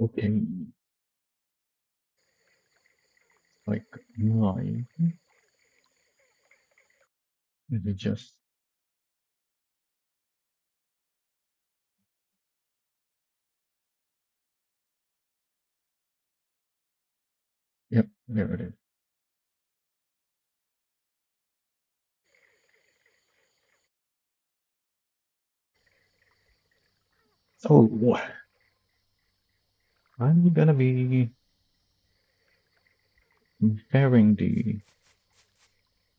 Okay, like why? Is it just yep, there it is. Oh, I'm gonna be comparing the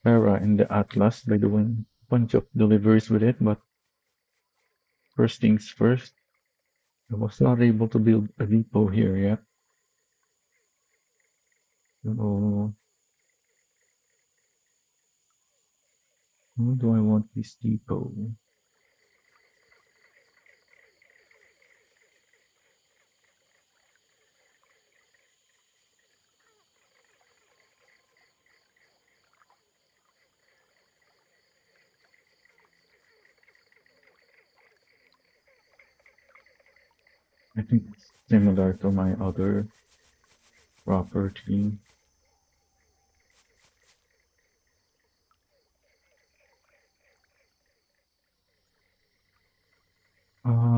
Terra and the Atlas by doing a bunch of deliveries with it, but first things first, I was not able to build a depot here yet. So how do I want this depot? I think it's similar to my other property.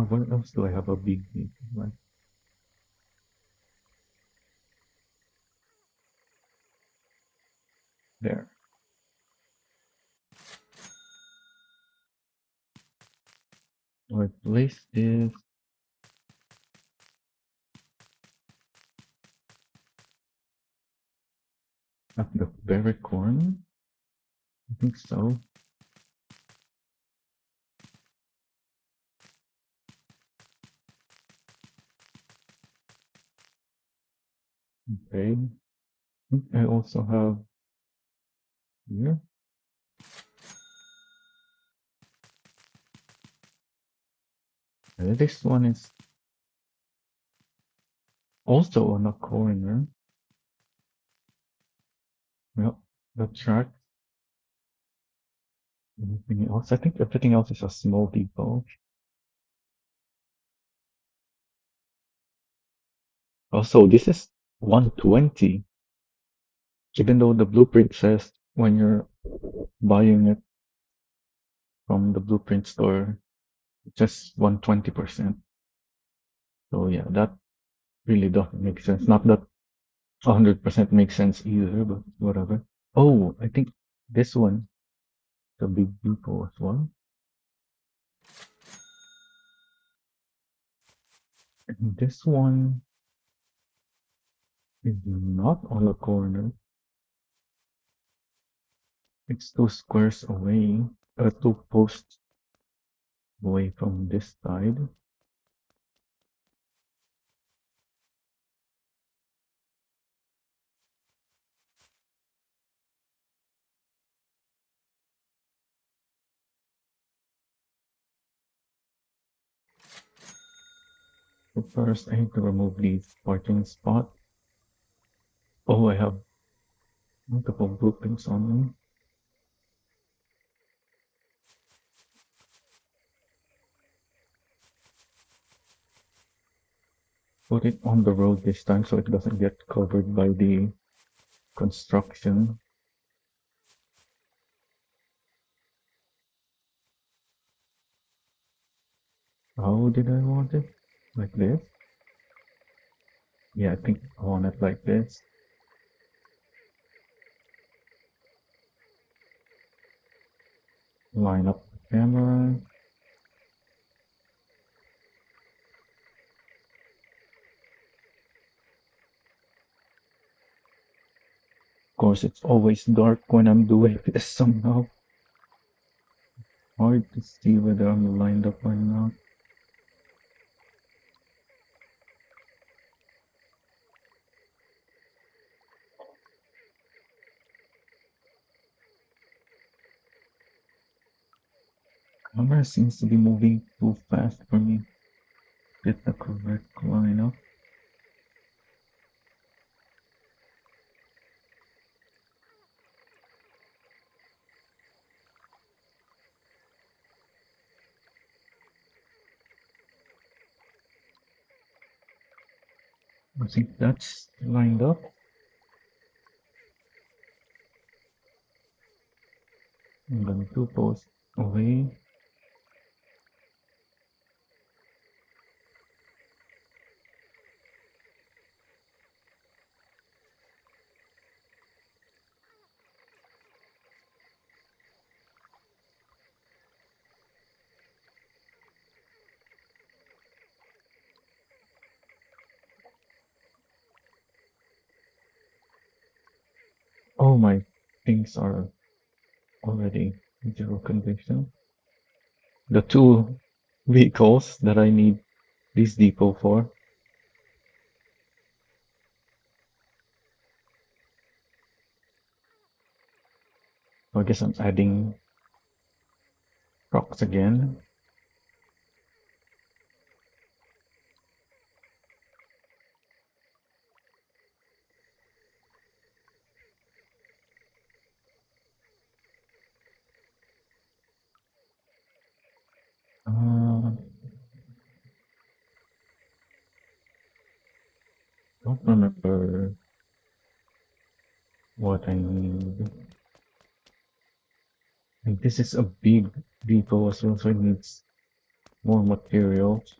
What else do I have a big depot? Right there. So I place this at the very corner. I think so. Okay. I think I also have here. This one is also on a corner. Well, the track. Anything else? I think everything else is a small depot. Also, this is 120, even though the blueprint says when you're buying it from the blueprint store, just 120%. So yeah, that really doesn't make sense. Not that 100% makes sense either, but whatever. Oh, I think this one, the big depot as well. And this one is not on the corner. It's 2 squares away, 2 posts away from this side. So first, I need to remove these parking spot. Oh, I have multiple blueprints on me. Put it on the road this time so it doesn't get covered by the construction. How did I want it? Like this? Yeah, I think I want it like this. Line up the camera. Of course, it's always dark when I'm doing this somehow. Hard to see whether I'm lined up or not. Camera seems to be moving too fast for me. Get the correct lineup. I think that's lined up. I'm going to post away. All my things are already in zero condition. The two vehicles that I need this depot for. So I guess I'm adding rocks again. Uh, don't remember what I need. And this is a big depot as well, so it needs more materials.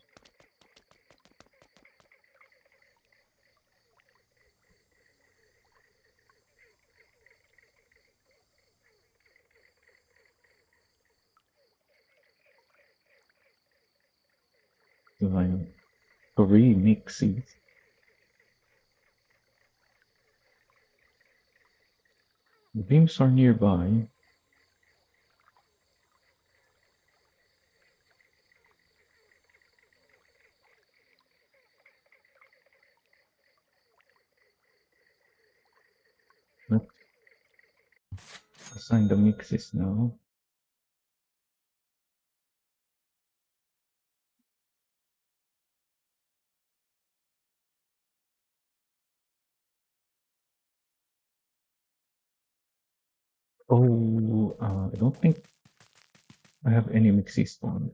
Like 3 mixes. The beams are nearby. Let's assign the mixes now. Oh, I don't think I have any mixes spawned.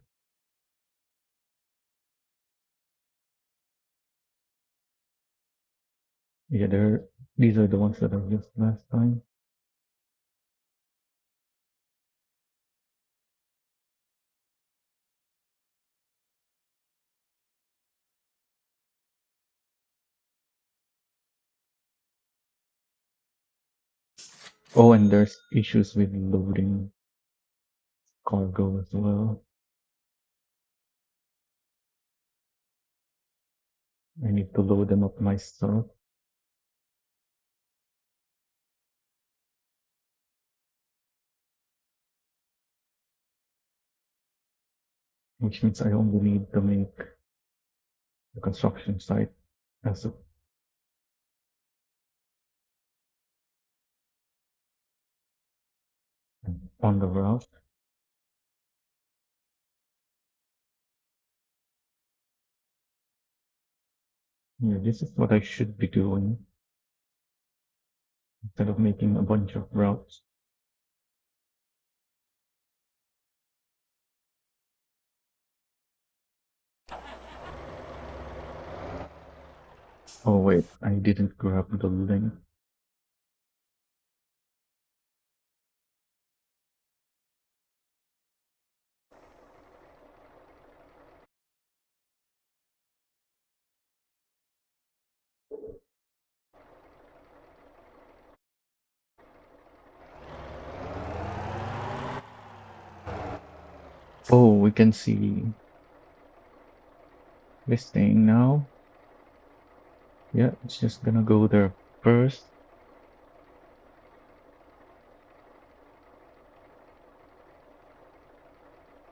Yeah, these are the ones that I used last time. Oh, and there's issues with loading cargo as well. I need to load them up myself. Which means I only need to make the construction site as on the route. Yeah, this is what I should be doing instead of making a bunch of routes. Oh wait, I didn't grab the link. Oh, we can see this thing now. Yeah, it's just gonna go there first.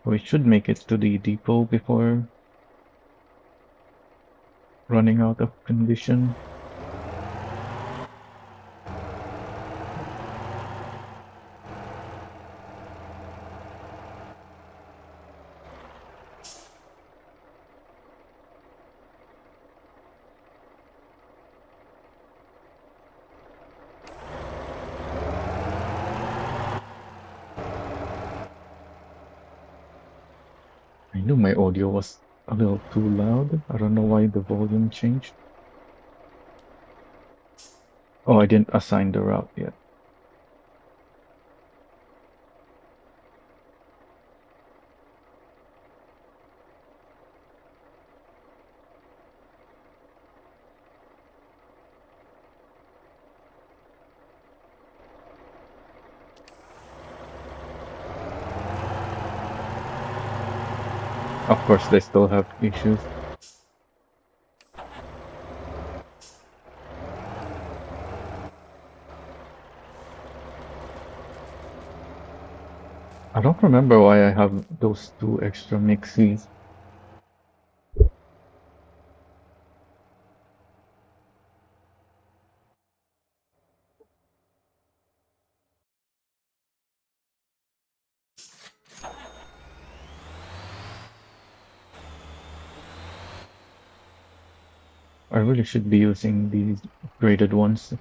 We should make it to the depot before running out of condition. I knew my audio was a little too loud. I don't know why the volume changed. Oh, I didn't assign the route yet. Of course, they still have issues. I don't remember why I have those two extra mixies. I really should be using these graded ones.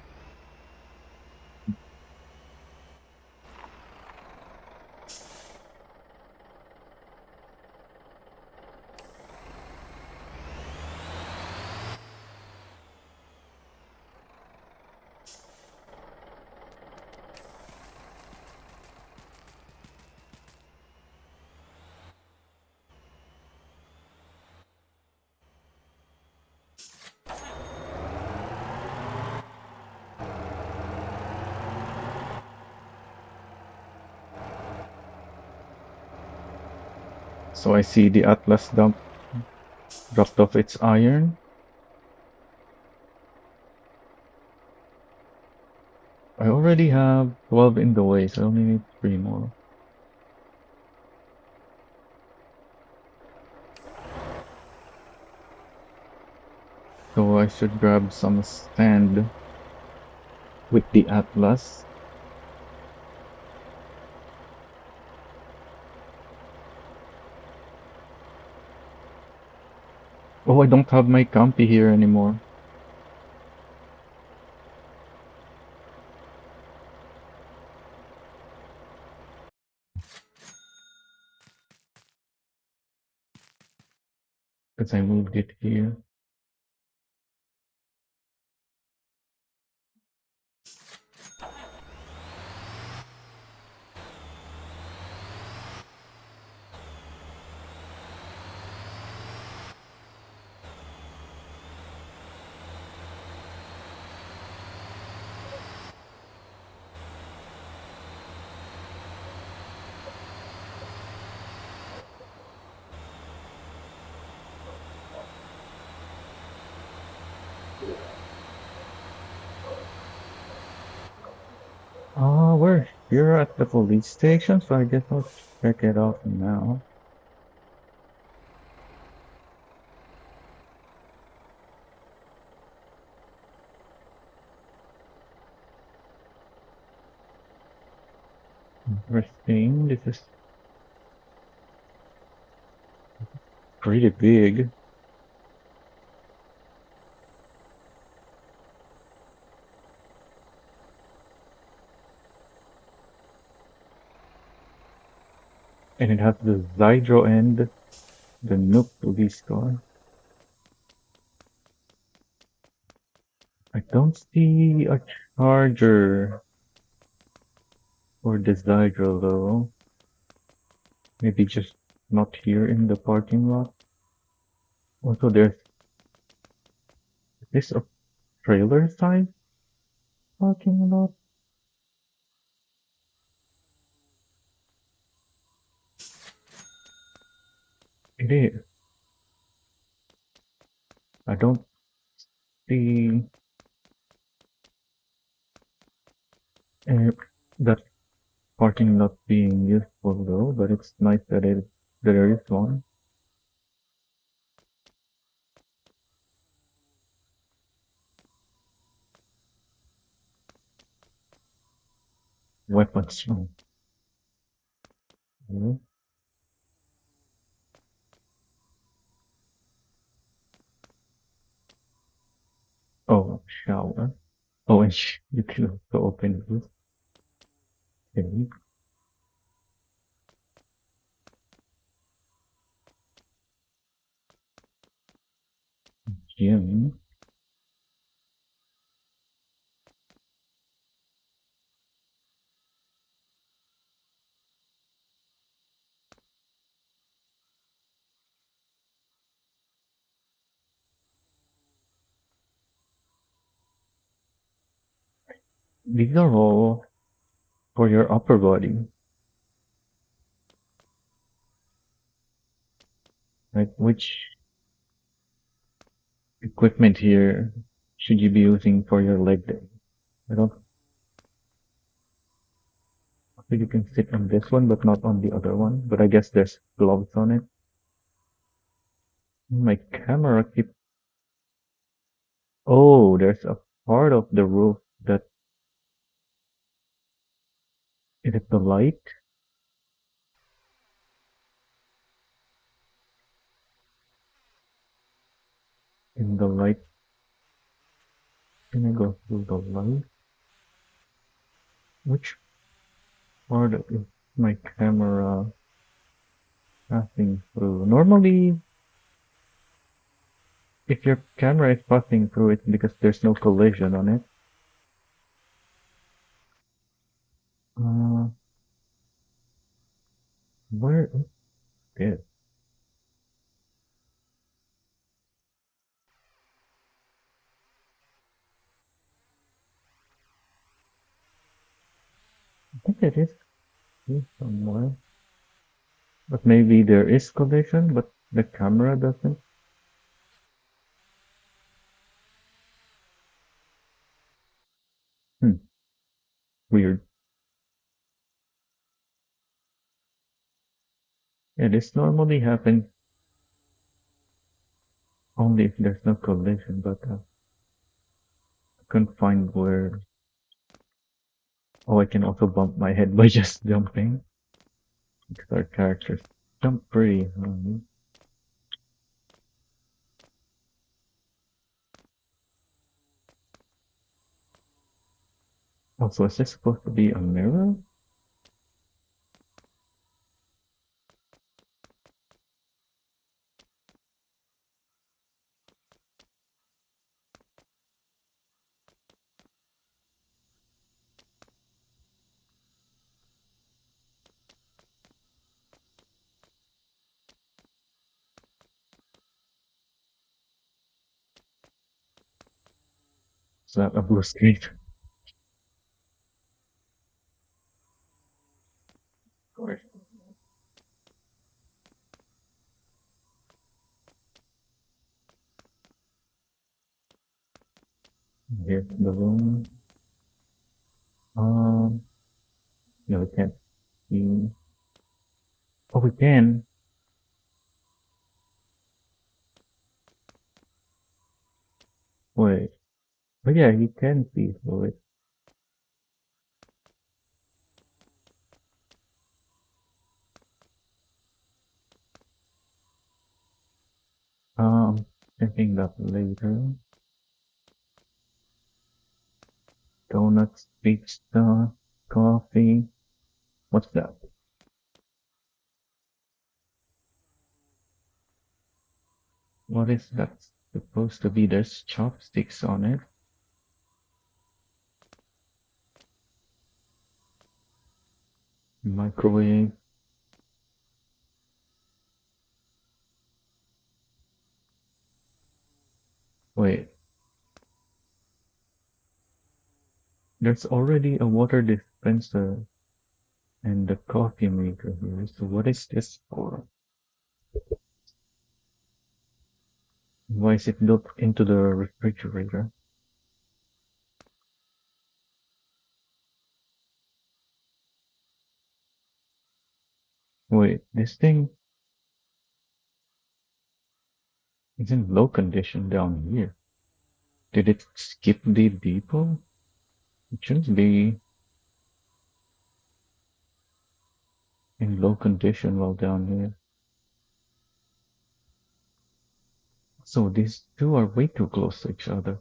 So I see the Atlas dropped off its iron. I already have 12 in the way, so I only need 3 more. So I should grab some sand with the Atlas. Oh, I don't have my Campi here anymore. Because I moved it here. We're here at the police station, so I guess I'll check it out now. Interesting. This is pretty big. And it has the Zydro and the Nook police car. I don't see a charger for the Zydro though. Maybe just not here in the parking lot. Also, there's this a trailer side parking lot. It is. I don't see uh, that parking lot being useful though, but it's nice that there is one. Weapons room. Mhm. Oh, shower. Oh, and you can also open this. Okay. Gym. These are all for your upper body, right? Which equipment here should you be using for your leg day? I don't think you can sit on this one, but not on the other one. But I guess there's gloves on it. My camera keep. Oh, there's a part of the roof that is it the light? In the light, can I go through the light? Which part is my camera passing through? Normally, if your camera is passing through, it's because there's no collision on it. Uh, where is it? I think it is here somewhere. But maybe there is collision, but the camera doesn't. Hmm, weird. Yeah, this normally happens only if there's no collision, but I couldn't find where. Oh, I can also bump my head by just jumping. Because our characters jump pretty high. Also, is this supposed to be a mirror? Is that a blue screen? Of course. Here's the room. Um, no, we can't see. Oh, we can. Wait. But yeah, you can see through it. Checking that later. Donuts, pizza, coffee. What's that? What is that supposed to be? There's chopsticks on it. Microwave. Wait, there's already a water dispenser and the coffee maker here. So what is this for? Why is it built into the refrigerator? Wait, this thing is in low condition down here. Did it skip the depot? It shouldn't be in low condition while down here. So these two are way too close to each other.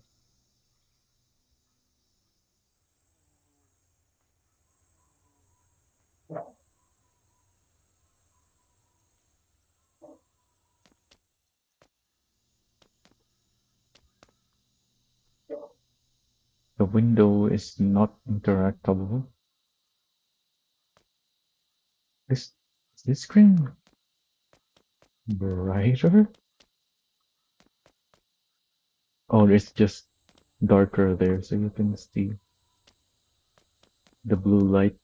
The window is not interactable. Is, is this screen brighter? Oh, it's just darker there so you can see. the blue light.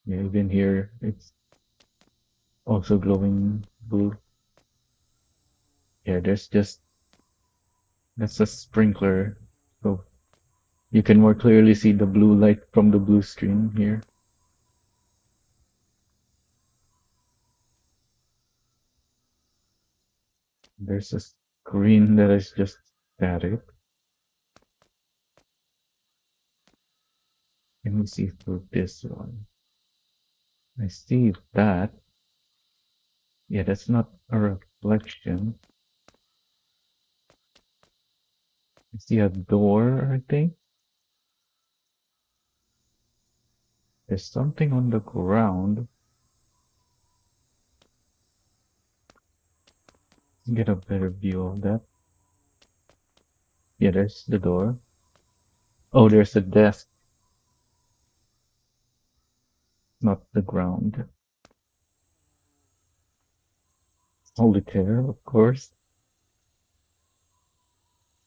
Yeah, even here, it's also glowing blue. Yeah, that's a sprinkler. So you can more clearly see the blue light from the blue screen here. There's a screen that is just static. Let me see through this one. I see that. Yeah, that's not a reflection. I see a door, I think. There's something on the ground. Get a better view of that. Yeah, there's the door. Oh, there's a desk, not the ground. Holy Terra, of course.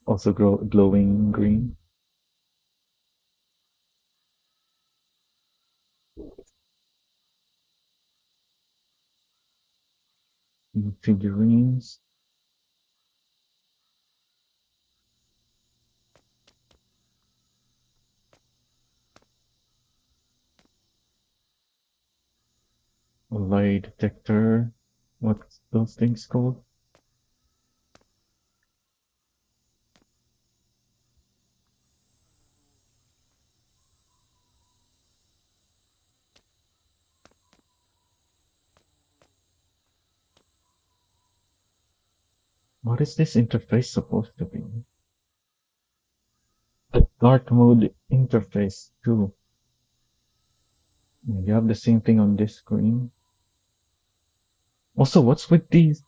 Also glowing green. Figurines. A lie detector. What's those things called? What is this interface supposed to be? A dark mode interface too. You have the same thing on this screen. Also, what's with these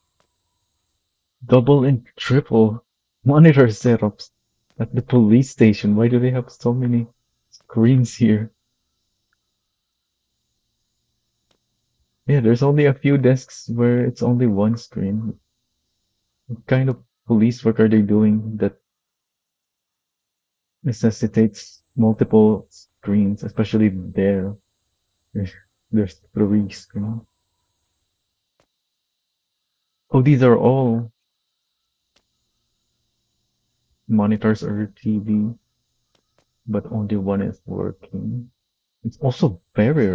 double and triple monitor setups at the police station? Why do they have so many screens here? Yeah, there's only a few desks where it's only one screen. What kind of police work are they doing that necessitates multiple screens, especially there? There's, there's three screens. Oh, these are all monitors or TV, but only one is working. It's also very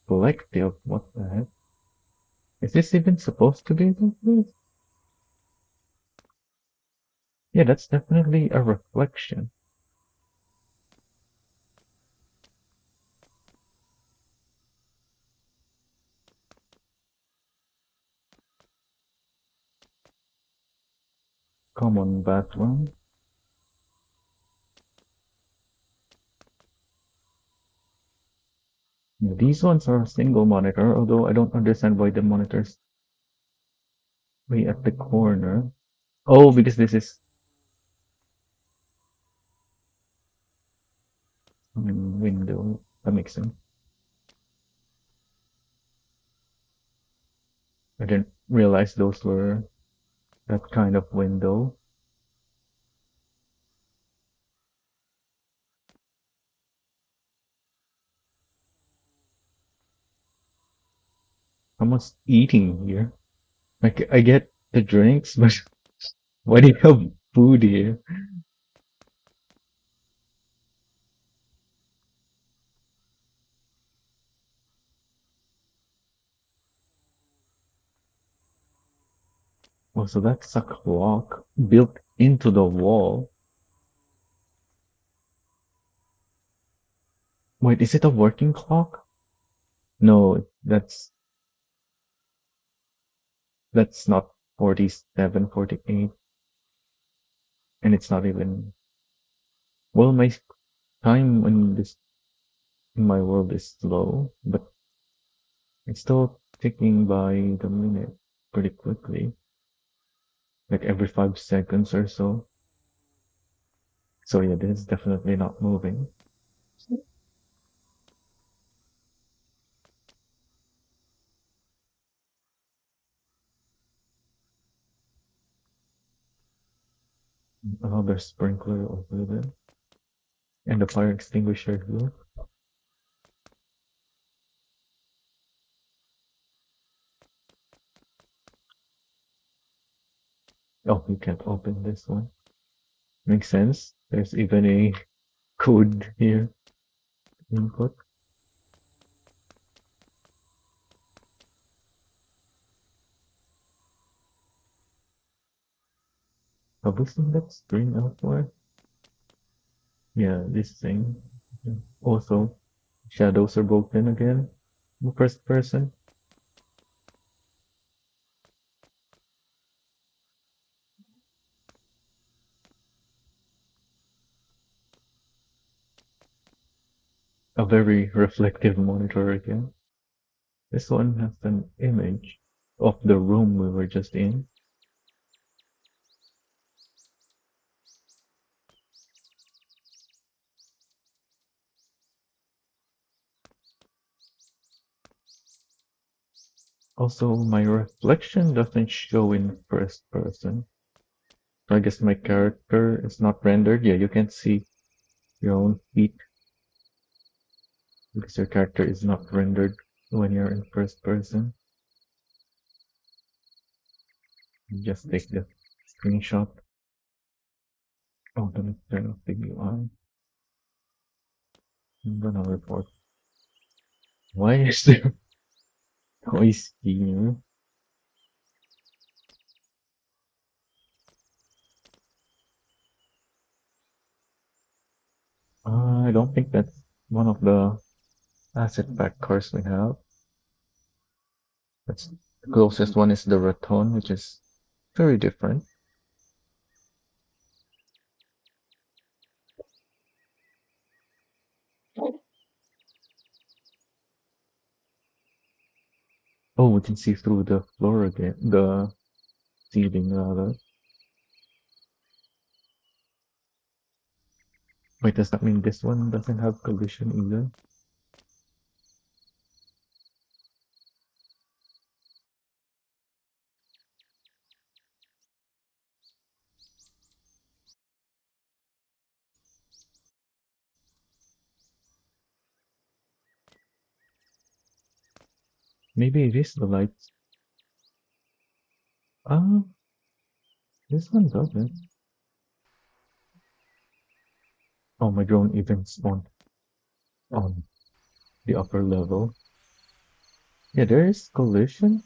reflective. What the heck? Is this even supposed to be like this? Yeah, that's definitely a reflection. Common bathroom. Yeah, these ones are a single monitor, although I don't understand why the monitors way at the corner. Oh, because this is window. That makes sense. I didn't realize those were that kind of window. Someone's eating here. Like, I get the drinks, but why do you have food here? Oh, so that's a clock built into the wall. Wait, is it a working clock? No, that's not 47, 48, and it's not even. Well, my time in this in my world is slow, but it's still ticking by the minute pretty quickly, like every 5 seconds or so. So yeah, this is definitely not moving. Another sprinkler over there. And the fire extinguisher here. Oh, you can't open this one. Makes sense. There's even a code here. Input. Have we seen that screen elsewhere? Yeah, this thing. Also, shadows are broken again. The first person. A very reflective monitor again. This one has an image of the room we were just in. Also, my reflection doesn't show in first person. So I guess my character is not rendered. Yeah, you can see your own feet because your character is not rendered when you're in first person. You just take the screenshot. Oh, let me turn off the UI. I'm gonna report. Why is there noise here? I don't think that's one of the asset pack cars we have. That's the closest one is the Raton, which is very different. Oh, we can see through the floor again, the ceiling rather. Wait, does that mean this one doesn't have collision either? Maybe it is the lights. Ah, this one doesn't. Oh, my drone even spawned on the upper level. Yeah, there is collision,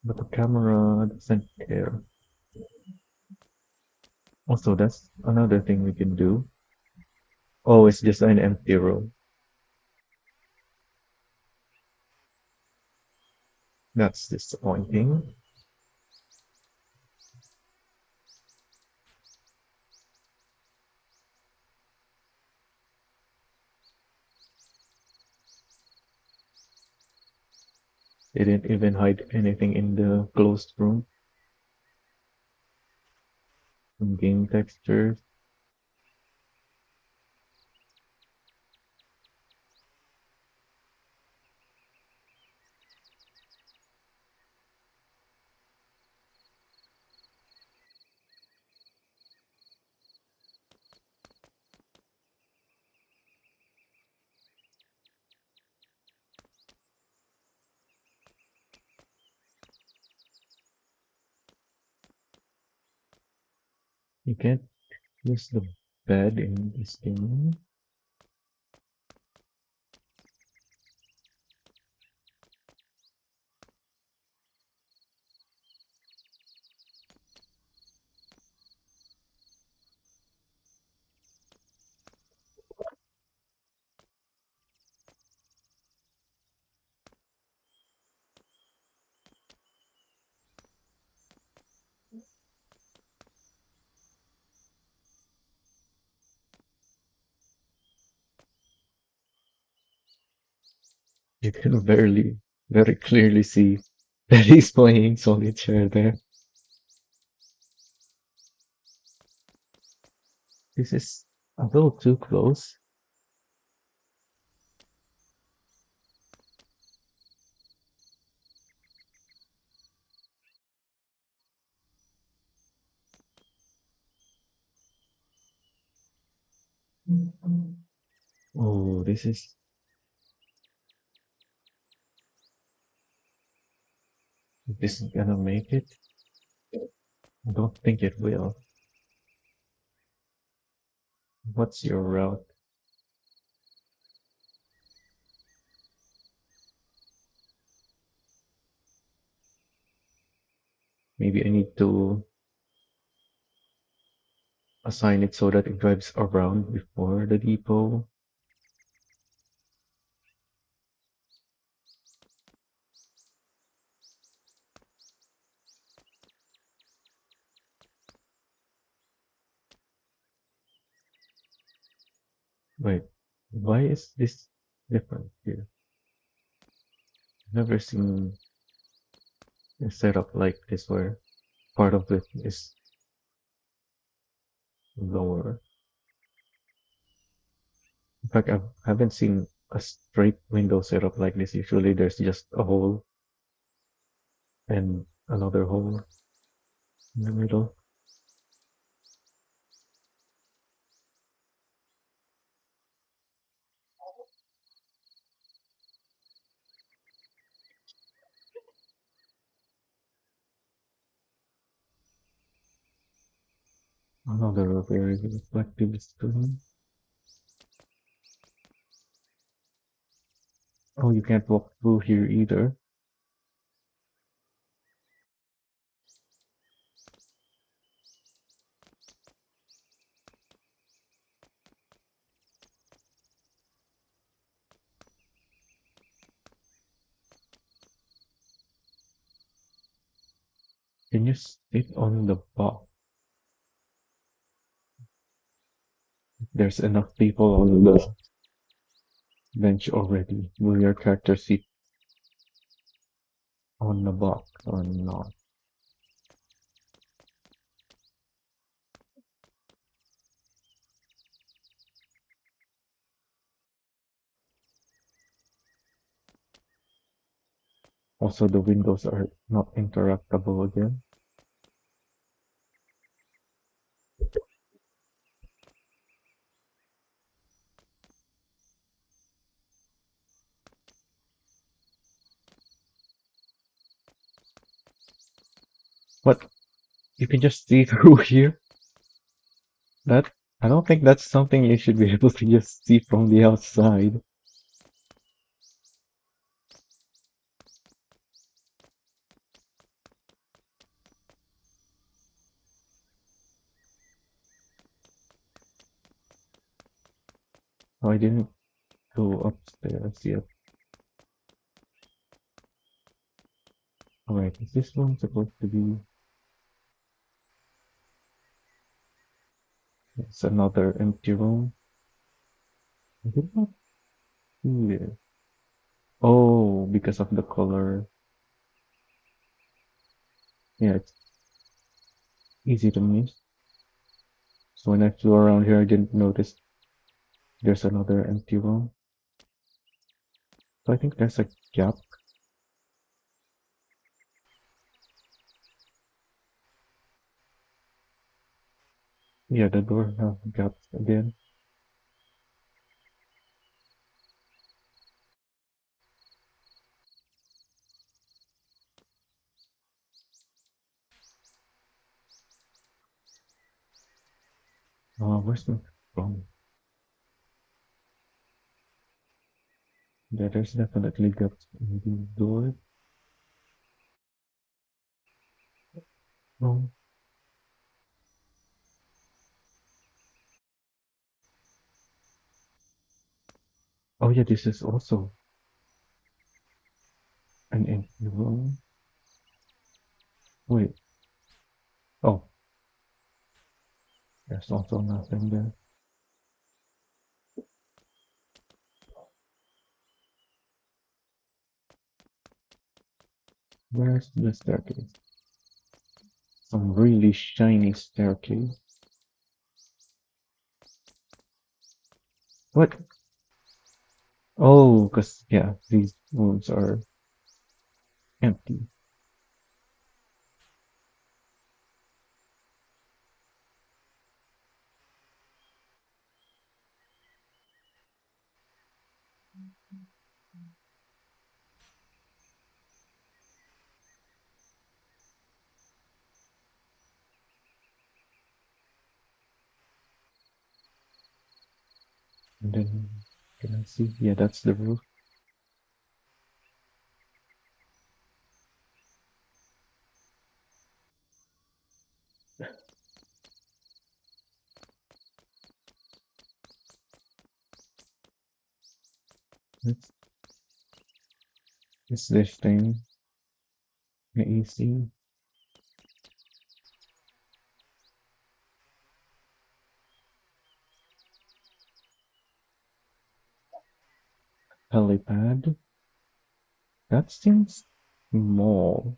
but the camera doesn't care. Also, that's another thing we can do. Oh, it's just an empty room. That's disappointing. They didn't even hide anything in the closed room. Some game textures. You can't use the bed in this game. You can very clearly see that he's playing solitaire there. This is a little too close. Oh, this is gonna make it? I don't think it will. What's your route? Maybe I need to assign it so that it drives around before the depot. Wait, why is this different here? I've never seen a setup like this where part of it is lower. In fact, I haven't seen a straight window setup like this. Usually there's just a hole and another hole in the middle. Another very reflective screen. Oh, you can't walk through here either. Can you sit on the box? There's enough people on the bench already. Will your character sit on the box or not? Also, the windows are not interactable again. But you can just see through here. That I don't think that's something you should be able to just see from the outside. Oh, I didn't go upstairs yet. Alright, is this one supposed to be... It's another empty room. I did not see it. Oh, because of the color. Yeah, it's easy to miss. So when I flew around here, I didn't notice there's another empty room. So I think there's a gap. Yeah, the door has gaps again. Where's my phone? Yeah, there's definitely gaps in the door. Oh, oh yeah, this is also an empty room. Wait, oh, there's also nothing there. Where's the staircase? Some really shiny staircase. What? Oh, because, yeah, these rooms are empty. And then can I see? Yeah, that's the roof. It's, it's this thing, the AC, helipad. That seems small.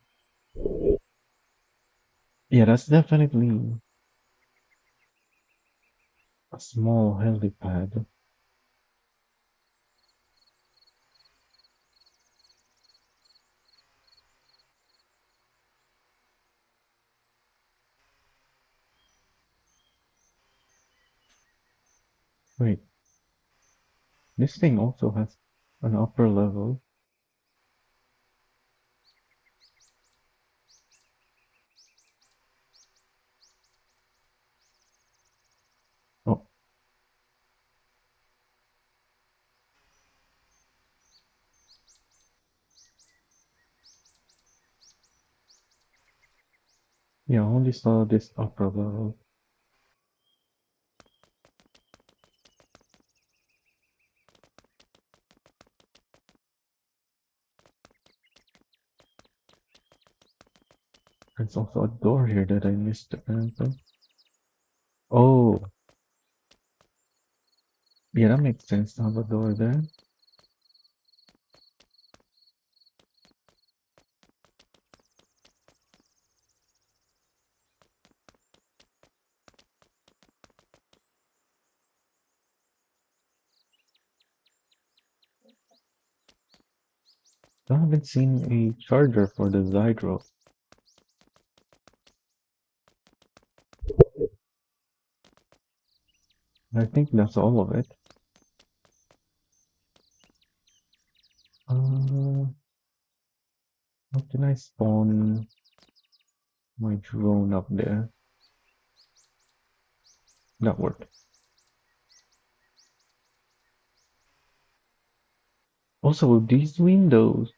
Yeah, that's definitely a small helipad. Wait, this thing also has an upper level. Oh, yeah, I only saw this upper level. There's also a door here that I missed to enter. Oh, yeah, that makes sense to have a door there. I haven't seen a charger for the Zydro. I think that's all of it. Uh, how can I spawn my drone up there? That worked. Also, these windows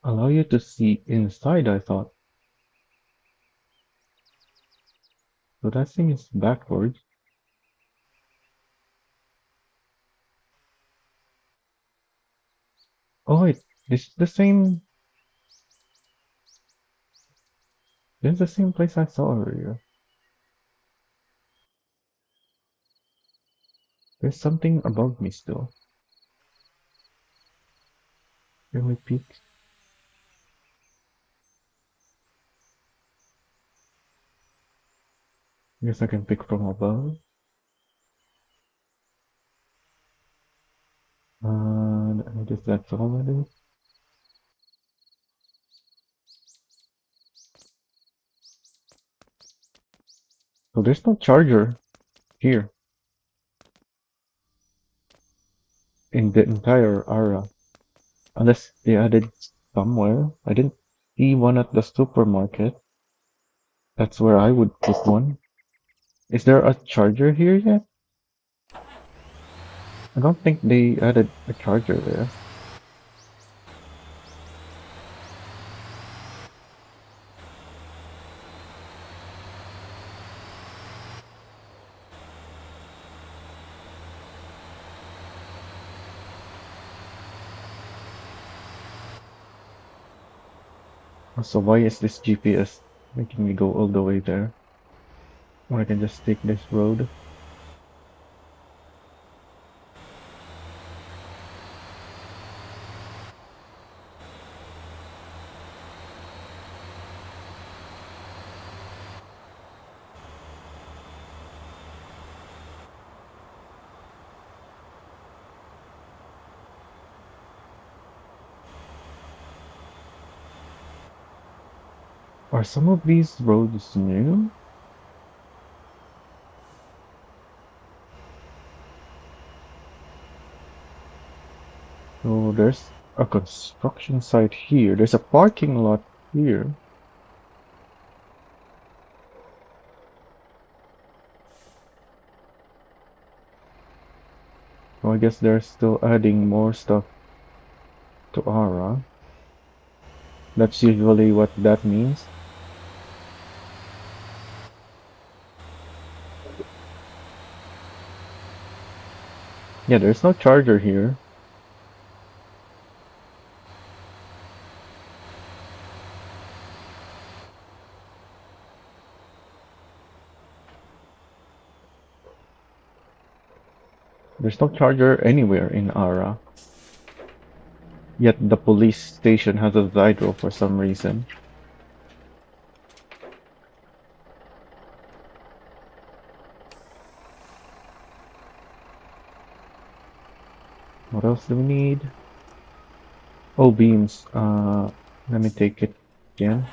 allow you to see inside, I thought. So that thing is backwards. Oh wait, this is the same. This is the same place I saw earlier. There's something above me still. Can we peek? Guess I can pick from above. I guess that's all it is. So there's no charger here in the entire area. Unless they added somewhere. I didn't see one at the supermarket. That's where I would put one. Is there a charger here yet? I don't think they added a charger there. So why is this GPS making me go all the way there? Or I can just take this road. Are some of these roads new? So there's a construction site here. There's a parking lot here. So I guess they're still adding more stuff to Ara. That's usually what that means. Yeah, there's no charger here. There's no charger anywhere in Ara. Yet the police station has a Hydro for some reason. What else do we need? Oh, beams. Let me take it again.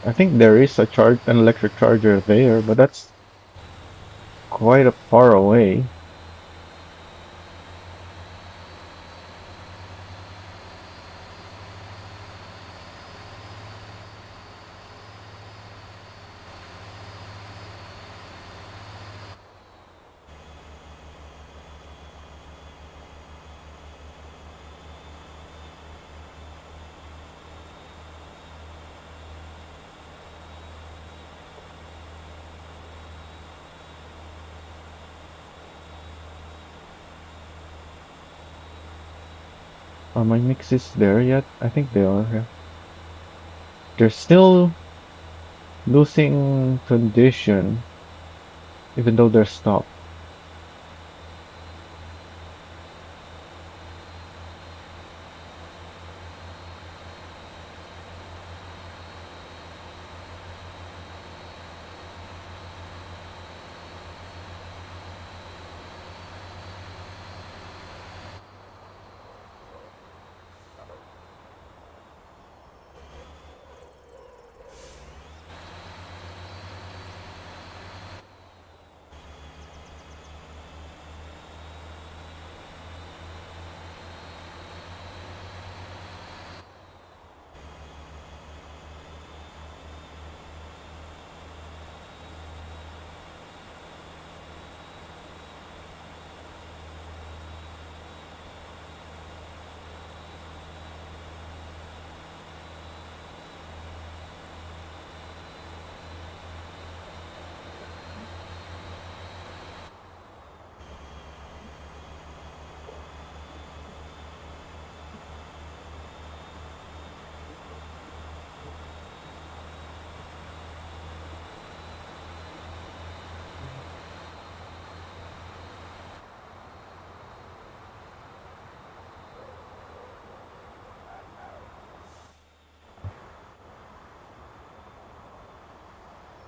I think there is an electric charger there, but that's quite a far away. Are my mixes there yet? I think they are. Yeah. They're still losing condition, even though they're stopped.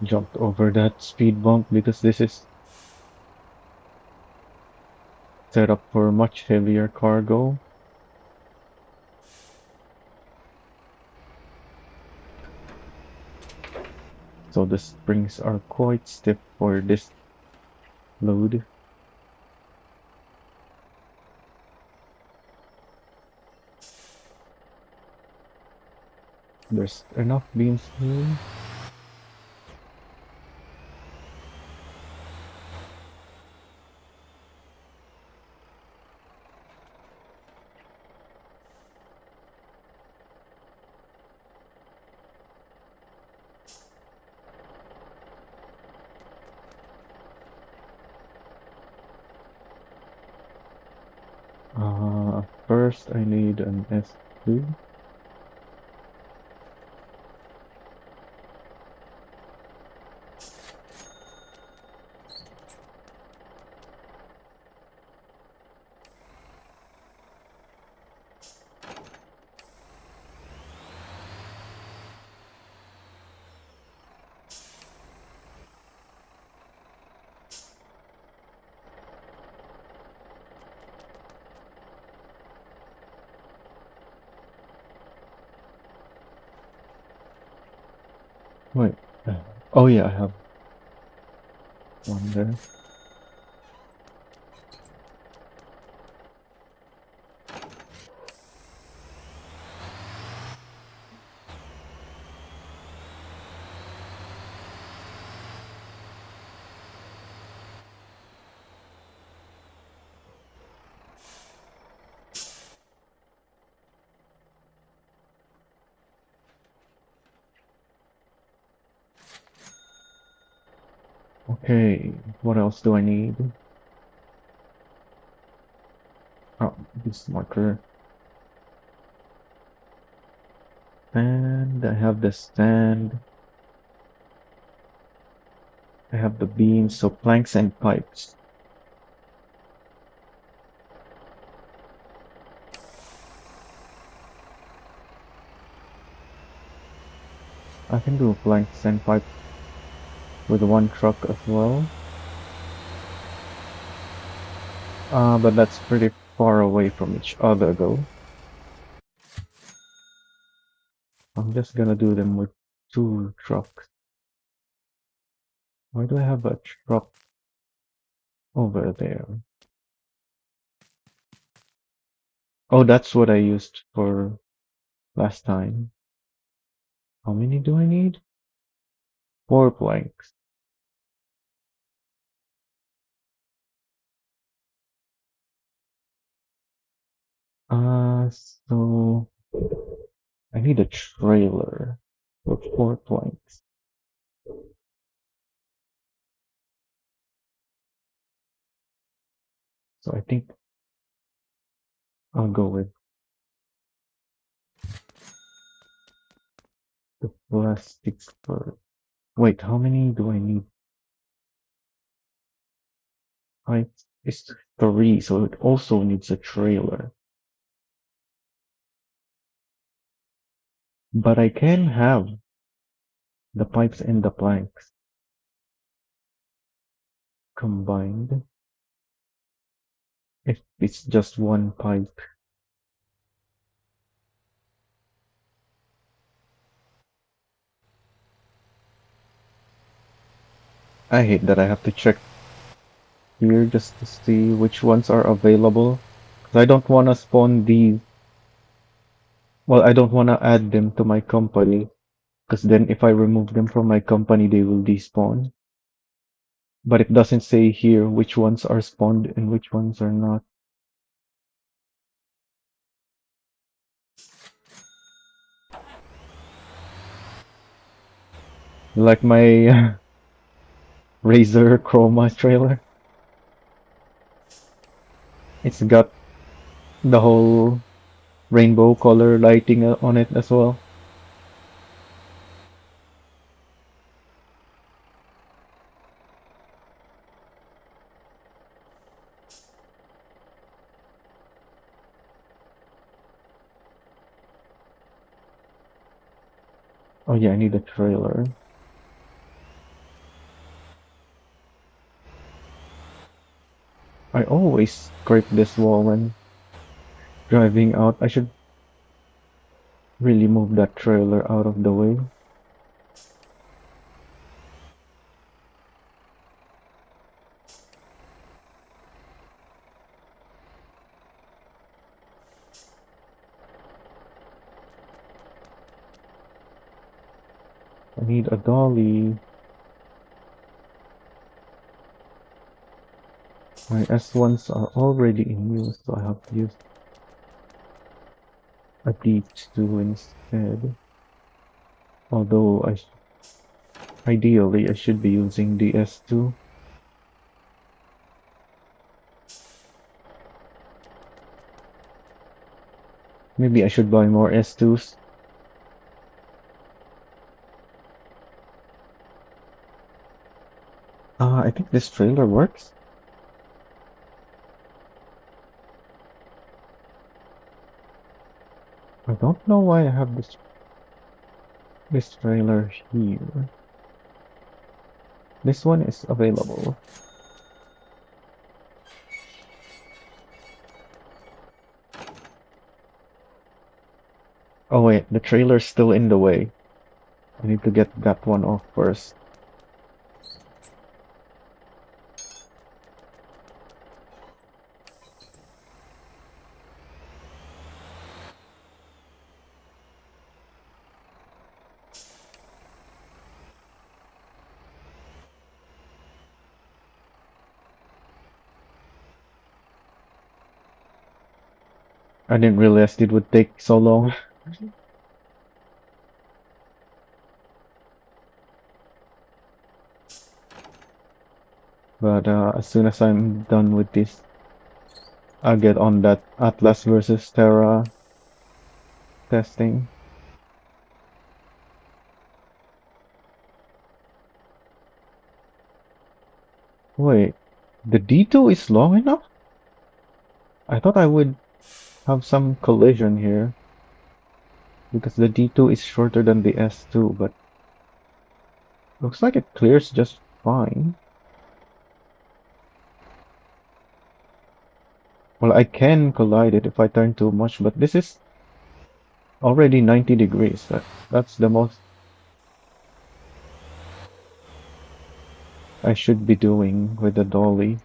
Jumped over that speed bump because this is set up for much heavier cargo. So the springs are quite stiff for this load. There's enough beams here. First I need an S2. Oh yeah, I have one there. Okay, what else do I need? Oh, this marker. And I have the stand. I have the beams, so planks and pipes. I can do planks and pipe with one truck as well. But that's pretty far away from each other though. I'm just gonna do them with two trucks. Why do I have a truck over there? Oh, that's what I used for last time. How many do I need? Four planks. So I need a trailer for four planks. So I think I'll go with the plastics first. Wait, how many do I need? It's three, so it also needs a trailer. But I can have the pipes and the planks combined if it's just one pipe. I hate that I have to check here just to see which ones are available. 'Cause I don't want to spawn these. Well, I don't want to add them to my company. Because then if I remove them from my company, they will despawn. But it doesn't say here which ones are spawned and which ones are not. Like my Razor Chroma trailer. It's got the whole rainbow color lighting on it as well. Oh yeah, I need a trailer. I always scrape this wall when driving out. I should really move that trailer out of the way. I need a dolly. My S1s are already in use, so I have to use a D2 instead. Although ideally I should be using the S2. Maybe I should buy more S2s. I think this trailer works. I don't know why I have this trailer here. This one is available. Oh wait, the trailer's still in the way. I need to get that one off first. I didn't realize it would take so long. But as soon as I'm done with this, I'll get on that Atlas versus Terra testing. Wait, the D2 is long enough? I thought I would have some collision here because the D2 is shorter than the S2, but looks like it clears just fine. Well, I can collide it if I turn too much, but this is already 90 degrees. That's the most I should be doing with the dolly.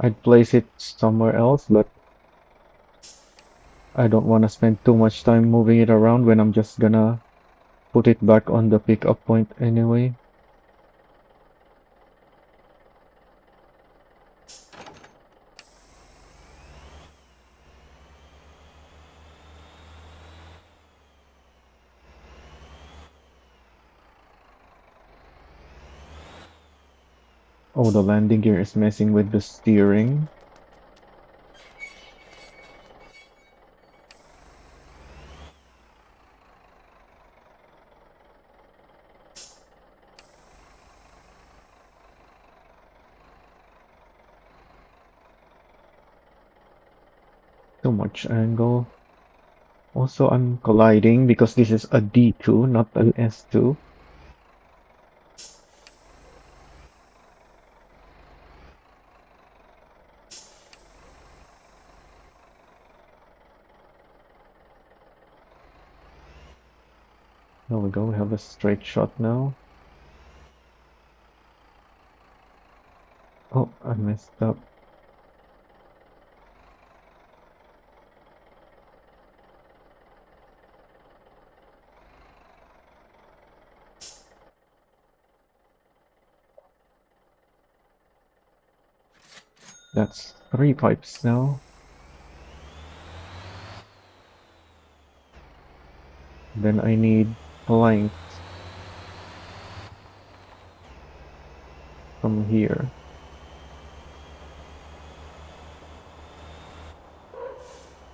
I'd place it somewhere else, but I don't want to spend too much time moving it around when I'm just gonna put it back on the pickup point anyway. Oh, the landing gear is messing with the steering. Too much angle. Also, I'm colliding because this is a D2, not an S2. There we go, we have a straight shot now. Oh, I messed up. That's 3 pipes now. Then I need planks from here.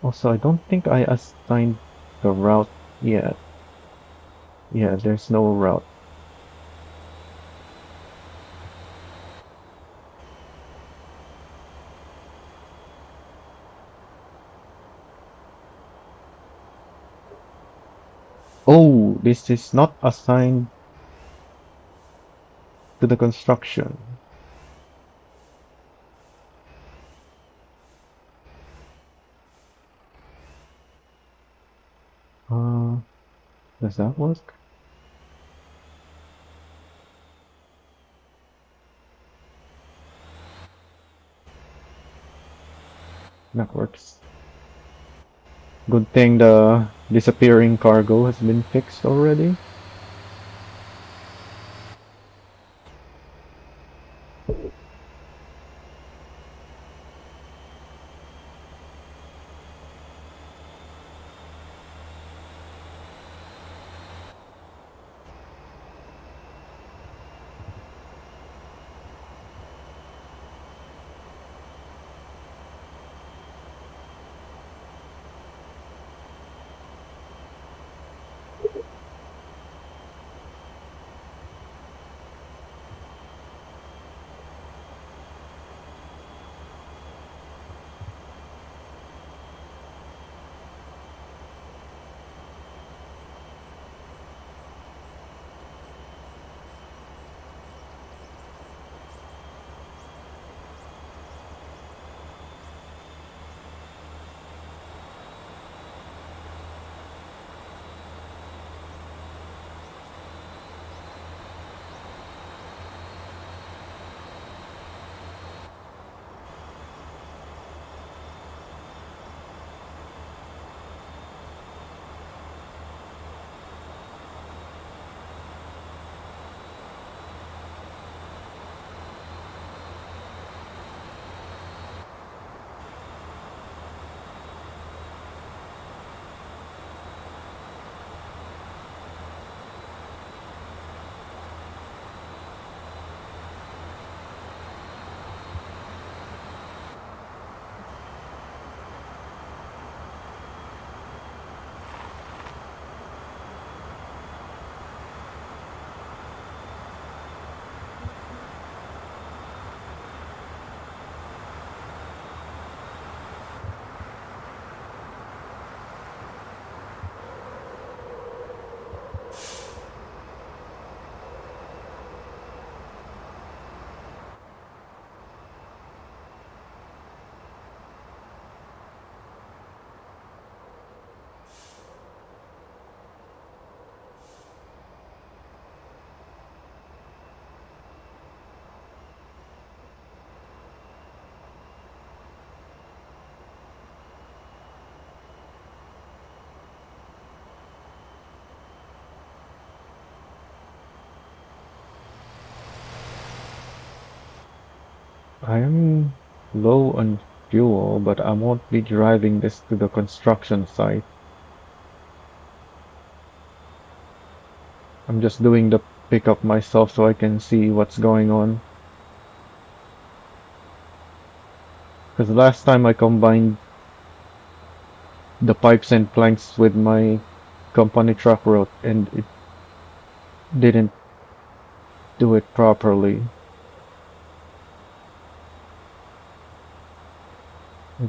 Also, I don't think I assigned the route yet. Yeah, there's no route. Oh, this is not assigned to the construction. Uh, does that work? That works. Good thing the disappearing cargo has been fixed already. I'm low on fuel, but I won't be driving this to the construction site. I'm just doing the pickup myself so I can see what's going on. Because last time I combined the pipes and planks with my company truck route and it didn't do it properly.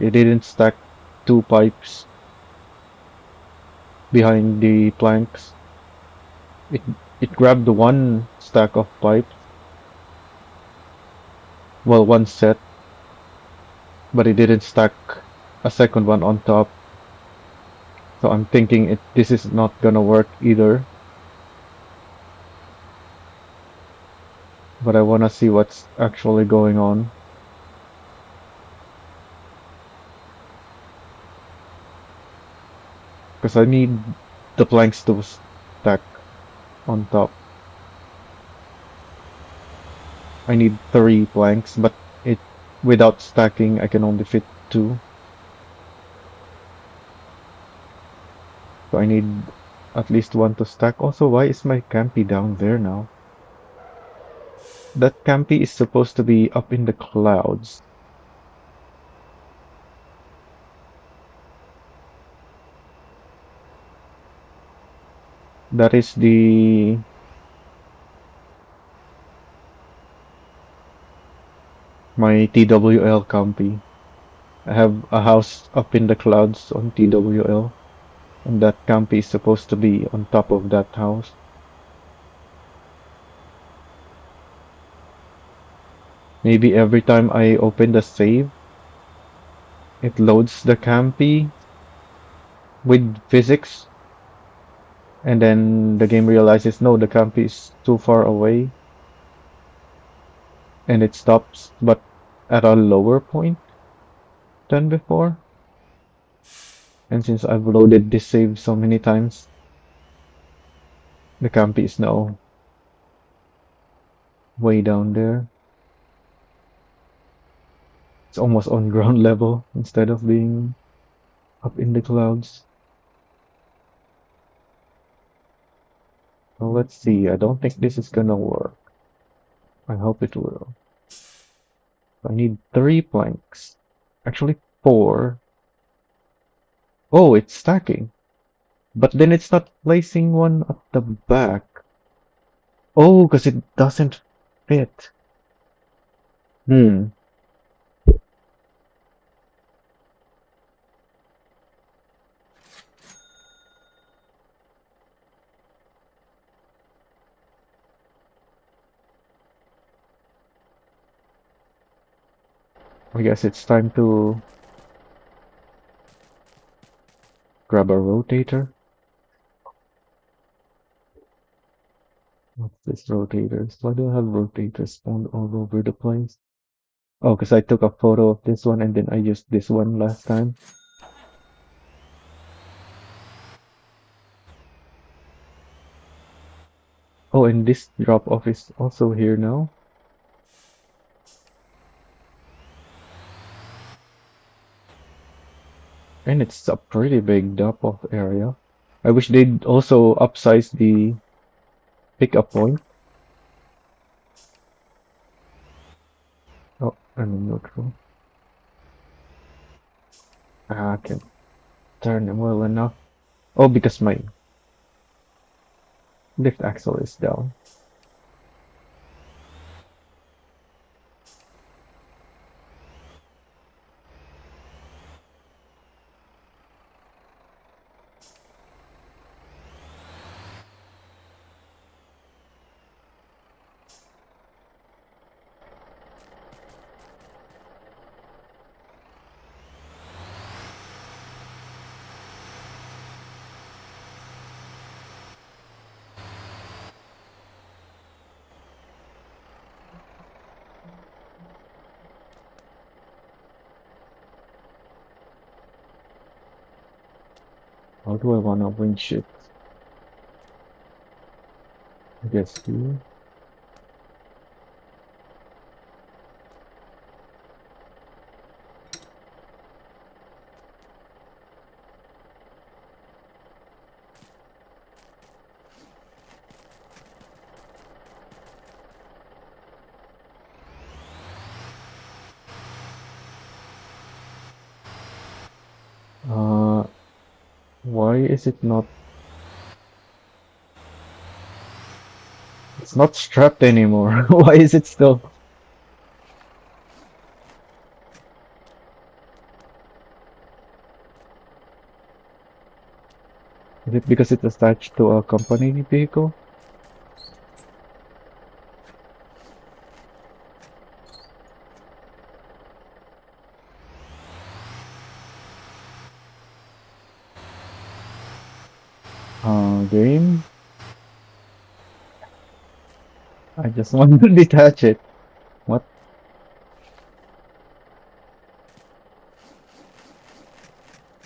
It didn't stack two pipes behind the planks. It it grabbed the one stack of pipes, well, one set, but it didn't stack a second one on top. So I'm thinking this is not gonna work either. But I wanna see what's actually going on because I need the planks to stack on top. I need three planks, but it without stacking I can only fit two. So I need at least one to stack. Also, why is my campy down there now? That campy is supposed to be up in the clouds. That is my TWL campy. I have a house up in the clouds on TWL, and that campy is supposed to be on top of that house. Maybe every time I open the save, it loads the campy with physics, and then the game realizes no, the campy is too far away, and it stops, but at a lower point than before. And since I've loaded this save so many times, the campy is now way down there. It's almost on ground level instead of being up in the clouds. Well, let's see. I don't think this is gonna work. I hope it will. I need three planks. Actually, four. Oh, it's stacking. But then it's not placing one at the back. Oh, because it doesn't fit. Hmm. I guess it's time to grab a rotator. What's this rotators? Why do I have rotators spawned all over the place? Oh, because I took a photo of this one and then I used this one last time. Oh, and this drop off is also here now. And it's a pretty big drop off area. I wish they'd also upsize the pickup point. Oh, I'm in neutral. Ah, I can turn it well enough. Oh, because my lift axle is down. How do I want to winch shift? I guess here. Why is it not? It's not strapped anymore. Why is it still? Is it because it's attached to a company vehicle? Game? I just want to detach it. What?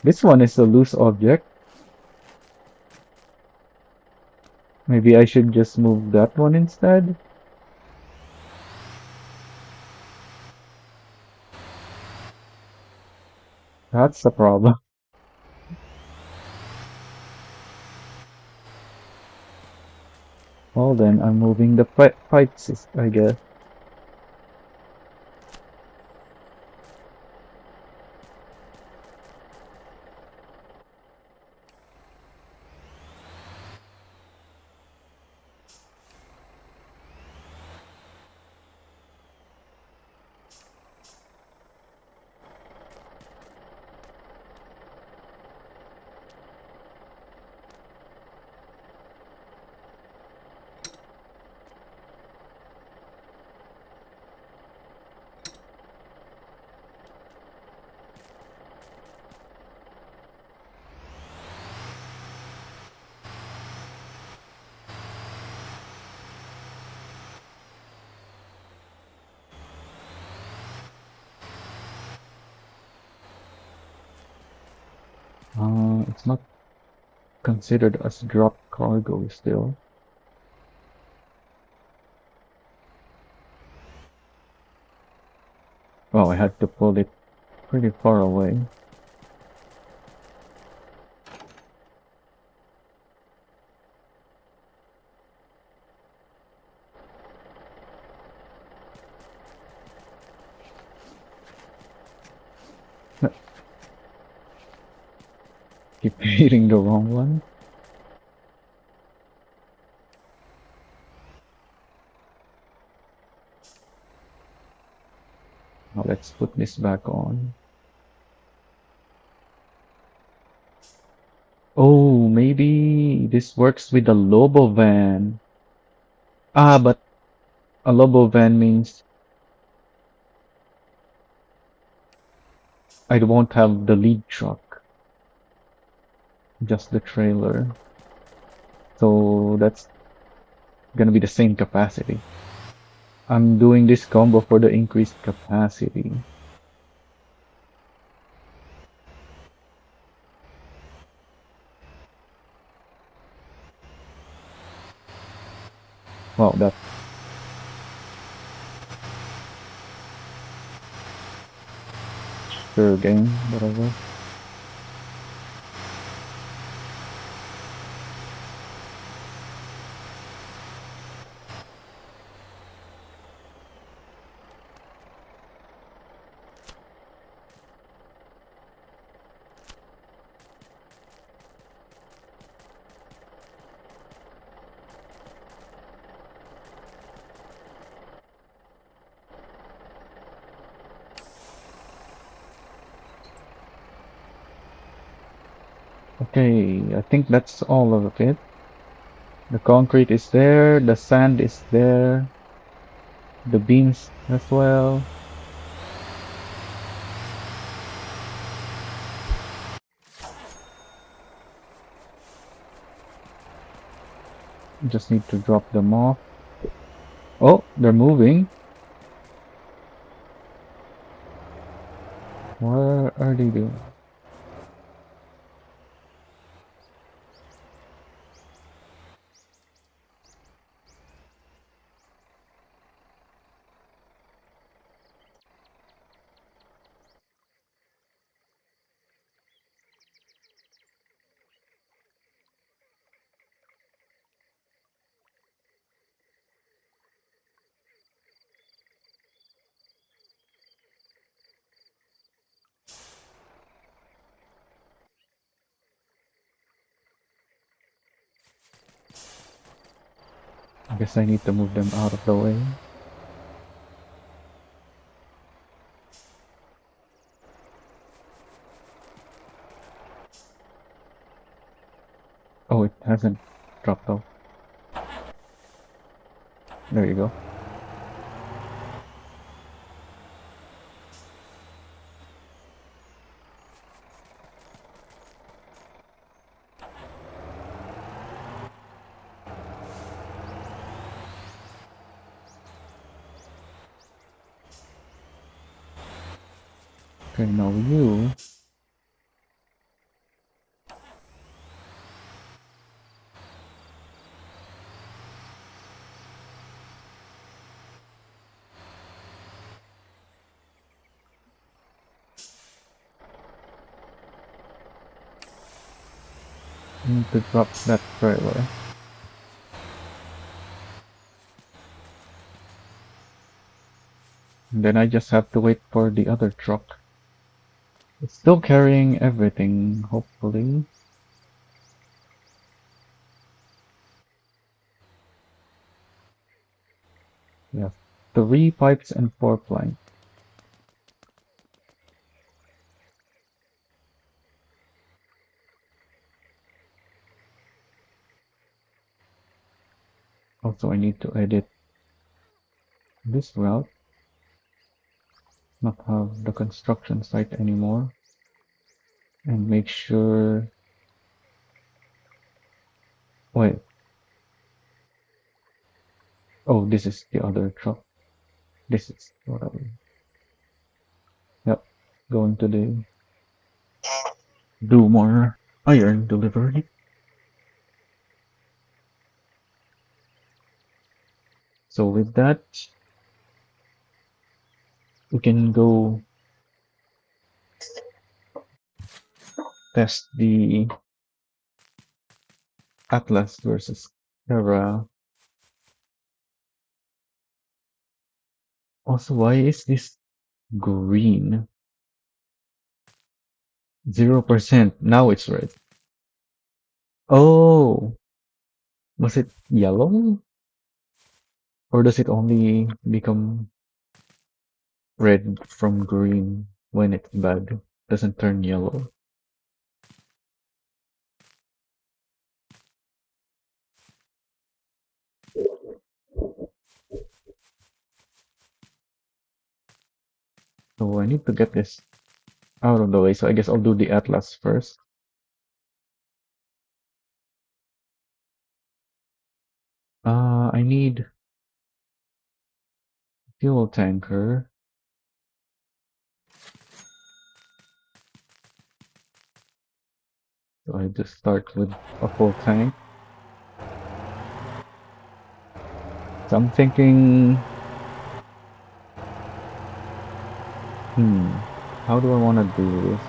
This one is a loose object. Maybe I should just move that one instead? That's the problem. Well then, I'm moving the pipes, I guess. It's not considered as drop cargo still. Oh, I had to pull it pretty far away. Keep hitting the wrong one. Now let's put this back on. Oh, maybe this works with the Lobo van. Ah, but a Lobo van means I won't have the lead truck, just the trailer. So that's gonna be the same capacity. I'm doing this combo for the increased capacity. Wow, that sure game, whatever. Okay, I think that's all of it. The concrete is there, the sand is there, the beams as well. Just need to drop them off. Oh, they're moving. What are they doing? Guess I need to move them out of the way. Oh, it hasn't dropped off. There you go. Okay, now you need to drop that trailer. And then I just have to wait for the other truck. It's still carrying everything, hopefully. We have 3 pipes and 4 planks. Also, I need to edit this route, not have the construction site anymore, and make sure. Wait, oh, this is the other truck. This is what I. Yep, going to do more iron delivery. So with that, we can go test the Atlas versus Terra. Also, why is this green? 0%. Now it's red. Oh, was it yellow? Or does it only become red from green when it's bad? Doesn't turn yellow. So I need to get this out of the way. So I guess I'll do the Atlas first. I need fuel tanker. So I just start with a full tank. So I'm thinking, how do I want to do this?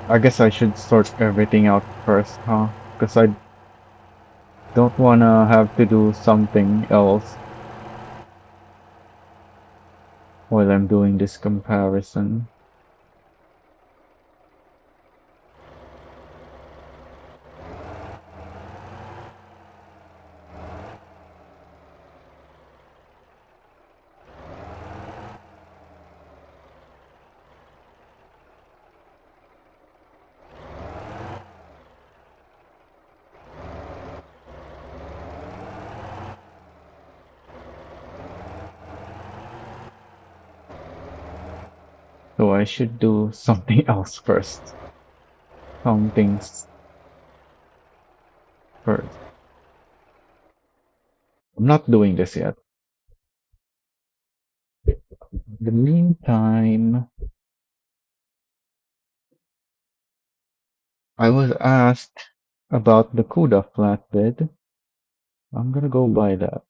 I guess I should sort everything out first, huh? Because I don't want to have to do something else while I'm doing this comparison. So I should do something else first. Some things first. I'm not doing this yet. In the meantime, I was asked about the Kuda flatbed. I'm gonna go buy that.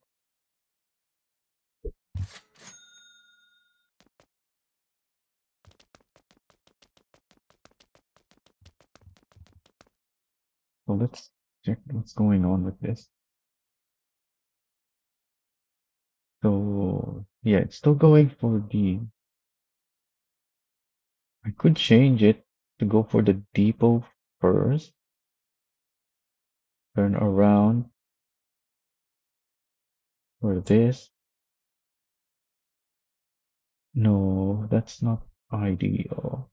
So let's check what's going on with this. So yeah, it's still going for the. I could change it to go for the depot first, turn around for this. No, that's not ideal.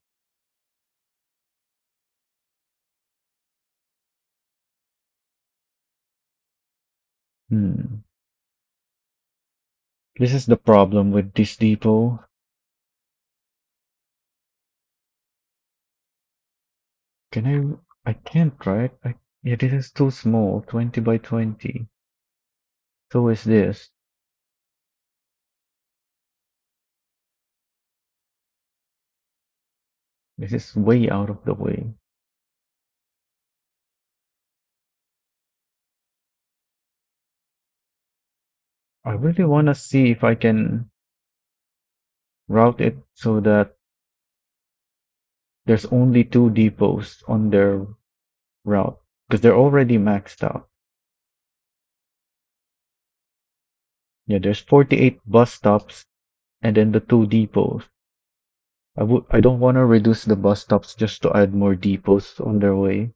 Hmm. This is the problem with this depot. Can I can't, right? Yeah, this is too small, 20 by 20. So is this. This is way out of the way. I really want to see if I can route it so that there's only two depots on their route because they're already maxed out. Yeah, there's 48 bus stops and then the two depots. I don't want to reduce the bus stops just to add more depots on their way,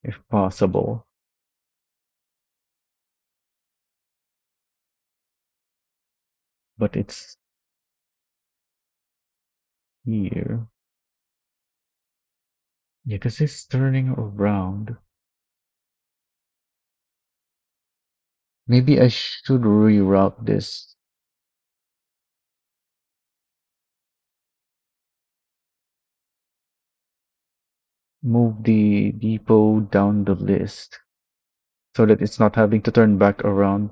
if possible. But it's here. Yeah, because it's turning around. Maybe I should reroute this. Move the depot down the list so that it's not having to turn back around.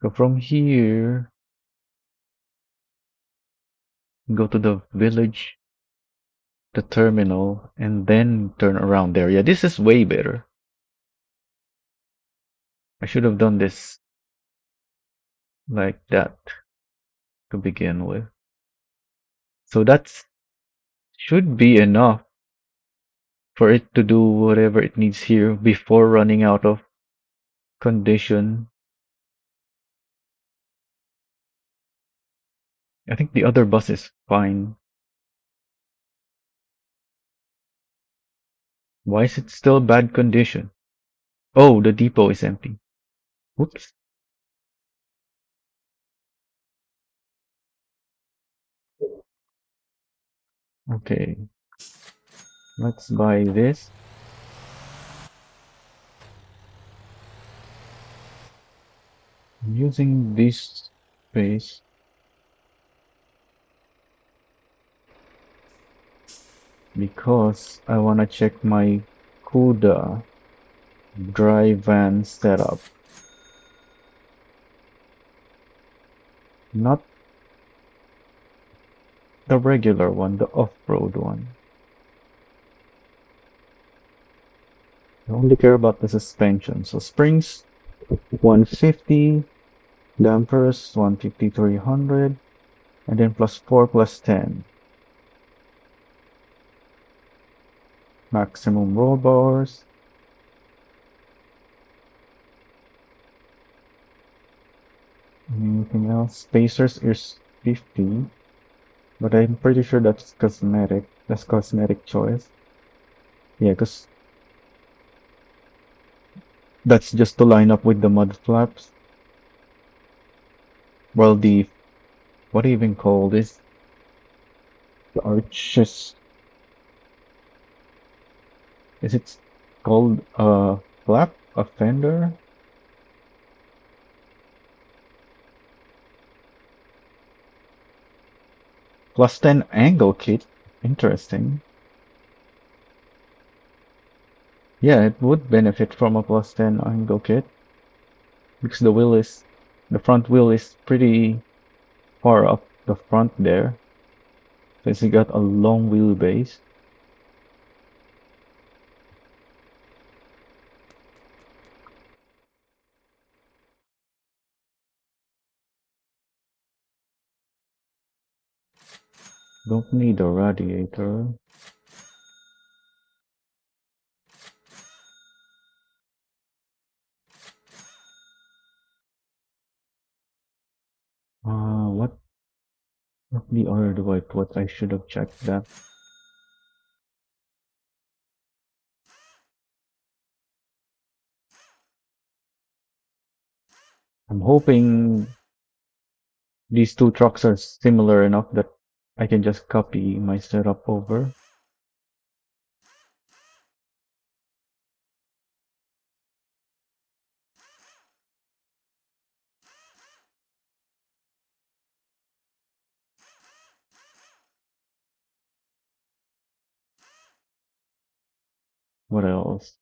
So from here, go to the village, the terminal, and then turn around there. Yeah, this is way better. I should have done this like that to begin with. So that's should be enough for it to do whatever it needs here before running out of condition. I think the other bus is fine. Why is it still bad condition? Oh, the depot is empty. Whoops. Okay, let's buy this. I'm using this space because I want to check my Kuda dry van setup. Not the regular one, the off-road one. I only care about the suspension. So springs 150, dampers 150 300, and then plus 4 plus 10. Maximum roll bars. Anything else? Spacers is 50, but I'm pretty sure that's cosmetic. That's cosmetic choice. Yeah, because that's just to line up with the mud flaps. Well, the what do you even call this? The arches. Is it called a flap? A fender? Plus 10 angle kit. Interesting. Yeah, it would benefit from a plus 10 angle kit because the front wheel is pretty far up the front there. Since it got a long wheelbase. Don't need a radiator. What the other what I should have checked that. I'm hoping these two trucks are similar enough that I can just copy my setup over. What else?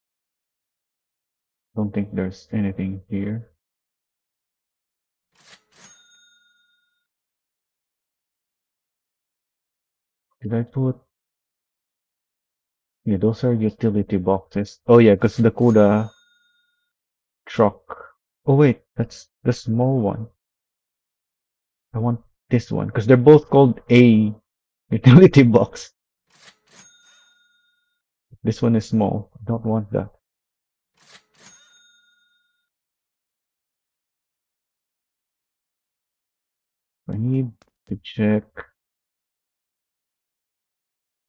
Don't think there's anything here. Did I put? Yeah, those are utility boxes. Oh yeah, because the Kuda truck. Oh wait, that's the small one. I want this one because they're both called A utility box. This one is small. I don't want that. I need to check.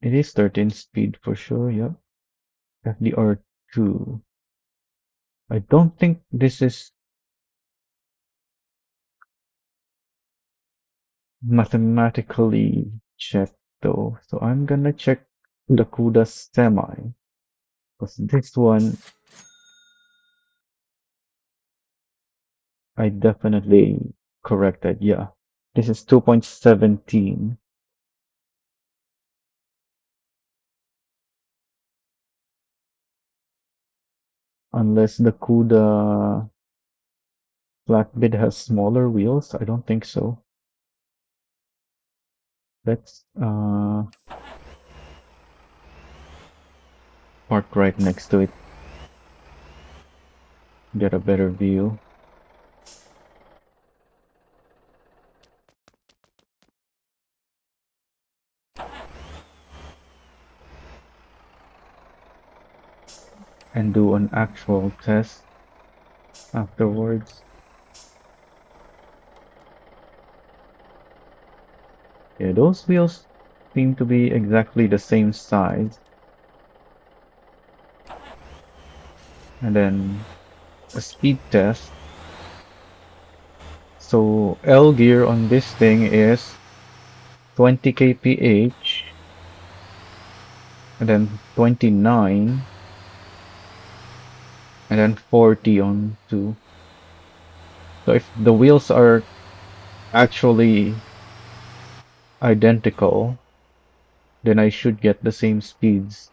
It is 13 speed for sure. Yep. FDR2. I don't think this is mathematically checked though. So I'm gonna check the CUDA semi. Because this one I definitely corrected. Yeah. This is 2.17. Unless the CUDA flatbed has smaller wheels. I don't think so. Let's park right next to it. Get a better view. And do an actual test afterwards. Yeah, those wheels seem to be exactly the same size. And then a speed test. So L gear on this thing is 20 kph and then 29 and then 40 on 2. So if the wheels are actually identical, then I should get the same speeds.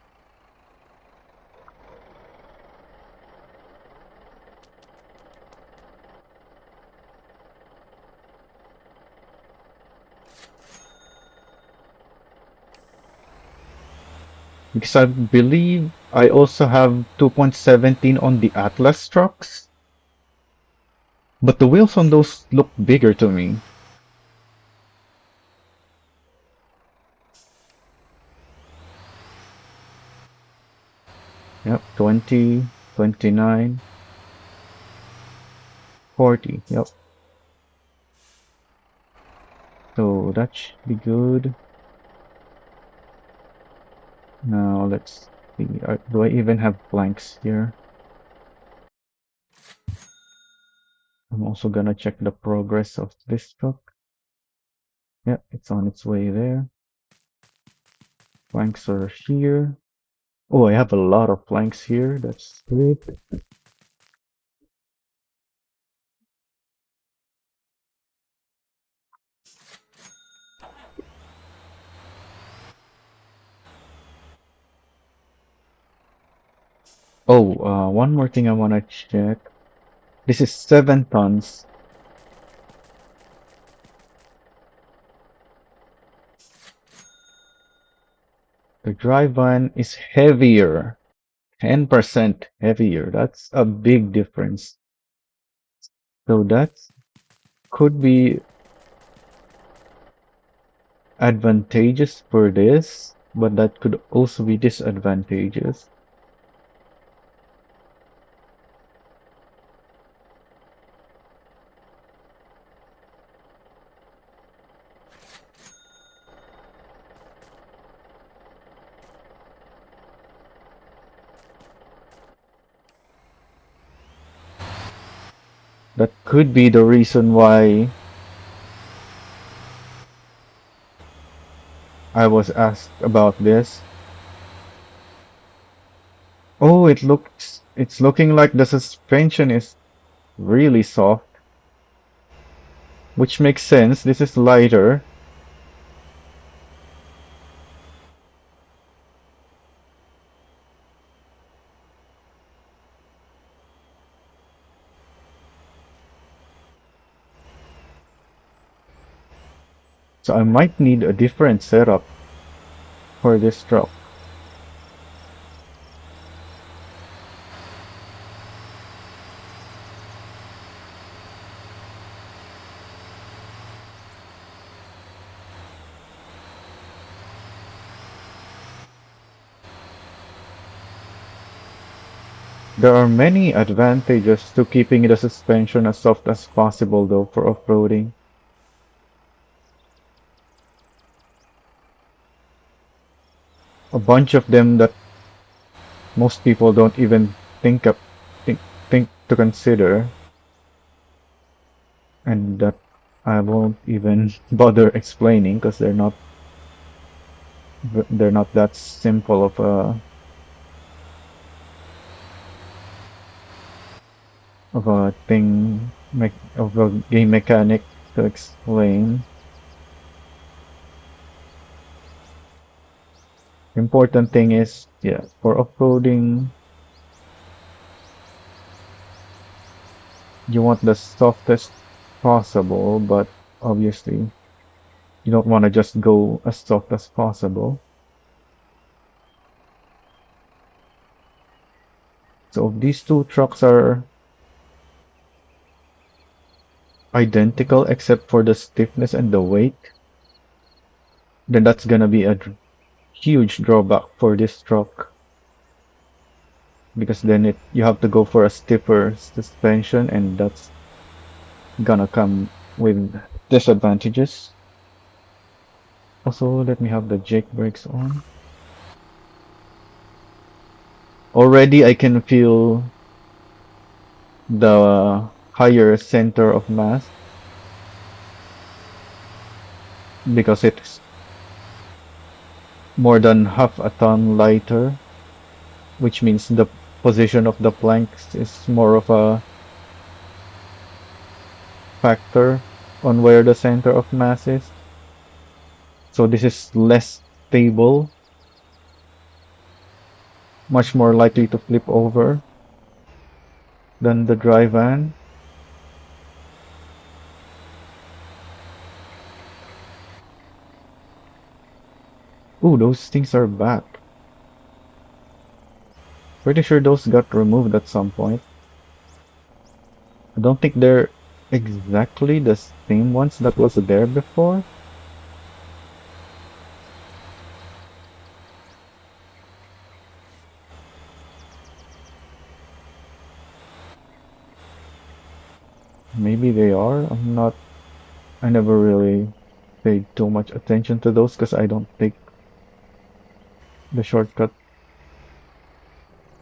Because I believe I also have 2.17 on the Atlas trucks, but the wheels on those look bigger to me. Yep, 20, 29, 40. Yep. So that should be good. Now let's see. Do I even have blanks here? I'm also gonna check the progress of this truck. Yep, it's on its way there. Blanks are here. Oh, I have a lot of blanks here. That's great. Oh, one more thing I want to check. This is 7 tons. The drive van is heavier, 10% heavier. That's a big difference. So that could be advantageous for this, but that could also be disadvantageous. That could be the reason why I was asked about this. Oh, it's looking like the suspension is really soft, which makes sense. This is lighter. So I might need a different setup for this truck. There are many advantages to keeping the suspension as soft as possible though for off-roading. A bunch of them that most people don't even think of think, think to consider, and that I won't even bother explaining because they're not that simple of a thing of a game mechanic to explain. Important thing is, yeah, for off-roading, you want the softest possible, but obviously you don't want to just go as soft as possible. So if these two trucks are identical except for the stiffness and the weight, then that's gonna be a huge drawback for this truck because then you have to go for a stiffer suspension and that's gonna come with disadvantages. Also, let me have the Jake brakes on. Already I can feel the higher center of mass because it's more than half a ton lighter, which means the position of the planks is more of a factor on where the center of mass is. So this is less stable, much more likely to flip over than the dry van. Ooh, those things are back. Pretty sure those got removed at some point. I don't think they're exactly the same ones that was there before. Maybe they are. I never really paid too much attention to those because I don't take the shortcut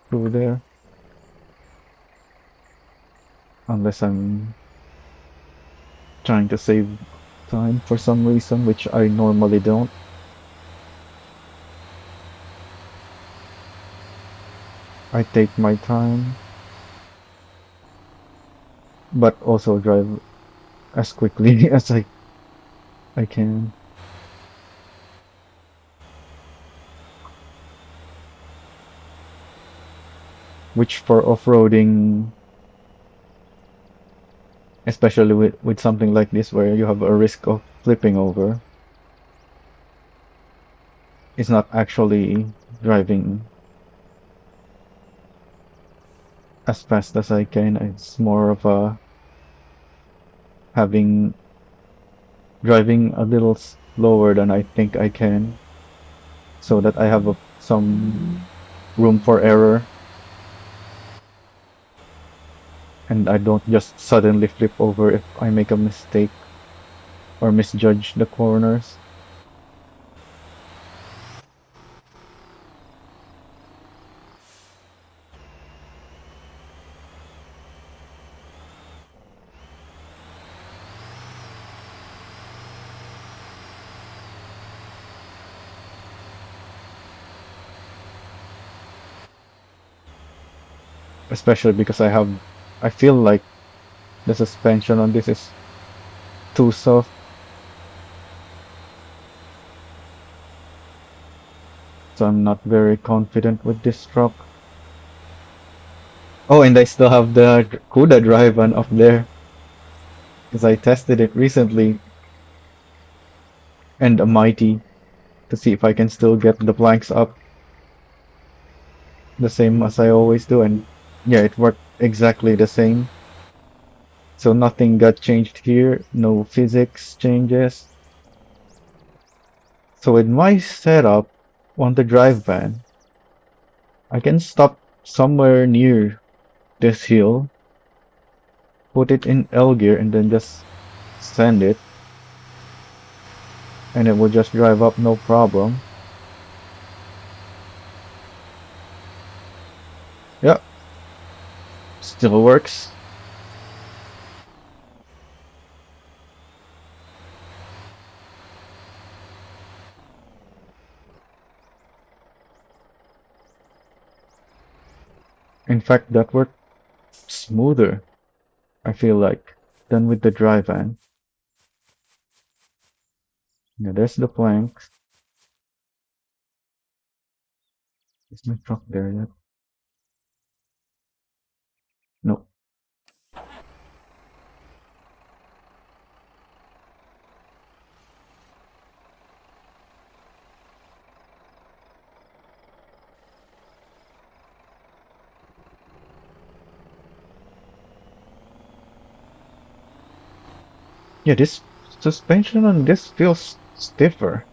through there unless I'm trying to save time for some reason, which I normally don't. I take my time, but also drive as quickly as I can. Which for off-roading, especially with something like this where you have a risk of flipping over, is not actually driving as fast as I can. It's more of a having driving a little slower than I think I can so that I have some room for error and I don't just suddenly flip over if I make a mistake or misjudge the corners. especially because I feel like the suspension on this is too soft, so I'm not very confident with this truck. Oh, and I still have the Kuda drive on up there because I tested it recently and a Mighty to see if I can still get the planks up the same as I always do, and yeah, it worked exactly the same. So nothing got changed here, no physics changes. So with my setup on the drive van, I can stop somewhere near this hill, put it in L gear, and then just send it, and it will just drive up no problem. Yeah, still works. In fact, that worked smoother, I feel like, than with the drive van. Yeah, there's the planks. Is my truck there yet? No. Yeah, this suspension on this feels stiffer,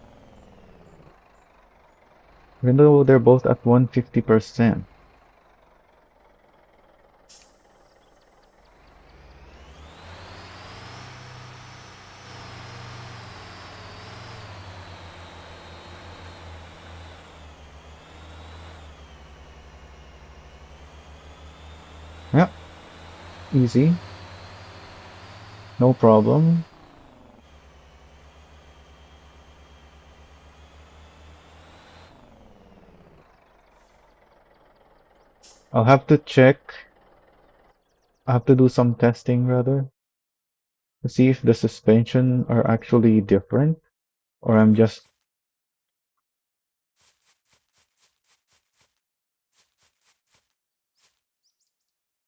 even though they're both at 150%. Yeah, easy, no problem. I'll have to check. I have to do some testing rather to see if the suspension are actually different or I'm just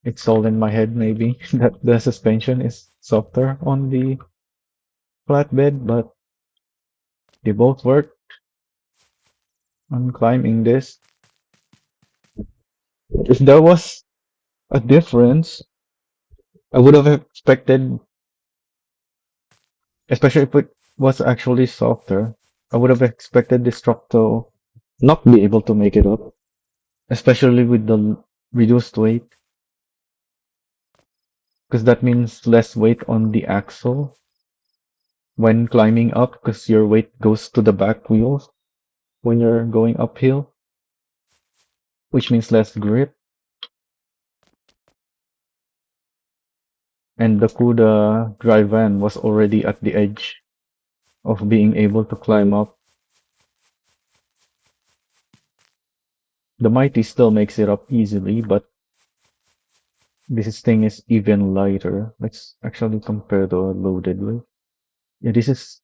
it's all in my head maybe that the suspension is softer on the flatbed, but they both work. I'm climbing this. If there was a difference, I would have expected, especially if it was actually softer, I would have expected this truck to not be able to make it up, especially with the reduced weight, because that means less weight on the axle when climbing up, because your weight goes to the back wheels when you're going uphill, which means less grip. And the Kuda drive van was already at the edge of being able to climb up. The Mighty still makes it up easily, but this thing is even lighter. Let's actually compare the loaded weight. Yeah, this is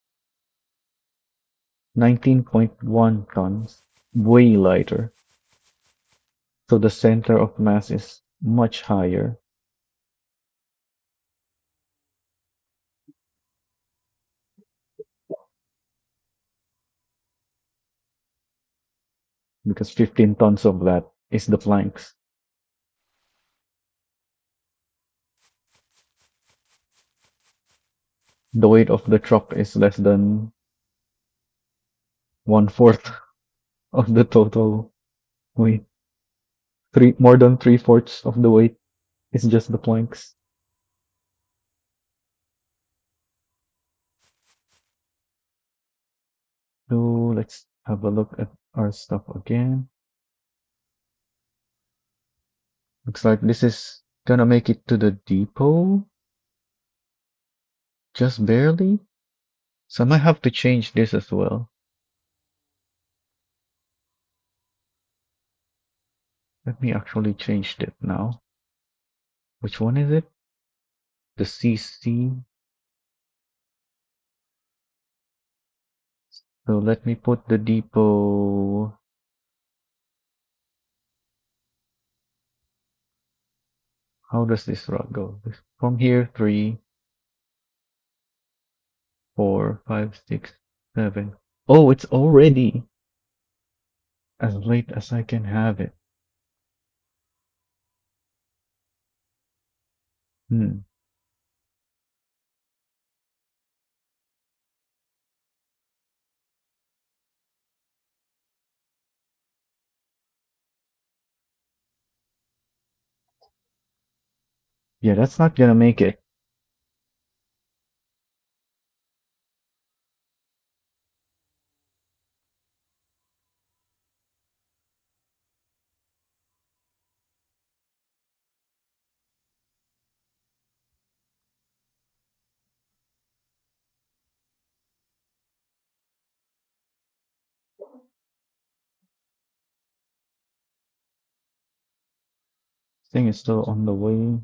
19.1 tons, way lighter. So the center of mass is much higher because 15 tons of that is the planks. The weight of the truck is less than one fourth of the total weight. More than three-fourths of the weight is just the planks. So let's have a look at our stuff again. Looks like this is gonna make it to the depot. Just barely. So I might have to change this as well. Let me actually change it now. Which one is it? The CC. So let me put the depot. How does this route go? From here, 3, 4, 5, 6, 7. Oh, it's already as late as I can have it. Hmm. Yeah, that's not gonna make it. Thing is still on the way.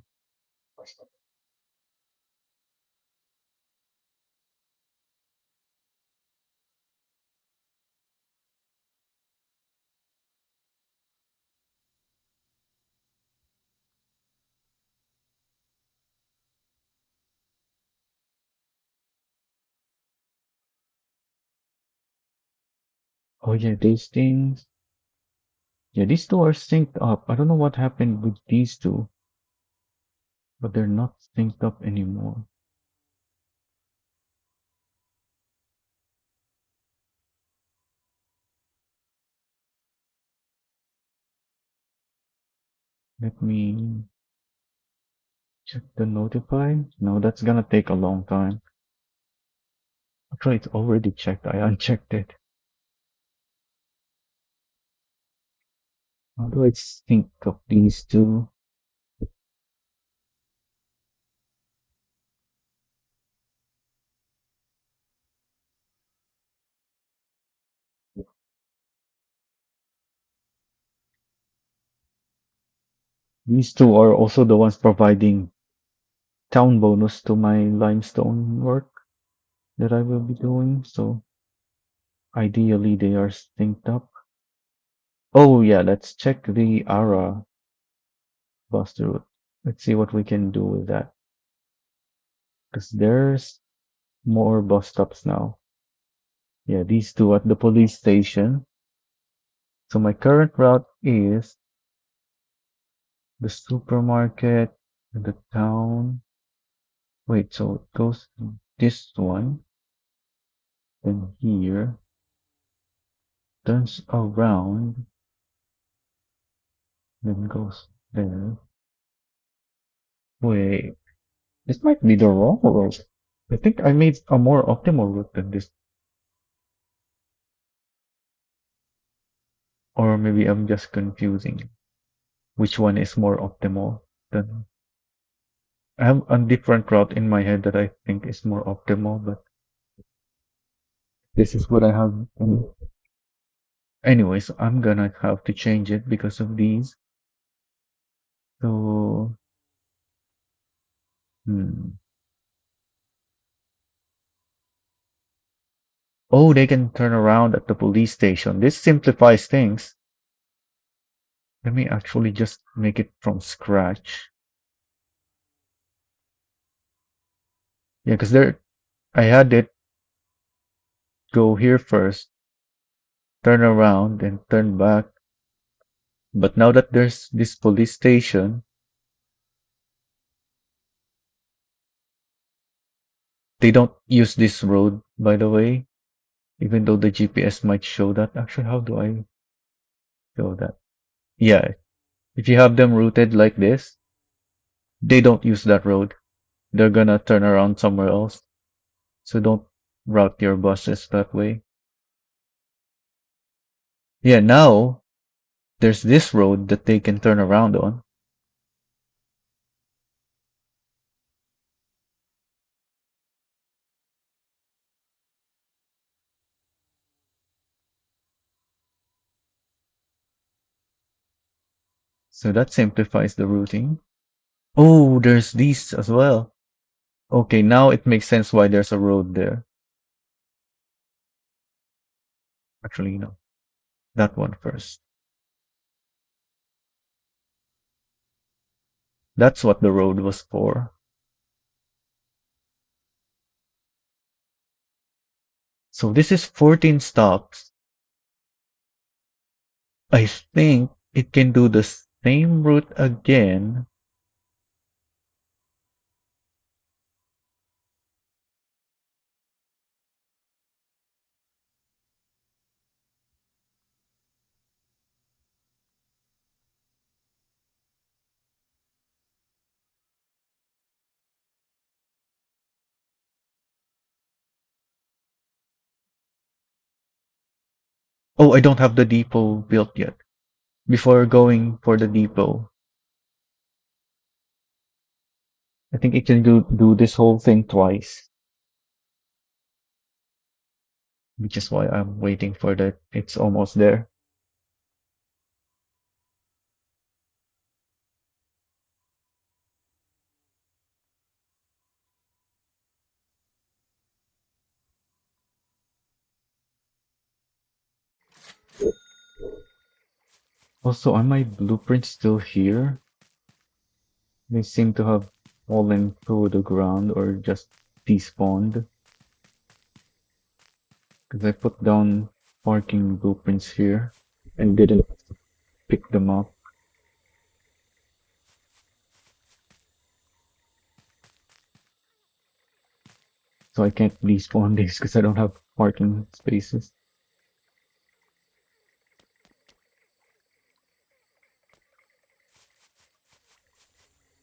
Oh yeah, these things. Yeah, these two are synced up. I don't know what happened with these two, but they're not synced up anymore. Let me check the notify. No, that's gonna take a long time. Actually, it's already checked. I unchecked it. How do I sync up these two? These two are also the ones providing town bonus to my limestone work that I will be doing. So ideally, they are synced up. Oh yeah, let's check the ARA bus route. Let's see what we can do with that. Because there's more bus stops now. Yeah, these two at the police station. So my current route is the supermarket, the town. Wait, so it goes this one, then here, turns around, then goes there. Wait, this might be the wrong route. I think I made a more optimal route than this. Or maybe I'm just confusing which one is more optimal than. I have a different route in my head that I think is more optimal, but this is what I have. Anyways, I'm gonna have to change it because of these. So, hmm. Oh, they can turn around at the police station. This simplifies things. Let me actually just make it from scratch. Yeah, because I had it go here first, turn around, and turn back. But now that there's this police station, they don't use this road, by the way, even though the GPS might show that. Actually, how do I show that? Yeah, if you have them routed like this, they don't use that road. They're gonna turn around somewhere else. So don't route your buses that way. Yeah, now there's this road that they can turn around on. So that simplifies the routing. Oh, there's these as well. Okay, now it makes sense why there's a road there. Actually, no. That one first. That's what the road was for. So this is 14 stops. I think it can do the same route again. Oh, I don't have the depot built yet. Before going for the depot, I think it can do this whole thing twice, which is why I'm waiting for that. It's almost there. Also, are my blueprints still here? They seem to have fallen through the ground or just despawned. Because I put down parking blueprints here and didn't pick them up. So I can't despawn these because I don't have parking spaces.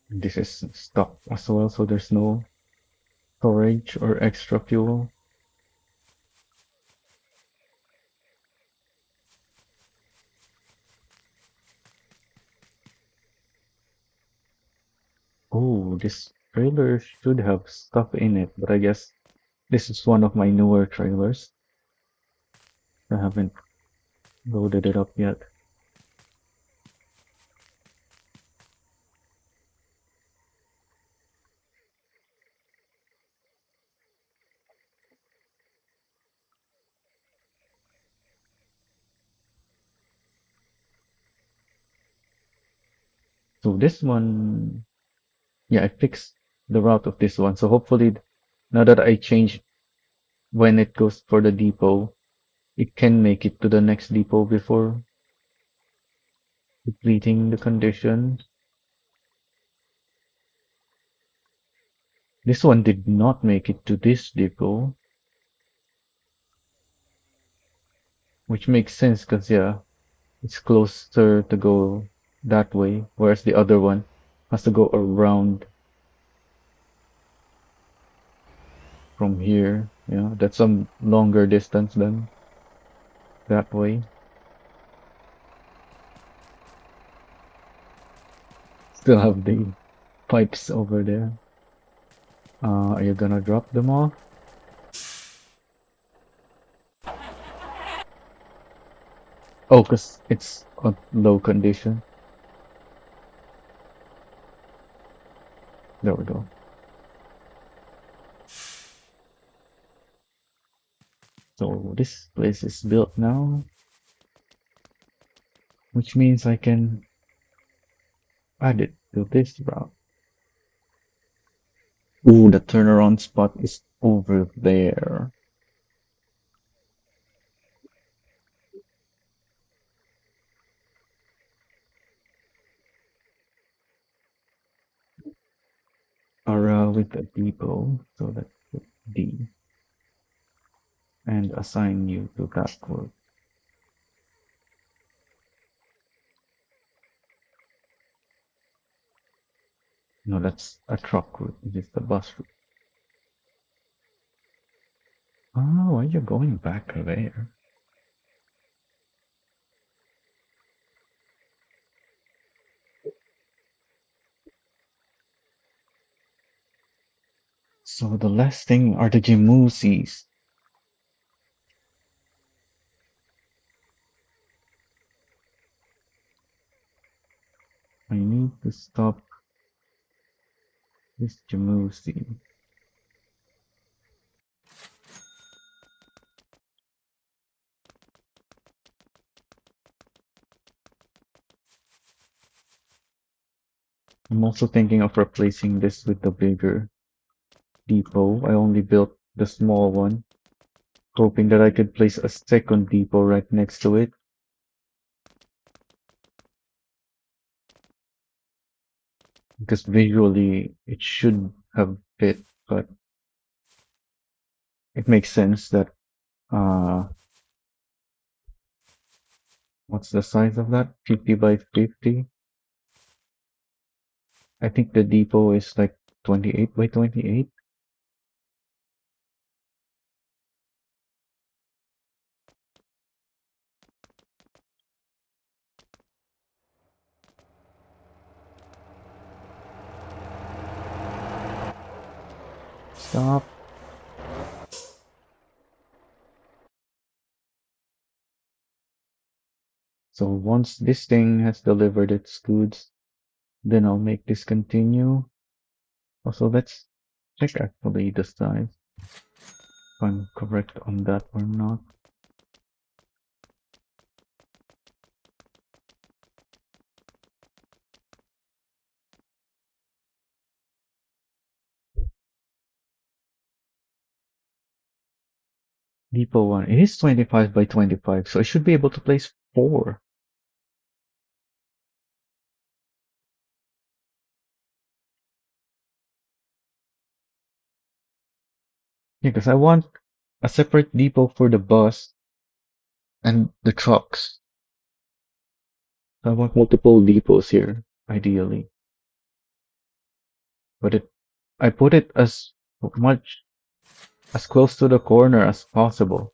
This is stuck as well, so there's no storage or extra fuel. Oh, this trailer should have stuff in it, but I guess this is one of my newer trailers. I haven't loaded it up yet. So this one, yeah, I fixed the route of this one. So hopefully, now that I changed when it goes for the depot, it can make it to the next depot before completing the condition. This one did not make it to this depot, which makes sense because, yeah, it's closer to go that way, whereas the other one has to go around from here. Yeah, that's some longer distance than that way. Still have the pipes over there. Are you gonna drop them off? Oh, because it's a low condition. There we go. So this place is built now, which means I can add it to this route. Ooh, the turnaround spot is over there. Ara with a depot, so that's D, and assign you to that route. No, that's a truck route. It is the bus route. Oh, why are you going back there? So the last thing are the Jimusis. I need to stop This Jamusi. I'm also thinking of replacing this with the bigger depot. I only built the small one, hoping that I could place a second depot right next to it, because visually it should have fit, but it makes sense that what's the size of that? 50 by 50? I think the depot is like 28 by 28. Stop. So once this thing has delivered its goods, then I'll make this continue. Also, let's check actually the size, if I'm correct on that or not. Depot 1. It is 25 by 25, so I should be able to place 4. Yeah, because I want a separate depot for the bus and the trucks. So I want multiple depots here, ideally. But I put it as much as close to the corner as possible.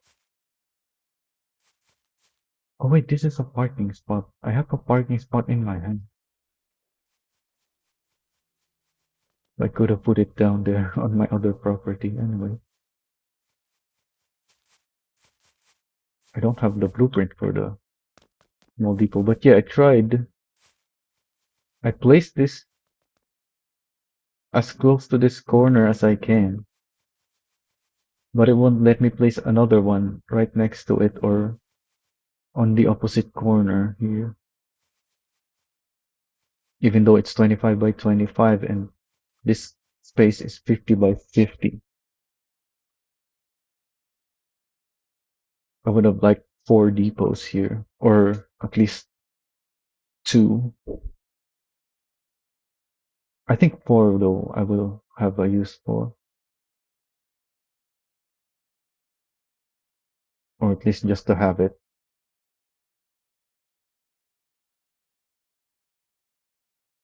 Oh wait, this is a parking spot. I have a parking spot in my hand. I could have put it down there on my other property anyway. I don't have the blueprint for the small depot, but yeah, I tried. I placed this as close to this corner as I can, but it won't let me place another one right next to it or on the opposite corner here, even though it's 25 by 25 and this space is 50 by 50. I would have liked 4 depots here, or at least 2. I think 4 though I will have a use for, or at least just to have it.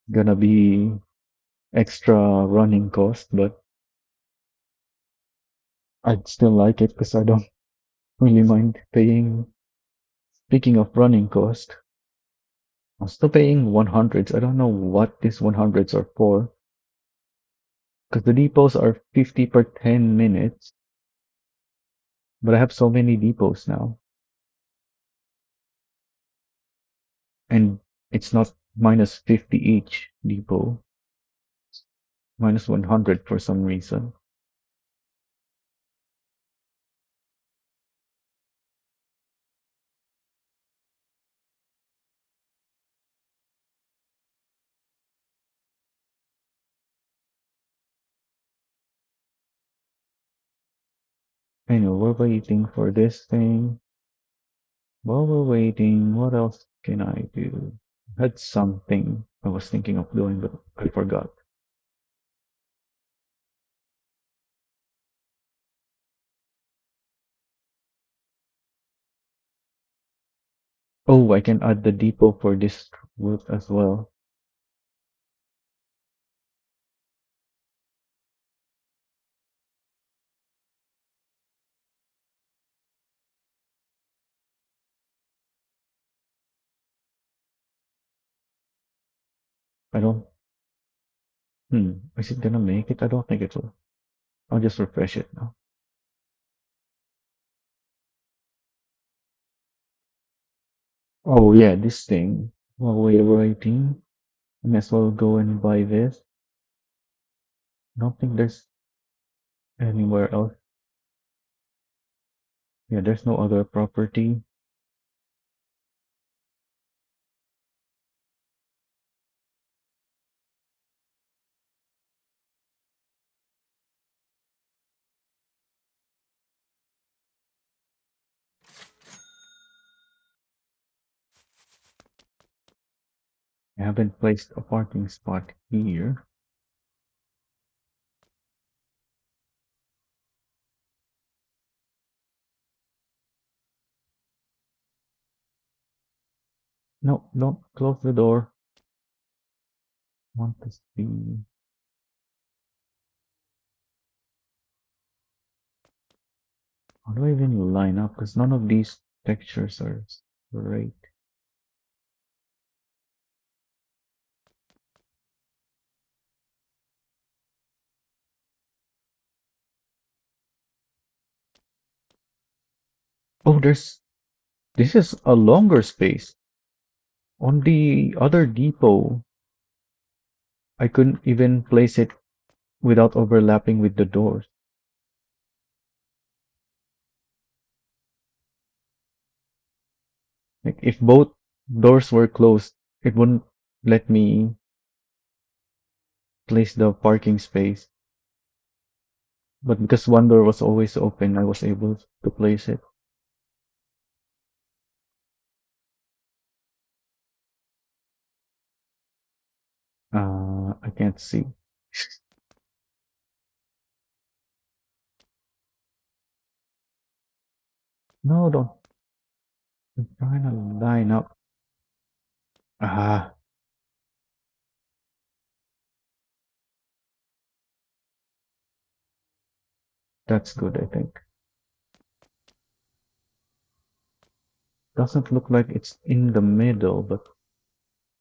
Gonna be extra running cost, but I'd still like it because I don't really mind paying. Speaking of running cost, I'm still paying 100s. I don't know what these 100s are for, because the depots are 50 per 10 minutes, but I have so many depots now, and it's not minus 50 each depot, minus 100 for some reason. Anyway, we're waiting for this thing. While we're waiting, what else can I do? I had something I was thinking of doing, but I forgot. Oh, I can add the depot for this route as well. I don't. Is it gonna make it? I don't think it will. I'll just refresh it now. Oh yeah, this thing. While we're waiting, I might as well go and buy this. don't think there's anywhere else. Yeah, there's no other property. I haven't placed a parking spot here. No, don't close the door. Want to see. How do I even line up? Because none of these textures are straight. Oh, this is a longer space. On the other depot, I couldn't even place it without overlapping with the doors. Like if both doors were closed, it wouldn't let me place the parking space. But because one door was always open, I was able to place it. I can't see. No, don't. I'm trying to line up. Ah, that's good, I think. Doesn't look like it's in the middle, but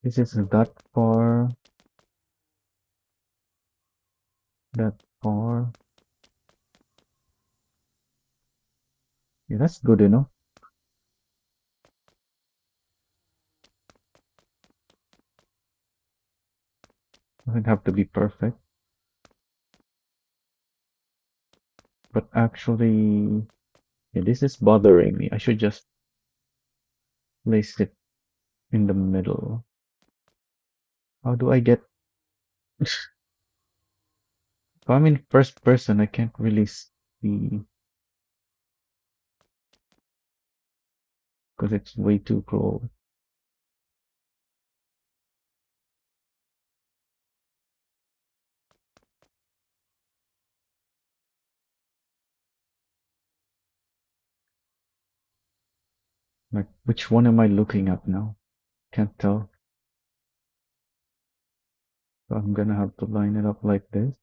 this is that far, that far. Yeah, that's good enough. Doesn't have to be perfect. But actually, yeah, this is bothering me. I should just place it in the middle. How do I get... If I'm in first person, I can't really see because it's way too close. Like, which one am I looking at now? Can't tell. So I'm gonna have to line it up like this.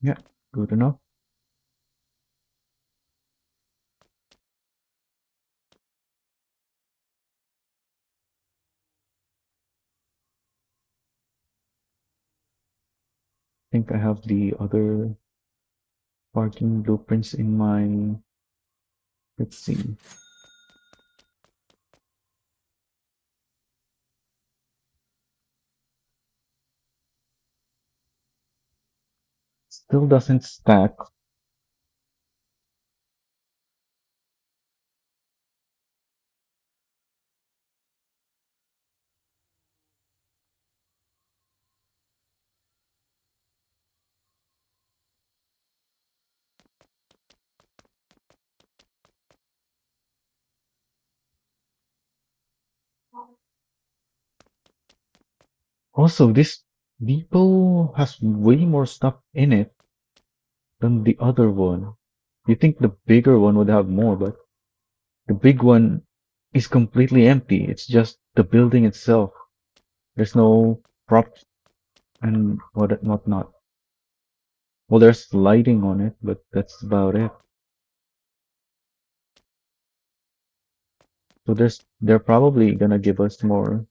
Yeah, good enough. I think I have the other parking blueprints in my... Let's see. Still doesn't stack. Also, this depot has way more stuff in it than the other one. You think the bigger one would have more, but the big one is completely empty. It's just the building itself. There's no props and whatnot. Well, there's lighting on it, but that's about it. So they're probably gonna give us more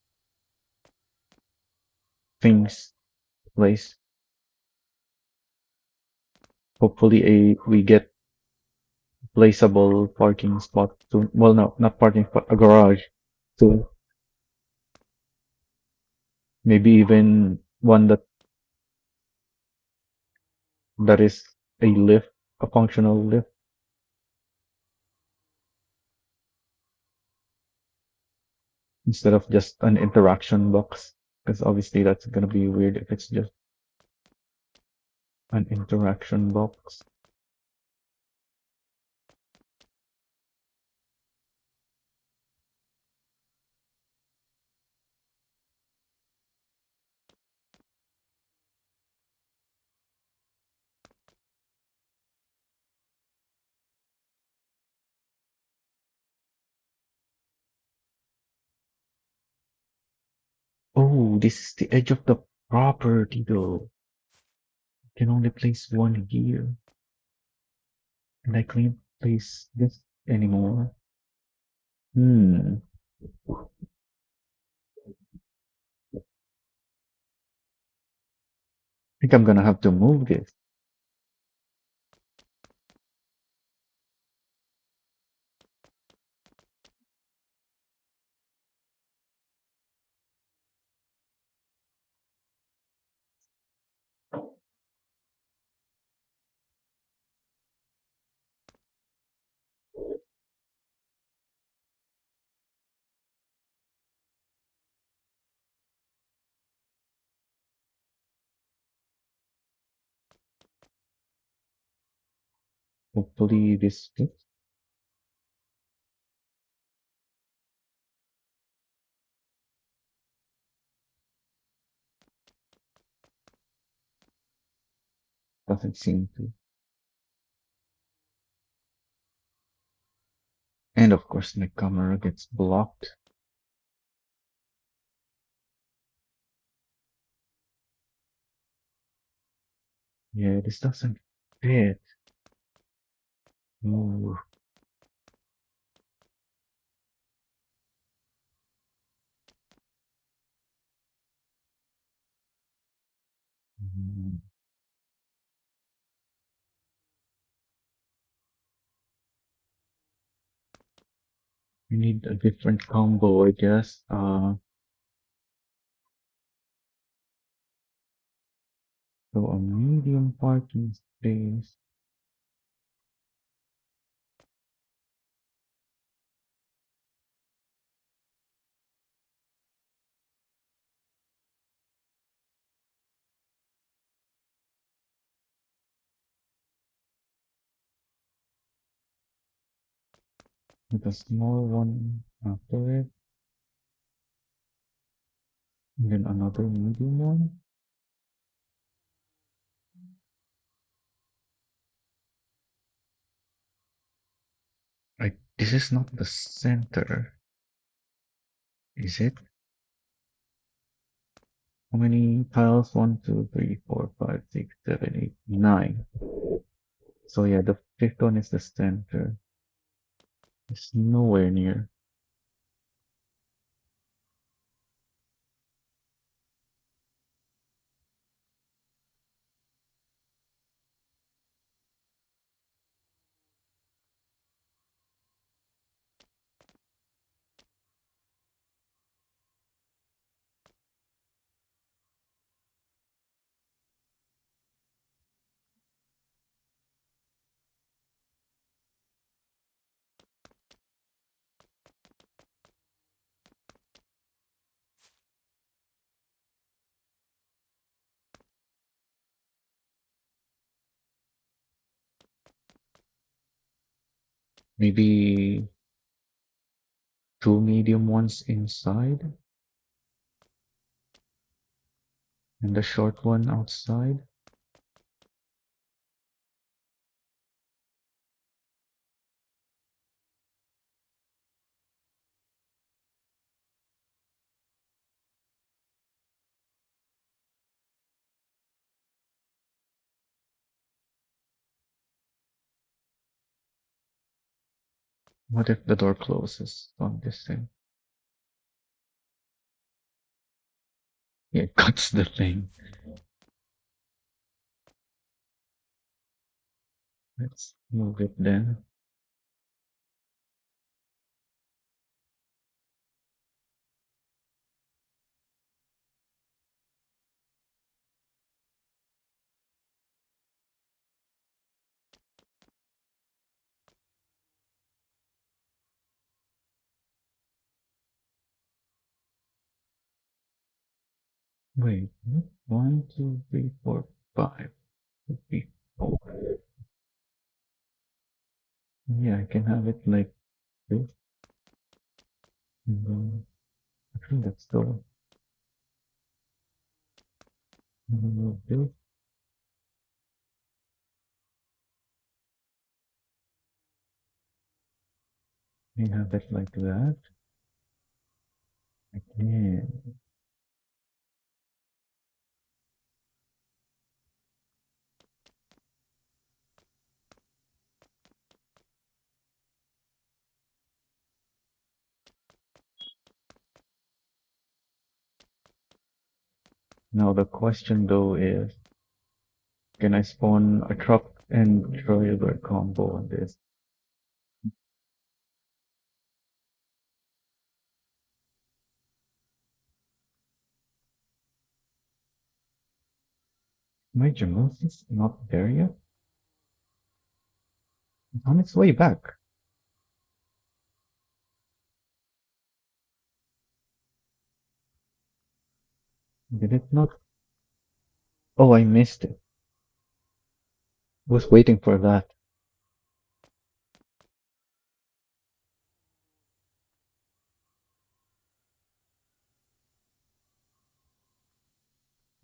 things to place. Hopefully, we get placeable parking spot to, well, no, not parking spot, a garage to maybe even one that is a lift, a functional lift, instead of just an interaction box. Because obviously that's gonna be weird if it's just an interaction box. Oh, this is the edge of the property though. Can only place one here, and I can't place this anymore. Hmm. I think I'm gonna have to move this. Hopefully this fits. Doesn't seem to. And of course my camera gets blocked. Yeah, this doesn't fit. Ooh. Mm. We need a different combo, I guess. So a medium parking space. With a small one after it, and then another medium one. This is not the center, is it? How many tiles? One, two, three, four, five, six, seven, eight, nine. So yeah, the fifth one is the center. It's nowhere near. Maybe two medium ones inside and the short one outside. What if the door closes on this thing? Yeah, it cuts the thing. Let's move it then. Wait, what? 1, 2, 3, 4, 5. Could be 4. Yeah, I can have it like this. And then I think that's the this. I have it like that. Again. Now the question though is, can I spawn a truck and trailer combo on this? My Jamus is not there yet? It's on its way back. Did it not? Oh, I missed it. Was waiting for that.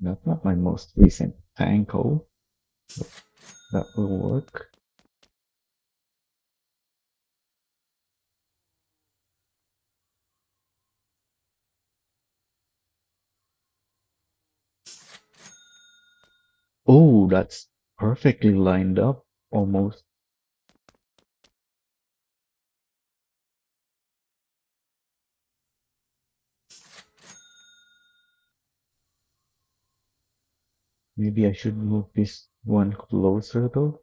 That's not my most recent tanko. That will work. Oh, that's perfectly lined up, almost. Maybe I should move this one closer though.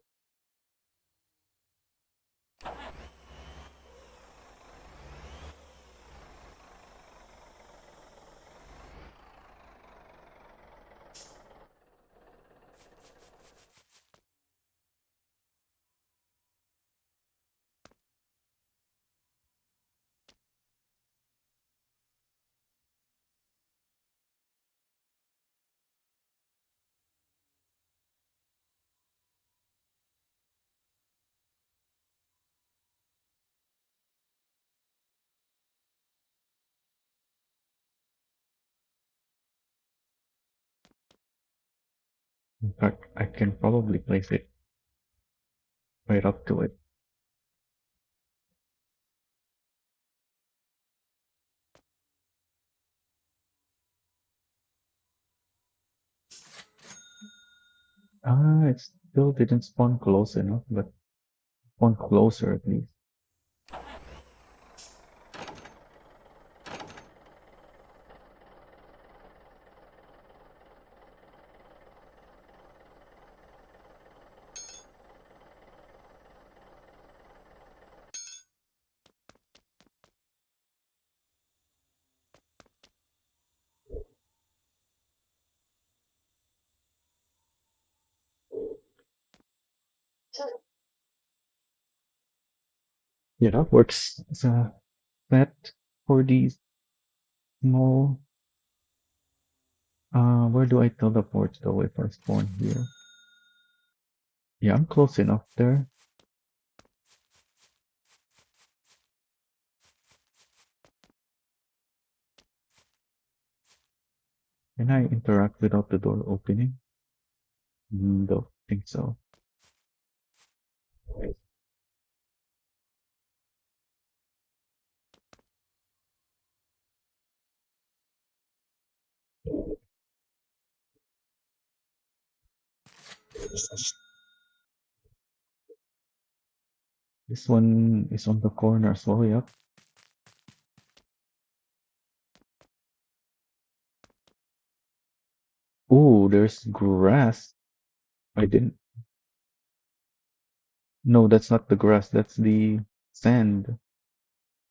In fact, I can probably place it right up to it. Ah, it still didn't spawn close enough, but spawn closer at least. Yeah, that works as a pet for these small. Where do I teleport though if I spawn here? Yeah, I'm close enough there. Can I interact without the door opening? Don't think so. This one is on the corner as well, yep. Oh, there's grass. I didn't. No, that's not the grass. That's the sand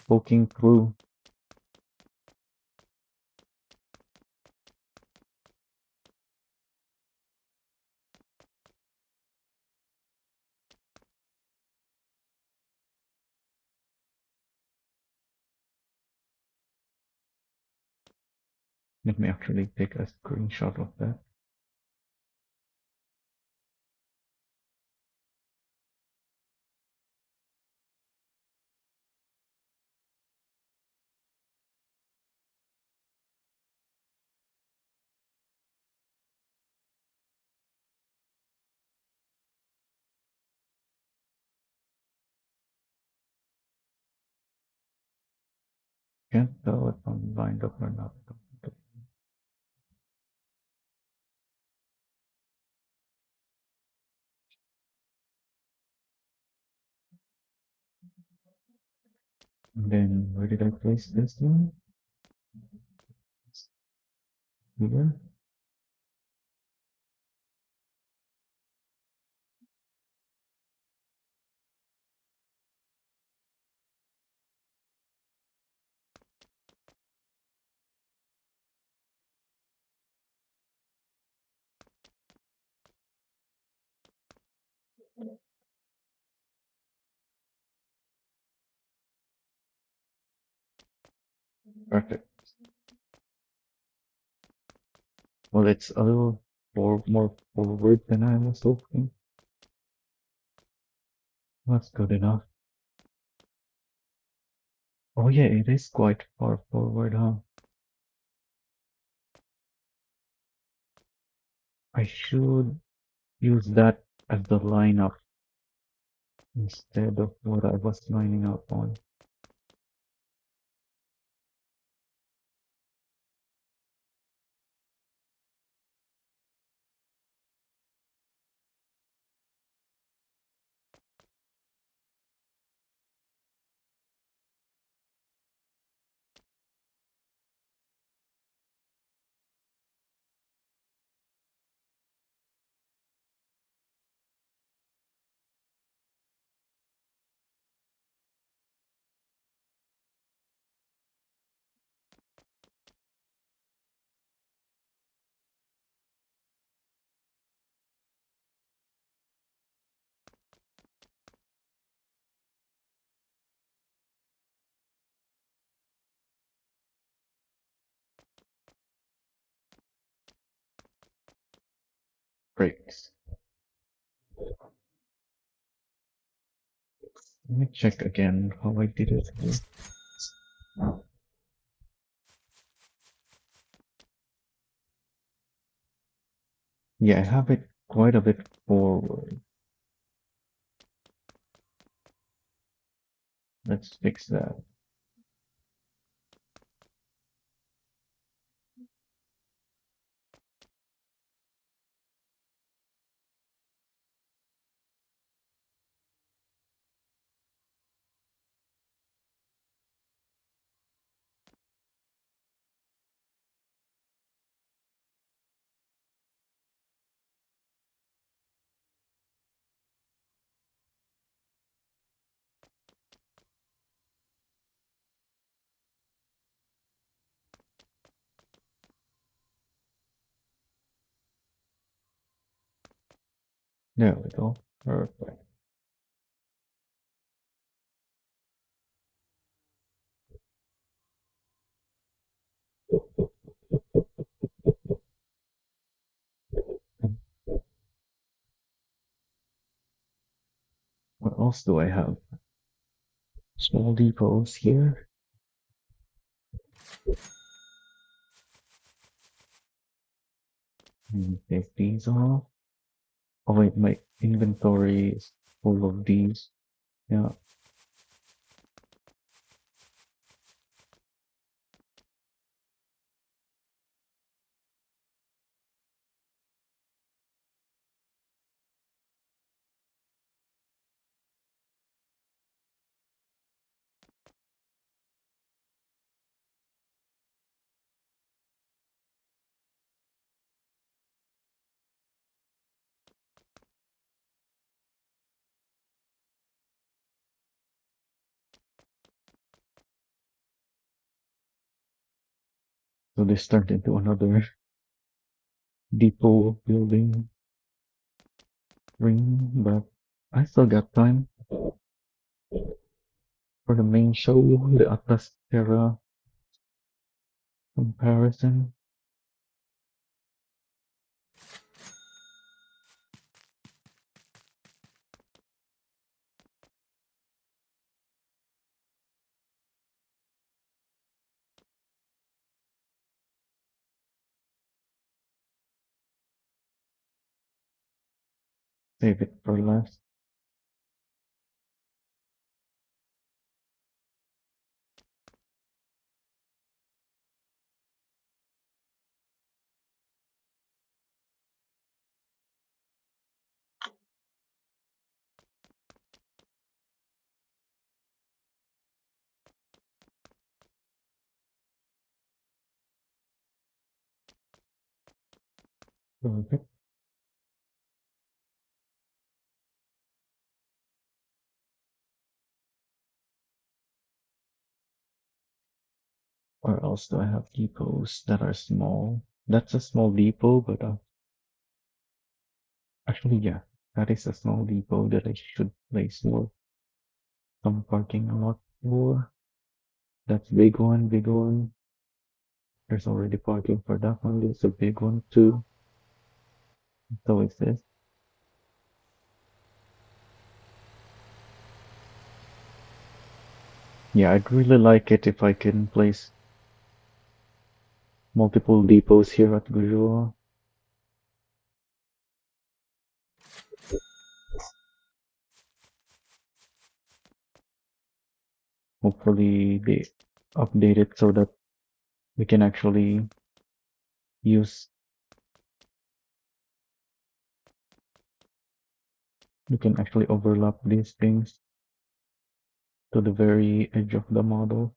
poking through. Let me actually take a screenshot of that. Can't tell if I'm lined up or not. And then where did I place this one? Here. Perfect. Well, it's a little more forward than I was hoping. That's good enough. Oh yeah, it is quite far forward, huh? I should use that as the lineup instead of what I was lining up on. Breaks. Let me check again how I did it. Yeah, I have it quite a bit forward. Let's fix that. There we go. Perfect. And what else do I have? Small depots here. Take these off. Oh wait, my inventory is full of these. Yeah. So this turned into another depot building ring, but I still got time for the main show, the Atlas Terra comparison. Save it for last. Perfect. Or else do I have depots that are small? That's a small depot, but actually, yeah, that is a small depot that I should place more some parking lot for. That's big one, big one. There's already parking for that one. There's a big one too. So is this. Yeah, I'd really like it if I can place multiple depots here at Gujoa. Hopefully they update it so that we can actually use, we can actually overlap these things to the very edge of the model.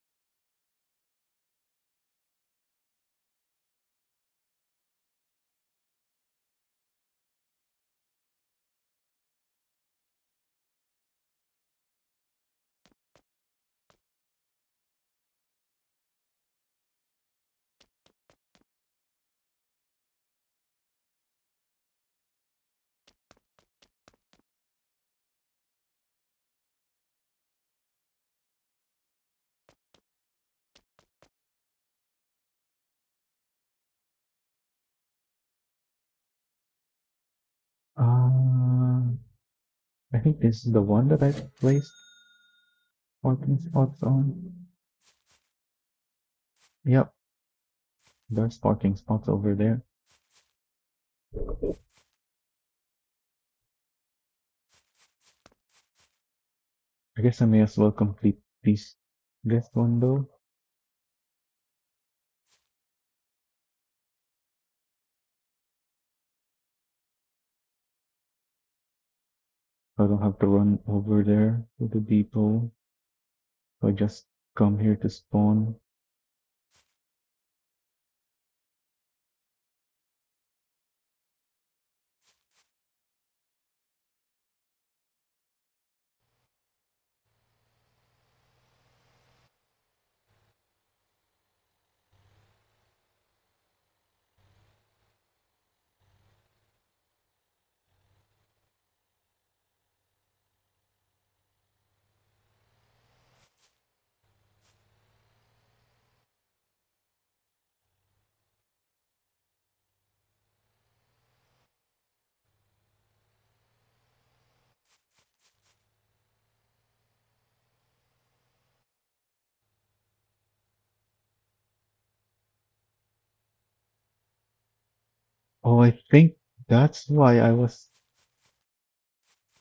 Uh, I think this is the one that I placed parking spots on. Yep, there's parking spots over there. I guess I may as well complete this one though. I don't have to run over there to the depot. So I just come here to spawn. Oh, I think that's why I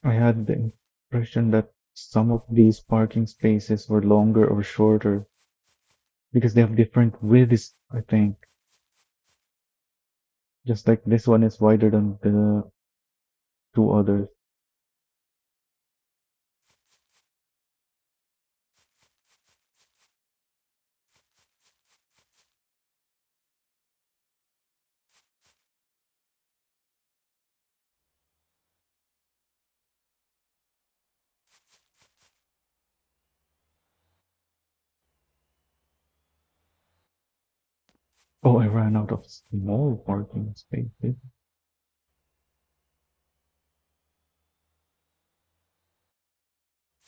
had the impression that some of these parking spaces were longer or shorter because they have different widths, I think. Just like this one is wider than the two others. Oh, I ran out of small parking spaces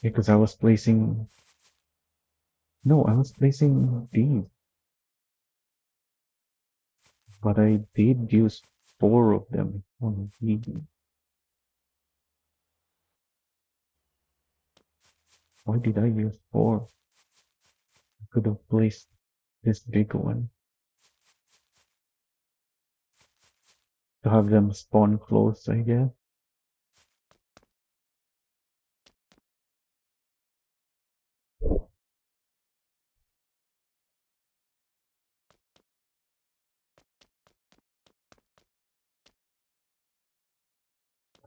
because I was placing, no, I was placing these, but I did use four of them on these. Why did I use four? I could have placed this big one to have them spawn close, I guess.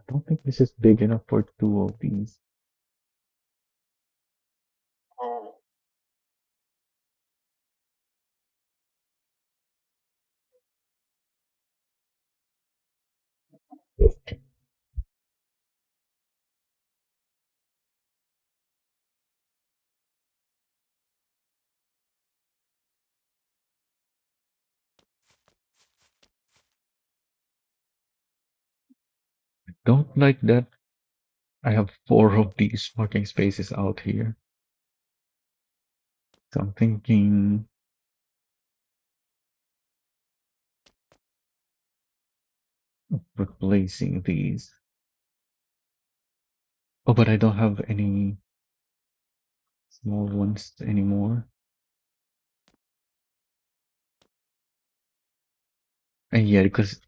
I don't think this is big enough for two of these. Don't like that I have four of these parking spaces out here. So I'm thinking of replacing these. Oh, but I don't have any small ones anymore. And yeah, because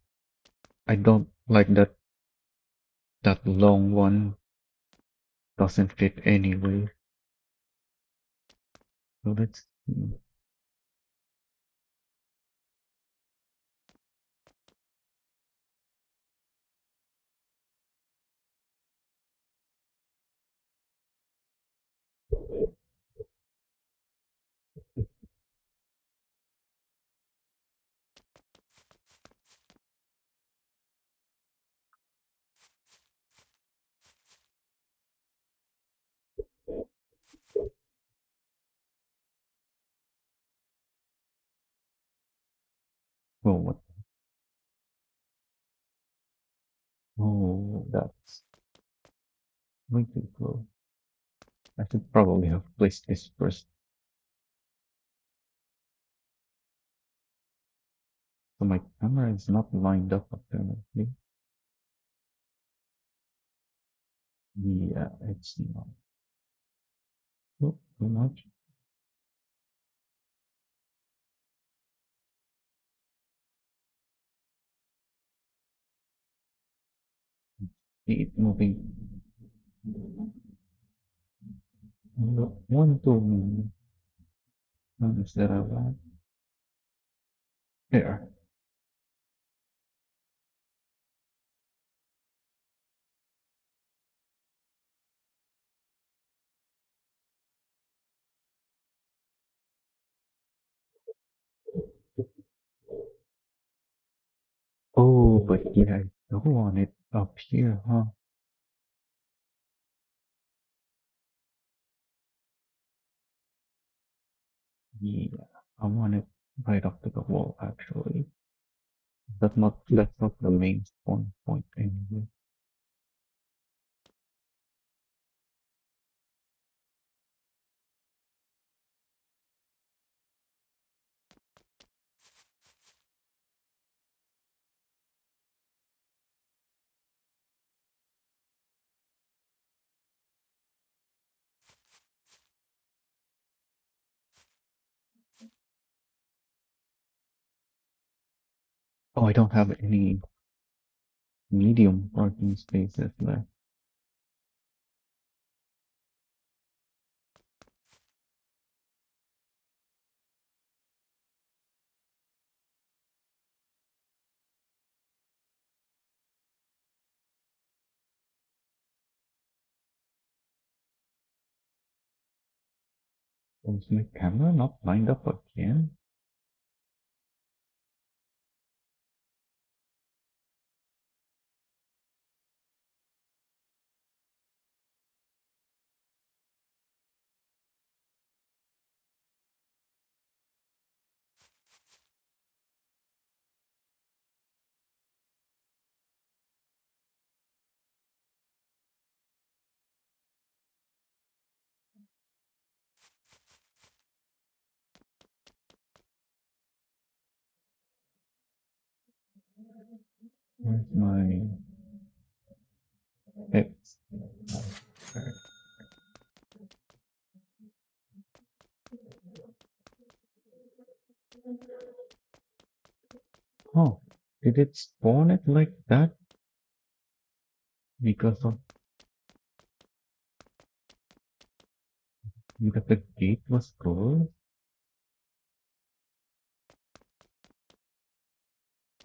I don't like that long one doesn't fit anyway. So let's see. Oh, what? Oh, that's way too close. I should probably have placed this first. So my camera is not lined up apparently. Yeah, it's not. Oh, too much. Keep moving. One too many. Instead of that. There. Oh, but yeah, I don't want it up here, huh? Yeah, I want it right up to the wall actually. That's not the main spawn point anyway. Oh, I don't have any medium parking spaces left. Is my camera not lined up again? Where's my X? Oh, did it spawn it like that because the gate was closed?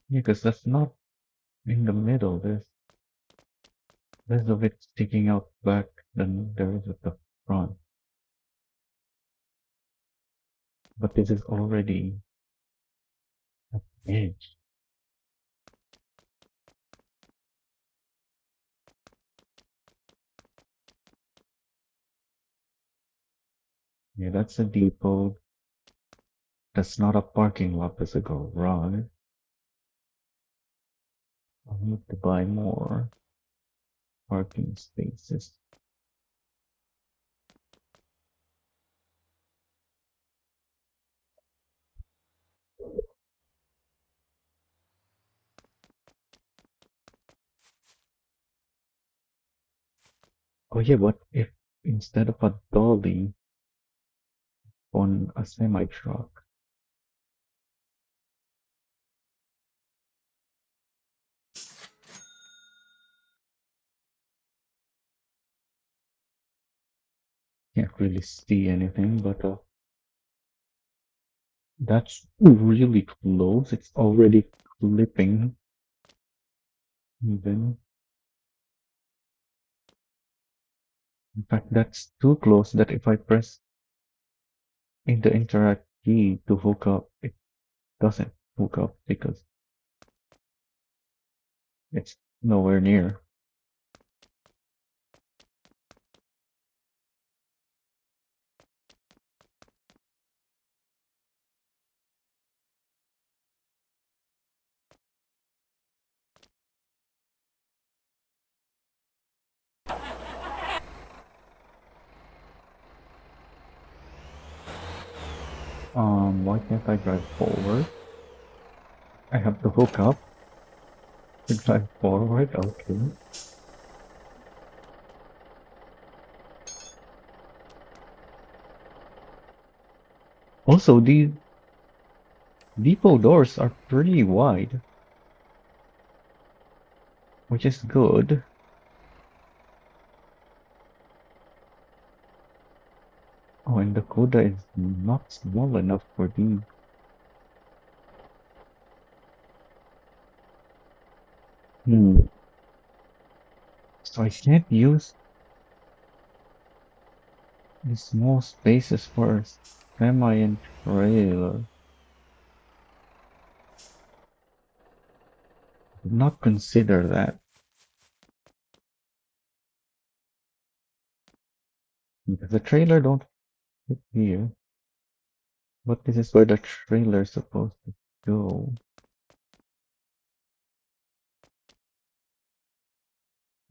Yeah, because that's not in the middle. There's less of it sticking out back than there is at the front. But this is already an edge. Yeah, that's a depot. That's not a parking lot, that's a garage. I need to buy more parking spaces. Oh yeah, what if instead of a dolly on a semi truck? Can't really see anything, but that's really close. It's already clipping even. In fact, that's too close that if I press in the interact key to hook up, it doesn't hook up because it's nowhere near. Why can't I drive forward? I have to hook up to drive forward. Okay. Also, these depot doors are pretty wide, which is good. Oh, and the Kuda is not small enough for these. Hmm. So I can't use the small spaces for semi and trailer. Did not consider that because the trailer don't fit here. But this is where the trailer is supposed to go.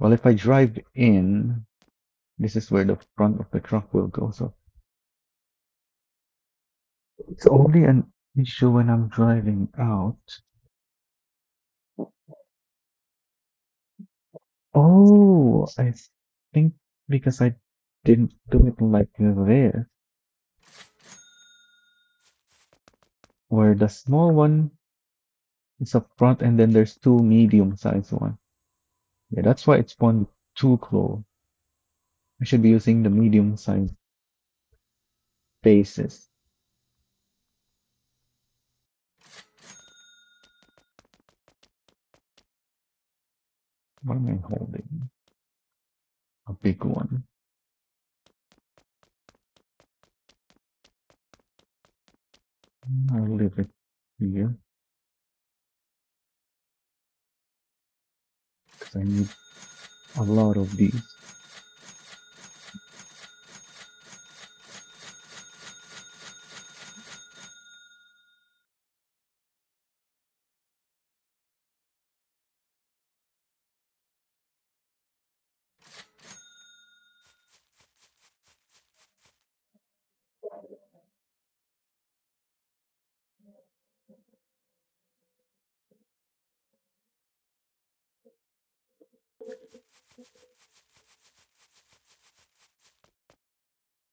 Well, if I drive in, this is where the front of the truck will go. So it's only an issue when I'm driving out. Oh, I think because I didn't do it like this, where the small one is up front and then there's two medium-sized ones. Yeah, that's why it's one too close. I should be using the medium-sized bases. What am I holding? A big one. I'll leave it here because I need a lot of these.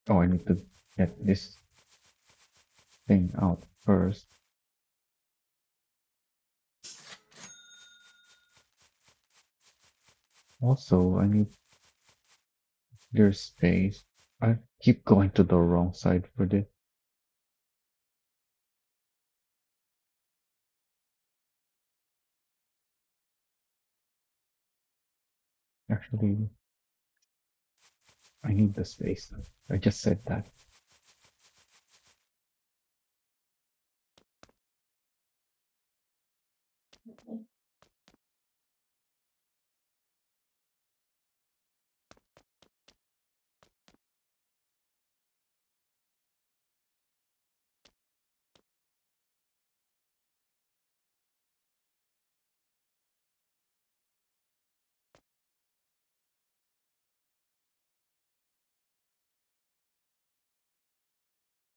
Oh, I need to get this thing out first. Also, I need their space. I keep going to the wrong side for this. Actually, I need the space. I just said that.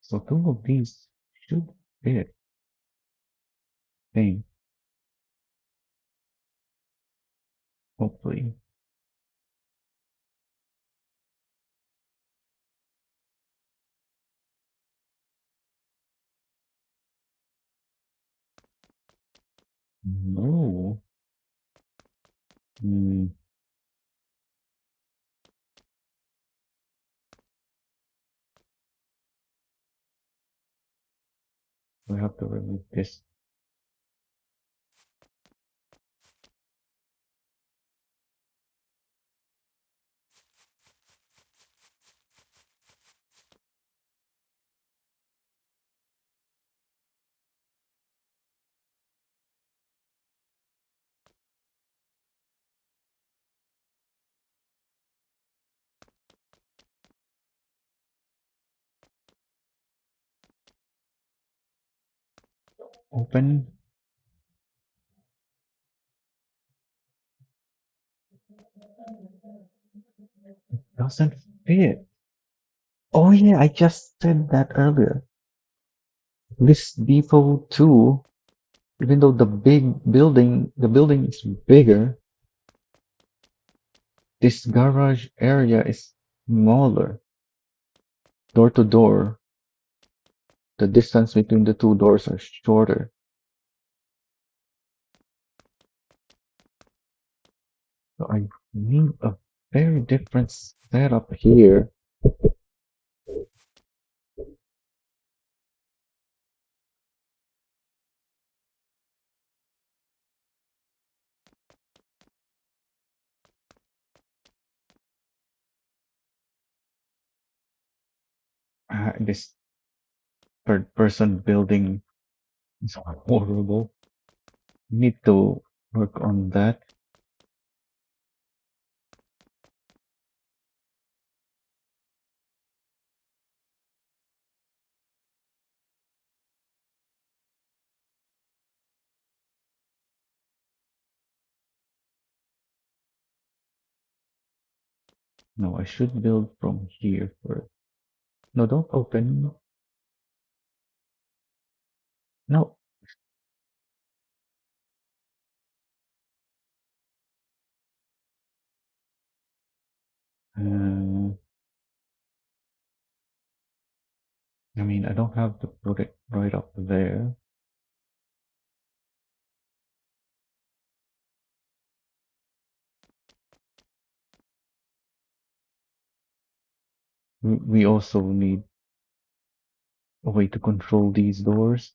So two of these should fit. Thing, hopefully. No. Hmm. We have to remove this. Open. Doesn't fit. Oh yeah, I just said that earlier. This depot too, even though the building is bigger, this garage area is smaller. Door to door, the distance between the two doors are shorter. So I need a very different setup here. This third person building is horrible. Need to work on that. No, I should build from here first. No, don't open. No. Uh, I mean, I don't have to put it right up there. We also need a way to control these doors.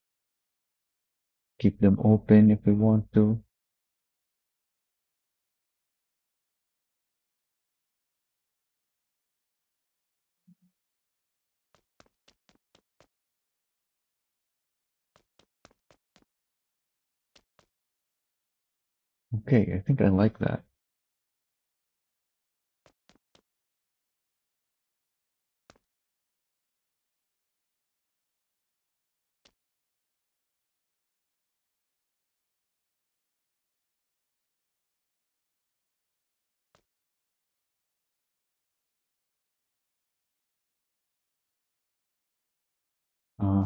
Keep them open if we want to. Okay, I think I like that.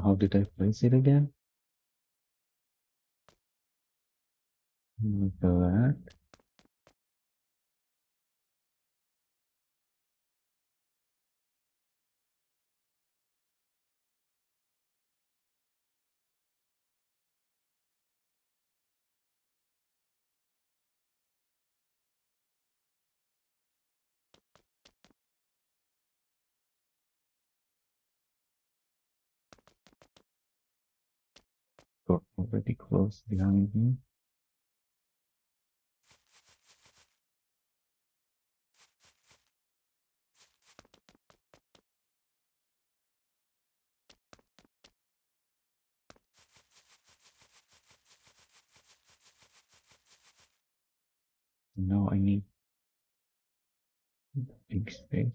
How did I place it again? Like that. Door already closed behind me. Now I need big space.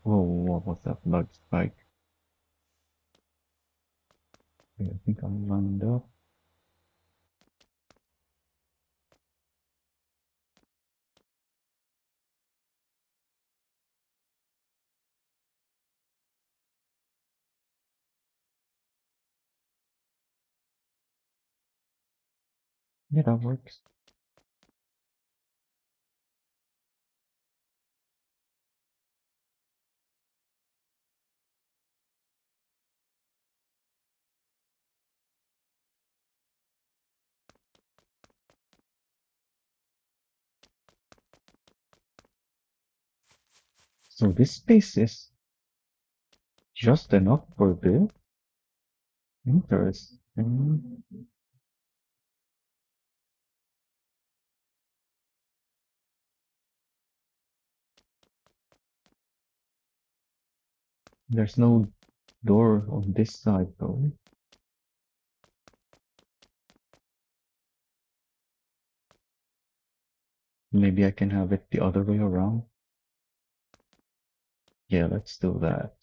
Whoa, what was that large spike? Okay, I think I'm lined up. Yeah, that works. So this space is just enough for this? Interesting. There's no door on this side though. Maybe I can have it the other way around. Yeah, let's do that.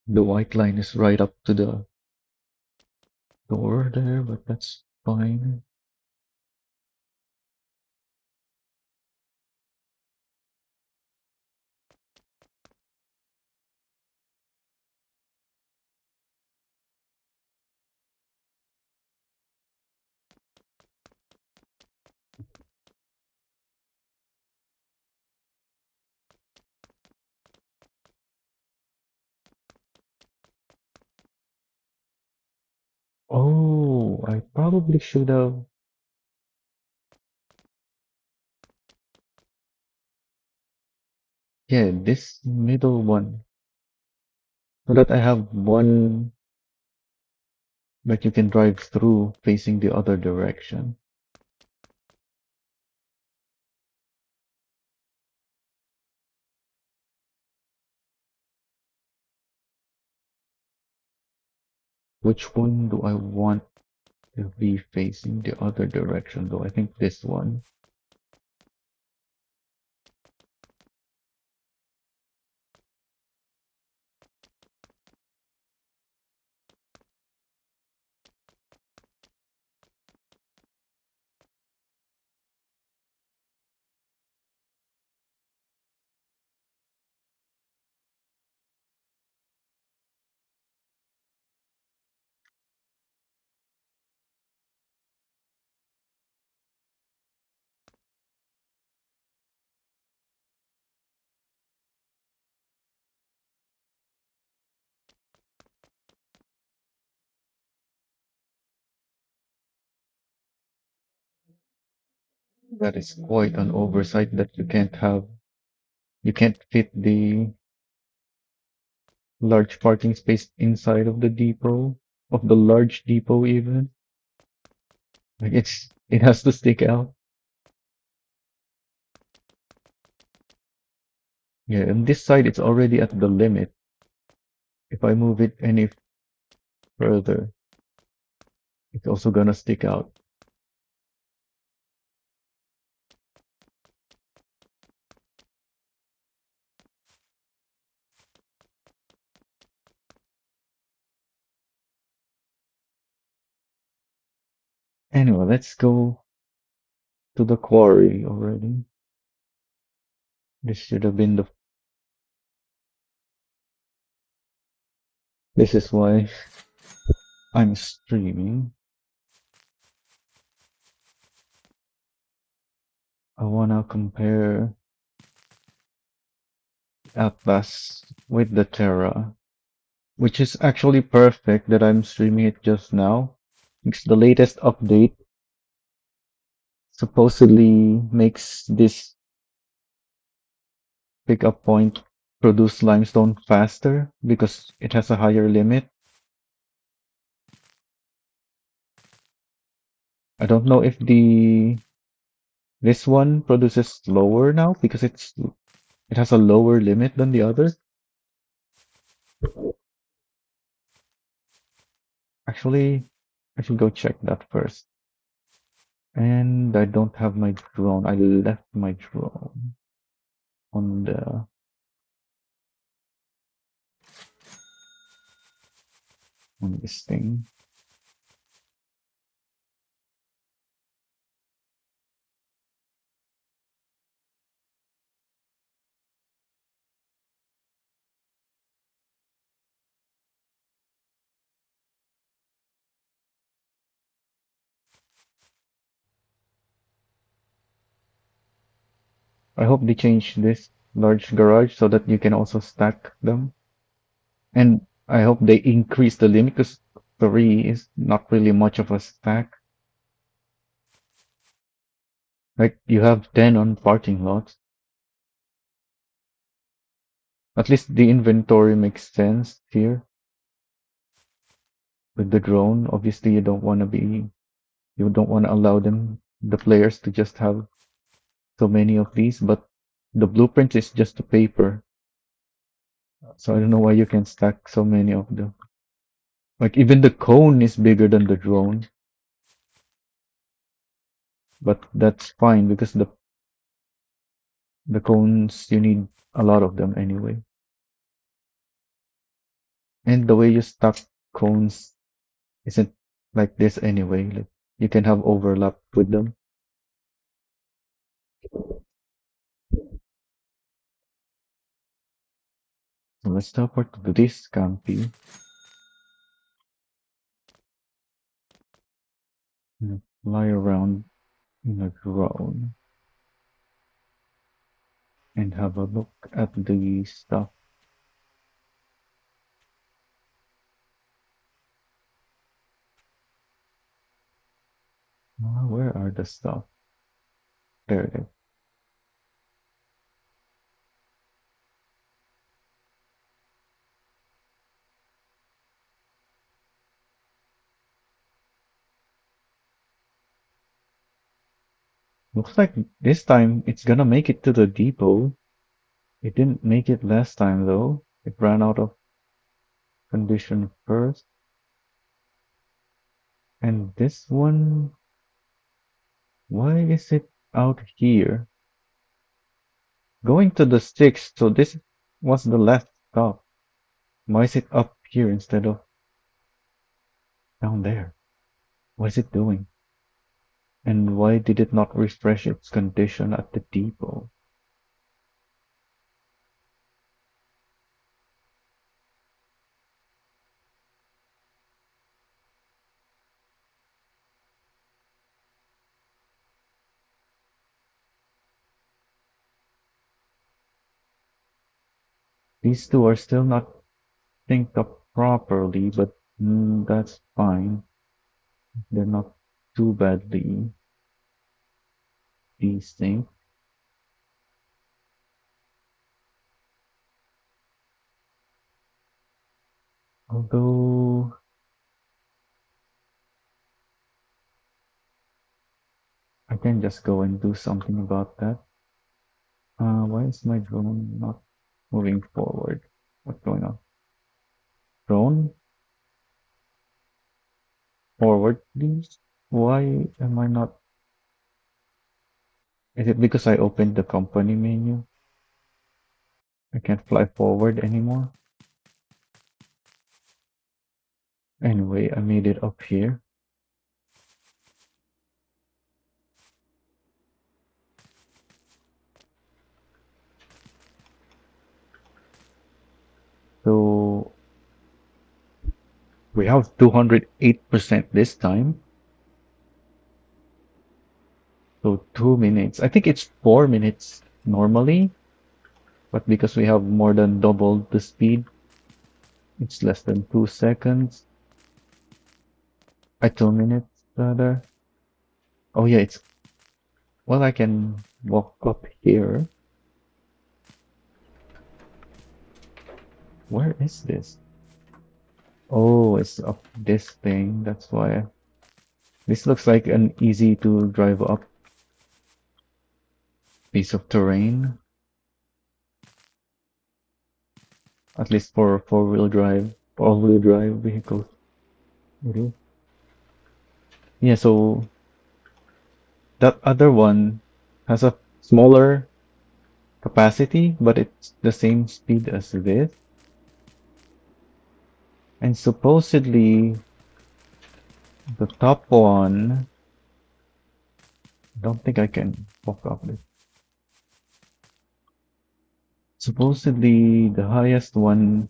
The white line is right up to the door there, but that's fine. Oh, I probably should have. Yeah, this middle one. So that I have one that you can drive through facing the other direction. Which one do I want to be facing the other direction though? I think this one. That is quite an oversight that you can't have. You can't fit the large parking space inside of the depot, of the large depot even. Like it has to stick out. Yeah, and this side it's already at the limit. If I move it any further, it's also gonna stick out. Anyway, let's go. to the quarry already. This should have been the. This is why I'm streaming. I wanna compare Atlas with the Terra, which is actually perfect that I'm streaming it just now. Because the latest update supposedly makes this pickup point produce limestone faster because it has a higher limit. I don't know if the this one produces slower now because it has a lower limit than the others. Actually, I should go check that first. And I don't have my drone. I left my drone on the on this thing. I hope they change this large garage so that you can also stack them. And I hope they increase the limit because 3 is not really much of a stack. Like you have 10 on parking lots. At least the inventory makes sense here. With the drone, obviously you don't want to allow the players to just have so many of these, but the blueprint is just a paper. So I don't know why you can stack so many of them. Like even the cone is bigger than the drone, but that's fine because the cones you need a lot of them anyway. And the way you stack cones isn't like this anyway. Like you can have overlap with them. So let's teleport to this campy and fly around in a drone and have a look at the stuff. Where are the stuff? There it is. Looks like this time it's gonna make it to the depot. It didn't make it last time though. It ran out of condition first. And this one, why is it out here? Going to the sticks, so this was the last stop. Why is it up here instead of down there? What is it doing? And why did it not refresh its condition at the depot? These two are still not synced up properly, but that's fine. They're not too badly desynced. Although I can just go and do something about that. Why is my drone not moving forward? What's going on? Drone, forward, please. Why am I not? Is it because I opened the company menu? I can't fly forward anymore. Anyway, I made it up here. We have 208% this time. So 2 minutes. I think it's 4 minutes normally, but because we have more than double the speed, it's less than 2 seconds. 2 minutes rather. Oh yeah, it's well I can walk up here. Where is this? Oh, it's up this thing. That's why. This looks like an easy to drive up piece of terrain, at least for four-wheel drive, all-wheel drive vehicles. It is. Yeah, so that other one has a smaller capacity, but it's the same speed as this. And supposedly the top one, I don't think I can walk up this. Supposedly the highest one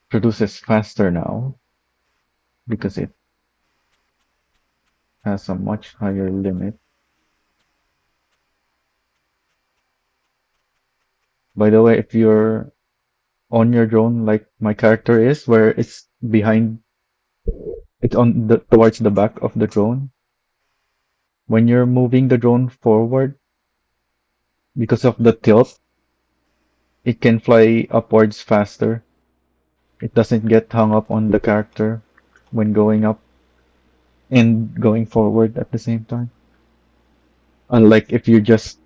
produces faster now because it has a much higher limit. By the way, if you're on your drone like my character is, where it's behind, it's on the towards the back of the drone. When you're moving the drone forward, because of the tilt, it can fly upwards faster. It doesn't get hung up on the character when going up and going forward at the same time. Unlike if you're just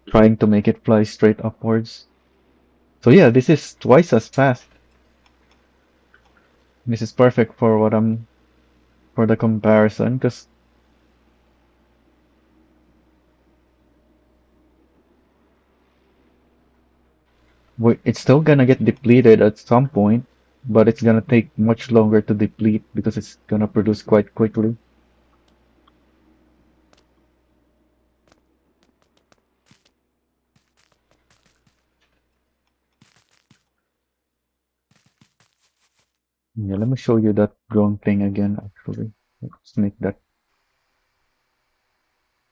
trying to make it fly straight upwards. So yeah, this is twice as fast. This is perfect for what I'm for the comparison because it's still gonna get depleted at some point, but it's gonna take much longer to deplete because it's gonna produce quite quickly. Yeah, let me show you that drone thing again, actually. Let's make that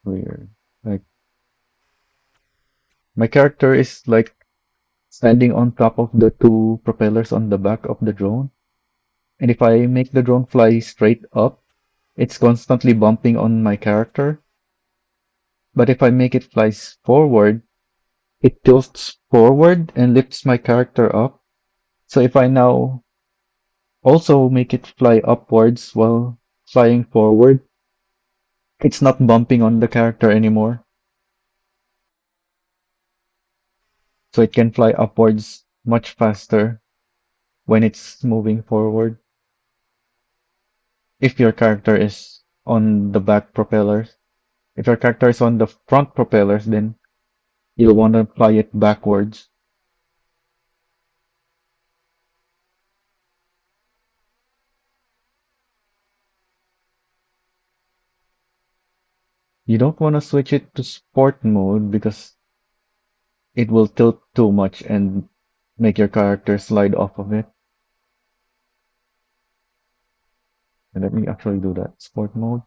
clear. Like, my character is like standing on top of the two propellers on the back of the drone. And if I make the drone fly straight up, it's constantly bumping on my character. But if I make it fly forward, it tilts forward and lifts my character up. So if I now also make it fly upwards while flying forward, it's not bumping on the character anymore. So it can fly upwards much faster when it's moving forward. If your character is on the back propellers. If your character is on the front propellers, then you'll want to fly it backwards. You don't want to switch it to sport mode because it will tilt too much and make your character slide off of it. And let me actually do that. Sport mode.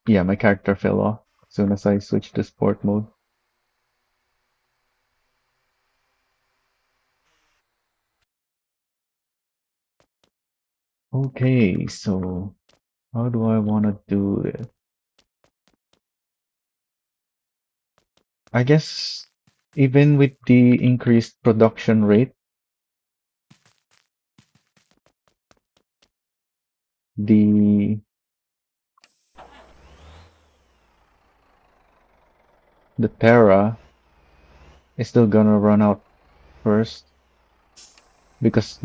Yeah, my character fell off as soon as I switched to sport mode. Okay, so how do I want to do this? I guess even with the increased production rate, the the Terra is still gonna run out first because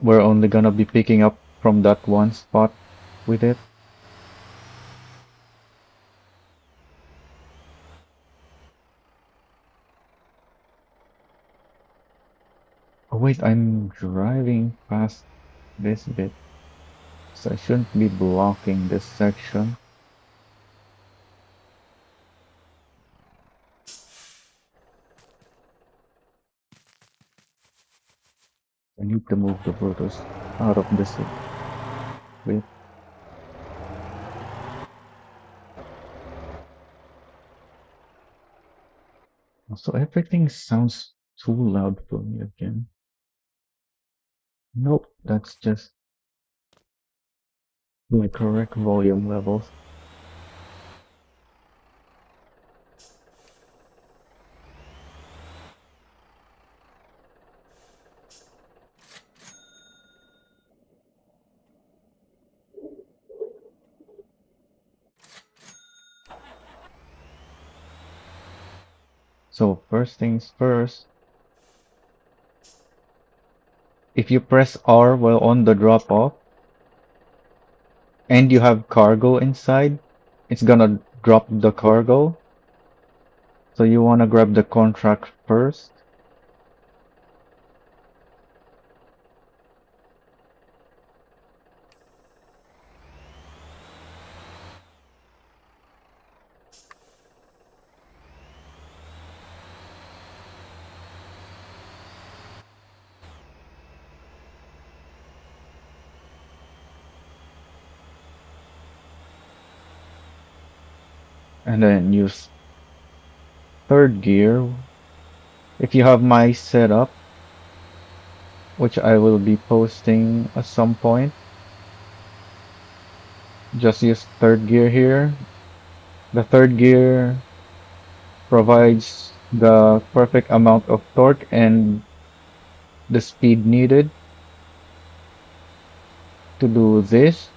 we're only gonna be picking up from that one spot with it. Oh wait, I'm driving past this bit, so I shouldn't be blocking this section. I need to move the rotors out of this a bit. So everything sounds too loud for me again. Nope, that's just the correct volume levels. So first things first, if you press R while on the drop off and you have cargo inside, it's gonna drop the cargo. So you wanna grab the contract first. And then use third gear. If you have my setup, which I will be posting at some point, just use third gear here. The third gear provides the perfect amount of torque and the speed needed to do this.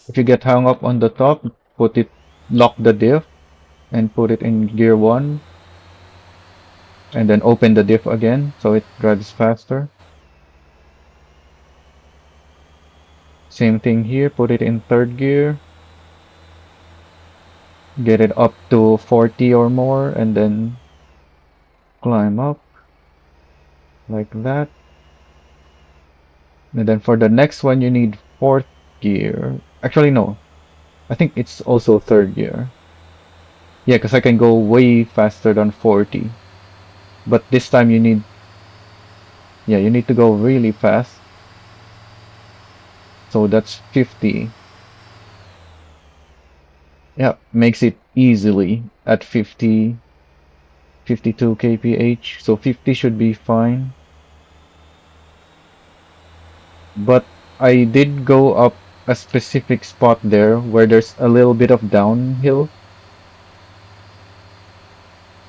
If you get hung up on the top, lock the diff and put it in gear 1 and then open the diff again so it drives faster. Same thing here, put it in third gear, get it up to 40 or more and then climb up like that. And then for the next one, you need fourth gear. Actually, no. I think it's also third gear. Yeah, because I can go way faster than 40. But this time yeah, you need to go really fast. So that's 50. Yeah, makes it easily at 50, 52 kph. So 50 should be fine. But I did go up a specific spot there where there's a little bit of downhill.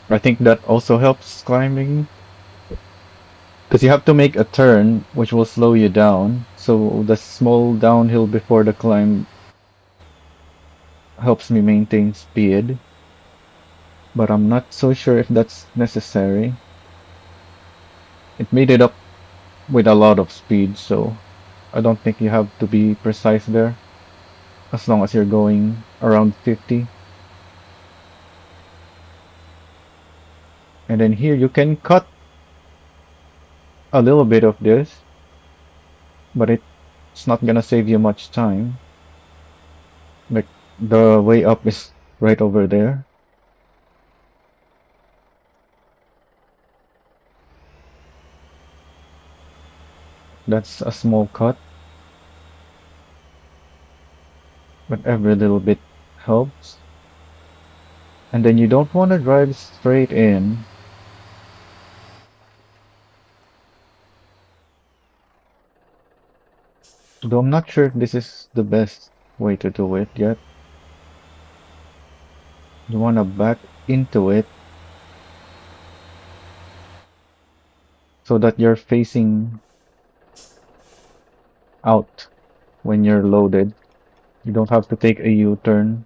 I think that also helps climbing. Because you have to make a turn, which will slow you down. So the small downhill before the climb helps me maintain speed. But I'm not so sure if that's necessary. It made it up with a lot of speed, so I don't think you have to be precise there. As long as you're going around 50. And then here you can cut a little bit of this, but it's not gonna save you much time. Like the way up is right over there. That's a small cut, but every little bit helps. And then you don't want to drive straight in. Though I'm not sure if this is the best way to do it yet. You want to back into it so that you're facing out when you're loaded. You don't have to take a U-turn.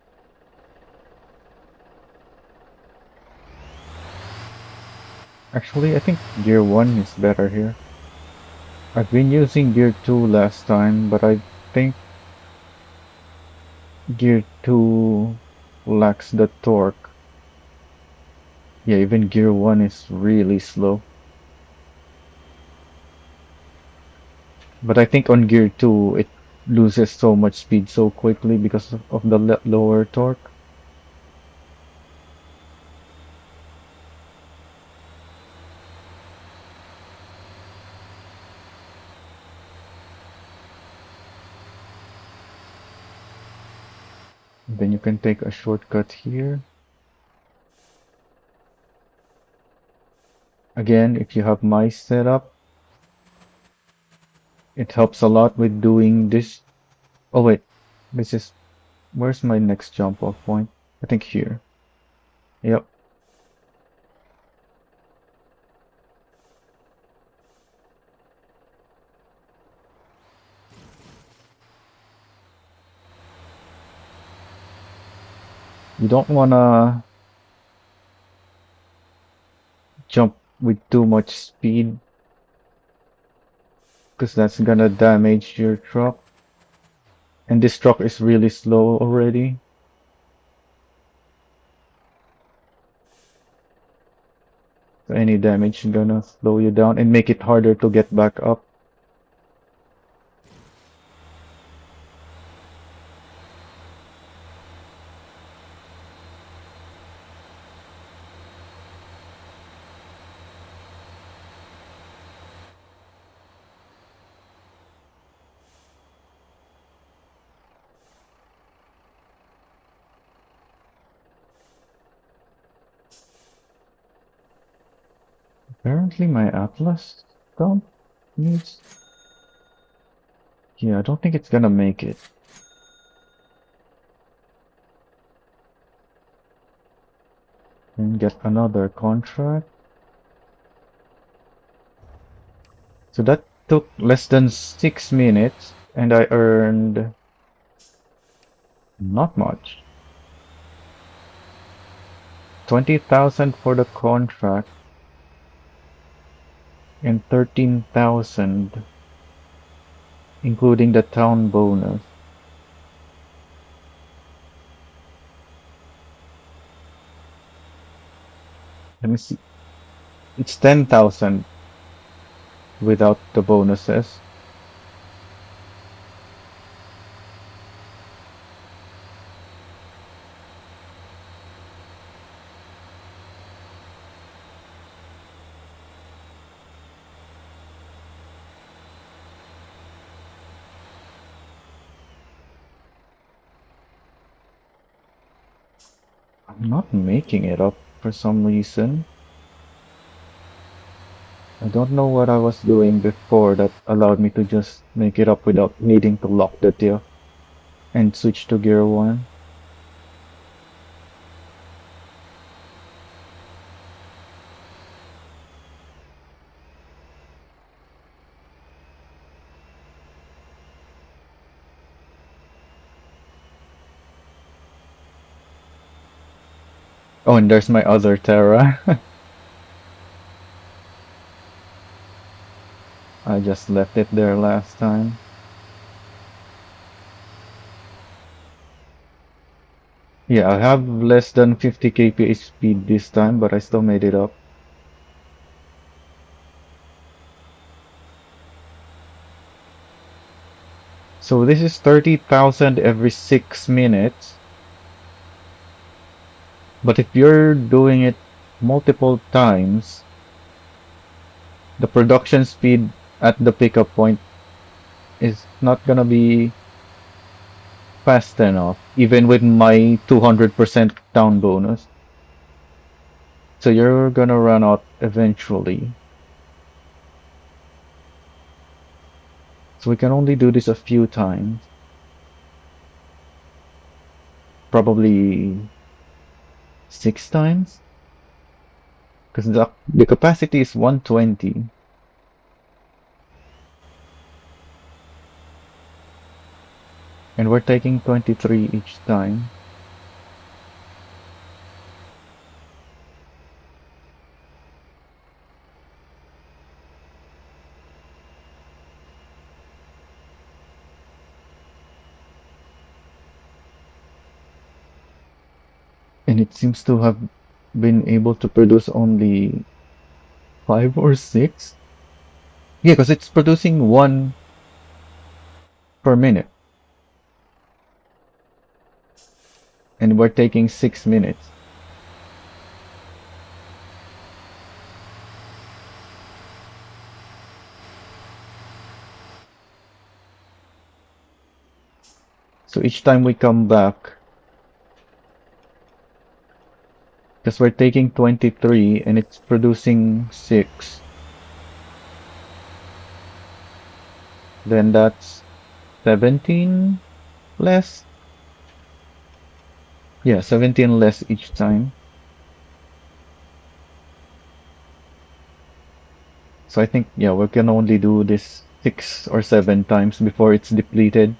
Actually, I think gear 1 is better here. I've been using gear 2 last time, but I think gear 2 lacks the torque. Yeah, even gear 1 is really slow. But I think on gear 2, it loses so much speed so quickly because of the lower torque. Then you can take a shortcut here. Again, if you have mice set up, it helps a lot with doing this. Oh wait, this is, where's my next jump off point? I think here. Yep. You don't wanna jump with too much speed because that's gonna damage your truck. And this truck is really slow already. So any damage is gonna slow you down and make it harder to get back up. Apparently my Atlas dump needs... Yeah, I don't think it's gonna make it. And get another contract. So that took less than 6 minutes and I earned not much. 20,000 for the contract and 13,000 including the town bonus. Let me see. It's 10,000 without the bonuses. I'm not making it up for some reason. I don't know what I was doing before that allowed me to just make it up without needing to lock the diff and switch to gear 1. Oh, and there's my other Terra. I just left it there last time. Yeah, I have less than 50 kph speed this time, but I still made it up. So this is 30,000 every 6 minutes. But if you're doing it multiple times, the production speed at the pickup point is not gonna be fast enough, even with my 200% down bonus. So you're gonna run out eventually. So we can only do this a few times. Probably 6 times? Because the capacity is 120. And we're taking 23 each time. And it seems to have been able to produce only 5 or 6. Yeah, because it's producing one per minute. And we're taking 6 minutes. So each time we come back, because we're taking 23 and it's producing 6. Then that's 17 less. Yeah, 17 less each time. So I think, yeah, we can only do this 6 or 7 times before it's depleted.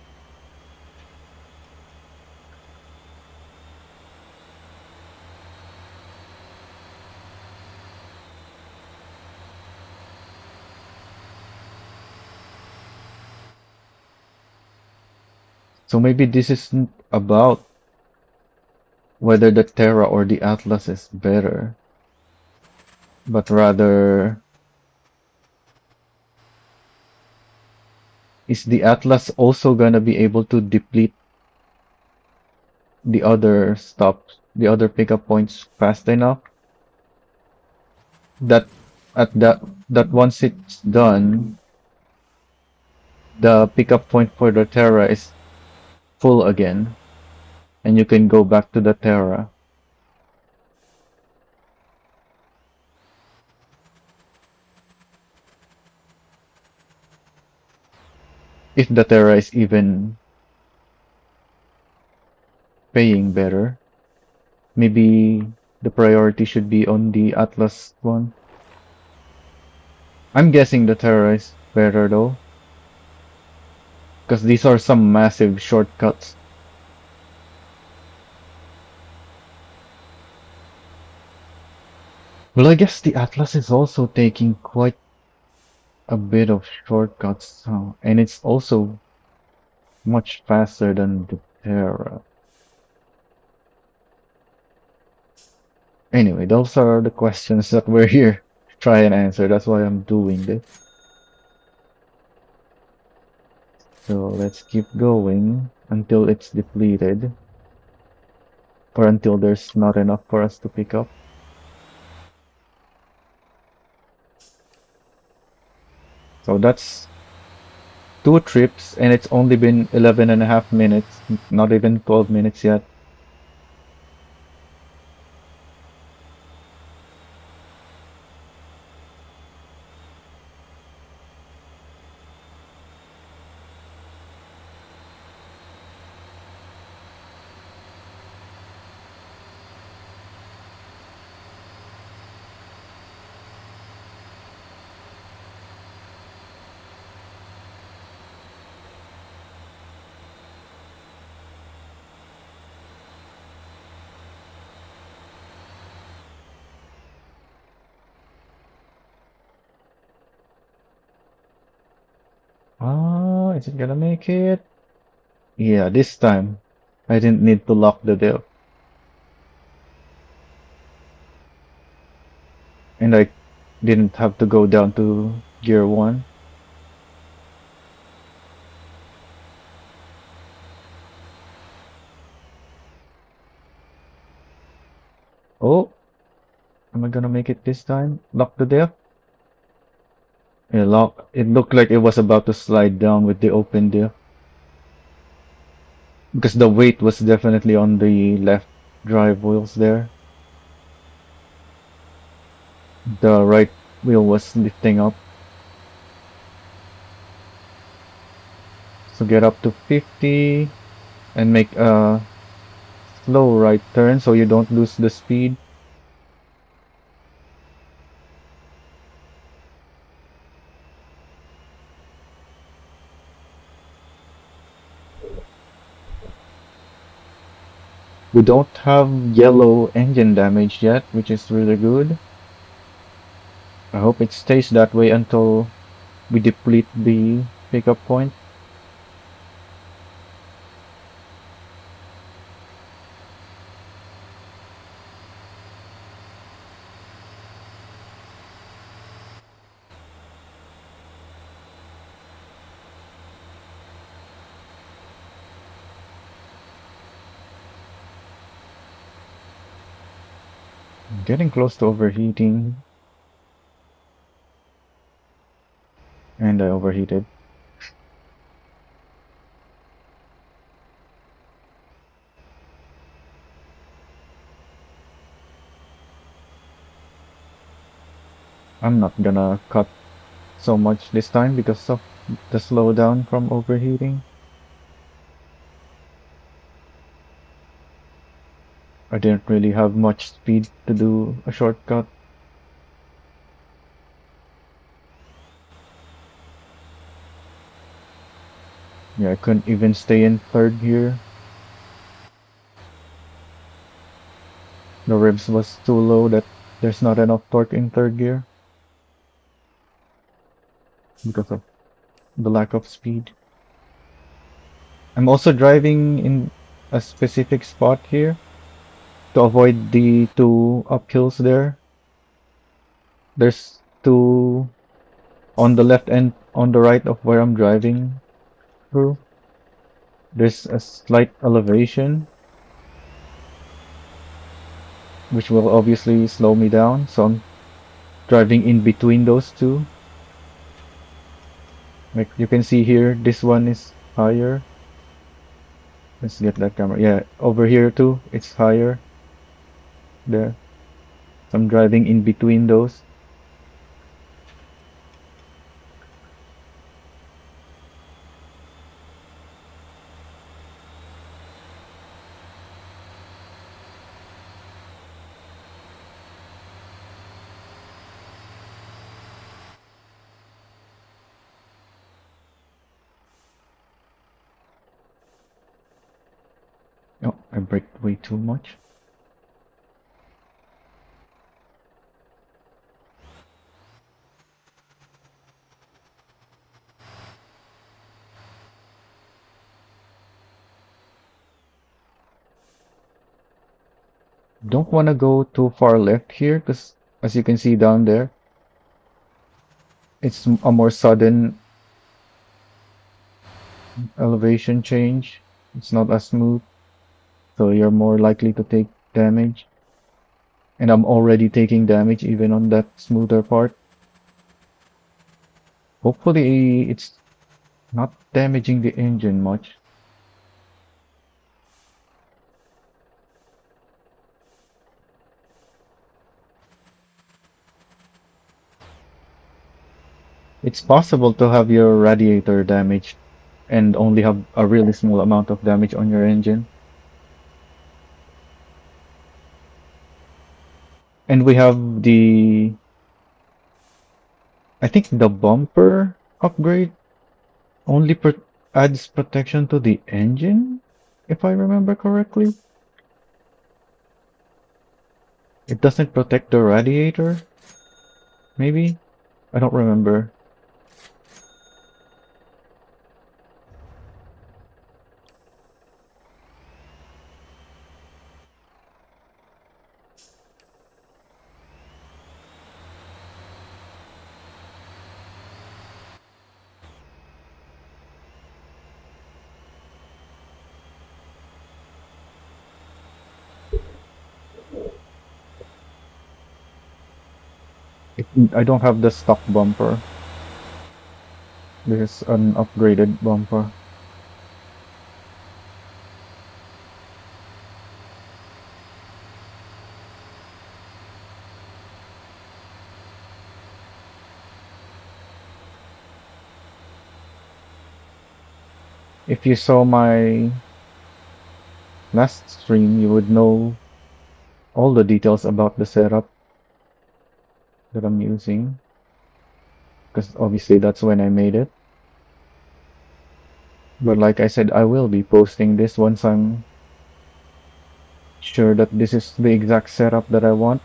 So maybe this isn't about whether the Terra or the Atlas is better, but rather, is the Atlas also gonna be able to deplete the other stops, the other pickup points fast enough that that once it's done, the pickup point for the Terra is full again, and you can go back to the Terra. If the Terra is even paying better, maybe the priority should be on the Atlas one. I'm guessing the Terra is better though, because these are some massive shortcuts. Well, I guess the Atlas is also taking quite a bit of shortcuts, and it's also much faster than the Terra. Anyway, those are the questions that we're here to try and answer. That's why I'm doing this. So let's keep going until it's depleted, or until there's not enough for us to pick up. So that's 2 trips, and it's only been 11 and a half minutes, not even 12 minutes yet. Ah, is it gonna make it? Yeah, this time I didn't need to lock the diff, and I didn't have to go down to gear 1. Oh, am I gonna make it this time? Lock the diff? Yeah, lock. It looked like it was about to slide down with the open diff, because the weight was definitely on the left drive wheels there. The right wheel was lifting up. So get up to 50 and make a slow right turn so you don't lose the speed. We don't have yellow engine damage yet, which is really good. I hope it stays that way until we deplete the pickup point. I'm getting close to overheating, and I overheated. I'm not gonna cut so much this time because of the slowdown from overheating. I didn't really have much speed to do a shortcut. Yeah, I couldn't even stay in third gear. The ribs was too low that there's not enough torque in third gear because of the lack of speed. I'm also driving in a specific spot here to avoid the two uphills there. There's two on the left and on the right of where I'm driving through. There's a slight elevation, which will obviously slow me down. So I'm driving in between those two. Like you can see here, this one is higher. Let's get that camera. Yeah, over here too, it's higher there. So I'm driving in between those. Oh, I braked way too much. Don't want to go too far left here because as you can see down there, it's a more sudden elevation change. It's not as smooth, so you're more likely to take damage. And I'm already taking damage even on that smoother part. Hopefully it's not damaging the engine much. It's possible to have your radiator damaged and only have a really small amount of damage on your engine. And we have I think the bumper upgrade only adds protection to the engine, if I remember correctly. It doesn't protect the radiator, maybe? I don't remember. I don't have the stock bumper. This is an upgraded bumper. If you saw my last stream, you would know all the details about the setup that I'm using, because obviously that's when I made it. But like I said, I will be posting this once I'm sure that this is the exact setup that I want.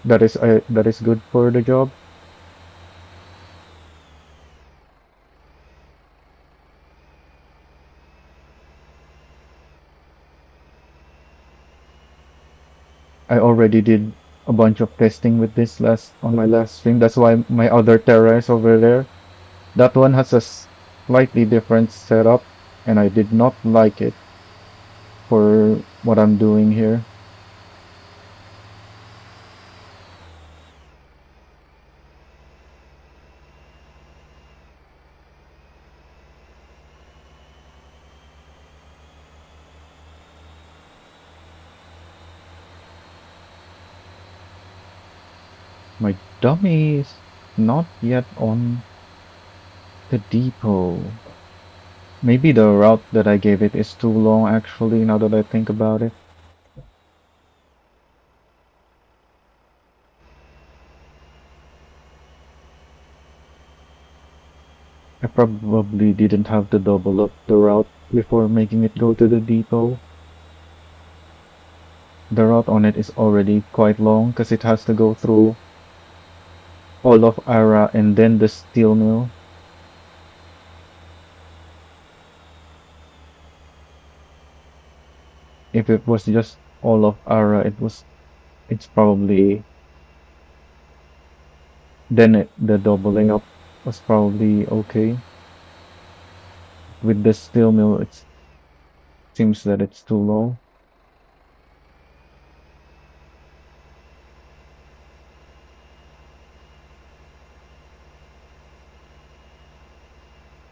That is good for the job. I already did a bunch of testing with this last on my last stream. That's why my other Terra is over there. That one has a slightly different setup, and I did not like it for what I'm doing here. My dummy is not yet on the depot. Maybe the route that I gave it is too long, actually, now that I think about it. I probably didn't have to double up the route before making it go to the depot. The route on it is already quite long because it has to go through all of Ara and then the steel mill. If it was just all of Ara, it's probably the doubling up was probably okay. With the steel mill, it seems that it's too low.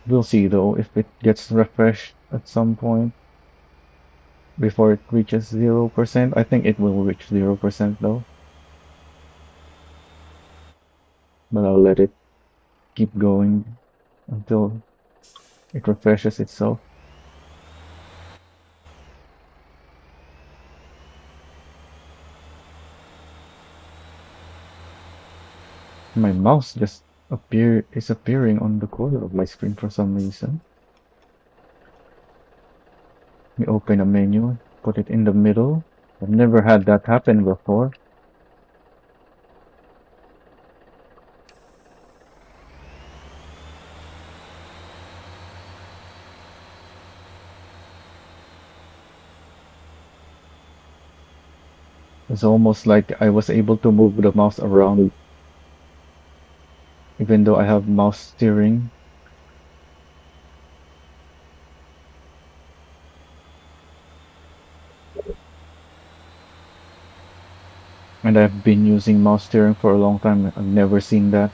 We'll see though if it gets refreshed at some point before it reaches 0%. I think it will reach 0% though, but I'll let it keep going until it refreshes itself. My mouse just is appearing on the corner of my screen for some reason. We open a menu, put it in the middle. I've never had that happen before. It's almost like I was able to move the mouse around even though I have mouse steering. And I've been using mouse steering for a long time. I've never seen that.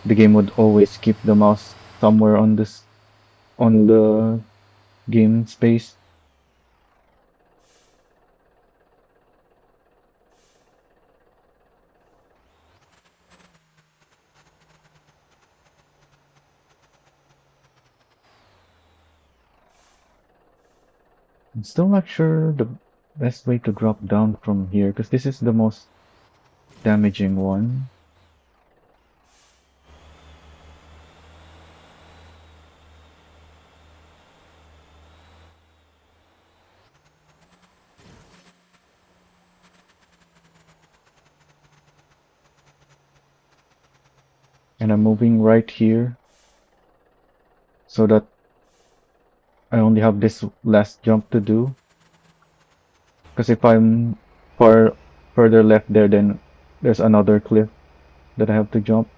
The game would always keep the mouse somewhere on the game space. I'm still not sure the best way to drop down from here because this is the most damaging one. And I'm moving right here so that I only have this last jump to do. Because if I'm further left there, then there's another cliff that I have to jump.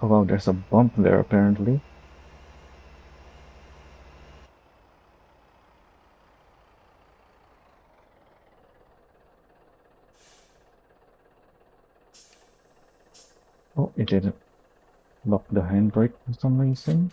Oh wow, there's a bump there apparently. Oh, it didn't lock the handbrake for some reason.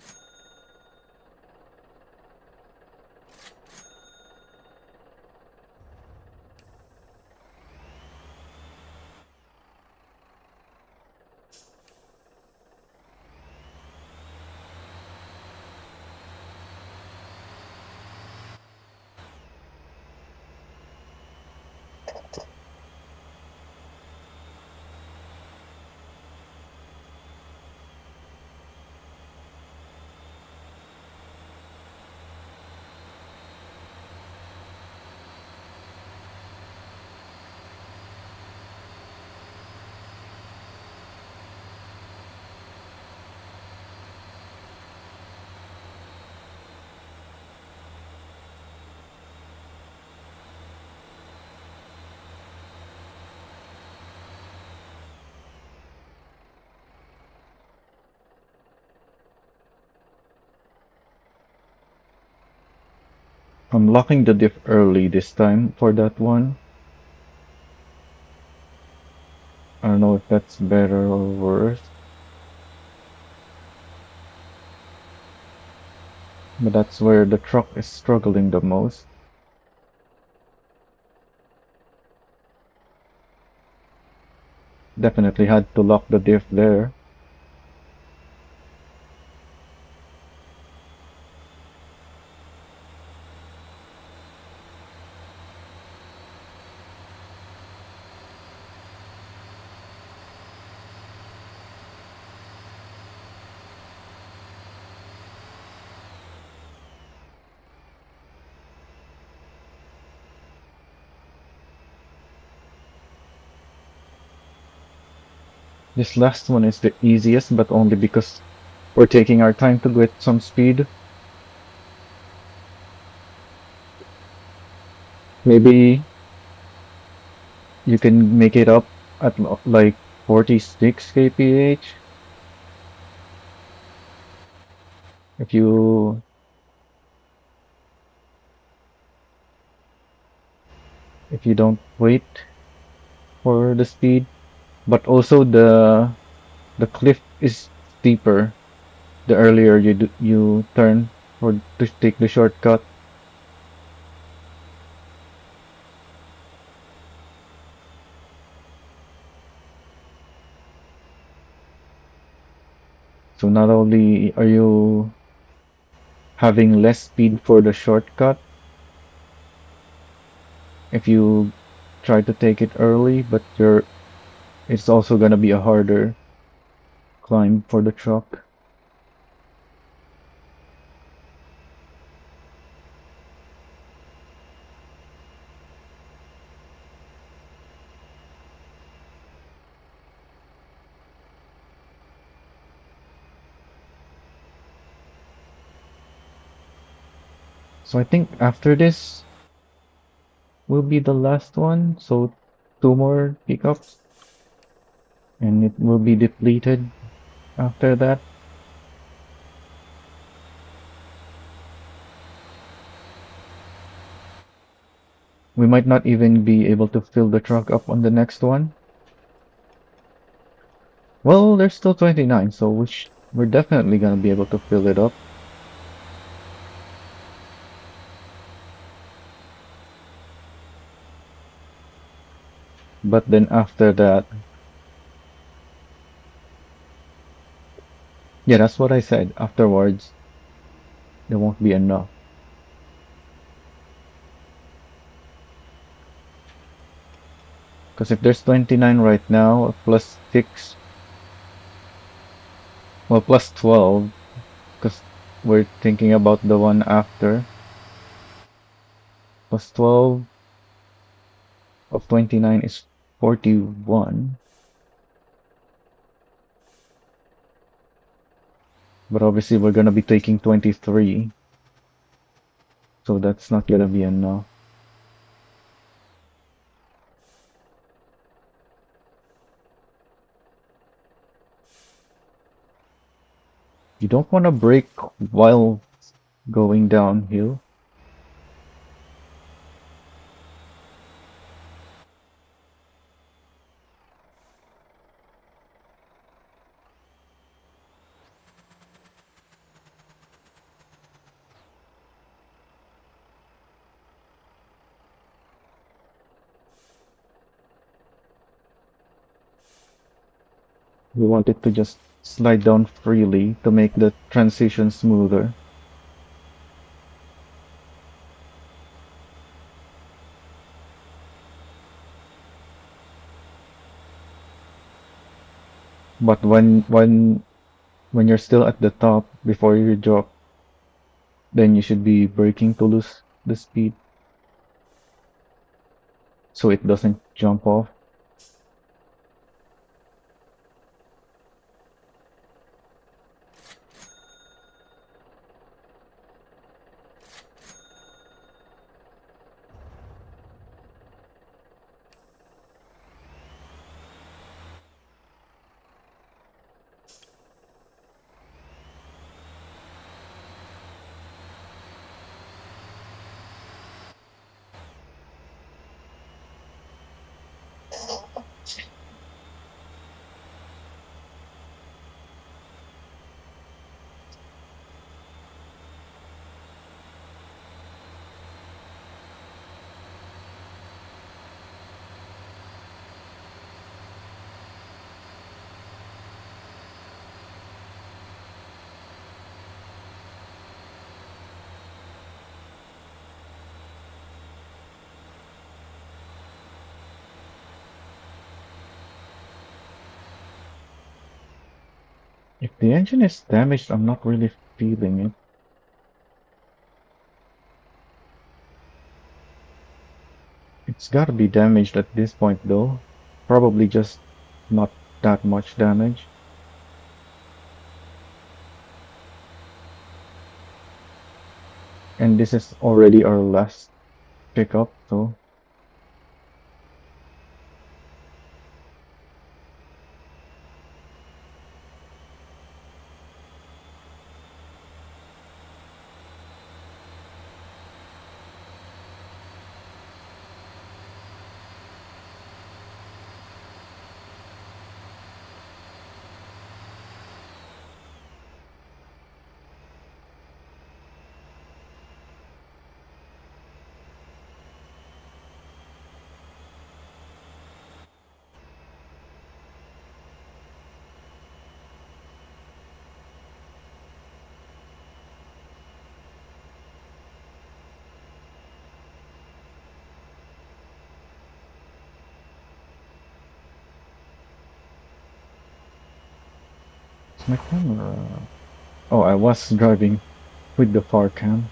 I'm locking the diff early this time for that one. I don't know if that's better or worse, but that's where the truck is struggling the most. Definitely had to lock the diff there. This last one is the easiest, but only because we're taking our time to get some speed. Maybe you can make it up at like 46 kph if you don't wait for the speed. But also the cliff is steeper the earlier you turn or to take the shortcut. So not only are you having less speed for the shortcut if you try to take it early, but it's also gonna be a harder climb for the truck. So I think after this will be the last one. So two more pickups and it will be depleted after that. We might not even be able to fill the truck up on the next one. Well, there's still 29, so we're definitely gonna be able to fill it up. But then after that, yeah, that's what I said. Afterwards, there won't be enough. Because if there's 29 right now, plus 6, well, plus 12, because we're thinking about the one after, plus 12 of 29 is 41. But obviously, we're gonna be taking 23, so that's not gonna be enough. You don't want to brake while going downhill. We want it to just slide down freely to make the transition smoother. But when you're still at the top before you drop, then you should be braking to lose the speed so it doesn't jump off. If the engine is damaged, I'm not really feeling it. It's gotta be damaged at this point though. Probably just not that much damage. And this is already our last pickup, so it's my camera. Oh, I was driving with the far cam.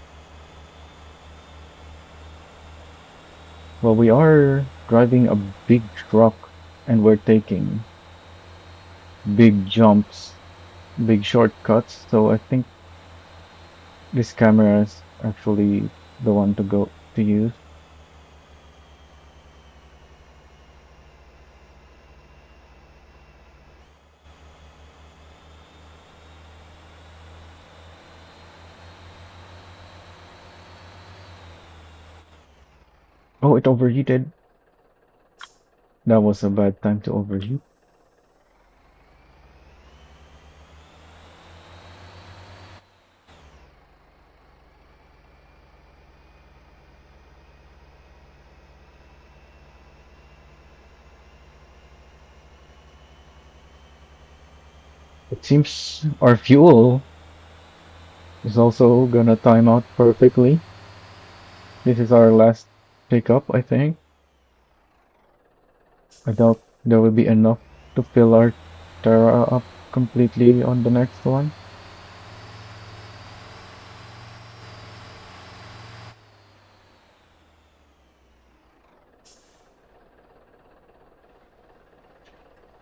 Well, we are driving a big truck and we're taking big jumps, big shortcuts, so I think this camera is actually the one to go to use. Oh, it overheated. That was a bad time to overheat. It seems our fuel is also gonna time out perfectly. This is our last pickup, I think. I doubt there will be enough to fill our Terra up completely on the next one.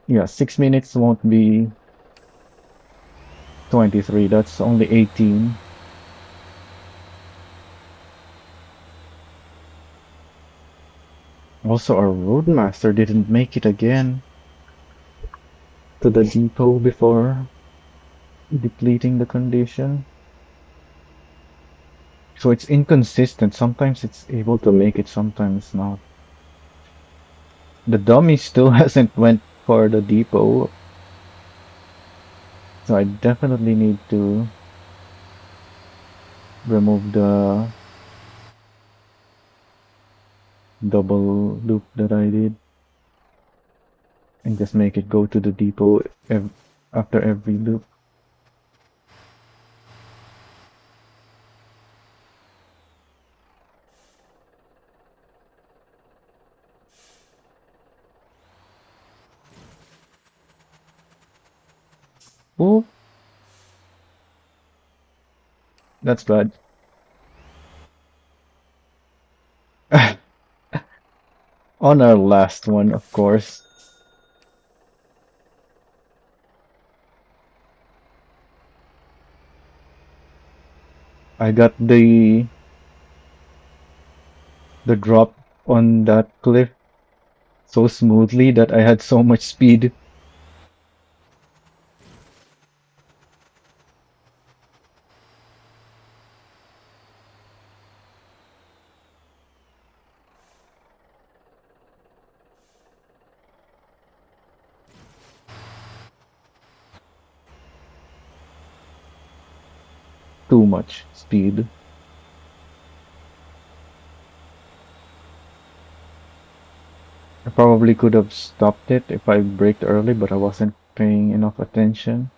Yeah, 6 minutes won't be 23, that's only 18. Also, our Roadmaster didn't make it again to the depot before depleting the condition. So it's inconsistent. Sometimes it's able to make it, sometimes not. The dummy still hasn't went for the depot, so I definitely need to remove the double loop that I did and just make it go to the depot after every loop. Oh, that's bad. On our last one, of course, I got the drop on that cliff so smoothly that I had so much speed. Too much speed. I probably could have stopped it if I braked early, but I wasn't paying enough attention.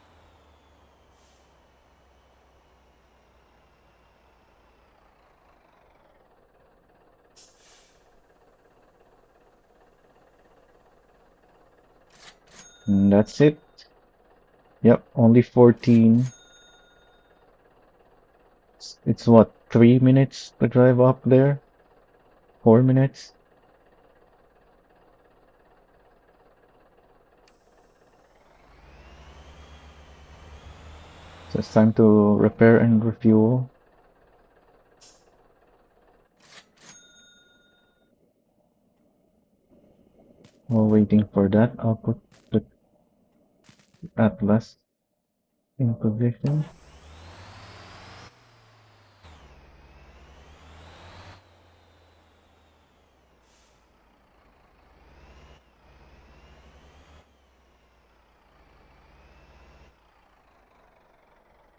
And that's it. Yep, only 14. It's what, 3 minutes to drive up there? 4 minutes? So it's time to repair and refuel. While waiting for that, I'll put the Atlas in position.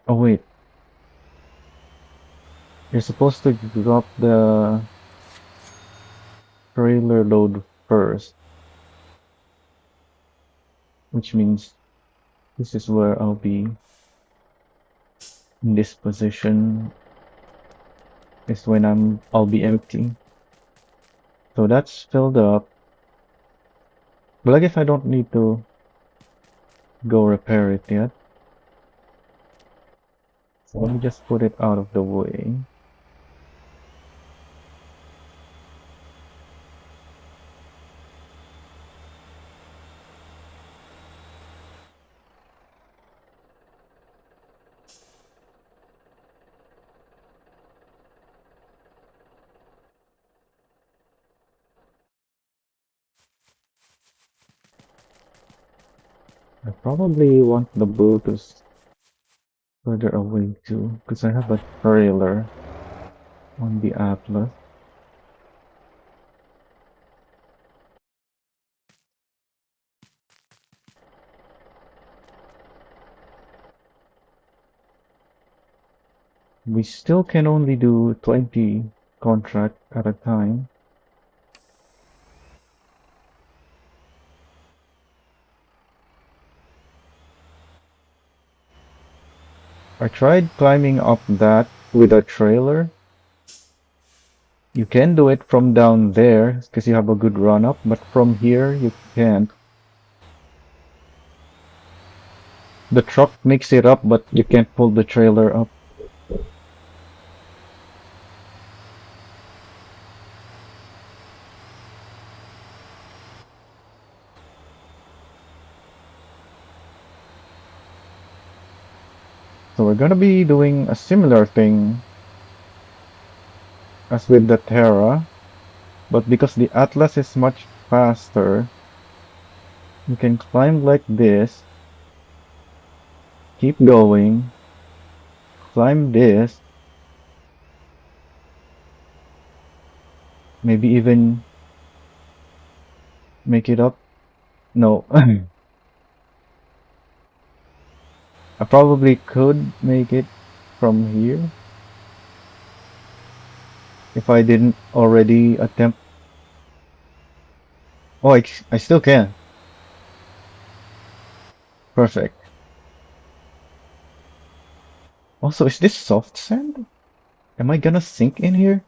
Oh wait, you're supposed to drop the trailer load first, which means this is where I'll be in this position is when I'll be empty. So that's filled up. But I guess I don't need to go repair it yet. So let me just put it out of the way. I probably want the Bluetooth further away too, because I have a trailer on the Atlas. We still can only do 20 contract at a time. I tried climbing up that with a trailer. You can do it from down there because you have a good run up, but from here you can't. The truck makes it up, but you can't pull the trailer up. So we're gonna be doing a similar thing as with the Terra, but because the Atlas is much faster, you can climb like this, keep going, climb this, maybe even make it up. No, I probably could make it from here if I didn't already attempt. Oh, I still can. Perfect. Also, is this soft sand? Am I gonna sink in here?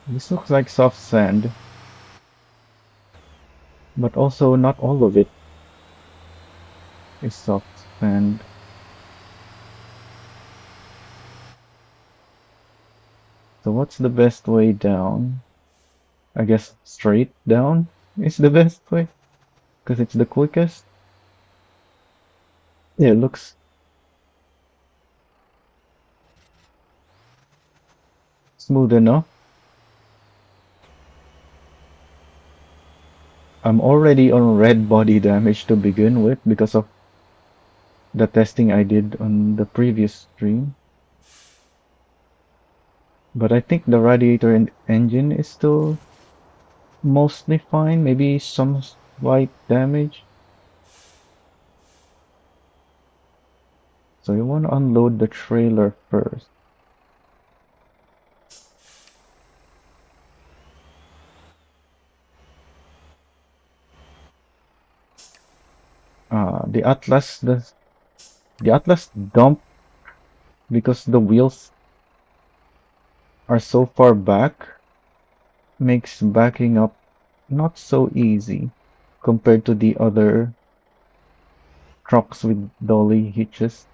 This looks like soft sand, but also not all of it is soft sand. So what's the best way down? I guess straight down is the best way because it's the quickest. Yeah, it looks smooth enough. I'm already on red body damage to begin with because of the testing I did on the previous stream. But I think the radiator and engine is still mostly fine, maybe some slight damage. So you want to unload the trailer first. The Atlas, the Atlas dumped because the wheels are so far back, makes backing up not so easy compared to the other trucks with dolly hitches.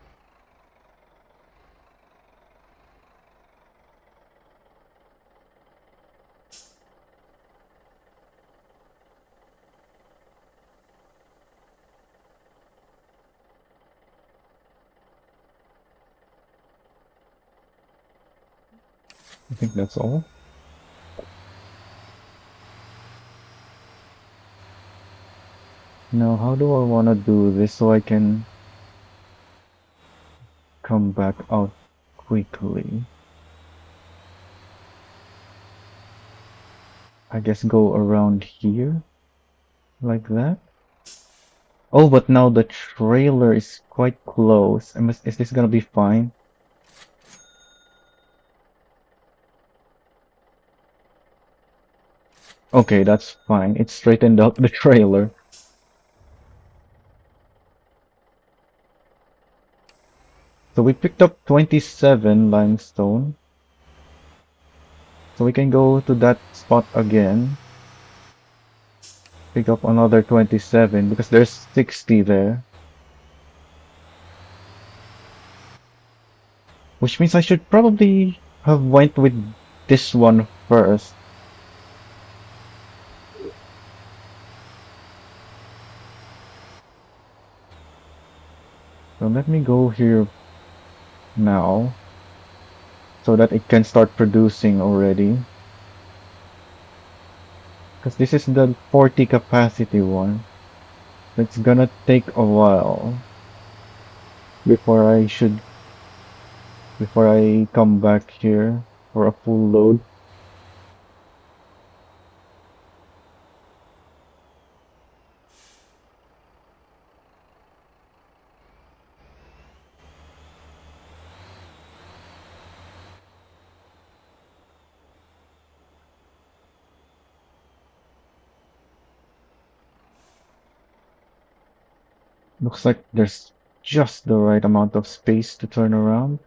I think that's all. Now, how do I want to do this so I can come back out quickly? I guess go around here, like that. Oh, but now the trailer is quite close. Is this gonna be fine? Okay, that's fine. It straightened out the trailer. So we picked up 27 limestone. So we can go to that spot again. Pick up another 27 because there's 60 there. Which means I should probably have went with this one first. So let me go here now so that it can start producing already. Because this is the 40 capacity one. It's gonna take a while before before I come back here for a full load. Looks like there's just the right amount of space to turn around.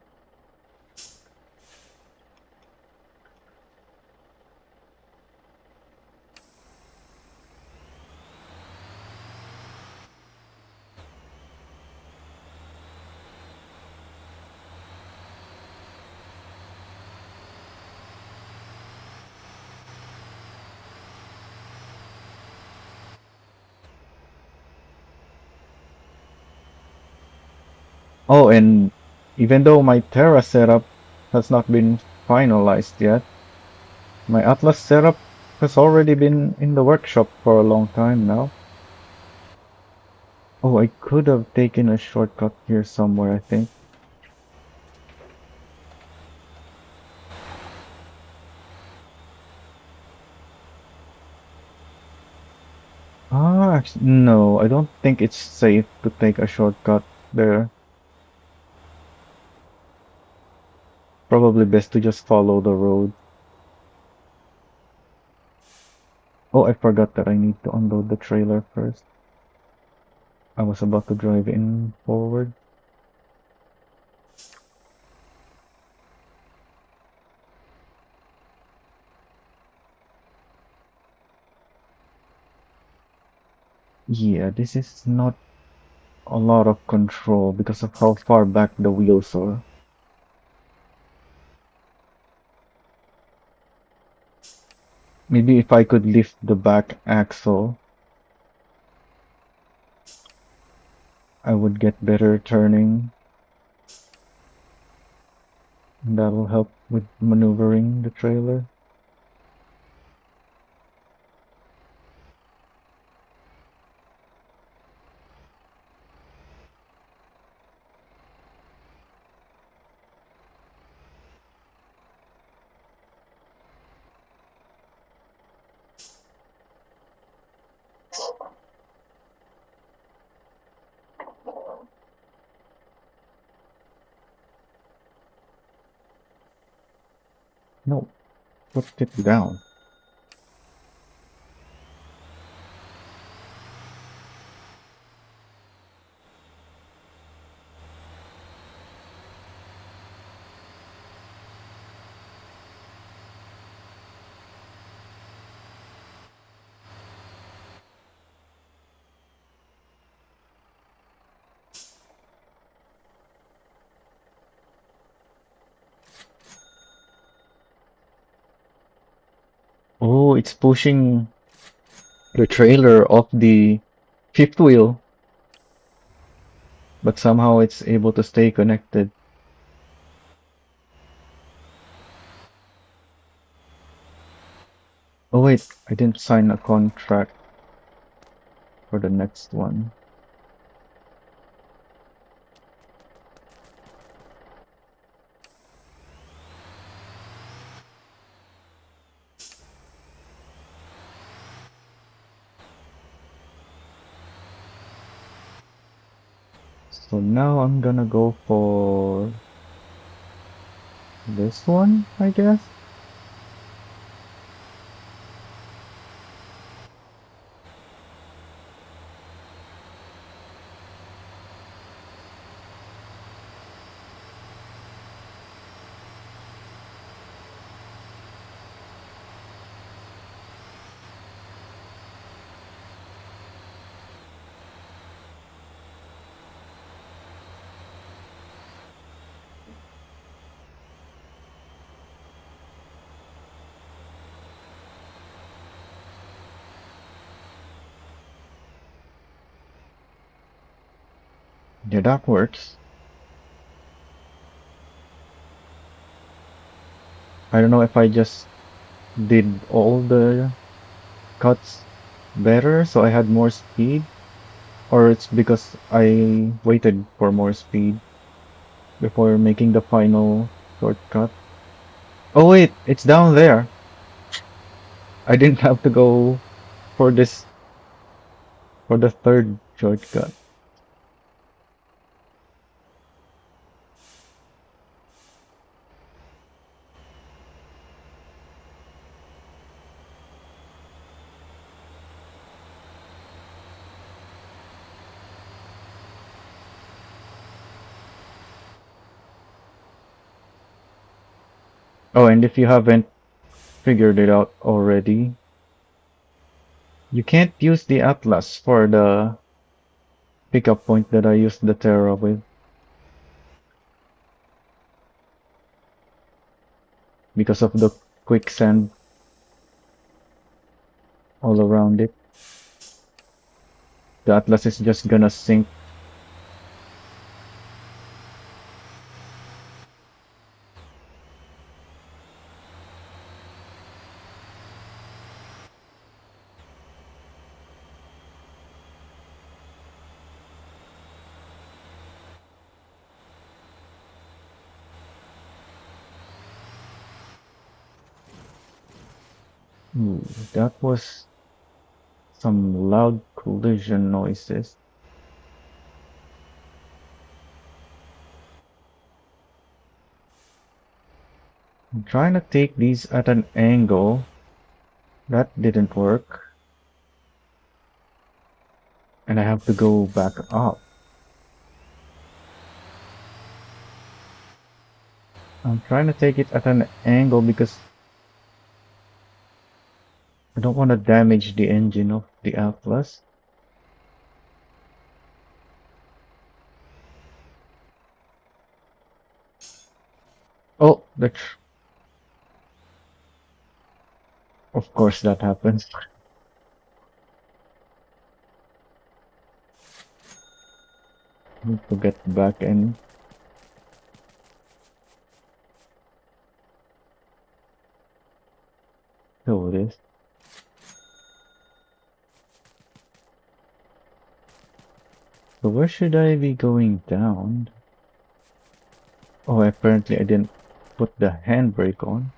Oh, and even though my Terra setup has not been finalized yet, my Atlas setup has already been in the workshop for a long time now. Oh, I could have taken a shortcut here somewhere, I think. Actually, no, I don't think it's safe to take a shortcut there. Probably best to just follow the road. Oh, I forgot that I need to unload the trailer first. I was about to drive in forward. Yeah, this is not a lot of control because of how far back the wheels are. Maybe if I could lift the back axle, I would get better turning. And that'll help with maneuvering the trailer. No, put it down. it's pushing the trailer off the fifth wheel, but somehow it's able to stay connected. Oh wait, I didn't sign a contract for the next one. So now I'm gonna go for this one, I guess. Yeah, that works. I don't know if I just did all the cuts better, so I had more speed, or it's because I waited for more speed before making the final shortcut. Oh wait, it's down there. I didn't have to go for this for the third shortcut. Oh, and if you haven't figured it out already, you can't use the Atlas for the pickup point that I used the Terra with because of the quicksand all around it. The Atlas is just gonna sink. Ooh, that was some loud collision noises. I'm trying to take these at an angle. That didn't work. And I have to go back up. I'm trying to take it at an angle because I don't want to damage the engine of the Atlas. Oh, of course that happens. Need to get back and do this. So where should I be going down? Oh, apparently I didn't put the handbrake on.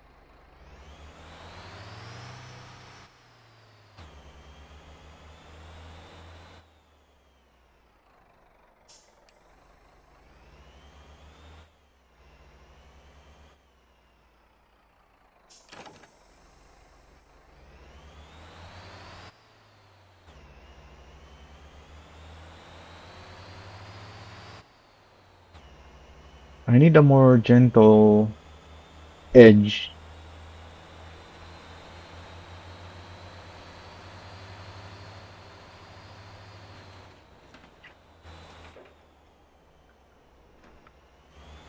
I need a more gentle edge.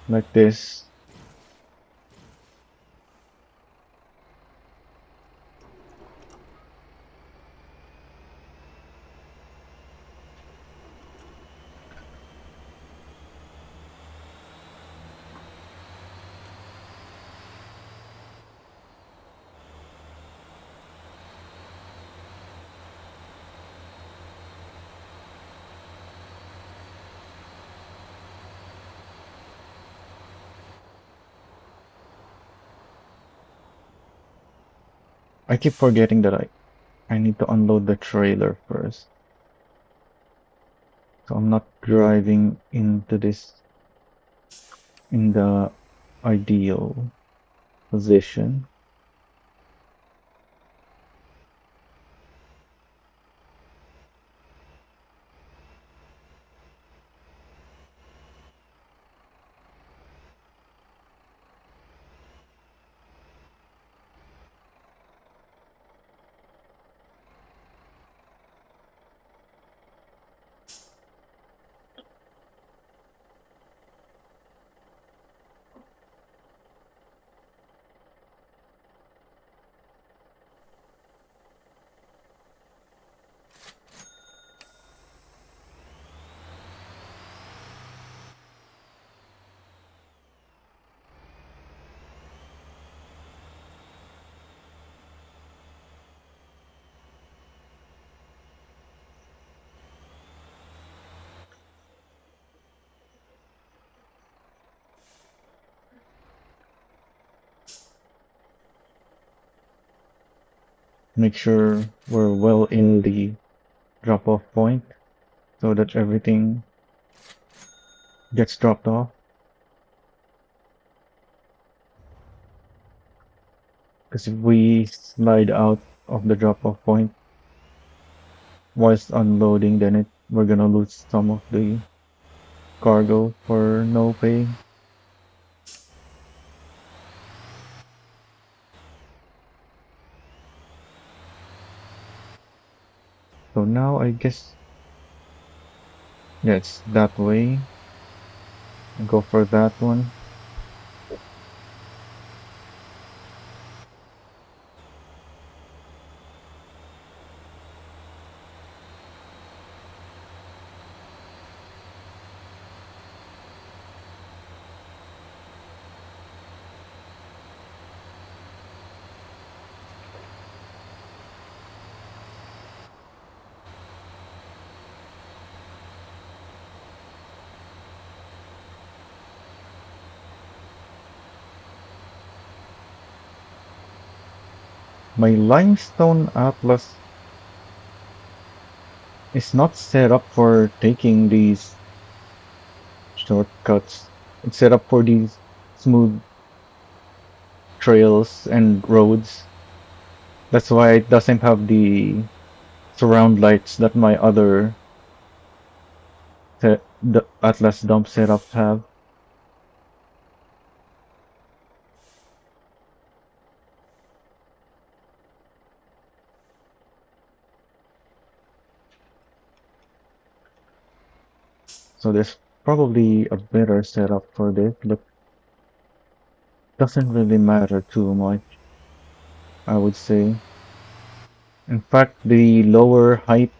Like this. I keep forgetting that I need to unload the trailer first. So I'm not driving into this in the ideal position. Make sure we're well in the drop-off point so that everything gets dropped off. Because if we slide out of the drop-off point whilst unloading, then we're gonna lose some of the cargo for no pay. So now I guess, yeah, it's that way. I go for that one. My limestone atlas is not set up for taking these shortcuts. It's set up for these smooth trails and roads. That's why it doesn't have the surround lights that my other the Atlas dump setups have. So there's probably a better setup for this, but doesn't really matter too much, I would say. In fact, the lower height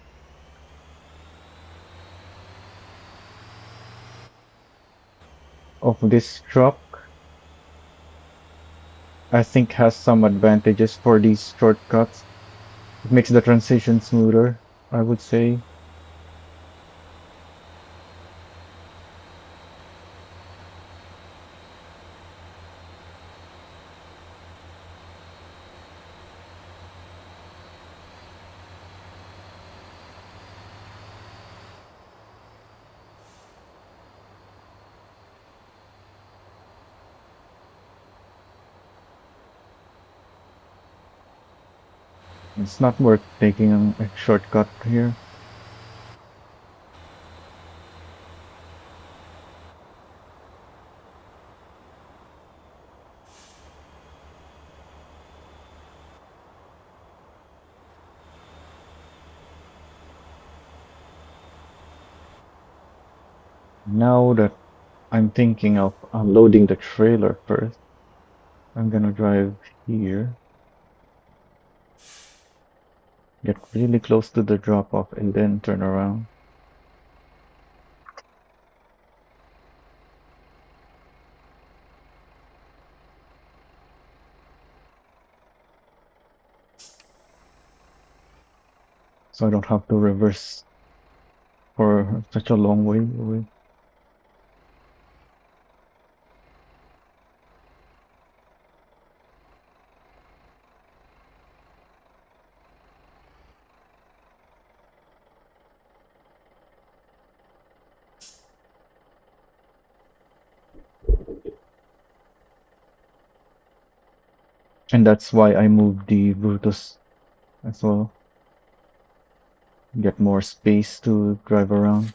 of this truck, I think has some advantages for these shortcuts. It makes the transition smoother, I would say. It's not worth taking a shortcut here. Now that I'm thinking of unloading the trailer first, I'm gonna drive here, get really close to the drop off, and then turn around. So I don't have to reverse for such a long way away. And that's why I moved the Brutus as well. Get more space to drive around.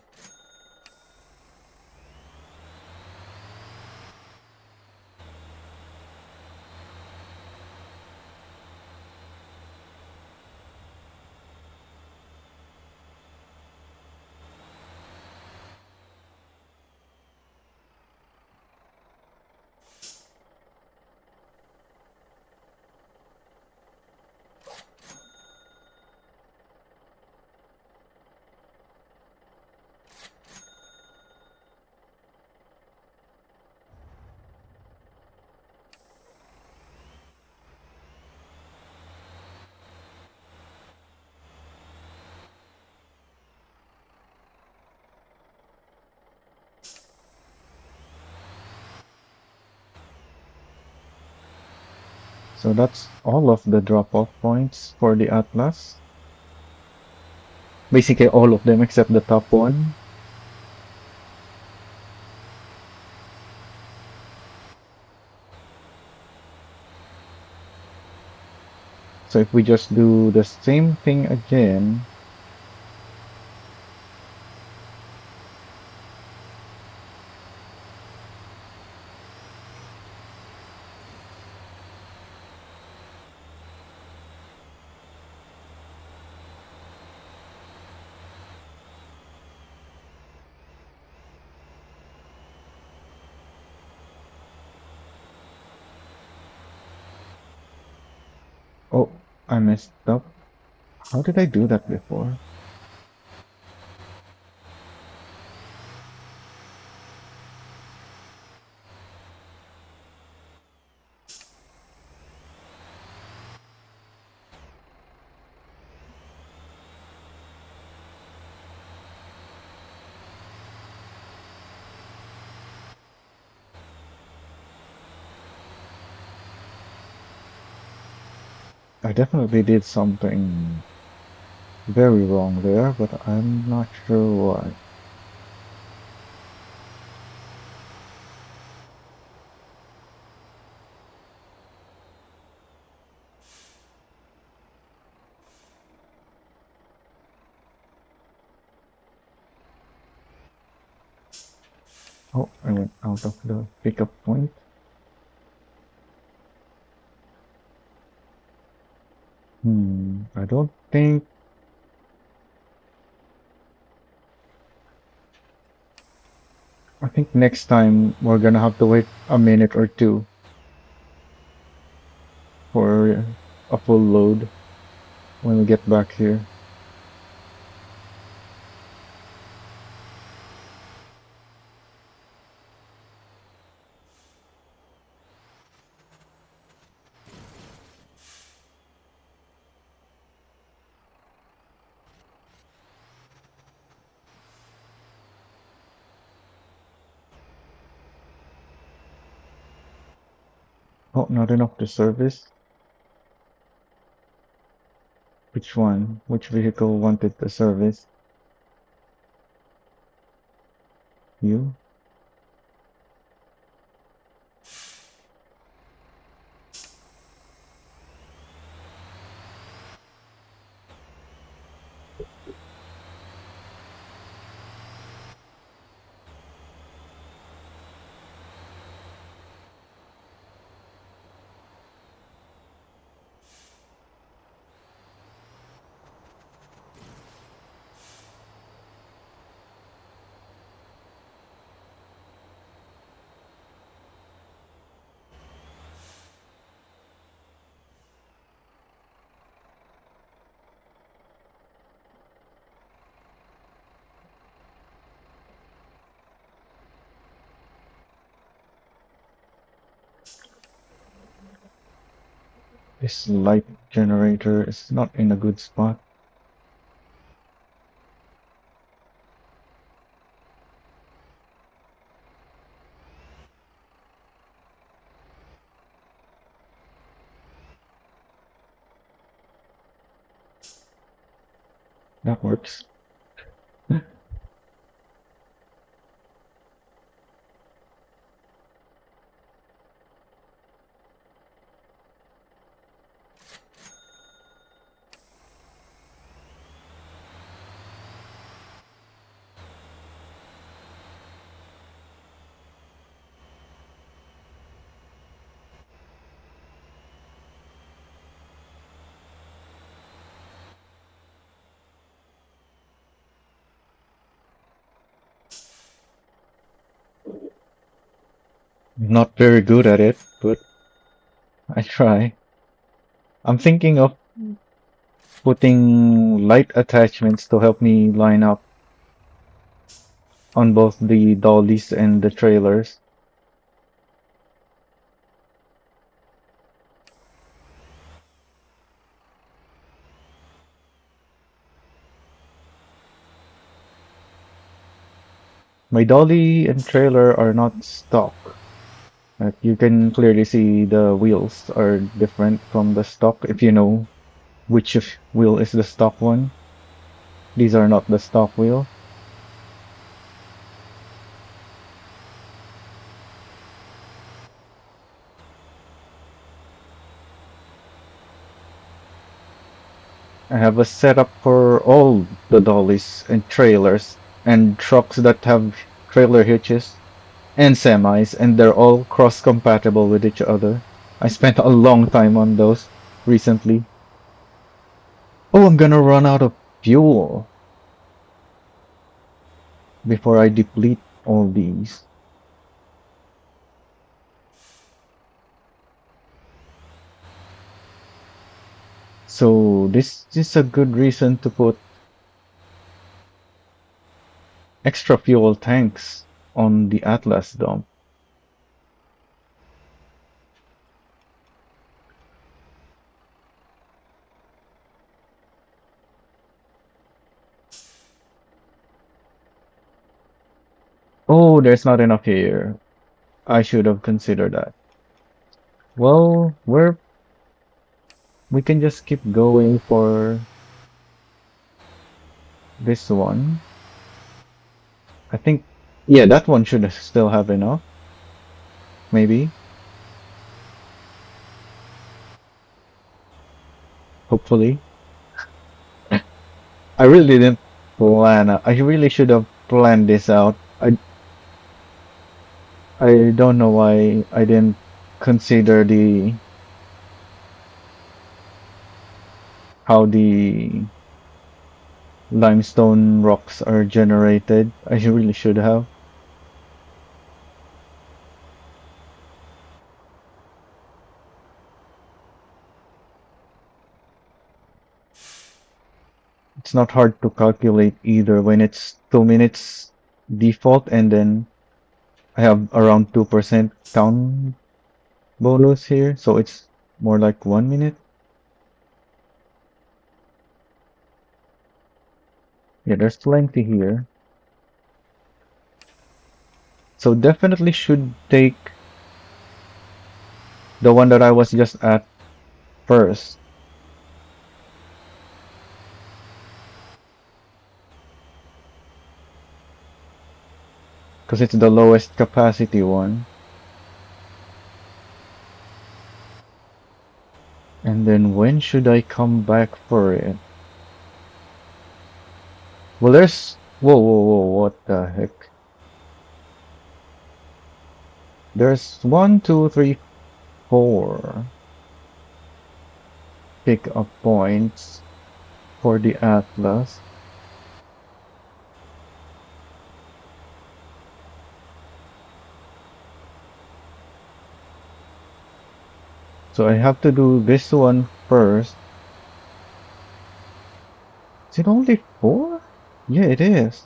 So that's all of the drop-off points for the Atlas. Basically all of them except the top one. So if we just do the same thing again, oh, I messed up. How did I do that before? I definitely did something very wrong there, but I'm not sure what. Oh, I went out of the pickup point. I don't think. I think next time we're gonna have to wait a minute or two for a full load when we get back here. Oh, not enough to service. Which one? Which vehicle wanted the service? You? This light generator is not in a good spot. That works. Not very good at it, but I try. I'm thinking of putting light attachments to help me line up on both the dollies and the trailers. My dolly and trailer are not stock. You can clearly see the wheels are different from the stock if you know which wheel is the stock one. These are not the stock wheel. I have a setup for all the dollies and trailers and trucks that have trailer hitches and semis, and they're all cross-compatible with each other. I spent a long time on those recently. Oh, I'm gonna run out of fuel before I deplete all these. So this is a good reason to put extra fuel tanks on the Atlas dump. Oh, there's not enough here. I should have considered that. Well, we can just keep going for this one. I think, yeah, that one should still have enough, maybe, hopefully. I really didn't I really should have planned this out. I don't know why I didn't consider the how the limestone rocks are generated. I really should have. It's not hard to calculate either when it's 2 minutes default and then I have around 2% town bonus here, so it's more like 1 minute. Yeah, there's plenty here. So definitely should take the one that I was just at first, because it's the lowest capacity one. And then when should I come back for it? Well, there's... Whoa, whoa, whoa, what the heck? There's one, two, three, four pick-up points for the Atlas. So I have to do this one first. Is it only four? Yeah, it is.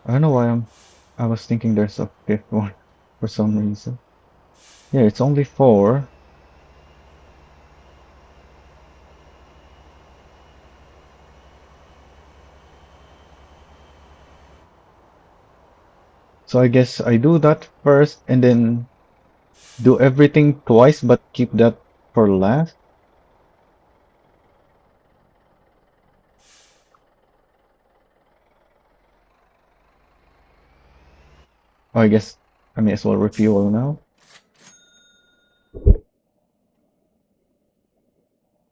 I don't know why I was thinking there's a fifth one for some reason. Yeah, it's only four. So I guess I do that first and then do everything twice but keep that for last. Oh, I guess I may as well refuel now.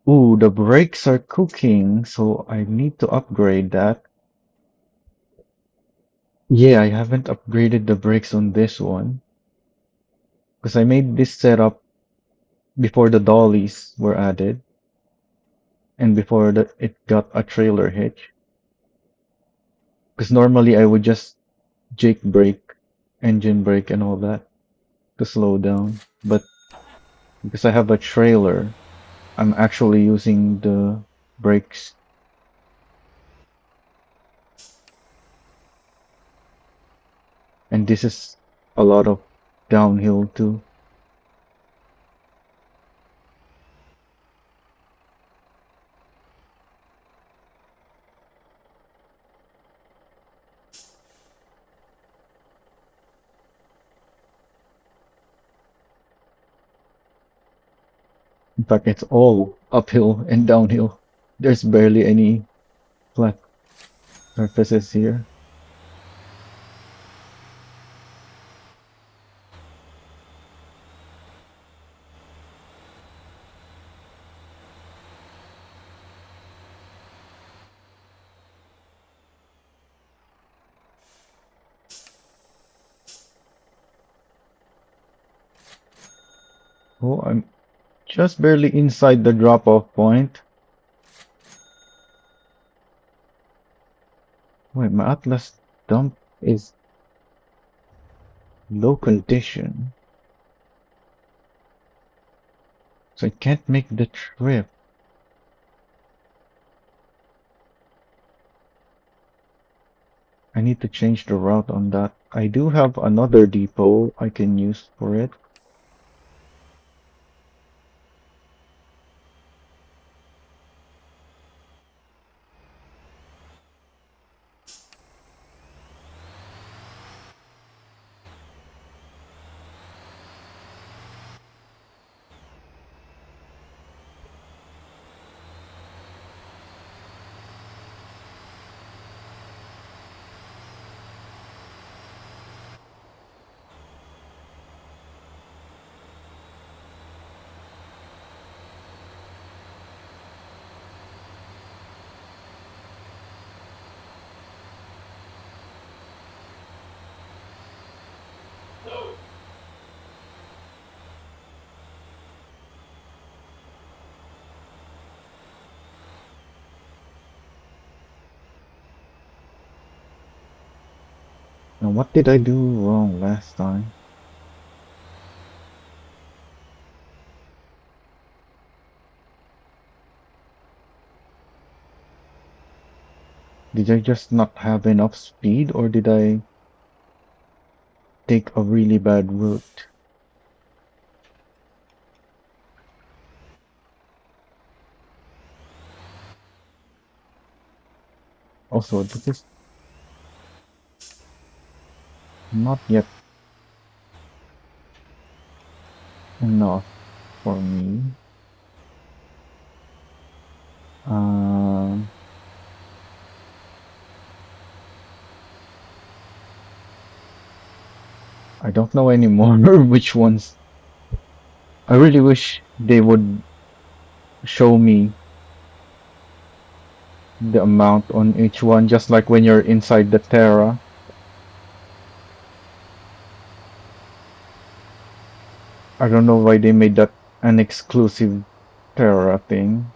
Ooh, the brakes are cooking, so I need to upgrade that. Yeah, I haven't upgraded the brakes on this one because I made this setup before the dollies were added and before it got a trailer hitch. Because normally I would just jake brake, engine brake, and all that. to slow down. But because I have a trailer, I'm actually using the brakes. And this is a lot of downhill too. In fact, it's all uphill and downhill. There's barely any flat surfaces here. Oh, I'm just barely inside the drop-off point. Wait, my Atlas dump is low condition, so I can't make the trip. I need to change the route on that. I do have another depot I can use for it. Now, what did I do wrong last time? Did I just not have enough speed, or did I take a really bad route? Also, this is not yet enough for me. Um, I don't know anymore which ones. I really wish they would show me the amount on each one, just like when you're inside the Terra. I don't know why they made that an exclusive Terra thing.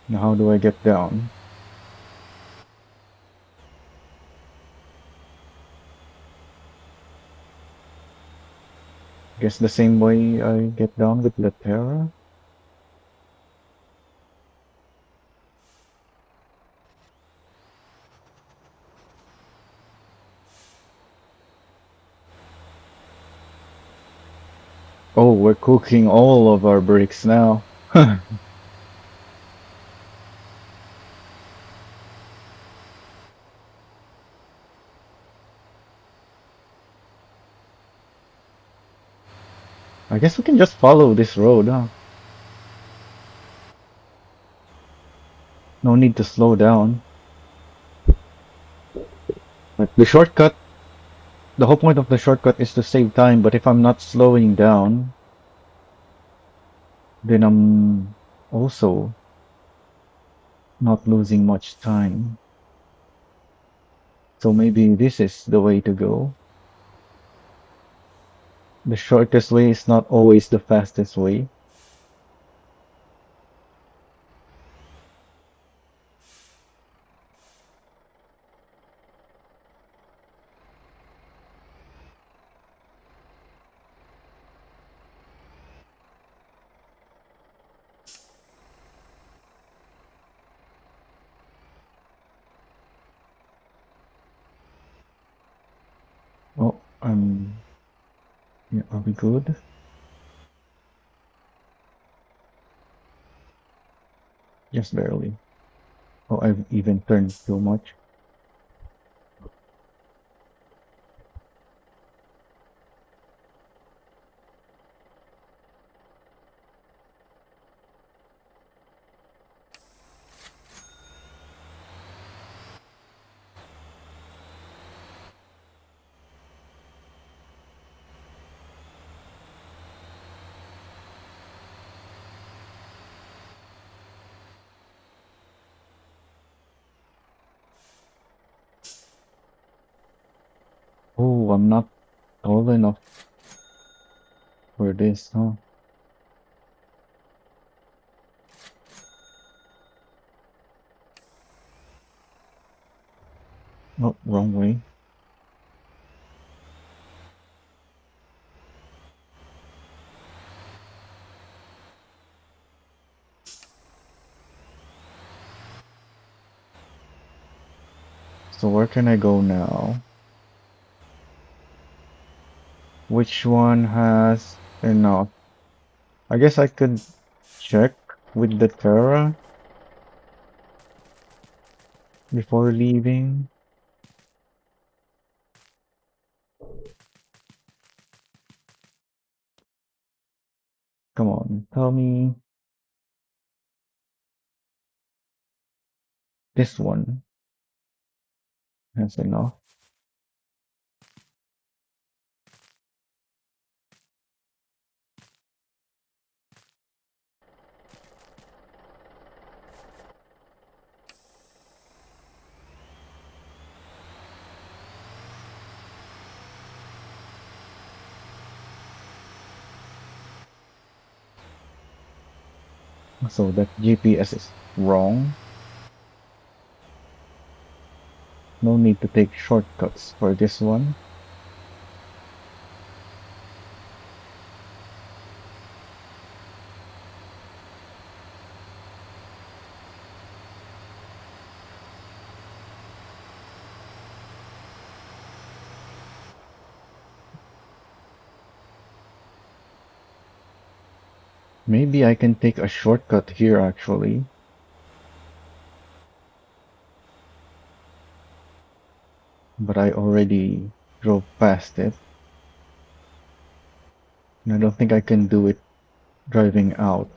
Now, how do I get down? Guess the same way I get down with the Terra? Oh, we're cooking all of our bricks now. I guess we can just follow this road, huh? No need to slow down. Like the whole point of the shortcut is to save time, but if I'm not slowing down, then I'm also not losing much time. So maybe this is the way to go. The shortest way is not always the fastest way. Oh, yeah, are we good? Just barely. Oh, I've even turned too much. Oh, I'm not tall enough for this, huh? Oh, wrong way. So where can I go now? Which one has enough? I guess I could check with the Terra before leaving. Come on, tell me this one has enough. So that GPS is wrong. No need to take shortcuts for this one. Maybe I can take a shortcut here actually, but I already drove past it. And I don't think I can do it driving out.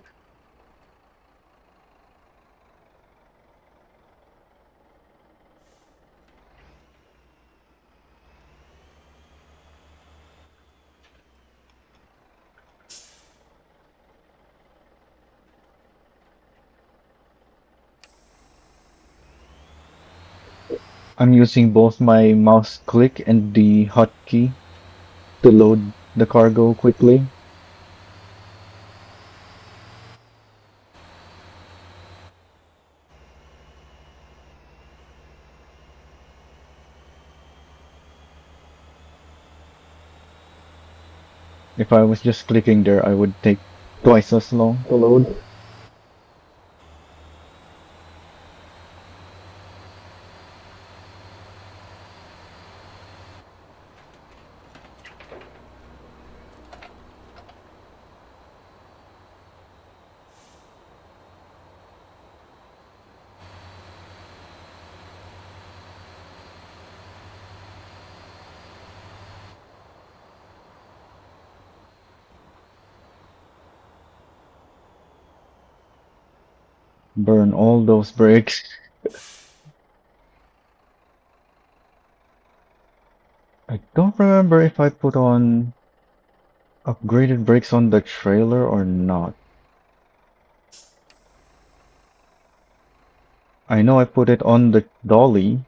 I'm using both my mouse click and the hotkey to load the cargo quickly. If I was just clicking there, I would take twice as long to load. Burn all those brakes. I don't remember if I put on upgraded brakes on the trailer or not. I know I put it on the dolly,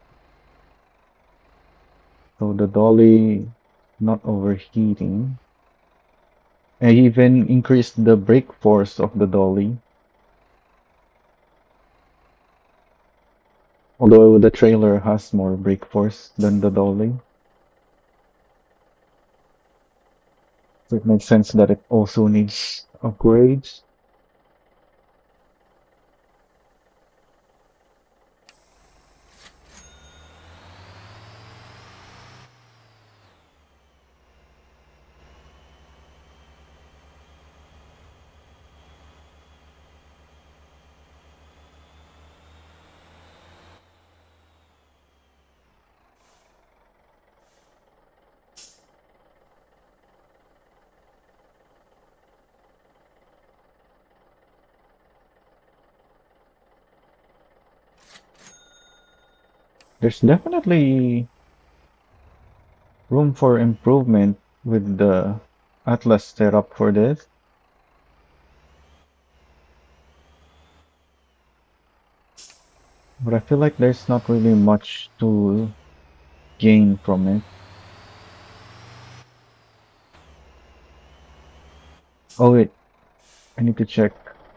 so the dolly not overheating. I even increased the brake force of the dolly, although the trailer has more brake force than the dolly. So it makes sense that it also needs upgrades. There's definitely room for improvement with the Atlas setup for this, but I feel like there's not really much to gain from it. Oh wait, I need to check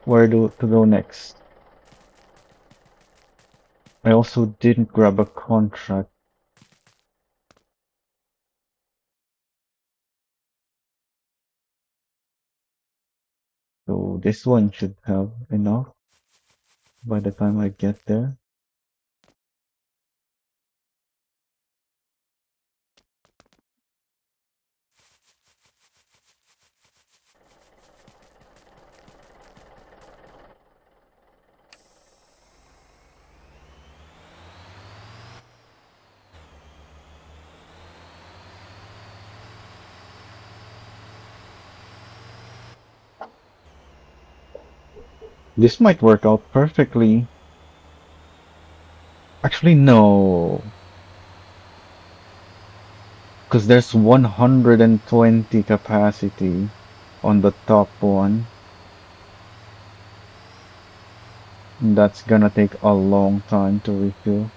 where to go next. I also didn't grab a contract, so this one should have enough by the time I get there. This might work out perfectly. Actually, no, because there's 120 capacity on the top one. And that's gonna take a long time to refill.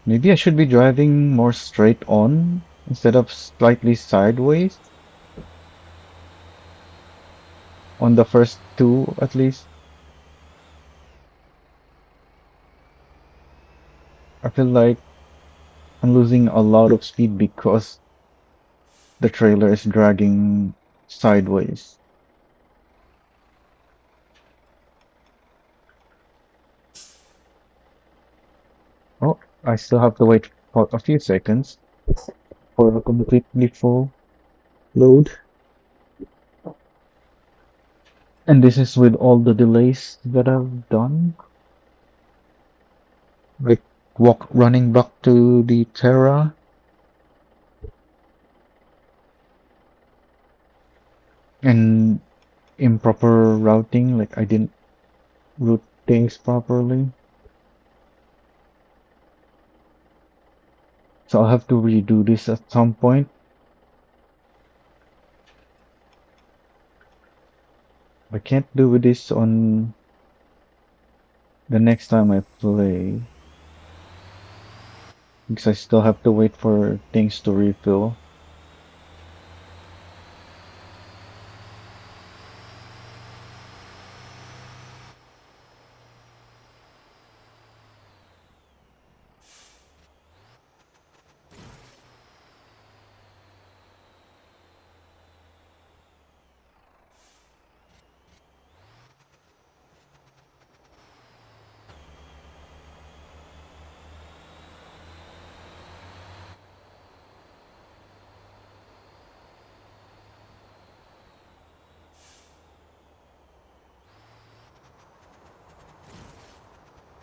Maybe I should be driving more straight on instead of slightly sideways on the first two at least. I feel like I'm losing a lot of speed because the trailer is dragging sideways. Oh, I still have to wait for a few seconds for a completely full load. And this is with all the delays that I've done. Like running back to the Terra and improper routing, like I didn't route things properly. So I'll have to redo this at some point. I can't do this on the next time I play because I still have to wait for things to refill.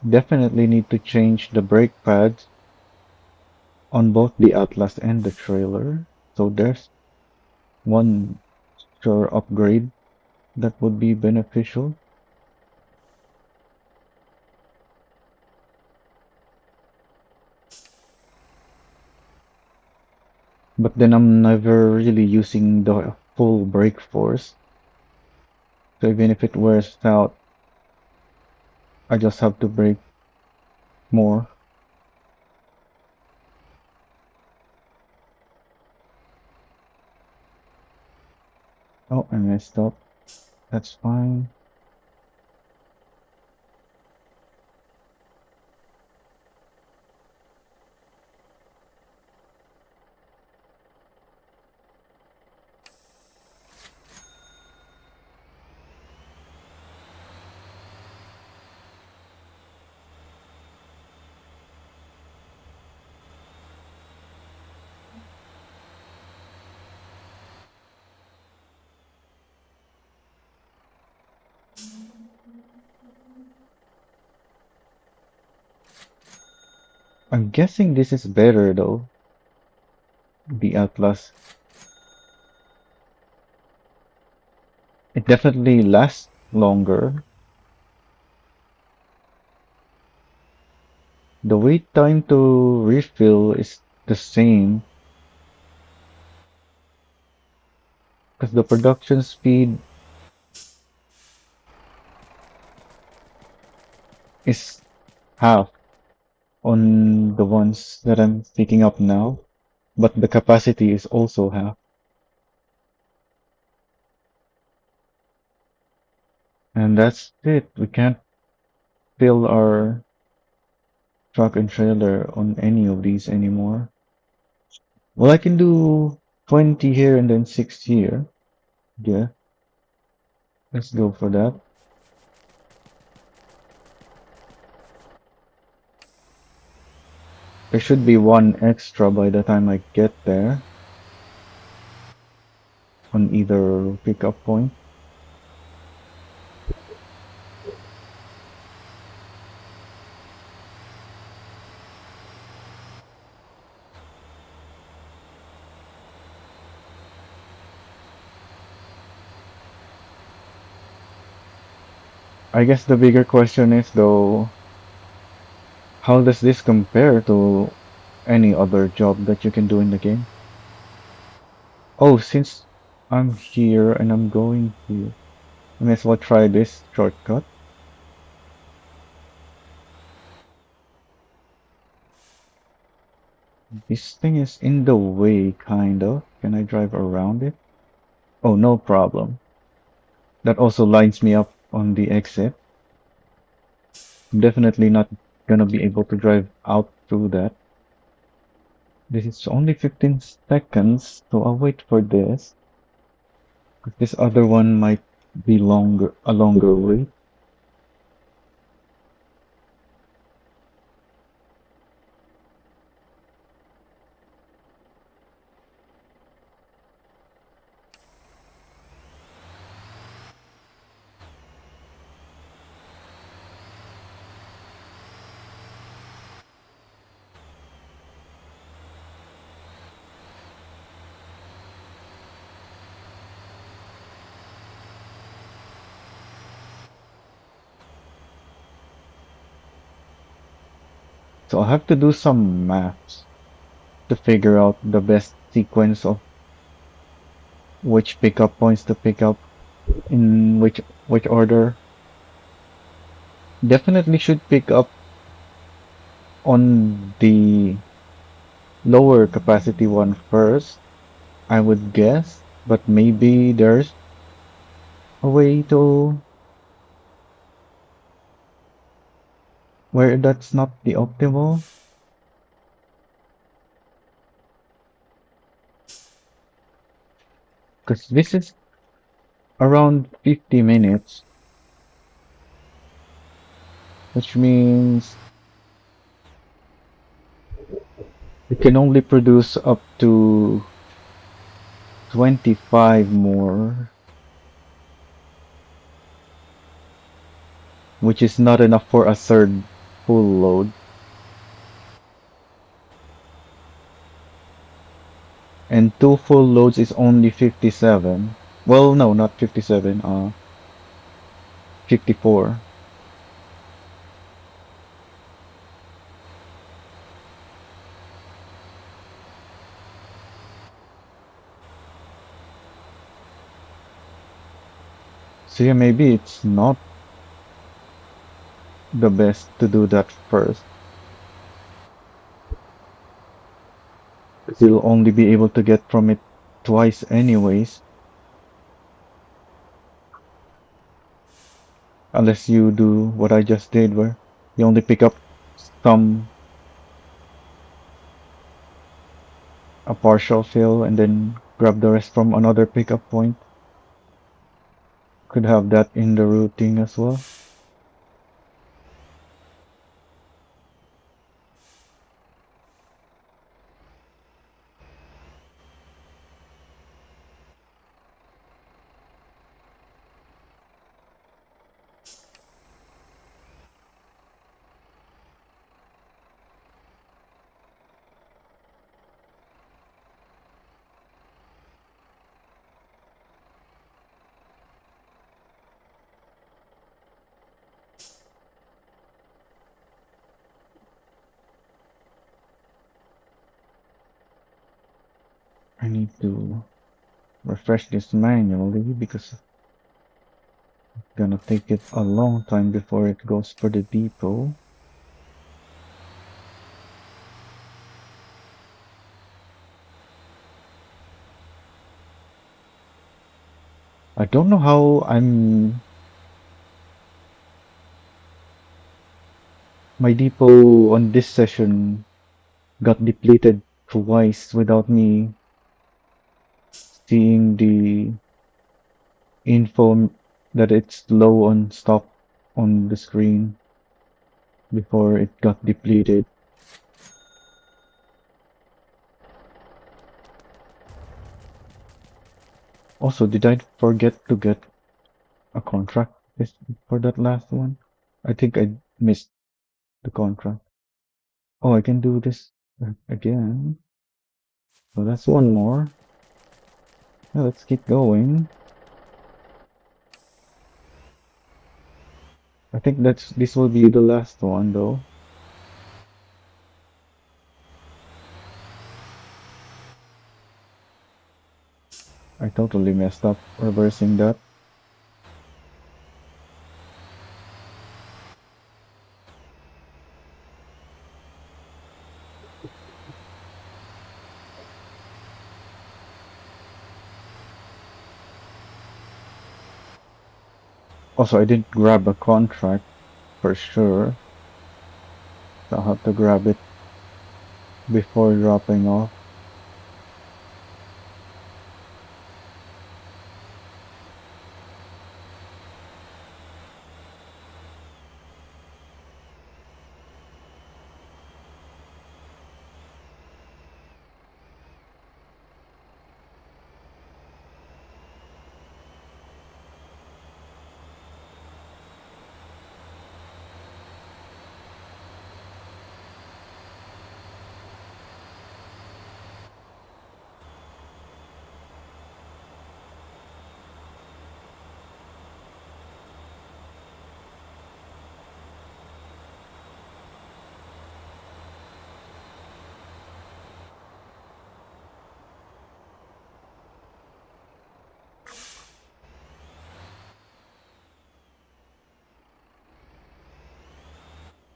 Definitely need to change the brake pads on both the Atlas and the trailer. So there's one sure upgrade that would be beneficial. But then I'm never really using the full brake force. So even if it wears out, I just have to brake more. Oh, I messed up. That's fine. I'm guessing this is better though, the Atlas. It definitely lasts longer. The wait time to refill is the same because the production speed is half on the ones that I'm picking up now, but the capacity is also half. And that's it. We can't fill our truck and trailer on any of these anymore. Well, I can do 20 here and then 6 here. Yeah, let's go for that. There should be one extra by the time I get there on either pickup point. I guess the bigger question is though, how does this compare to any other job that you can do in the game? Oh, since I'm here and I'm going here, I may as well try this shortcut. This thing is in the way, kind of. Can I drive around it? Oh, no problem. That also lines me up on the exit. I'm definitely not gonna be able to drive out through that. This is only 15 seconds, so I'll wait for this. 'Cause this other one might be a longer wait. So I'll have to do some maths to figure out the best sequence of which pickup points to pick up in which order. Definitely should pick up on the lower capacity one first, I would guess, but maybe there's a way to where that's not the optimal. Because this is around 50 minutes, which means it can only produce up to 25 more, which is not enough for a third full load. And two full loads is only 57. Well, no, not 57, 54. So yeah, maybe it's not the best to do that first. 'Cause you'll only be able to get from it twice anyways, unless you do what I just did, where you only pick up some a partial fill and then grab the rest from another pickup point. Could have that in the routing as well. I need to refresh this manually because it's gonna take it a long time before it goes for the depot. I don't know how my depot on this session got depleted twice without me seeing the info that it's low on stock on the screen before it got depleted. Also, did I forget to get a contract for that last one? I think I missed the contract. Oh, I can do this again. So that's one more. Yeah, let's keep going. I think this will be the last one though. I totally messed up reversing that. Also, I didn't grab a contract for sure. So I'll have to grab it before dropping off.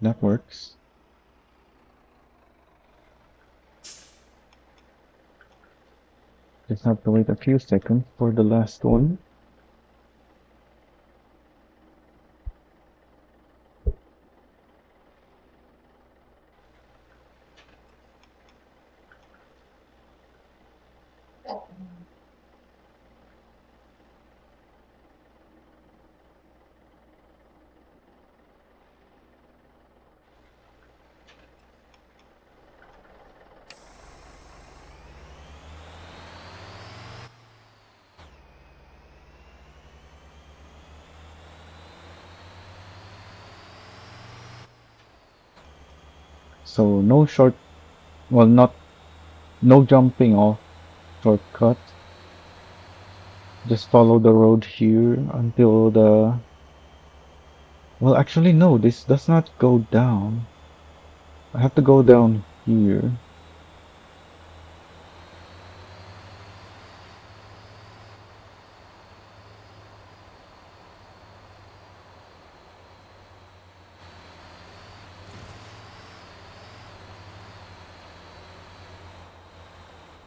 That works. Just have to wait a few seconds for the last one. So no short, well, not no jumping off shortcut. Just follow the road here until the... Well, actually, no, this does not go down. I have to go down here.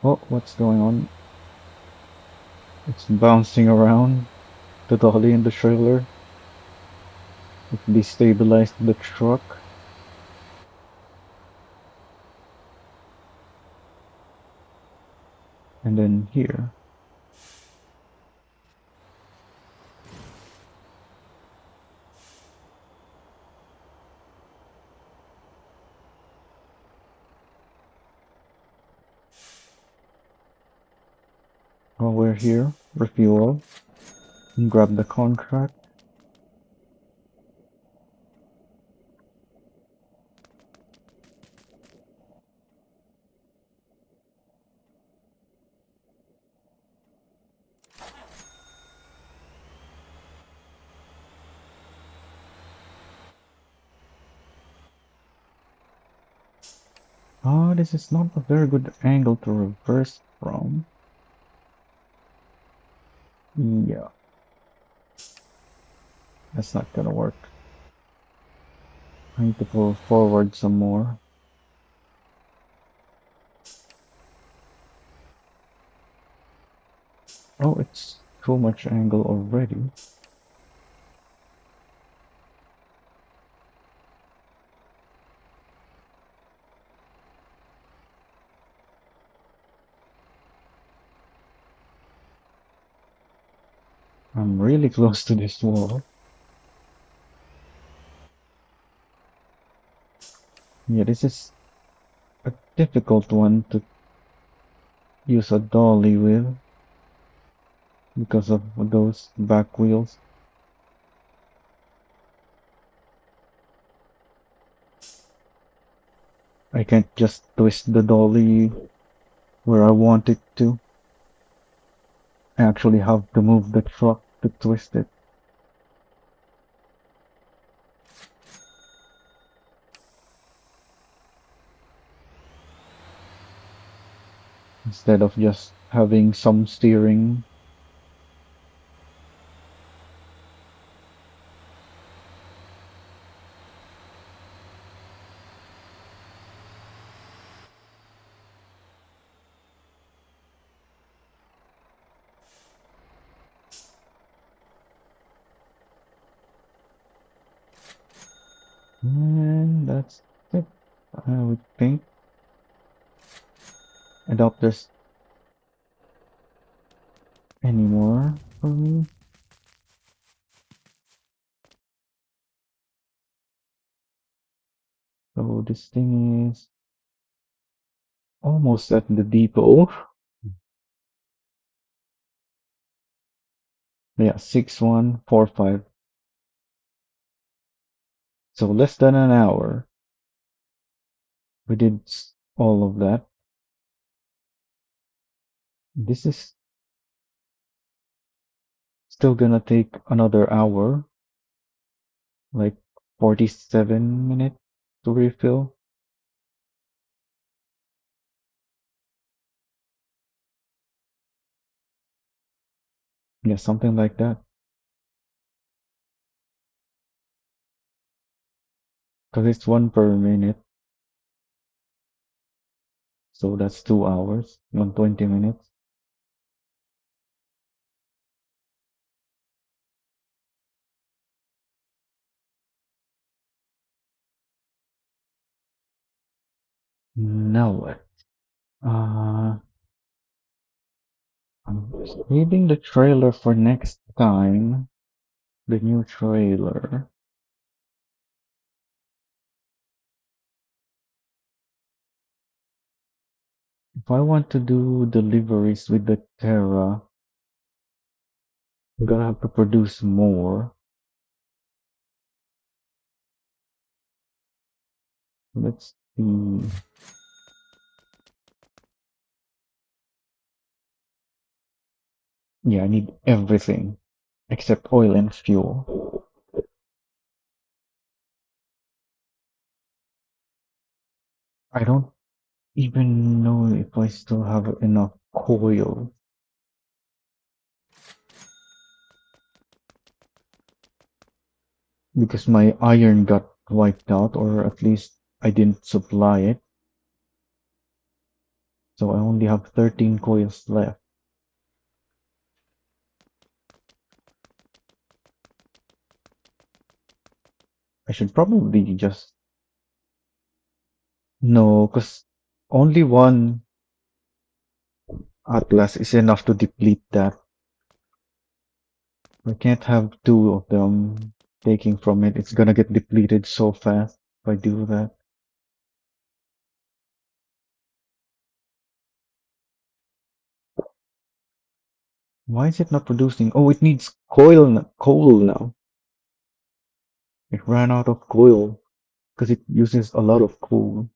Oh, what's going on? It's bouncing around. The dolly in the trailer. It destabilized the truck. And then here. While we're here, refuel and grab the contract. Ah, this is not a very good angle to reverse from. Yeah, that's not gonna work. I need to pull forward some more. Oh, it's too much angle already. I'm really close to this wall. Yeah, this is a difficult one to use a dolly with because of those back wheels. I can't just twist the dolly where I want it to. I actually have to move the truck to twist it instead of just having some steering. And that's it, I would think. I doubt there's any more for me. So this thing is almost at the depot. Yeah, 6145. So less than an hour. We did all of that. This is still gonna take another hour, like 47 minutes to refill. Yeah, something like that. Because it's one per minute. So that's 2 hours, 120 minutes. Now what? Uh, I'm saving the trailer for next time. The new trailer. If I want to do deliveries with the Terra, I'm gonna have to produce more. Let's see. Yeah, I need everything except oil and fuel. I don't even know if I still have enough coil because my iron got wiped out, or at least I didn't supply it. So I only have 13 coils left. I should probably just no, because only one atlas is enough to deplete that. I can't have two of them taking from it. It's gonna get depleted so fast if I do that. Why is it not producing? Oh, it needs coal now. It ran out of coal because it uses a lot of coal.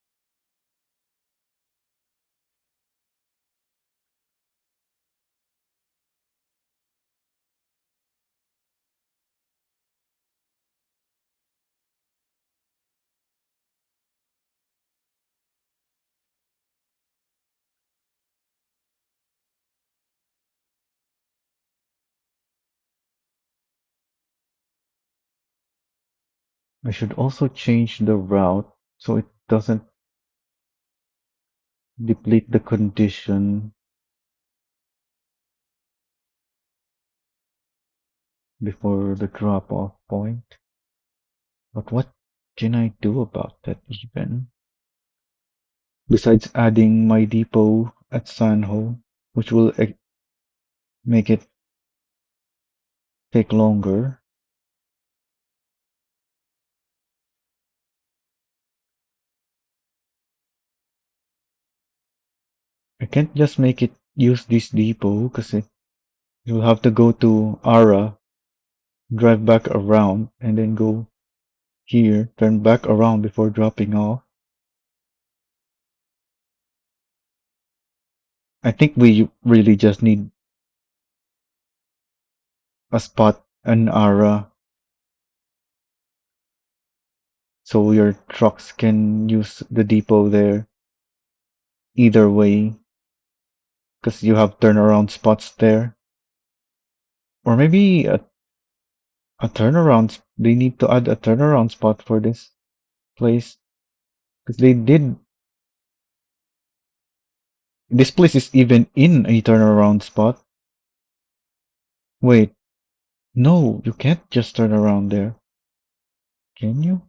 I should also change the route so it doesn't deplete the condition before the drop off point. But what can I do about that even? Besides adding my depot at Sanho, which will make it take longer. I can't just make it use this depot because you'll have to go to Ara, drive back around, and then go here, turn back around before dropping off. I think we really just need a spot, an Ara, so your trucks can use the depot there either way, because you have turnaround spots there. Or maybe a turnaround. They need to add a turnaround spot for this place because they did. This place is even in a turnaround spot. Wait, no, you can't just turn around there, can you?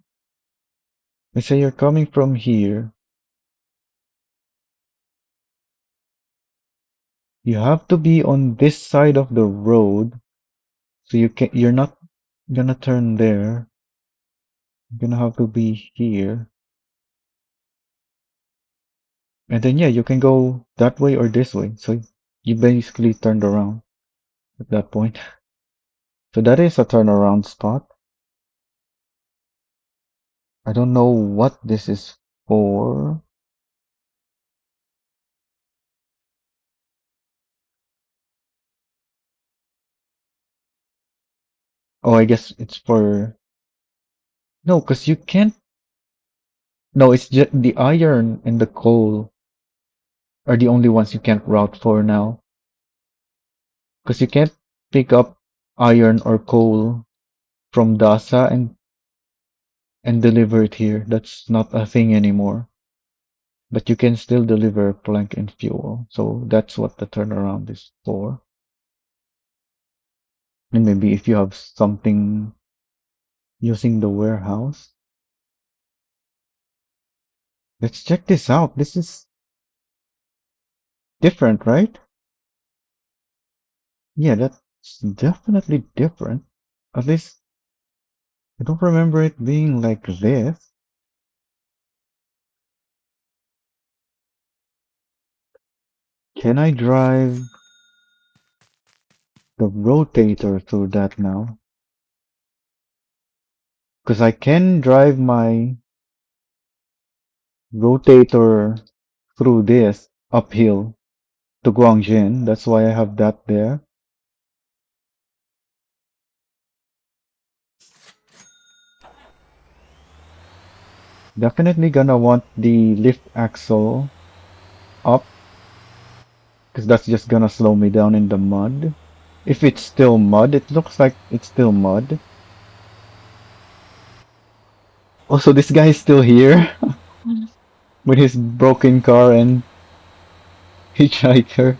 Let's say you're coming from here. You have to be on this side of the road, so you're not gonna turn there. You're gonna have to be here. And then yeah, you can go that way or this way. So you basically turned around at that point. So that is a turnaround spot. I don't know what this is for. Oh, I guess it's for no, because you can't. No, it's just the iron and the coal are the only ones you can't route for now. Because you can't pick up iron or coal from Dasa and deliver it here. That's not a thing anymore. But you can still deliver plank and fuel. So that's what the turnaround is for. And maybe if you have something using the warehouse. Let's check this out. This is different, right? Yeah, that's definitely different. At least I don't remember it being like this. Can I drive the rotator through that now? Because I can drive my rotator through this uphill to Guangjin. That's why I have that there. Definitely gonna want the lift axle up, because that's just gonna slow me down in the mud. If it's still mud, it looks like it's still mud. Also, this guy is still here with his broken car and hitchhiker.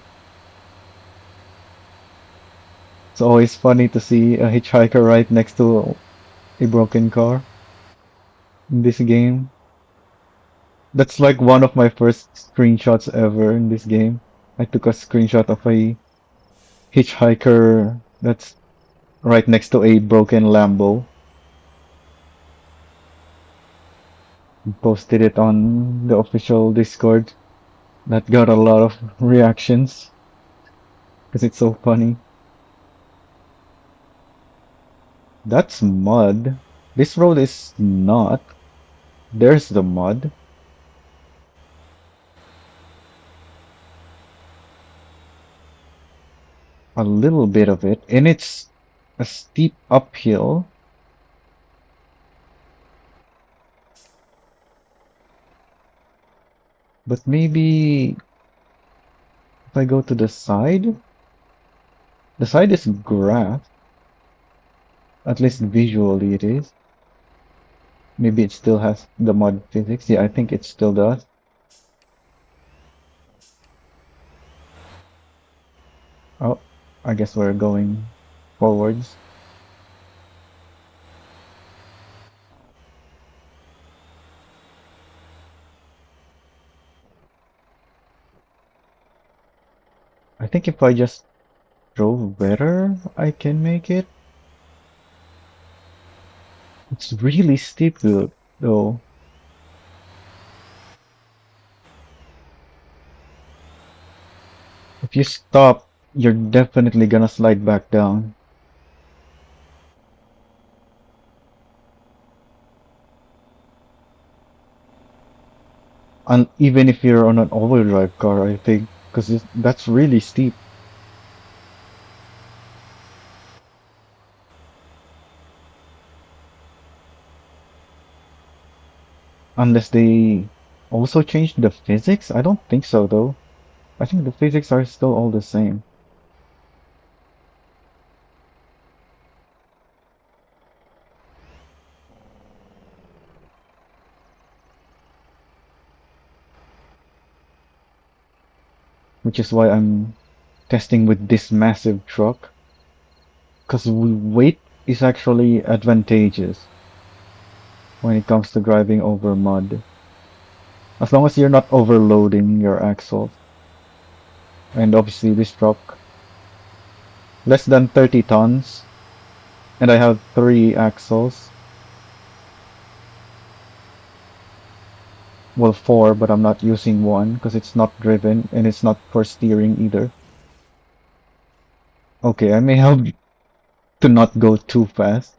It's always funny to see a hitchhiker right next to a broken car in this game. That's like one of my first screenshots ever in this game. I took a screenshot of a hitchhiker that's right next to a broken Lambo and posted it on the official Discord. That got a lot of reactions because it's so funny. That's mud. This road is not. There's the mud. A little bit of it. And it's a steep uphill. But maybe if I go to the side is grass. At least visually it is. Maybe it still has the mud physics. Yeah, I think it still does. Oh, I guess we're going forwards. I think if I just drove better, I can make it. It's really steep though. If you stop, you're definitely gonna slide back down. And even if you're on an all-wheel drive car, I think, because that's really steep. Unless they also changed the physics? I don't think so, though. I think the physics are still all the same. Which is why I'm testing with this massive truck. Because weight is actually advantageous when it comes to driving over mud. As long as you're not overloading your axles. And obviously this truck, less than 30 tons. And I have 3 axles. Well, 4, but I'm not using one because it's not driven and it's not for steering either. Okay, I may have to not go too fast.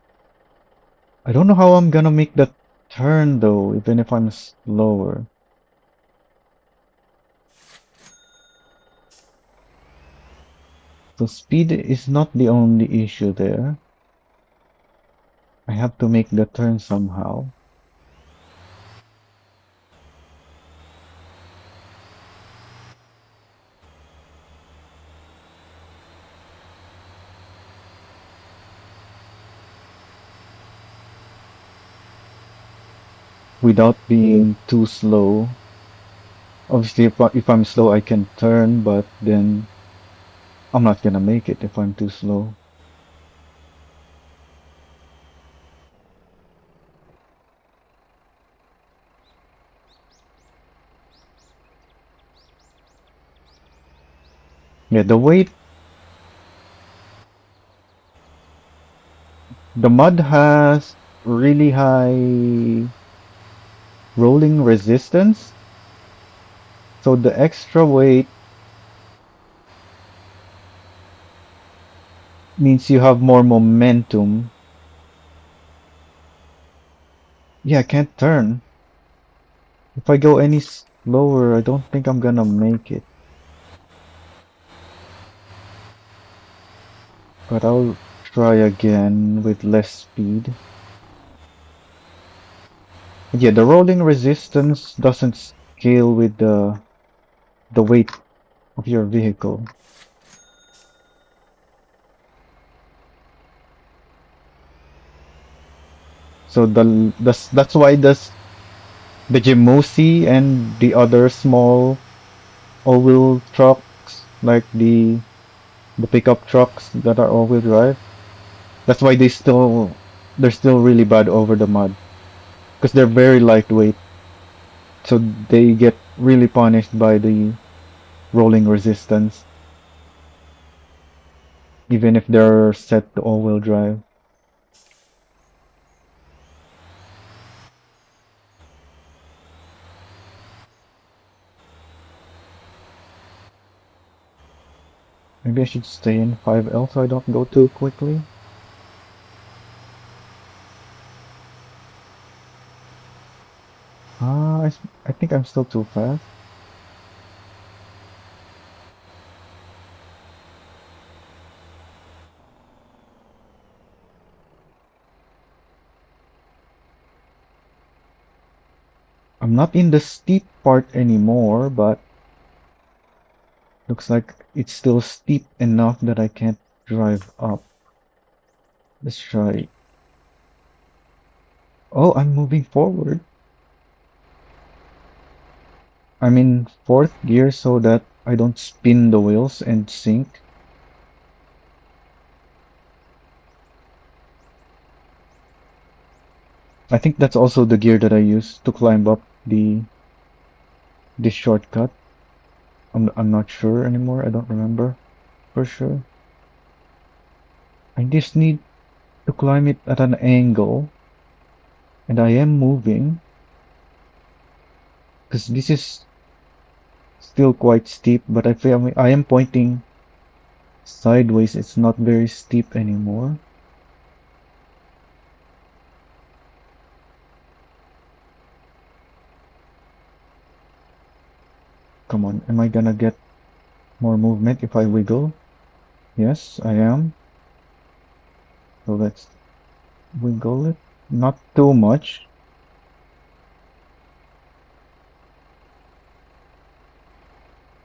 I don't know how I'm gonna make that turn though, even if I'm slower. So speed is not the only issue there. I have to make the turn somehow without being too slow. Obviously, if I'm slow, I can turn, but then I'm not gonna make it if I'm too slow. Yeah, the weight, the mud has really high rolling resistance, so the extra weight means you have more momentum. Yeah, I can't turn. If I go any slower, I don't think I'm gonna make it. But I'll try again with less speed. Yeah, the rolling resistance doesn't scale with the weight of your vehicle. So that's why the Jimosi and the other small all-wheel trucks, like the pickup trucks that are all-wheel drive, that's why they're still really bad over the mud because they're very lightweight. So they get really punished by the rolling resistance, even if they're set to all-wheel drive. Maybe I should stay in 5L so I don't go too quickly. I think I'm still too fast. I'm not in the steep part anymore, but looks like it's still steep enough that I can't drive up. Let's try. Oh, I'm moving forward. I'm in fourth gear so that I don't spin the wheels and sink. I think that's also the gear that I use to climb up this shortcut. I'm not sure anymore. I don't remember for sure. I just need to climb it at an angle, and I am moving because this is still quite steep, but I feel I am pointing sideways. It's not very steep anymore. Come on, am I gonna get more movement if I wiggle? Yes, I am. So let's wiggle it. Not too much.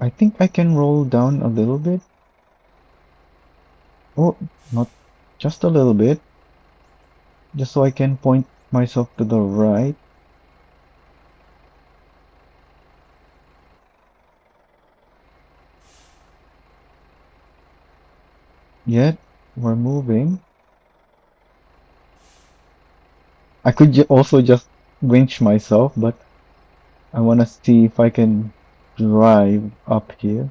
I think I can roll down a little bit. Oh, not just a little bit. Just so I can point myself to the right. Yet, we're moving. I could also just winch myself, but I want to see if I can drive up here.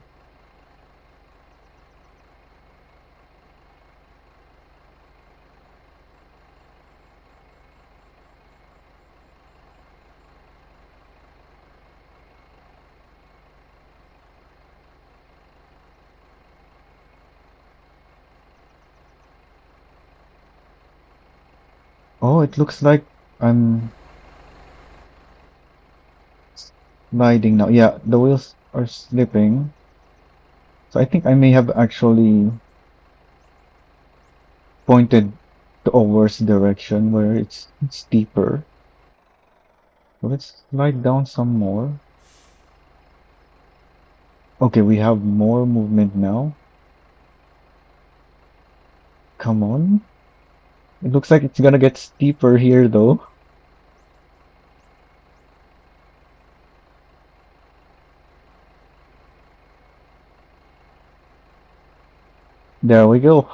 Oh, it looks like I'm sliding now. Yeah, the wheels are slipping. So I think I may have actually pointed to a worse direction where it's steeper. So let's slide down some more. Okay, we have more movement now. Come on. It looks like it's gonna get steeper here though. There we go.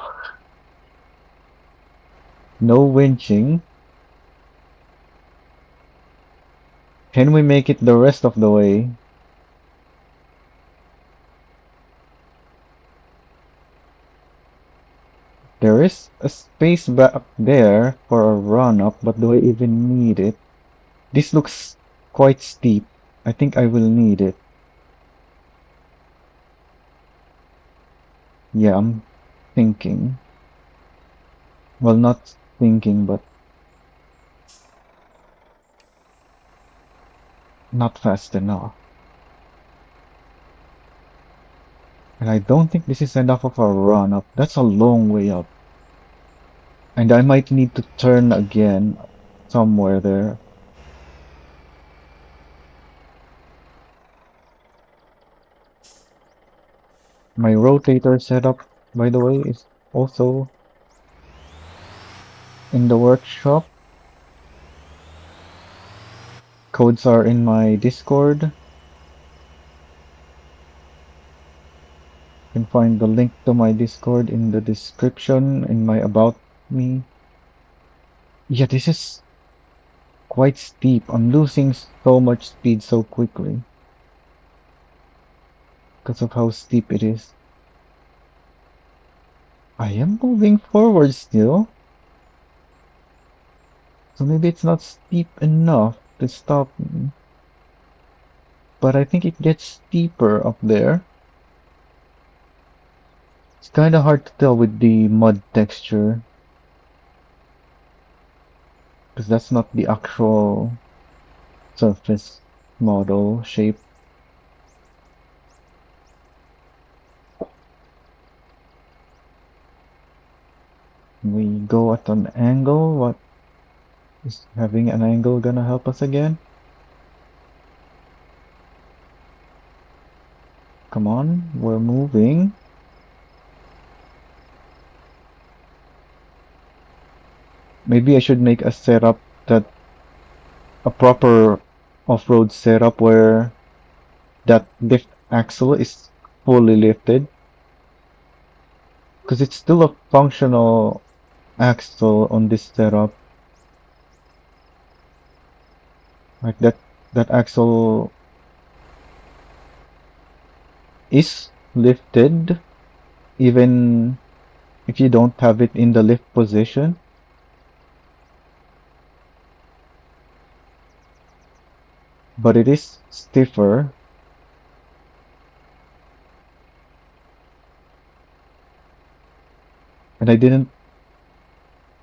No winching. Can we make it the rest of the way? There is a space back there for a run up, but do I even need it? This looks quite steep. I think I will need it. Yeah, I'm thinking. Well, not thinking, but not fast enough. And I don't think this is enough of a run up. That's a long way up. And I might need to turn again somewhere there. My rotator setup, by the way, is also in the workshop. Codes are in my Discord. You can find the link to my Discord in the description in my About Me. Yeah, this is quite steep. I'm losing so much speed so quickly because of how steep it is. I am moving forward still, so maybe it's not steep enough to stop me. But I think it gets steeper up there. It's kind of hard to tell with the mud texture because that's not the actual surface model shape. We go at an angle. What is having an angle gonna help us again? Come on, we're moving. Maybe I should make a setup that a proper off-road setup where that lift axle is fully lifted because it's still a functional axle on this setup. Like that axle is lifted even if you don't have it in the lift position, but it is stiffer. And I didn't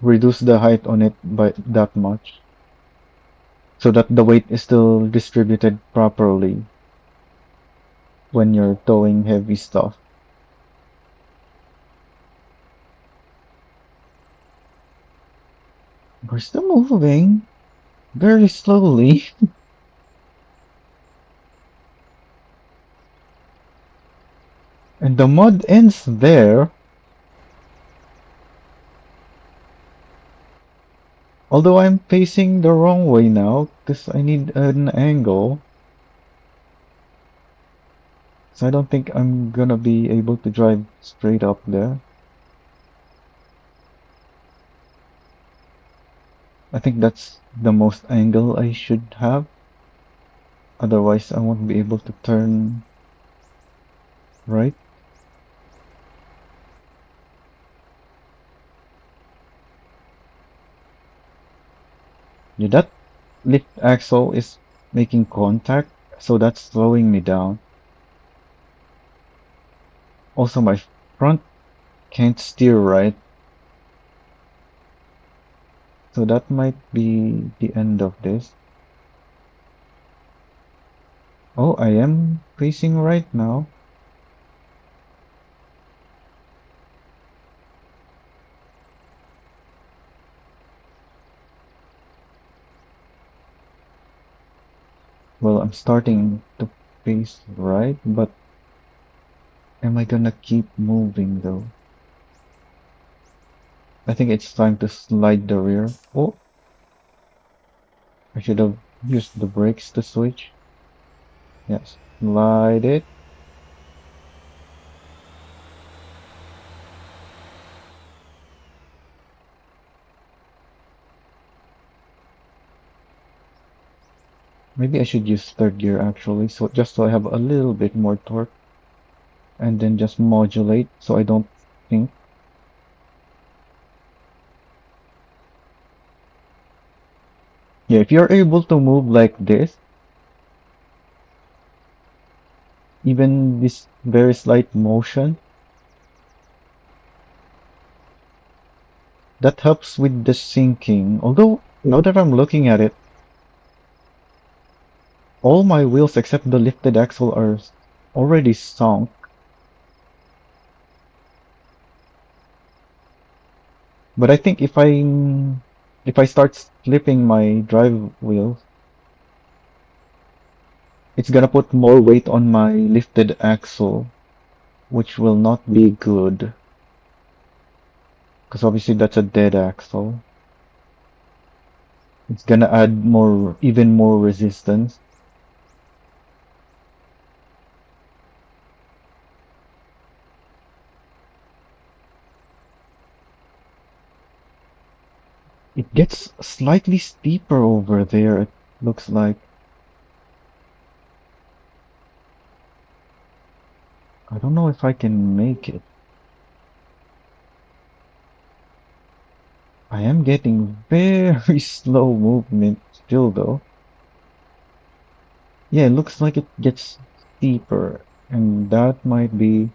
reduce the height on it by that much so that the weight is still distributed properly when you're towing heavy stuff. We're still moving very slowly. And the mud ends there. Although I'm facing the wrong way now because I need an angle. So I don't think I'm gonna be able to drive straight up there. I think that's the most angle I should have. Otherwise, I won't be able to turn right. Yeah, that lift axle is making contact, so that's slowing me down. Also, my front can't steer right, so that might be the end of this. Oh, I am facing right now. Well, I'm starting to face right, but am I gonna keep moving though? I think it's time to slide the rear. Oh, I should have used the brakes to switch. Yes, slide it. Maybe I should use third gear actually, so just so I have a little bit more torque, and then just modulate so I don't think. Yeah, if you're able to move like this, even this very slight motion, that helps with the sinking. Although, now that I'm looking at it, all my wheels except the lifted axle are already sunk. But I think if I start slipping my drive wheels, it's gonna put more weight on my lifted axle. which will not be good. Because obviously that's a dead axle. It's gonna add more, even more resistance. It gets slightly steeper over there, it looks like. I don't know if I can make it. I am getting very slow movement still though. Yeah, it looks like it gets steeper, and that might be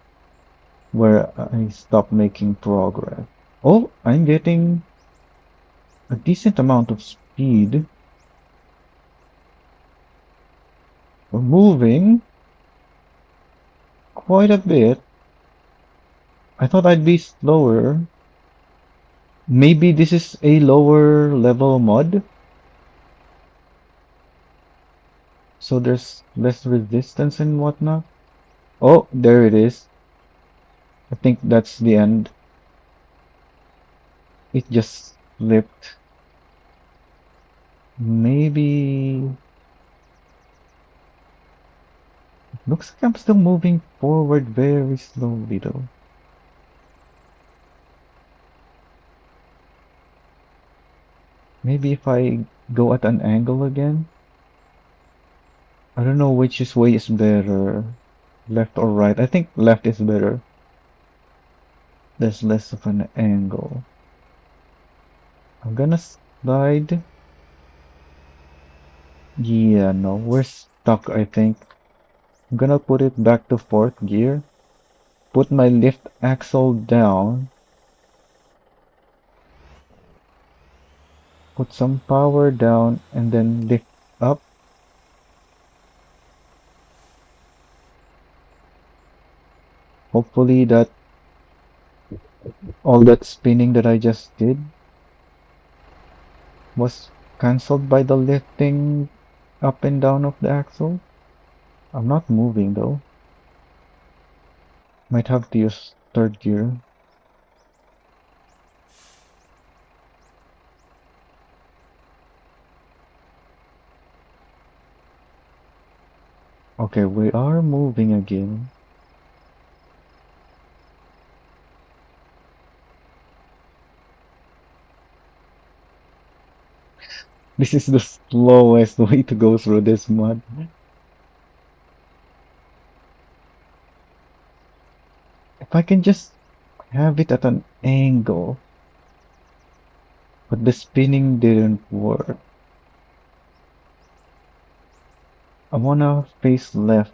where I stop making progress. Oh, I'm getting a decent amount of speed. We're moving quite a bit. I thought I'd be slower. Maybe this is a lower level mod, so there's less resistance and whatnot. Oh, there it is. I think that's the end. It just slipped. Maybe. Looks like I'm still moving forward very slowly though. Maybe if I go at an angle again? I don't know which is way is better. Left or right? I think left is better. There's less of an angle. I'm gonna slide. Yeah, no, we're stuck, I think. I'm gonna put it back to fourth gear. Put my lift axle down. Put some power down and then lift up. Hopefully that all that spinning that I just did was cancelled by the lifting up and down of the axle. I'm not moving though. Might have to use third gear. Okay, we are moving again. This is the slowest way to go through this mud. If I can just have it at an angle, but the spinning didn't work. I wanna face left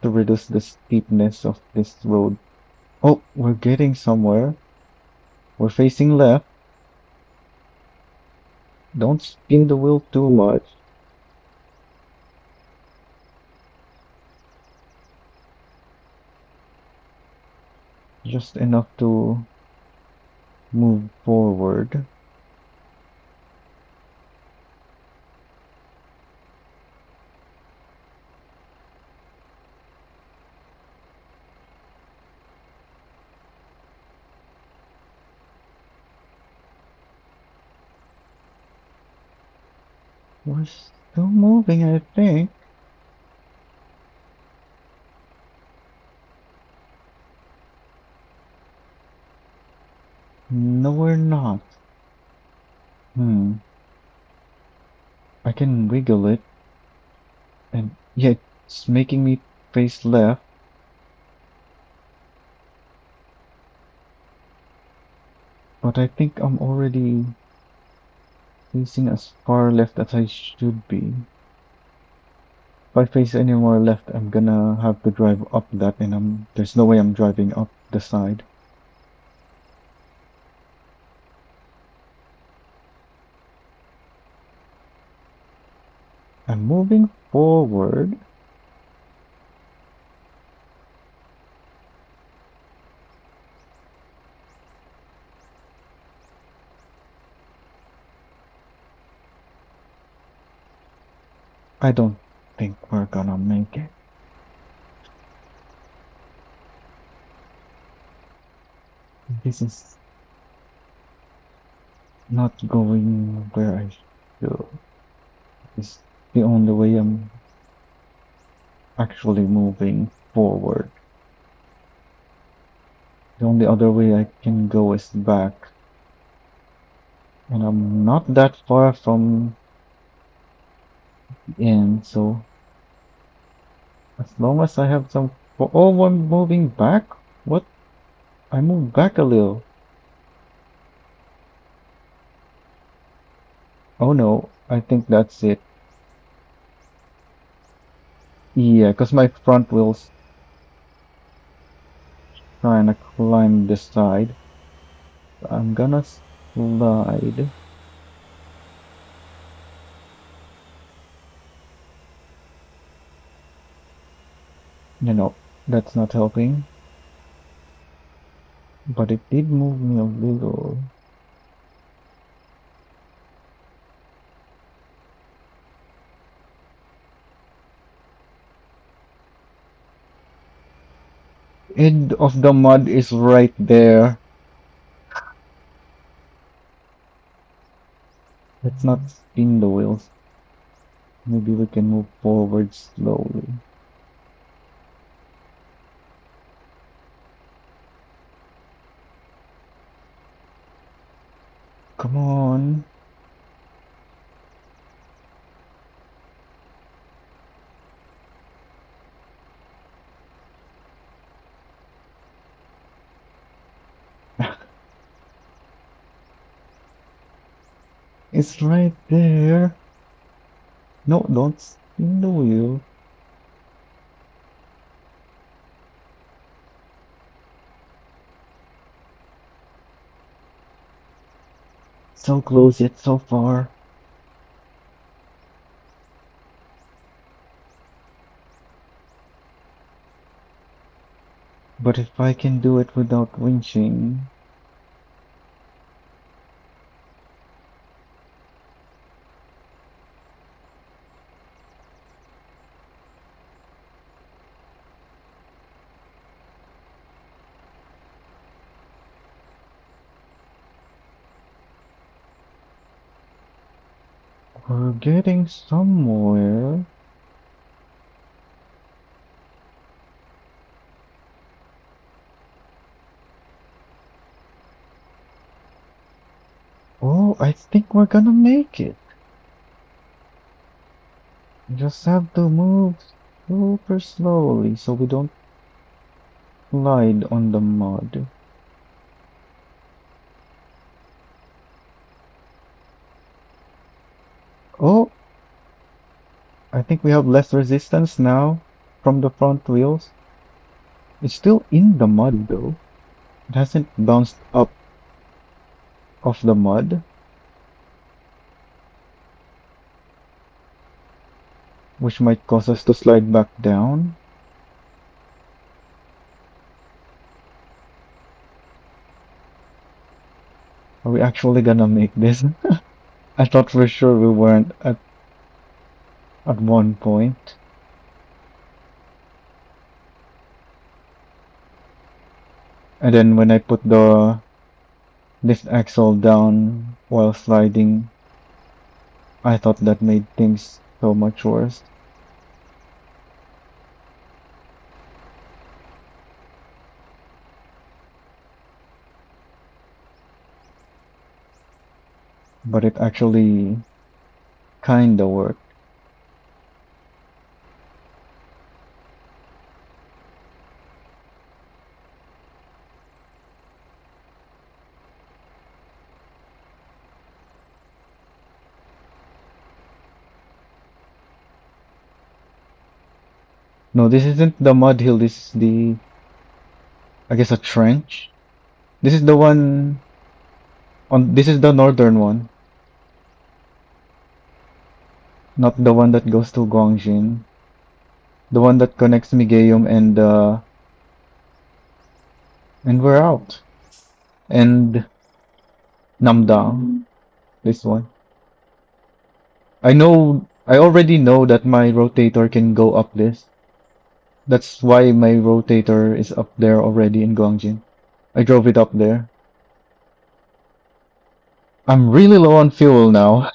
to reduce the steepness of this road. Oh, we're getting somewhere. We're facing left. Don't spin the wheel too much. Just enough to move forward. We're still moving, I think. No, we're not. Hmm. I can wiggle it. And yeah, it's making me face left. But I think I'm already facing as far left as I should be. If I face any more left, I'm gonna have to drive up that, and there's no way I'm driving up the side. I'm moving forward. I don't think we're gonna make it. This is not going where I should. It's the only way I'm actually moving forward. The only other way I can go is back. And I'm not that far from the end, so as long as I have some... Oh, I'm moving back? What? I moved back a little. Oh no, I think that's it. Yeah, because my front wheel's trying to climb this side. I'm gonna slide. You know, that's not helping. But it did move me a little. End of the mud is right there. Let's not spin the wheels. Maybe we can move forward slowly. Come on. It's right there. No, don't spin the wheel. So close yet so far. But if I can do it without winching... We're getting somewhere. Oh, I think we're gonna make it. We just have to move super slowly so we don't slide on the mud. Oh, I think we have less resistance now from the front wheels. It's still in the mud though. It hasn't bounced up off the mud, which might cause us to slide back down. Are we actually gonna make this? I thought for sure we weren't at one point. And then when I put the lift axle down while sliding, I thought that made things so much worse. But it actually kinda worked. No, this isn't the mud hill, this is the, I guess, a trench. This is the one on, this is the northern one, not the one that goes to Guangjin. The one that connects Migayum and we're out. And Namdang, this one. I already know that my rotator can go up this. That's why my rotator is up there already in Guangjin. I drove it up there. I'm really low on fuel now.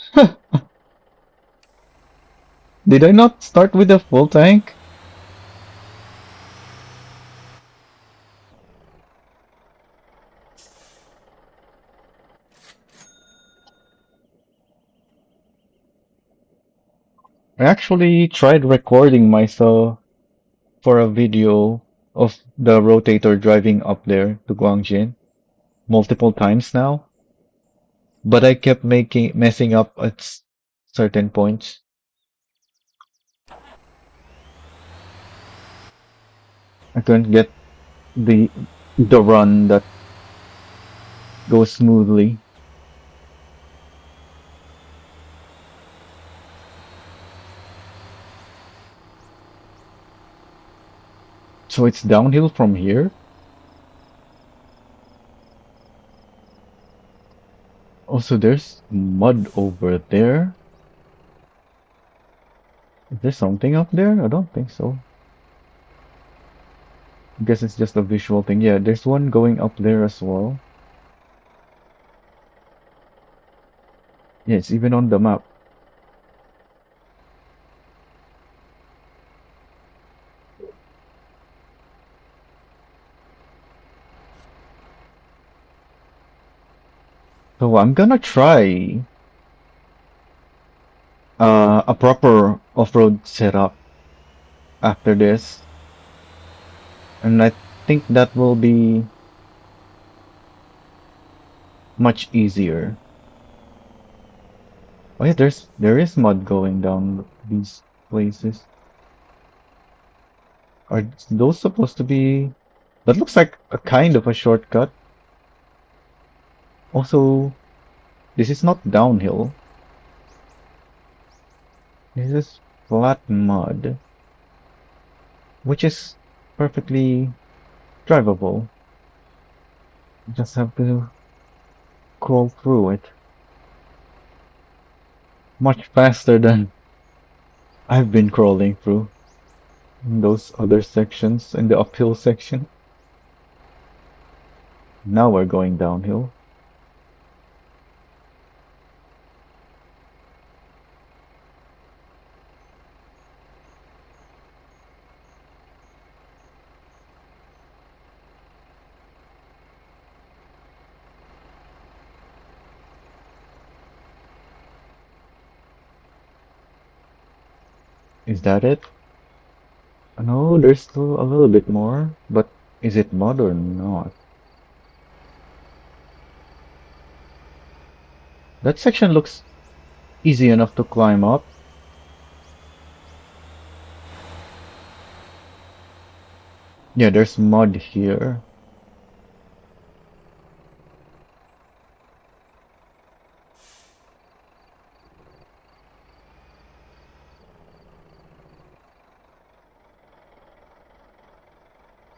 Did I not start with a full tank? I actually tried recording myself for a video of the rotator driving up there to Guangjin multiple times now, but I kept making messing up at certain points. I couldn't get the the run that goes smoothly. So it's downhill from here. Also, there's mud over there. Is there something up there? I don't think so. I guess it's just a visual thing. Yeah, there's one going up there as well. Yeah, it's even on the map. So I'm gonna try a proper off-road setup after this, and I think that will be much easier. Oh yeah, there is mud going down these places. Are those supposed to be? That looks like a kind of a shortcut. Also, this is not downhill. This is flat mud, which is perfectly drivable. You just have to crawl through it much faster than I've been crawling through in those other sections, in the uphill section. Now we're going downhill. Is that it? No, there's still a little bit more, but is it mud or not? That section looks easy enough to climb up. Yeah, there's mud here.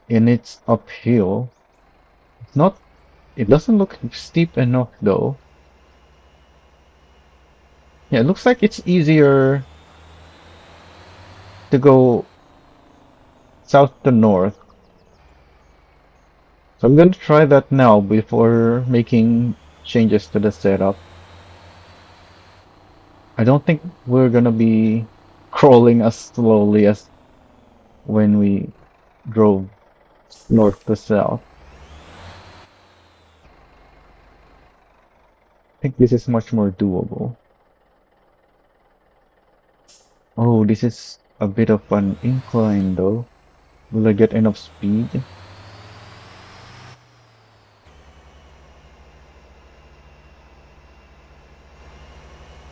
And it's uphill. It's not, it doesn't look steep enough though. Yeah, it looks like it's easier to go south to north. So I'm going to try that now before making changes to the setup. I don't think we're gonna be crawling as slowly as when we drove north to south. I think this is much more doable. Oh, this is a bit of an incline though. Will I get enough speed?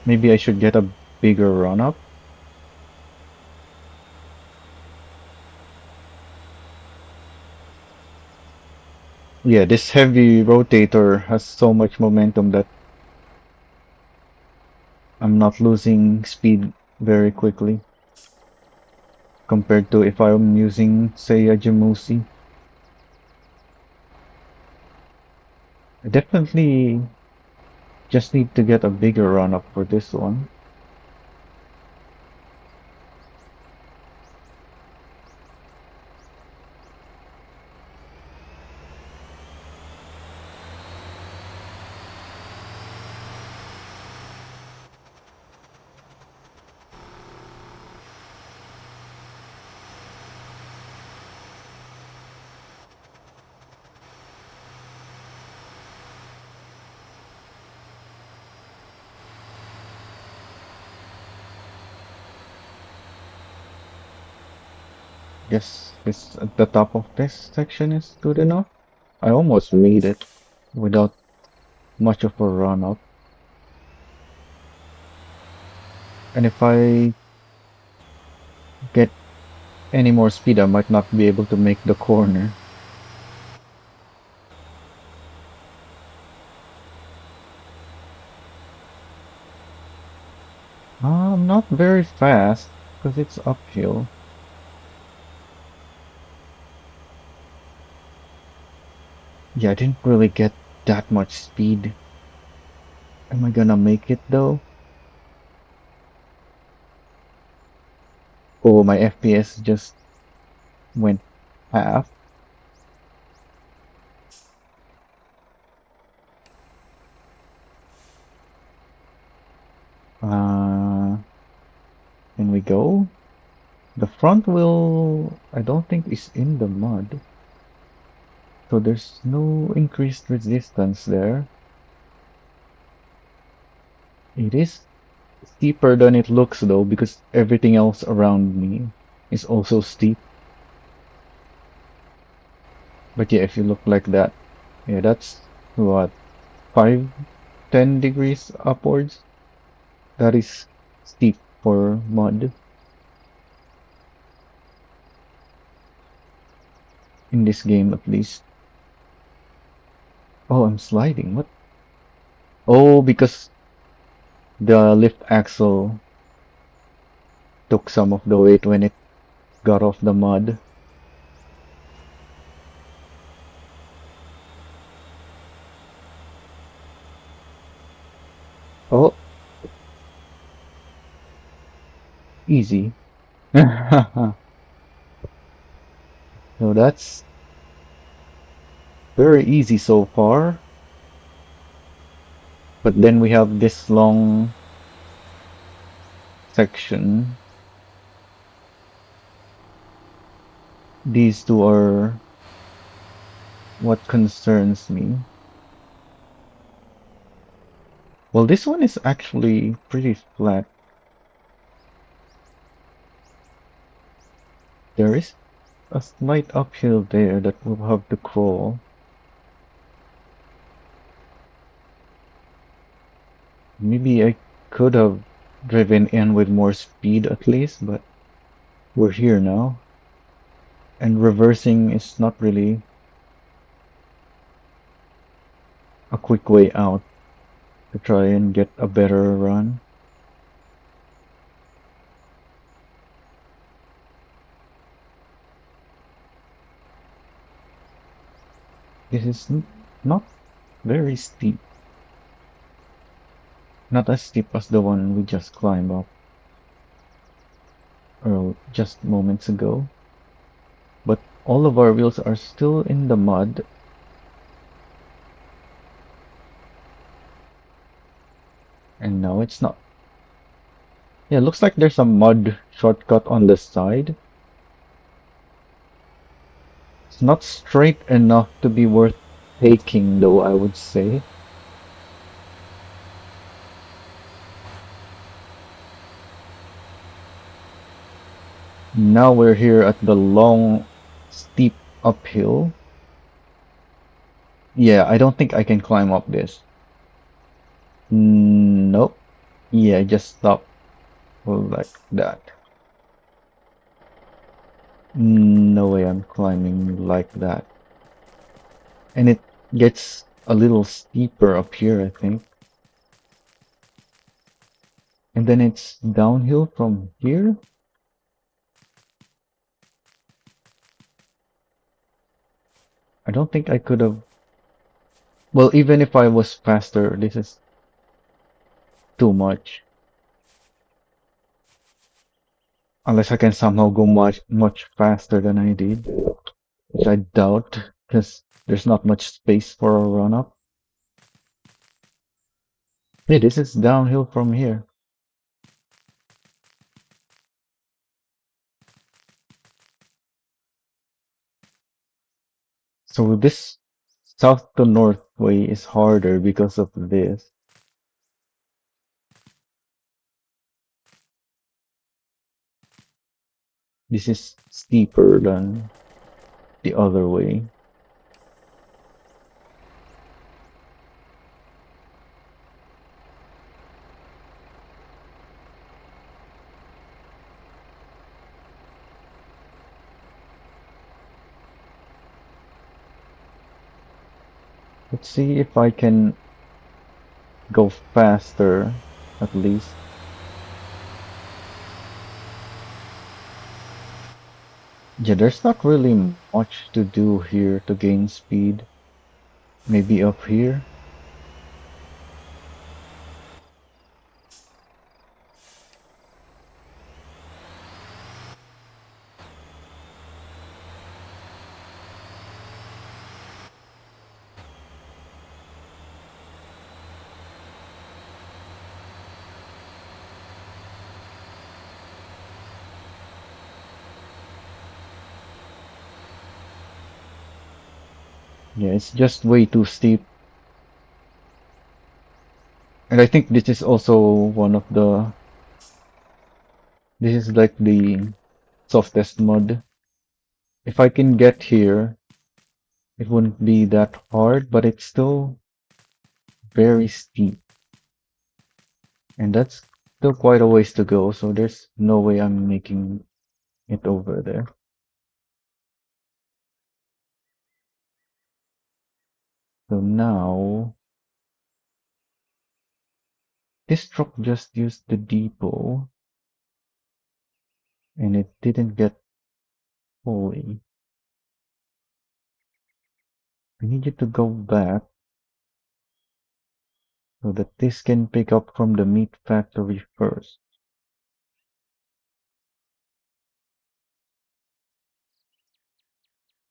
Maybe I should get a bigger run up. Yeah, this heavy rotator has so much momentum that I'm not losing speed very quickly compared to if I'm using, say, a Jamusi. I definitely just need to get a bigger run up for this one. Guess this at the top of this section is good enough. I almost made it without much of a run up. And if I get any more speed, I might not be able to make the corner. I'm not very fast because it's uphill. Yeah, I didn't really get that much speed. Am I gonna make it though? Oh, my FPS just went half. Uh, can we go? The front wheel, I don't think is in the mud. So there's no increased resistance there. It is steeper than it looks though, because everything else around me is also steep. But yeah, if you look like that, yeah, that's what, 5, 10 degrees upwards? That is steep for mud in this game at least. Oh, I'm sliding. What? Oh, because the lift axle took some of the weight when it got off the mud. Oh, easy. So that's very easy so far. But then we have this long section. These two are what concerns me. Well, this one is actually pretty flat. There is a slight uphill there that we'll have to crawl. Maybe I could have driven in with more speed at least, but we're here now. And reversing is not really a quick way out to try and get a better run. This is not very steep. Not as steep as the one we just climbed up or just moments ago. But all of our wheels are still in the mud. And no, it's not. Yeah, it looks like there's a mud shortcut on the side. It's not straight enough to be worth taking, though, I would say. Now we're here at the long, steep uphill. Yeah, I don't think I can climb up this. Nope. Yeah, just stop like that. No way I'm climbing like that. And it gets a little steeper up here, I think. And then it's downhill from here. I don't think I could have. Well, even if I was faster, this is too much. Unless I can somehow go much faster than I did, which I doubt, because there's not much space for a run up. Hey, this is downhill from here. So this south to north way is harder because of this. This is steeper than the other way. Let's see if I can go faster, at least. Yeah, there's not really much to do here to gain speed. Maybe up here? Yeah, it's just way too steep. And I think this is also one of this is like the softest mud. If I can get here, it wouldn't be that hard, but it's still very steep. And that's still quite a ways to go, so there's no way I'm making it over there. So now, this truck just used the depot, and it didn't get fully. I need you to go back so that this can pick up from the meat factory first.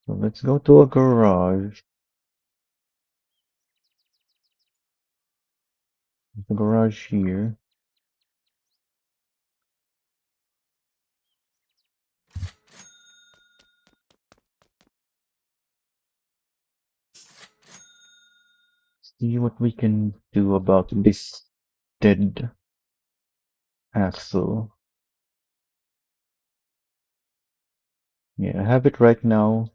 So let's go to a garage. The garage here. See what we can do about this dead axle. Yeah, I have it right now.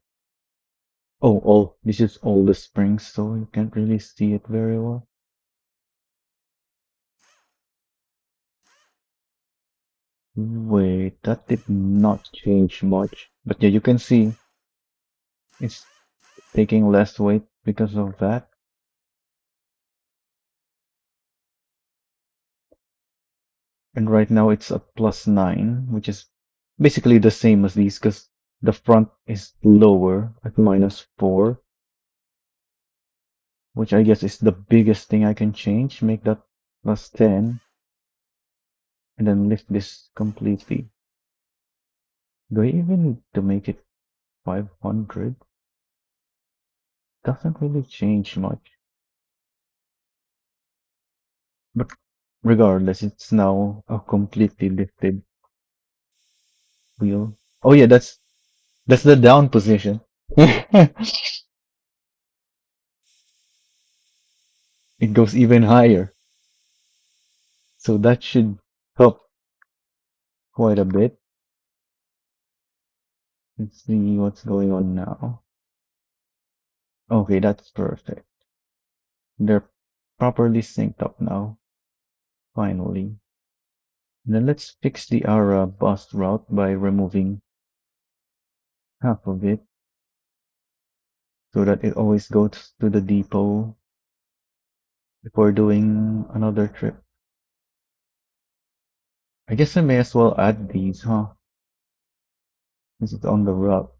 Oh, this is all the springs, so you can't really see it very well. Wait, that did not change much. But yeah, you can see it's taking less weight because of that. And right now it's a +9, which is basically the same as these because the front is lower at -4, which I guess is the biggest thing I can change. Make that +10 and then lift this completely. Do I even need to make it 500? Doesn't really change much. But regardless, it's now a completely lifted wheel. Oh yeah, that's the down position. It goes even higher. So that should help quite a bit. Let's see what's going on now. Okay, that's perfect. They're properly synced up now, finally. And then let's fix the Ara bus route by removing half of it so that it always goes to the depot before doing another trip. I guess I may as well add these, huh? Since it's on the route.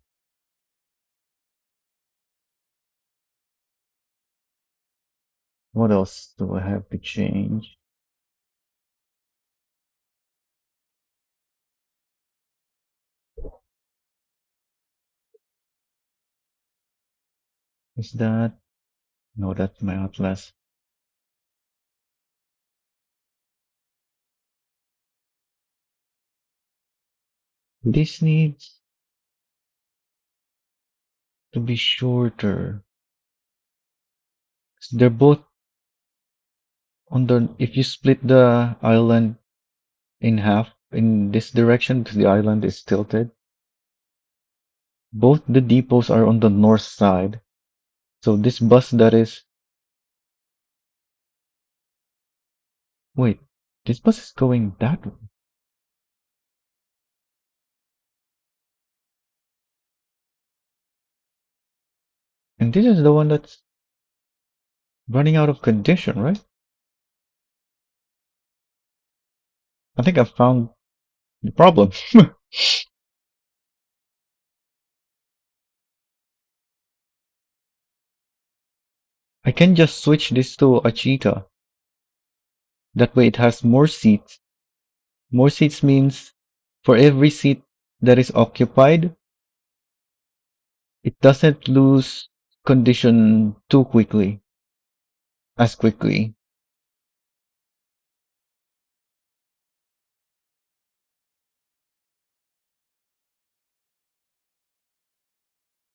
What else do I have to change? Is that? No, that's my Atlas. This needs to be shorter. They're both on the. If you split the island in half in this direction, because the island is tilted, Both the depots are on the north side. So this bus that is, wait, this bus is going that way. And this is the one that's running out of condition, right? I think I found the problem. I can just switch this to a cheetah. That way it has more seats. More seats means for every seat that is occupied, it doesn't lose condition too quickly, as quickly.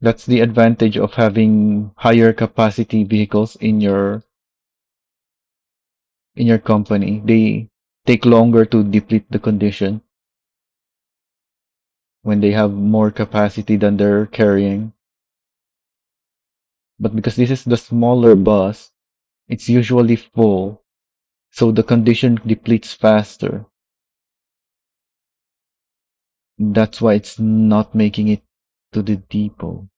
That's the advantage of having higher capacity vehicles in your company. They take longer to deplete the condition when they have more capacity than they're carrying. But because this is the smaller bus, it's usually full, so the condition depletes faster. That's why it's not making it to the depot.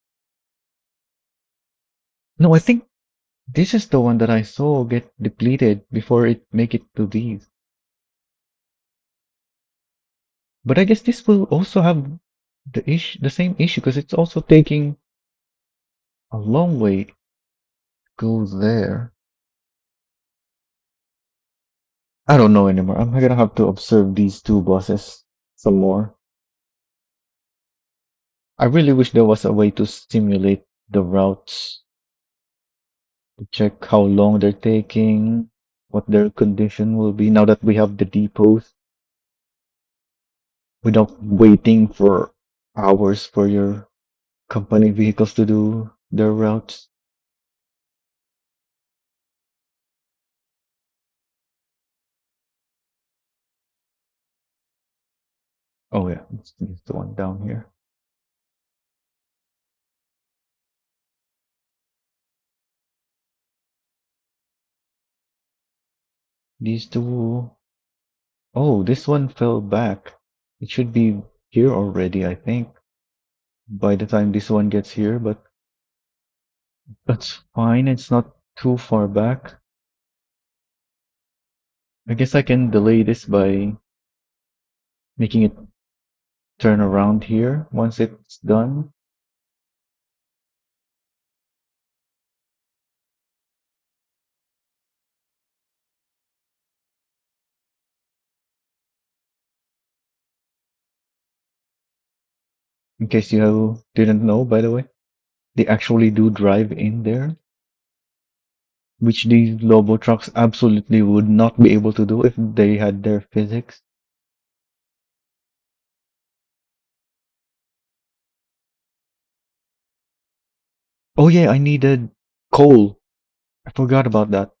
No, I think this is the one that I saw get depleted before it make it to these. But I guess this will also have the same issue because it's also taking a long way to go there. I don't know anymore. I'm gonna have to observe these two buses some more. I really wish there was a way to simulate the routes to check how long they're taking, what their condition will be now that we have the depots without waiting for hours for your company vehicles to do their routes. Oh yeah, it's the one down here. These two. Oh, this one fell back. It should be here already, I think, by the time this one gets here, but that's fine. It's not too far back. I guess I can delay this by making it turn around here once it's done. In case you didn't know, by the way, they actually do drive in there, which these Lobo trucks absolutely would not be able to do if they had their physics. Oh yeah, I needed coal. I forgot about that.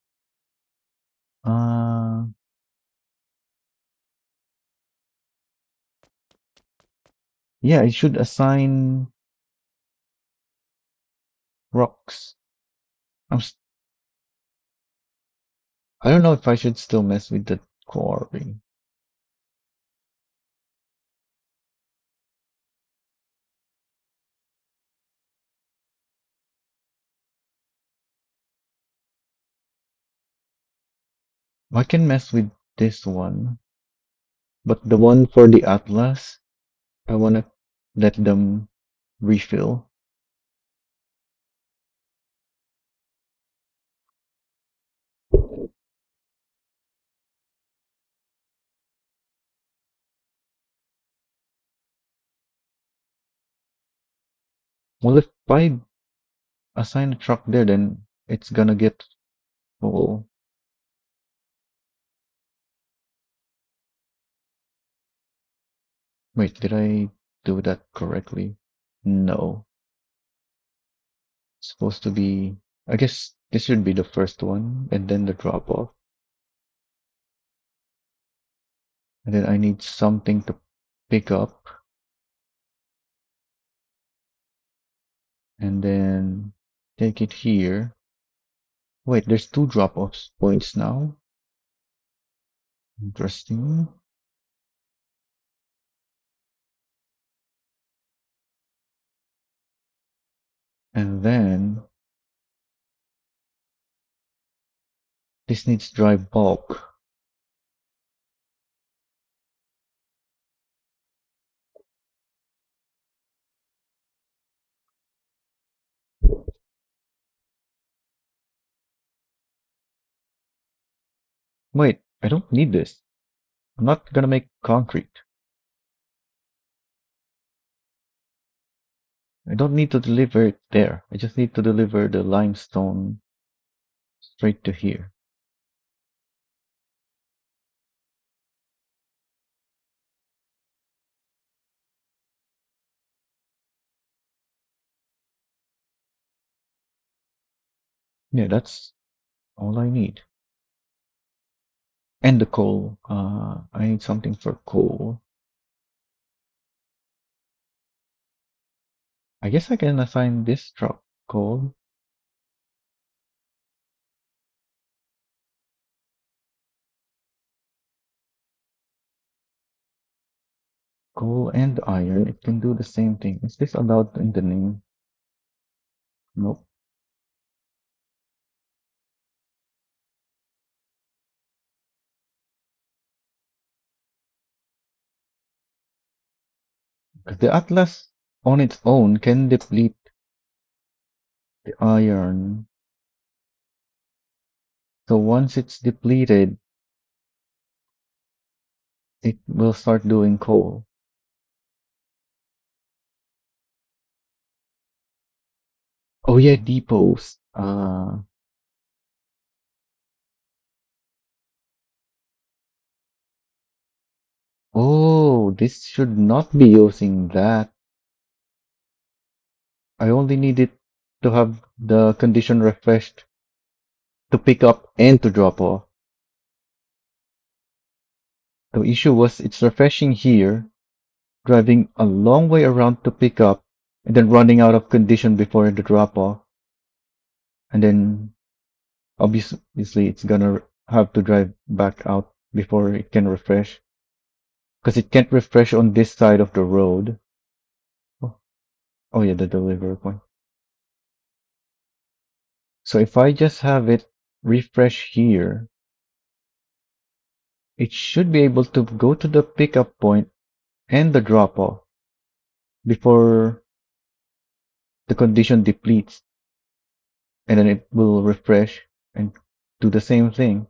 Uh, yeah, I should assign rocks. I'm, s- I don't know if I should still mess with the quarry. I can mess with this one, but the one for the Atlas, I wanna let them refill. Well, if I assign a truck there, then it's gonna get full. Wait, did I do that correctly? No. It's supposed to be, I guess this should be the first one, and then the drop off. And then I need something to pick up. and then take it here. Wait, there's two drop-off points now. Interesting. And then this needs dry bulk. Wait, I don't need this. I'm not gonna make concrete. I don't need to deliver it there. I just need to deliver the limestone straight to here. Yeah, that's all I need. And the coal. I need something for coal. I guess I can assign this truck coal. Coal and iron. It can do the same thing. Is this allowed in the name? Nope. The Atlas on its own can deplete the iron. So once it's depleted, it will start doing coal. Oh yeah, depots. Oh, this should not be using that. I only need it to have the condition refreshed to pick up and to drop off. The issue was it's refreshing here, driving a long way around to pick up, and then running out of condition before the drop off. And then obviously it's gonna have to drive back out before it can refresh. Because it can't refresh on this side of the road. Oh, oh yeah, the delivery point. So if I just have it refresh here, it should be able to go to the pickup point and the drop off before the condition depletes, and then it will refresh and do the same thing.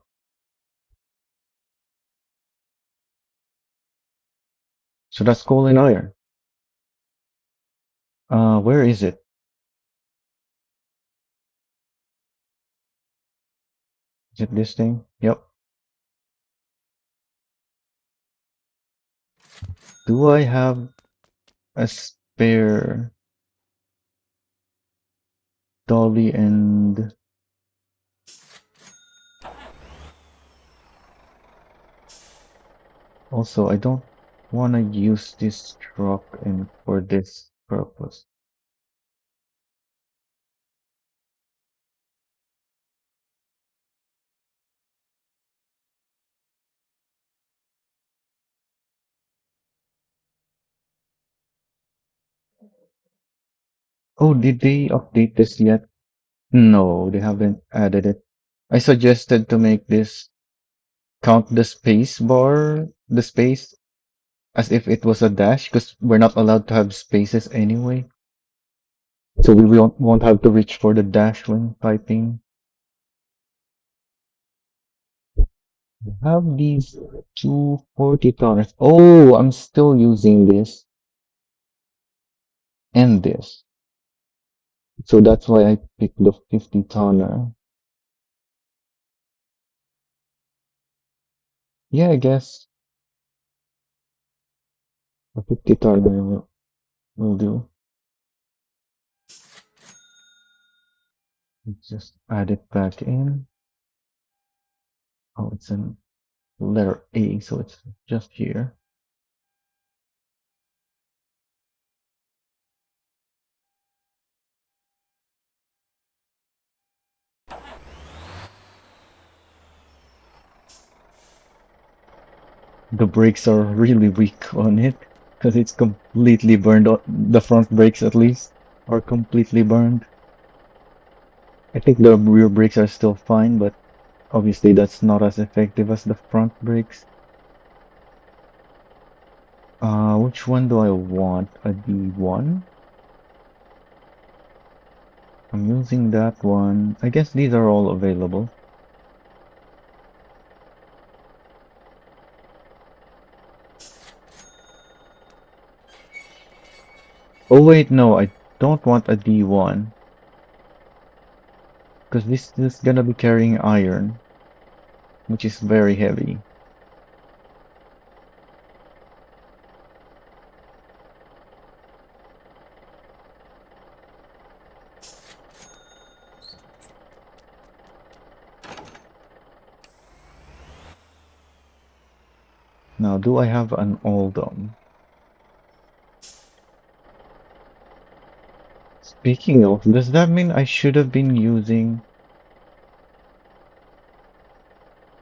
So that's coal and iron. Where is it? Is it this thing? Yep. Do I have a spare dolly? And also I don't want to use this truck and for this purpose. Oh, did they update this yet? No, they haven't added it. I suggested to make this count the space bar, the space, as if it was a dash, because we're not allowed to have spaces anyway. So we won't have to reach for the dash when typing. We have these two 40 tonners. Oh, I'm still using this and this. So that's why I picked the 50 tonner. Yeah, I guess the 50 tonner will do. Let's just add it back in. Oh, it's in letter A, so it's just here. The brakes are really weak on it because it's completely burned. The front brakes, at least, are completely burned. I think the rear brakes are still fine, but obviously that's not as effective as the front brakes. Which one do I want? A D1? I'm using that one. I guess these are all available. Oh wait, no, I don't want a D1 because this is gonna be carrying iron, which is very heavy. Now, do I have an Oldham? Speaking of, does that mean I should have been using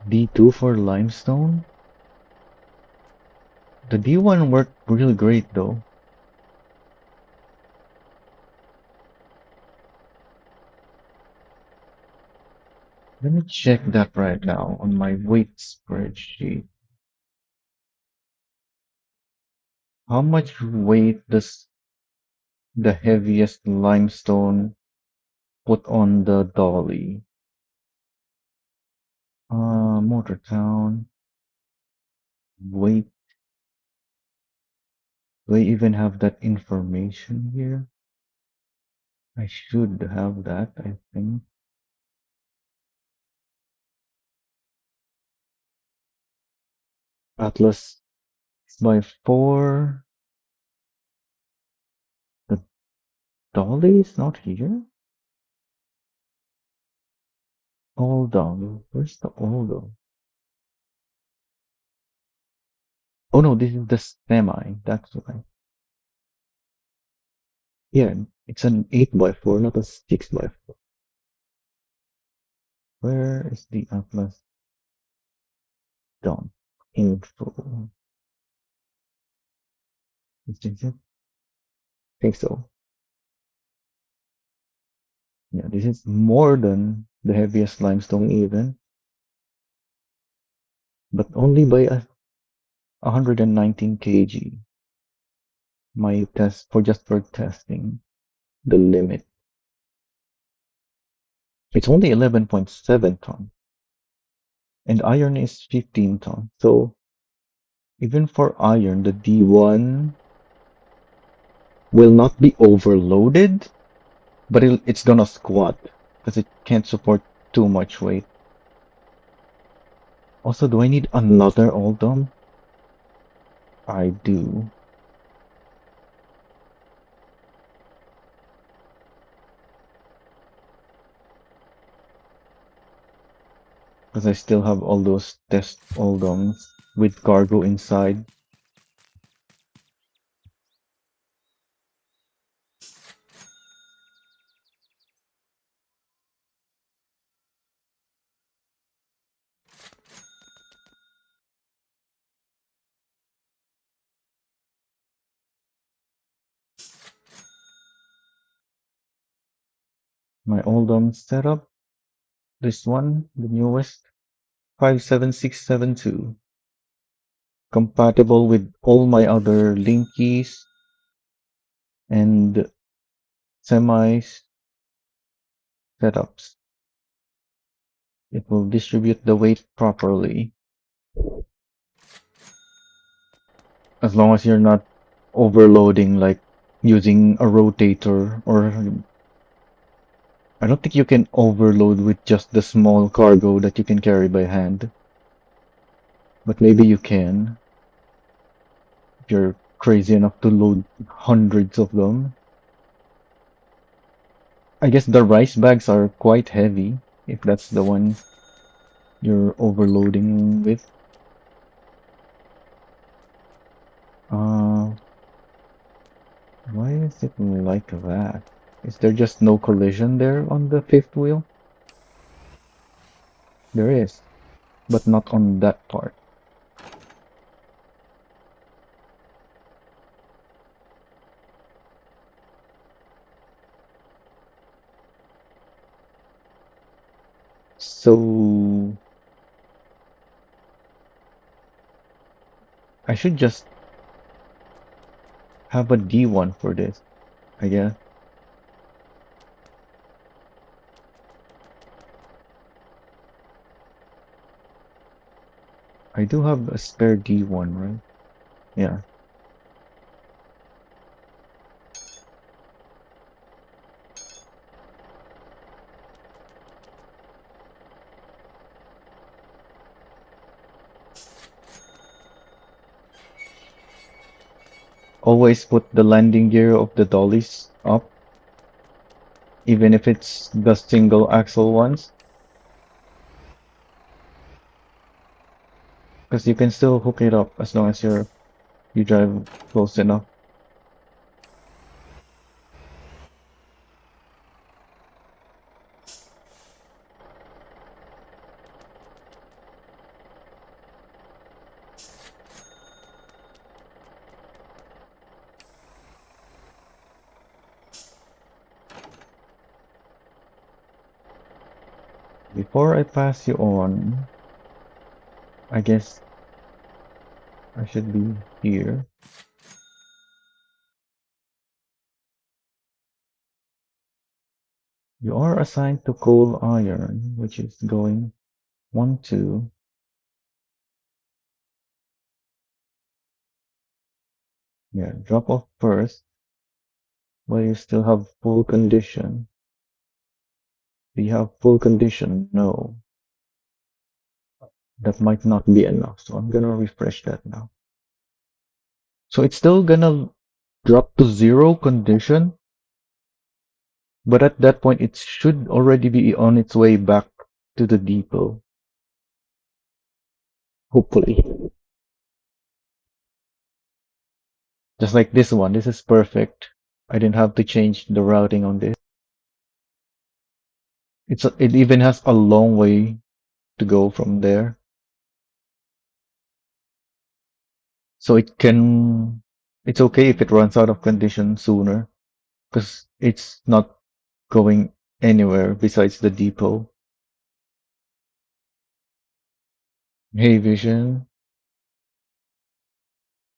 D2 for limestone? The D1 worked really great though. Let me check that right now on my weight spreadsheet. How much weight does the heaviest limestone put on the dolly? Motortown. Weight. Do I even have that information here? I should have that, I think. Atlas by 4. The dolly is not here? Oldham. Where's the Oldham? Oh no, this is the semi. That's why. Yeah, it's an 8 by 4, not a 6 by 4. Where is the Atlas done? Info. Is this it? I think so. Yeah, this is more than the heaviest limestone even, but only by 119 kg. My test for just for testing the limit. It's only 11.7 ton, and iron is 15 ton. So even for iron, the D1 will not be overloaded, but it's gonna squat because it can't support too much weight. Also, do I need another Oldham? I do, because I still have all those test Oldhams with cargo inside. My Oldham setup, this one, the newest, 57672, compatible with all my other linkies and semis setups. It will distribute the weight properly as long as you're not overloading, like using a rotator, or I don't think you can overload with just the small cargo that you can carry by hand, but maybe you can if you're crazy enough to load hundreds of them. I guess the rice bags are quite heavy if that's the one you're overloading with. Uh, why is it like that? Is there just no collision there on the fifth wheel? There is, but not on that part. So I should just have a D1 for this, I guess. I do have a spare D1, right? Yeah. Always put the landing gear of the dollies up, even if it's the single axle ones, because you can still hook it up as long as you drive close enough. Before I pass you on, I guess I should be here. You are assigned to coal iron, which is going 1, 2. Yeah, drop off first, but you still have full condition. Do you have full condition? No, that might not be enough. So I'm gonna refresh that now. So it's still gonna drop to 0 condition, but at that point it should already be on its way back to the depot. Hopefully. Just like this one, this is perfect. I didn't have to change the routing on this. It even has a long way to go from there. So it's okay if it runs out of condition sooner, because it's not going anywhere besides the depot. Hey Vision,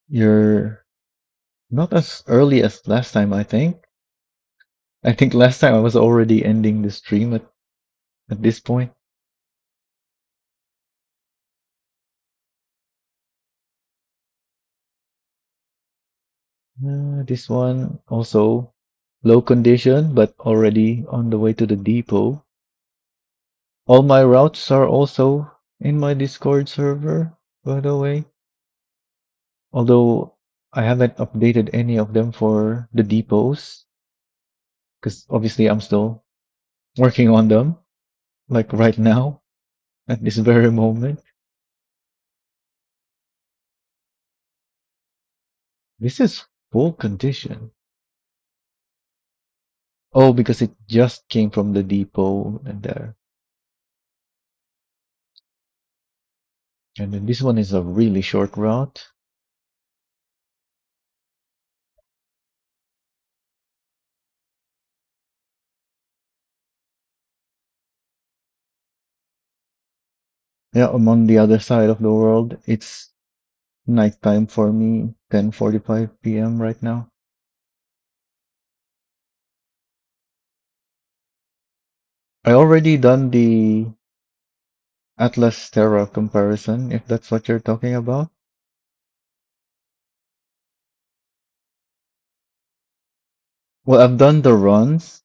you're not as early as last time, I think. I think last time I was already ending the stream at this point. This one also low condition, but already on the way to the depot. All my routes are also in my Discord server, by the way. Although I haven't updated any of them for the depots, because obviously I'm still working on them, like right now, at this very moment. This is full condition. Oh, because it just came from the depot and there. And then this one is a really short route. Yeah, I'm on the other side of the world. It's nighttime for me, 10:45 p.m. right now. I already done the Atlas Terra comparison, if that's what you're talking about. Well, I've done the runs.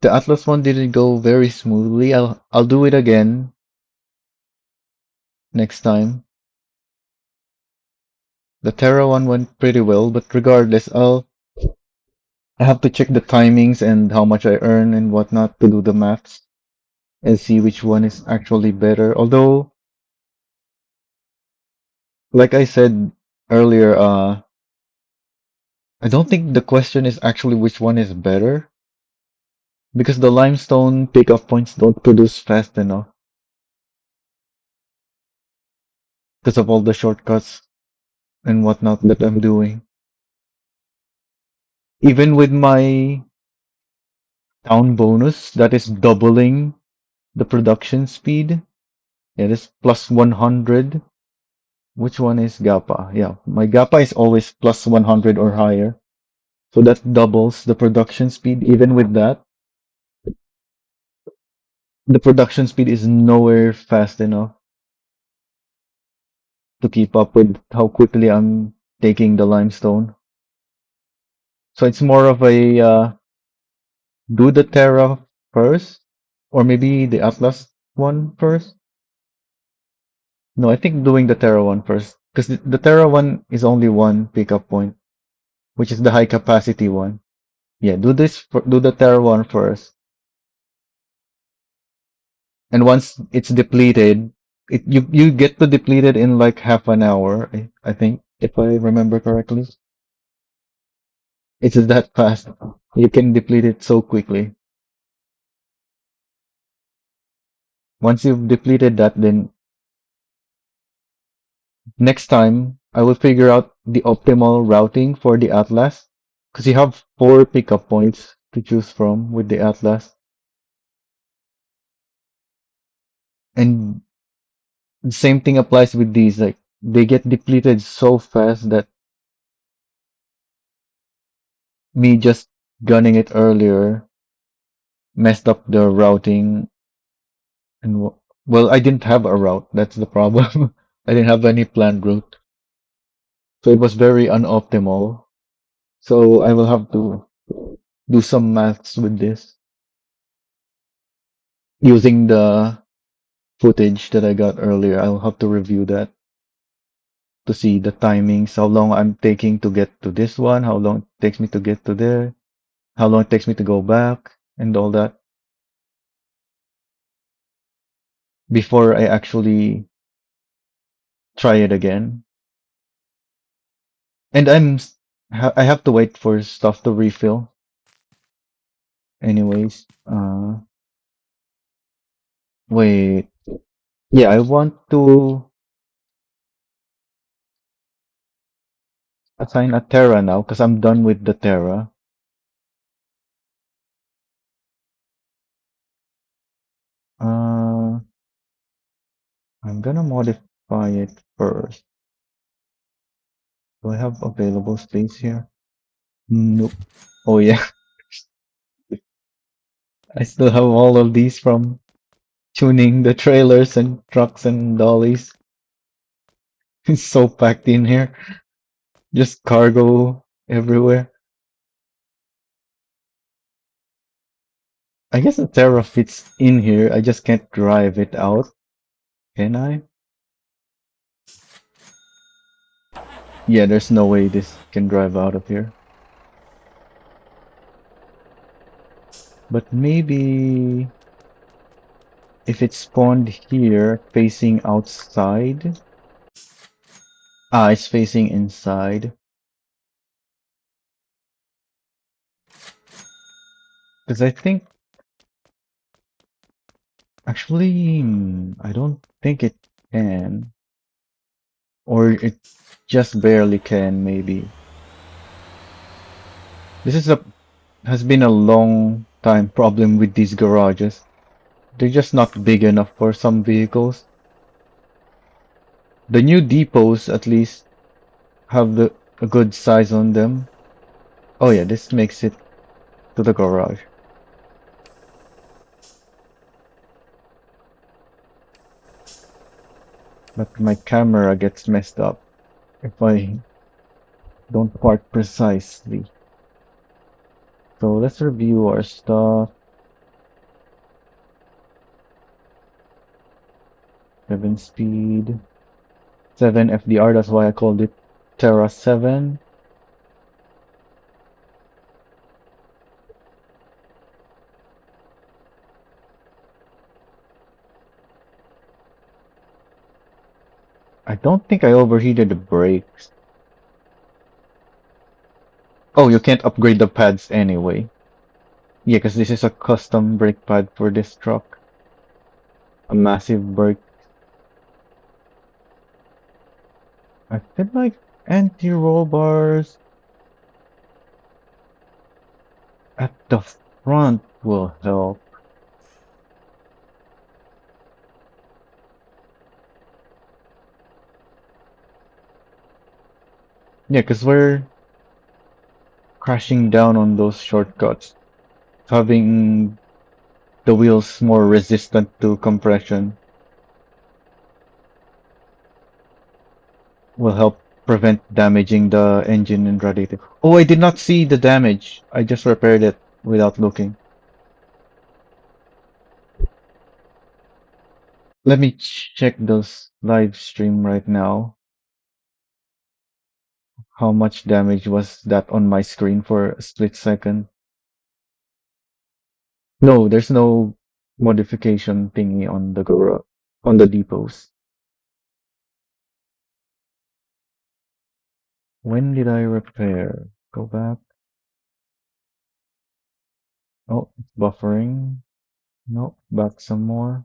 The Atlas one didn't go very smoothly. I'll do it again next time. The Terra one went pretty well, but regardless, I have to check the timings and how much I earn and whatnot to do the maths and see which one is actually better. Although, like I said earlier, I don't think the question is actually which one is better because the limestone pickup points don't produce fast enough because of all the shortcuts and whatnot that I'm doing. Even with my Town bonus that is doubling the production speed. It is plus 100. Which one is GAPA? Yeah, my GAPA is always plus 100 or higher. So that doubles the production speed. Even with that, the production speed is nowhere fast enough to keep up with how quickly I'm taking the limestone. So it's more of a do the Terra first, or maybe the Atlas one first. No, I think doing the Terra one first, because the Terra one is only one pickup point, which is the high capacity one. Yeah, do the Terra one first, and once it's depleted, you get to deplete it in like half an hour. I think if I remember correctly, it's just that fast. You can deplete it so quickly. Once you've depleted that, then next time I will figure out the optimal routing for the Atlas, because you have four pickup points to choose from with the Atlas, and the same thing applies with these. Like they get depleted so fast that me just gunning it earlier messed up the routing, and well, I didn't have a route. That's the problem. I didn't have any planned route, so it was very unoptimal. So I will have to do some maths with this using the footage that I got earlier. I'll have to review that to see the timings, how long I'm taking to get to this one, how long it takes me to get to there, how long it takes me to go back, and all that before I actually try it again. And I have to wait for stuff to refill anyways. Wait. Yeah, I want to assign a Terra now because I'm done with the Terra. Uh, I'm gonna modify it first. Do I have available space here? Nope. Oh yeah, I still have all of these from tuning the trailers and trucks and dollies. It's so packed in here. Just cargo everywhere. I guess the Terra fits in here. I just can't drive it out. Can I? Yeah, there's no way this can drive out of here. But maybe if it spawned here facing outside. Ah, it's facing inside. Because I think, actually, I don't think it can. Or it just barely can, maybe. This is a has been a long time problem with these garages. They're just not big enough for some vehicles. The new depots at least have a good size on them. Oh yeah, this makes it to the garage. But my camera gets messed up if I don't park precisely. So let's review our stuff. 7 speed. 7 FDR, that's why I called it Terra 7. I don't think I overheated the brakes. Oh, you can't upgrade the pads anyway. Yeah, because this is a custom brake pad for this truck. A massive brake. I feel like anti-roll bars at the front will help. Yeah, because we're crashing down on those shortcuts. Having the wheels more resistant to compression will help prevent damaging the engine and radiator. Oh, I did not see the damage. I just repaired it without looking. Let me check those live stream right now. How much damage was that on my screen for a split second? No, there's no modification thingy on the garage, on the depots. When did I repair? Go back. Oh, it's buffering. No, back some more.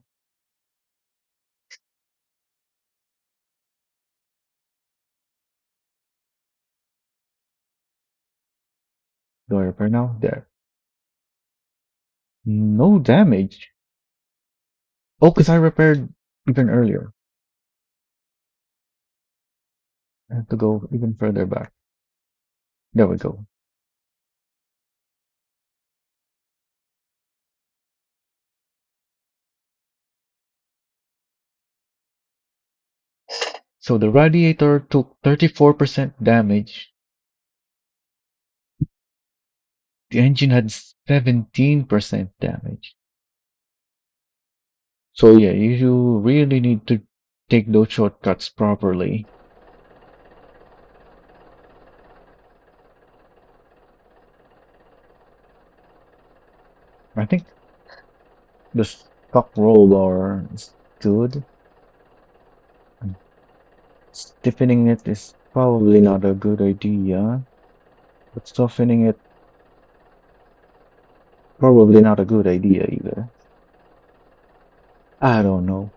Do I repair now? There. No damage. Oh, because I repaired even earlier. I have to go even further back. There we go. So the radiator took 34% damage. The engine had 17% damage. So yeah, you really need to take those shortcuts properly. I think the stock roll bar is good. Stiffening it is probably not a good idea, but softening it probably not a good idea either. I don't know.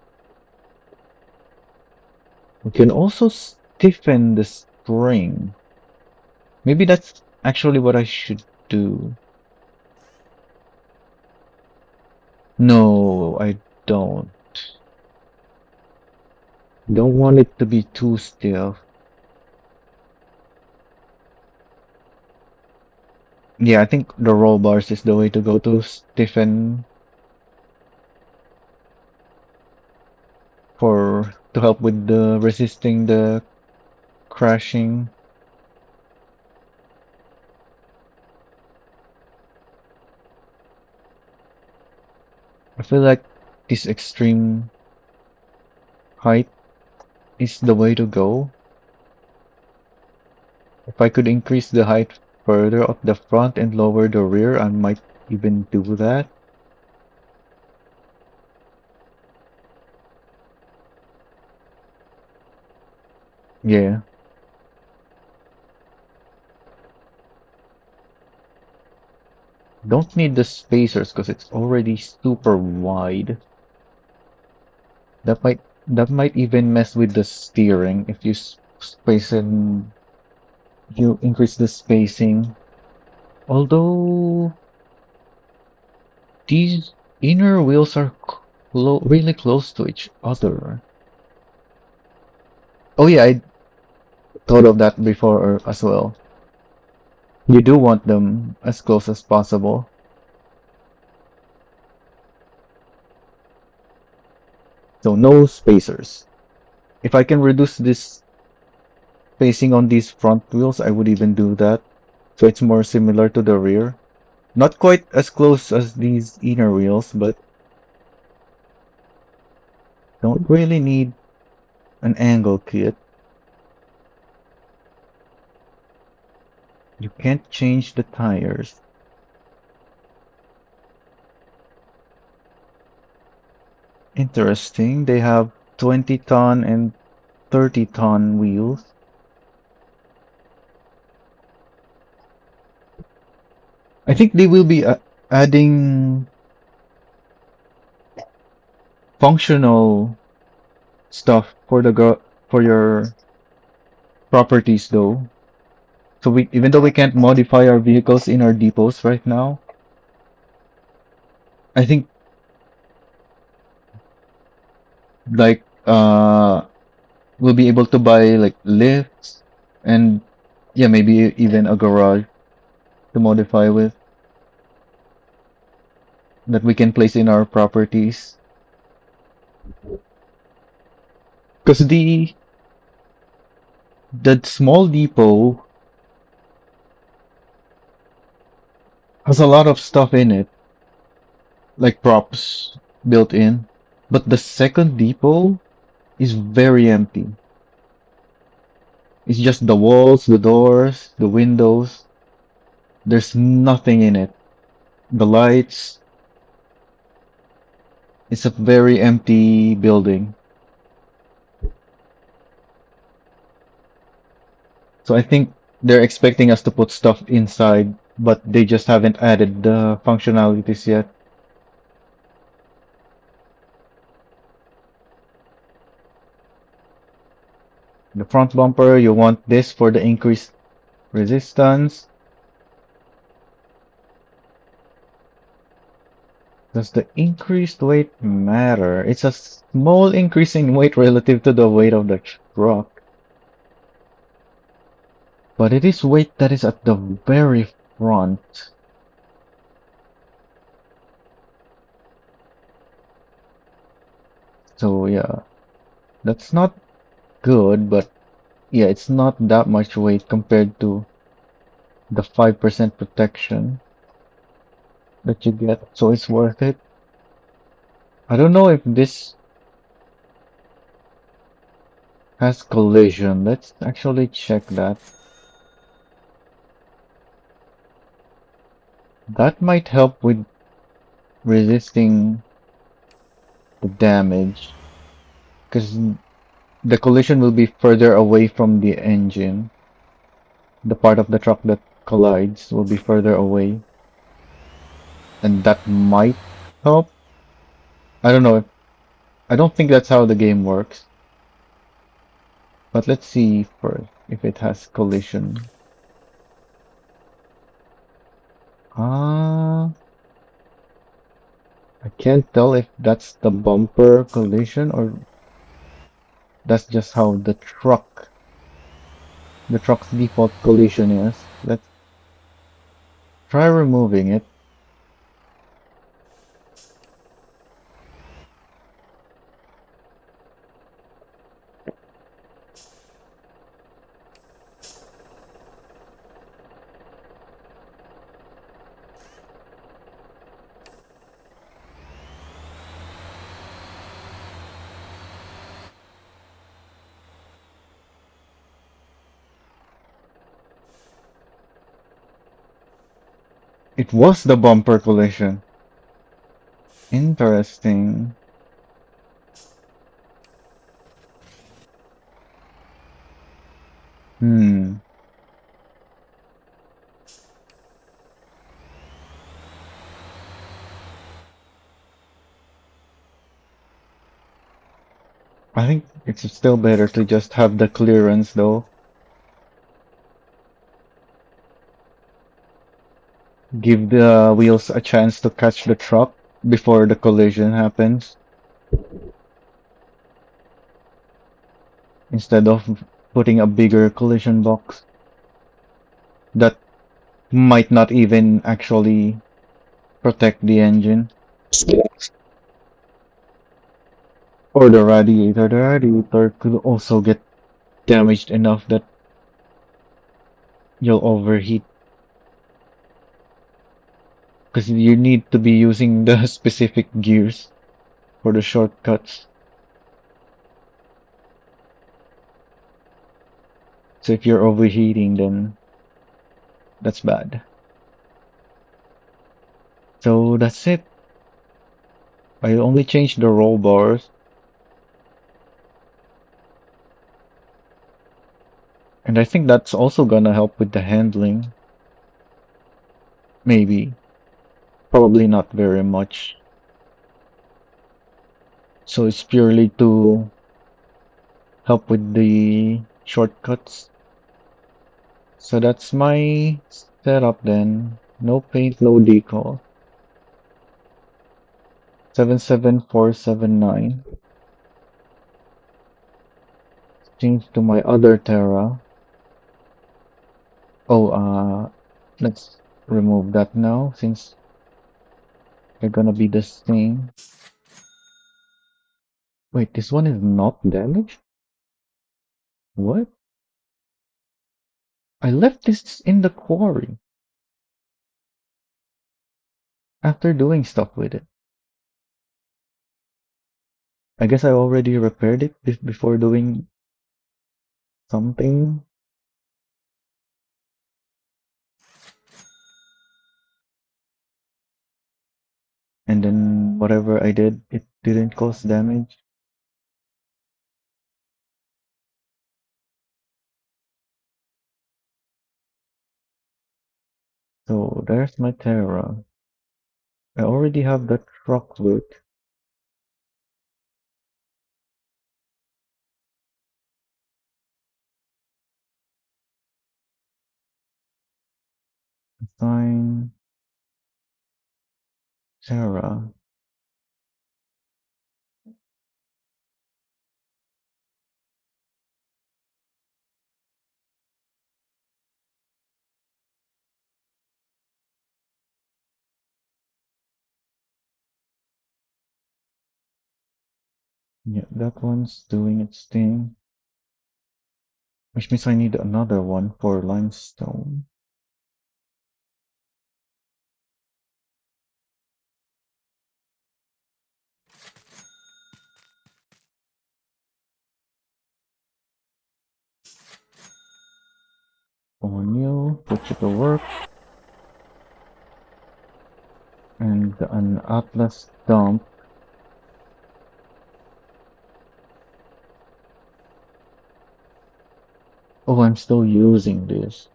We can also stiffen the spring. Maybe that's actually what I should do. No, I don't. Don't want it to be too stiff. Yeah, I think the roll bars is the way to go to stiffen to help with the resisting the crashing. I feel like this extreme height is the way to go. If I could increase the height further up the front and lower the rear, I might even do that. Yeah. Don't need the spacers because it's already super wide. That might even mess with the steering if you space and you increase the spacing. Although these inner wheels are really close to each other. Oh yeah, I thought of that before as well. You do want them as close as possible. So no spacers. If I can reduce this spacing on these front wheels, I would even do that. So it's more similar to the rear. Not quite as close as these inner wheels, but don't really need an angle kit. You can't change the tires. Interesting. They have 20-ton and 30-ton wheels. I think they will be adding functional stuff for for your properties though. So even though we can't modify our vehicles in our depots right now, I think like we'll be able to buy like lifts and yeah, maybe even a garage to modify with that we can place in our properties. Because the small depot has a lot of stuff in it, like props built in. But the second depot is very empty. It's just the walls, the doors, the windows. There's nothing in it. The lights. It's a very empty building. So I think they're expecting us to put stuff inside, but they just haven't added the functionalities yet. The front bumper, you want this for the increased resistance. Does the increased weight matter? It's a small increase in weight relative to the weight of the truck, but it is weight that is at the very front. So yeah, that's not good, but yeah, it's not that much weight compared to the 5% protection that you get, so it's worth it. I don't know if this has collision. Let's actually check that. That might help with resisting the damage, because the collision will be further away from the engine. The part of the truck that collides will be further away, and that might help. I don't know if I don't think that's how the game works, but let's see first if it has collision. Ah, I can't tell if that's the bumper collision or that's just how the truck's default collision is. Let's try removing it. It was the bumper collision. Interesting. Hmm. I think it's still better to just have the clearance though. Give the wheels a chance to catch the truck before the collision happens, instead of putting a bigger collision box that might not even actually protect the engine or the radiator. The radiator could also get damaged enough that you'll overheat because you need to be using the specific gears for the shortcuts. So if you're overheating, then that's bad. So that's it. I only changed the roll bars, and I think that's also gonna help with the handling. Maybe. Probably not very much. So it's purely to help with the shortcuts. So that's my setup then. No paint, no decal. 0.77479. Change to my other Terra. Oh, let's remove that now since they're gonna be the same. Wait, this one is not damaged? What? I left this in the quarry after doing stuff with it. I guess I already repaired it before doing something. And then whatever I did, it didn't cause damage. So there's my Terra. I already have the truck loot. Assign Terra. Yeah, that one's doing its thing. Which means I need another one for limestone. On you, put you to work. And an Atlas dump. Oh, I'm still using this.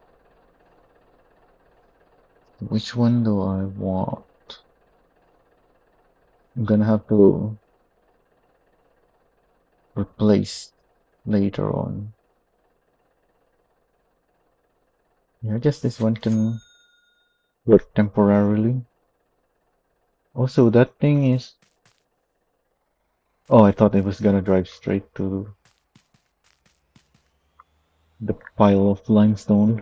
Which one do I want? I'm gonna have to replace later on. Yeah, I guess this one can work temporarily. Also, that thing is... Oh, I thought it was gonna drive straight to the pile of limestone.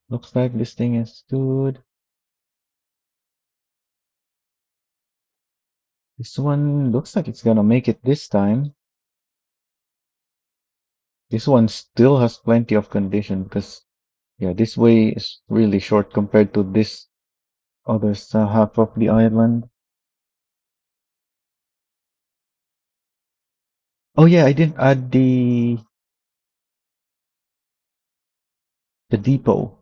Looks like this thing is good. This one looks like it's gonna make it this time. This one still has plenty of condition because, yeah, this way is really short compared to this other half of the island. Oh yeah, I didn't add the depot.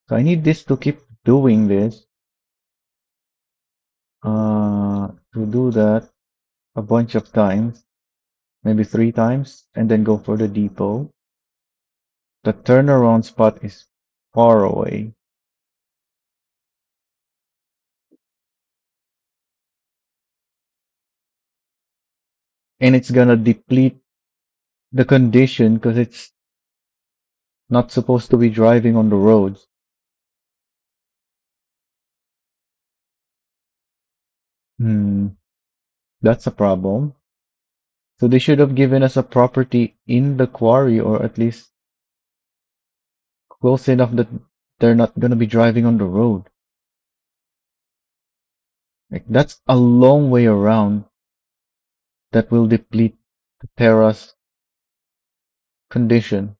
So I need this to keep doing this. To do that a bunch of times, maybe 3 times, and then go for the depot. The turnaround spot is far away. And it's gonna deplete the condition because it's not supposed to be driving on the roads. Hmm, that's a problem. So they should have given us a property in the quarry or at least close enough that they're not gonna be driving on the road. Like that's a long way around that will deplete the Terra's condition.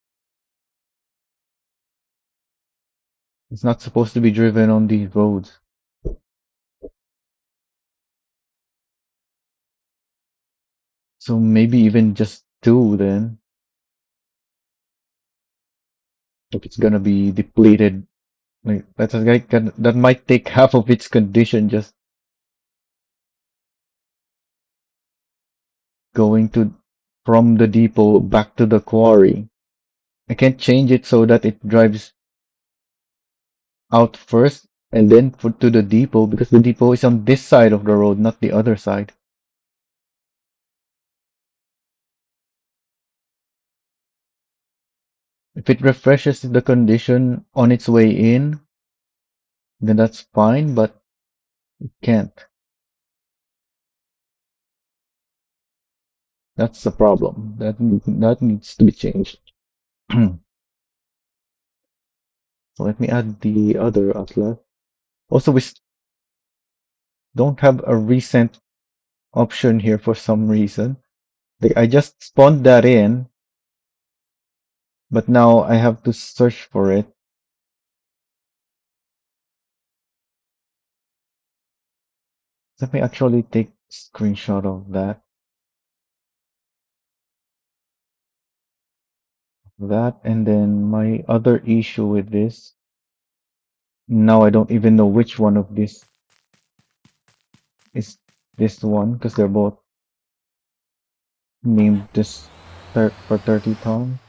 It's not supposed to be driven on these roads. So maybe even just two then. If it's gonna be depleted. Like that might take half of its condition just going to from the depot back to the quarry. I can't change it so that it drives out first and then to the depot because the depot is on this side of the road, not the other side. If it refreshes the condition on its way in, then that's fine, but it can't. That's the problem. That needs to be changed. So let me add the other outlet. Also, don't have a recent option here for some reason. Like I just spawned that in, but now I have to search for it. Let me actually take screenshot of that. That and then my other issue with this. Now I don't even know which one of this is this one because they're both named this for 30 ton.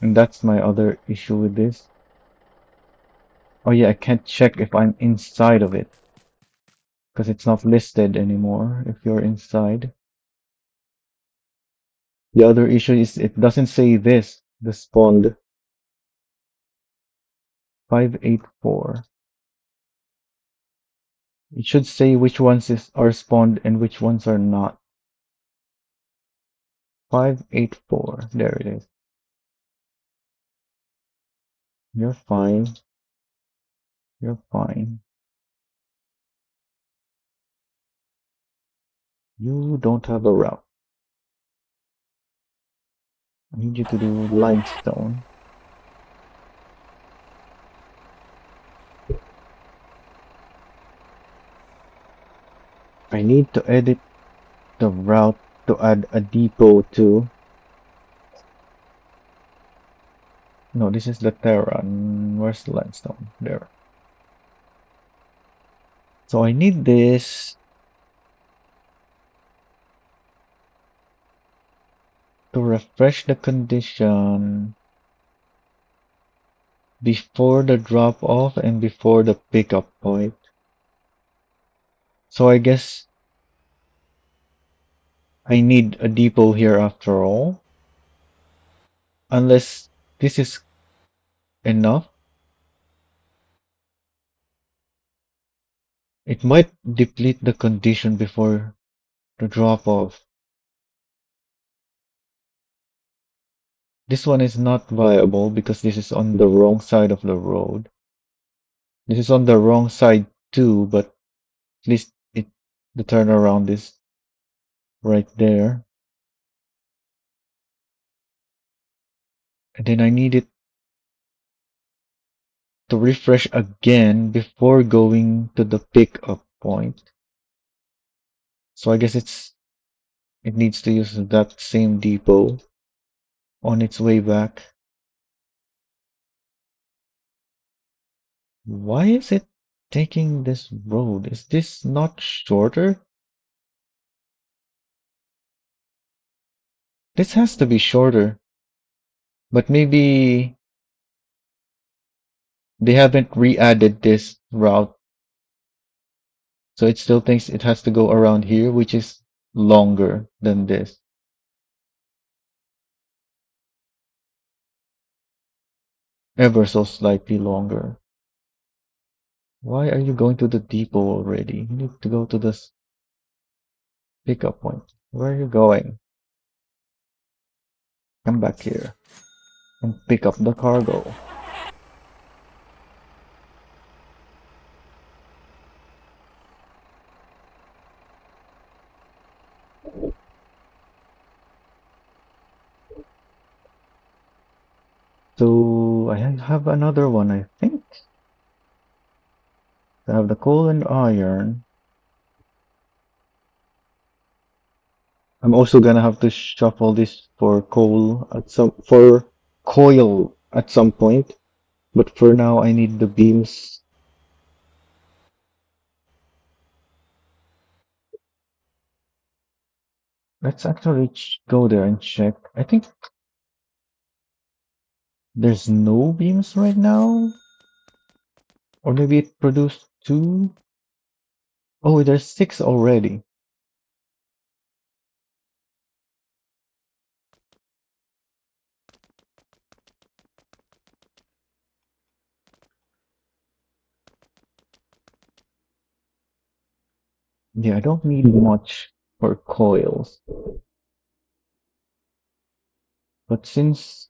And that's my other issue with this. Oh yeah, I can't check if I'm inside of it because it's not listed anymore if you're inside. The other issue is it doesn't say this, the spawned 584. It should say which ones are spawned and which ones are not. 584. There it is. You're fine. You're fine. You don't have a route. I need you to do limestone. I need to edit the route to add a depot to. No, this is the Terra. Where's the limestone? There. So I need this to refresh the condition before the drop off and before the pickup point. So I guess I need a depot here after all. Unless this is enough. It might deplete the condition before the drop off. This one is not viable because this is on the wrong side of the road. This is on the wrong side too, but at least the turnaround is right there. And then I need it to refresh again before going to the pickup point. So I guess it needs to use that same depot on its way back. Why is it taking this road? Is this not shorter? This has to be shorter, but maybe they haven't re-added this route, so it still thinks it has to go around here, which is longer than this. Ever so slightly longer. Why are you going to the depot already? You need to go to this pickup point. Where are you going? Come back here and pick up the cargo. So I have another one, I think. I have the coal and iron. I'm also gonna have to shuffle this for coil at some point. But for now, I need the beams. Let's actually go there and check. I think there's no beams right now. Or maybe it produced two. Oh, there's six already. Yeah, I don't need much for coils, but since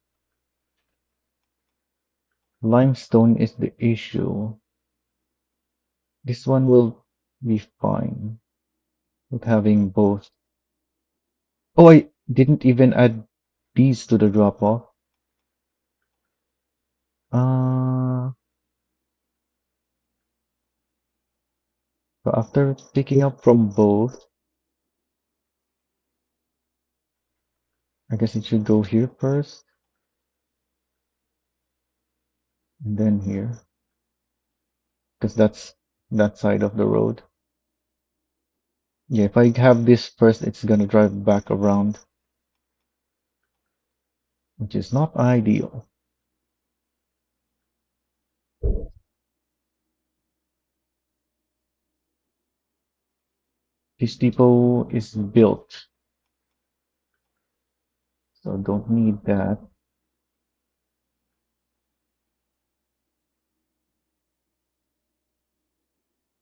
limestone is the issue, this one will be fine with having both. Oh, I didn't even add these to the drop off. Uh, so after picking up from both, I guess it should go here first, and then here, because that's that side of the road. Yeah, if I have this first, it's gonna drive back around, which is not ideal. This depot is built, so don't need that.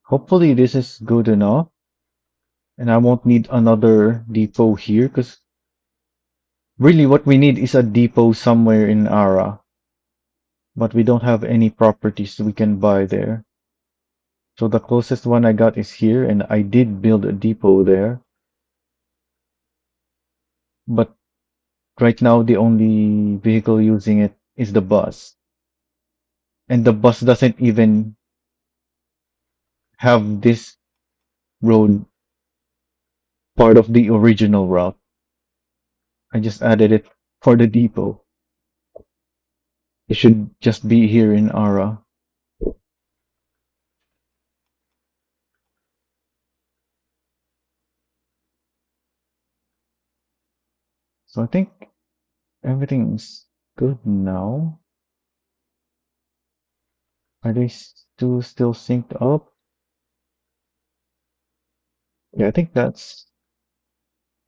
Hopefully this is good enough, and I won't need another depot here, because really what we need is a depot somewhere in Ara, but we don't have any properties we can buy there. So the closest one I got is here, and I did build a depot there, but right now the only vehicle using it is the bus. And the bus doesn't even have this road part of the original route. I just added it for the depot. It should just be here in Ara. So I think everything's good now. Are they two still synced up? Yeah, I think that's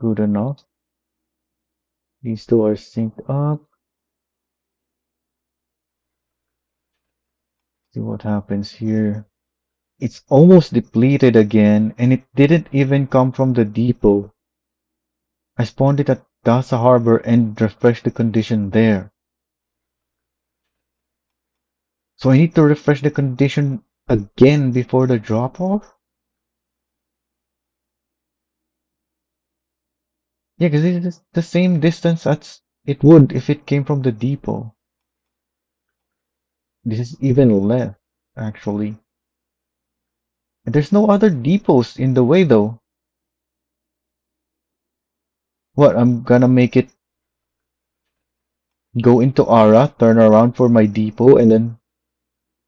good enough. These two are synced up. See what happens here. It's almost depleted again, and it didn't even come from the depot. I spawned it at Dasa Harbor and refreshed the condition there. So I need to refresh the condition again before the drop-off? Yeah, because it is the same distance as it would if it came from the depot. This is even less, actually. And there's no other depots in the way, though. What, I'm gonna make it go into Ara, turn around for my depot, and then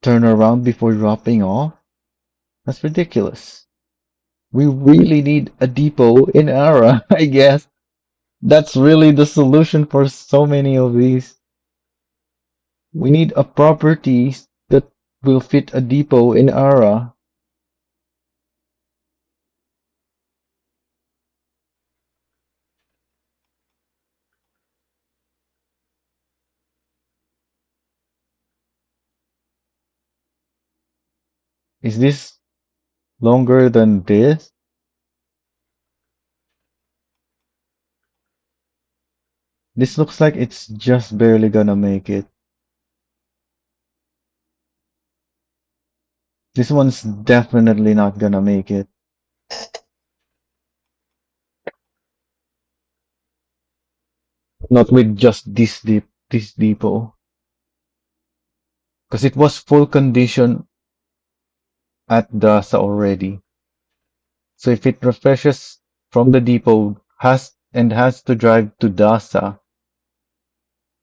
turn around before dropping off? That's ridiculous. We really need a depot in Ara, I guess. That's really the solution for so many of these. We need a property that will fit a depot in Ara. Is this longer than this? This looks like it's just barely gonna make it. This one's definitely not gonna make it. Not with just this depot. Because it was full condition at DASA already. So if it refreshes from the depot has to drive to DASA,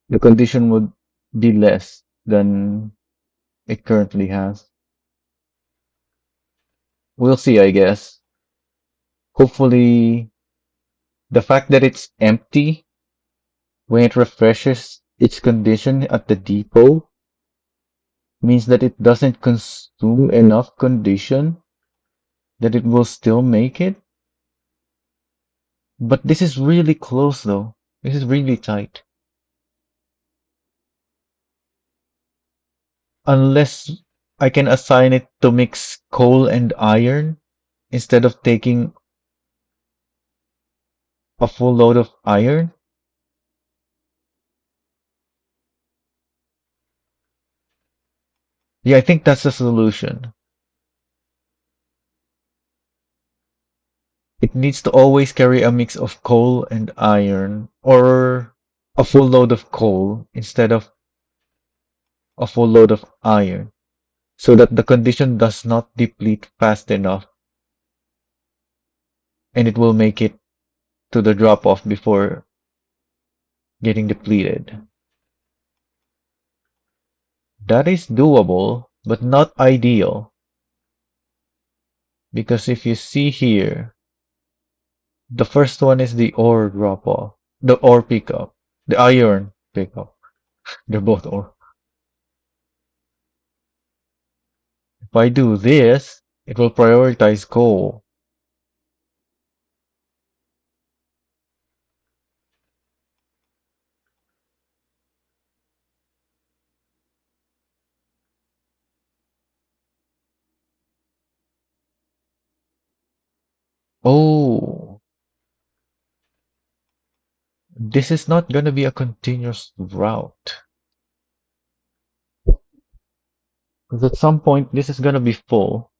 the condition would be less than it currently has. We'll see, I guess. Hopefully, the fact that it's empty when it refreshes its condition at the depot means that it doesn't consume enough condition that it will still make it. But this is really close though. This is really tight. Unless I can assign it to mix coal and iron, instead of taking a full load of iron? Yeah, I think that's the solution. It needs to always carry a mix of coal and iron, or a full load of coal instead of a full load of iron, so that the condition does not deplete fast enough and it will make it to the drop off before getting depleted. That is doable, but not ideal, because if you see here, the first one is the ore drop off, the ore pickup, the iron pickup. They're both ore. If I do this, it will prioritize coal. Oh, this is not gonna be a continuous route. Because at some point, this is gonna be full.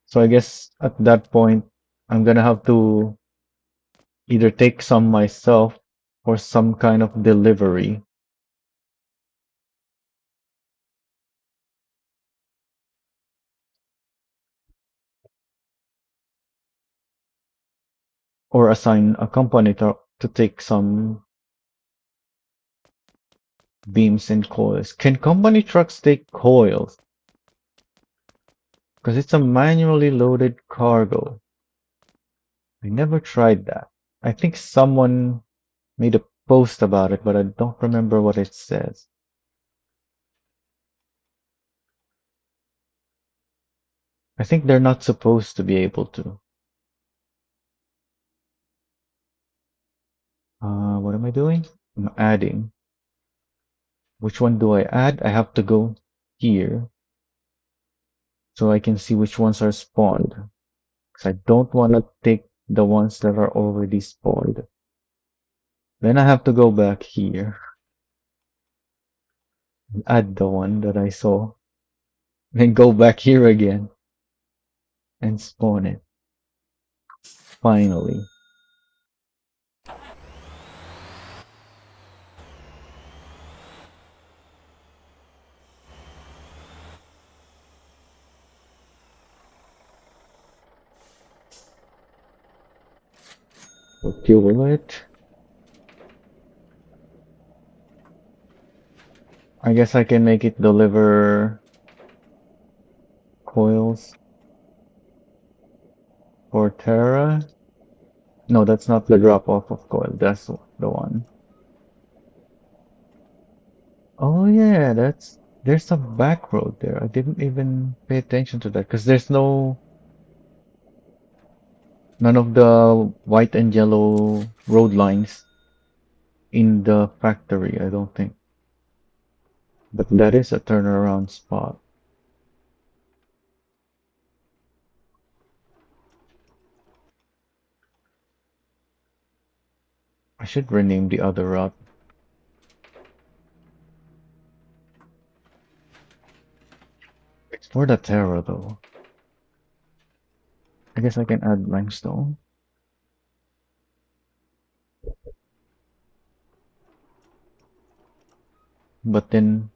So I guess at that point, I'm gonna have to either take some myself or some kind of delivery or assign a company to take some beams and coils. Can company trucks take coils? Because it's a manually loaded cargo. I never tried that. I think someone made a post about it, but I don't remember what it says. I think they're not supposed to be able to. What am I doing? I'm adding. Which one do I add? I have to go here so I can see which ones are spawned. Because I don't want to take the ones that are already spawned. Then I have to go back here and add the one that I saw. Then go back here again and spawn it. Finally. We'll fuel it. I guess I can make it deliver coils for Terra. No, that's not the drop off of coil. That's the one. Oh yeah, there's a back road there. I didn't even pay attention to that because there's none of the white and yellow road lines in the factory, I don't think. But that is a turnaround spot. I should rename the other route. It's for the Terra though. I guess I can add limestone. But then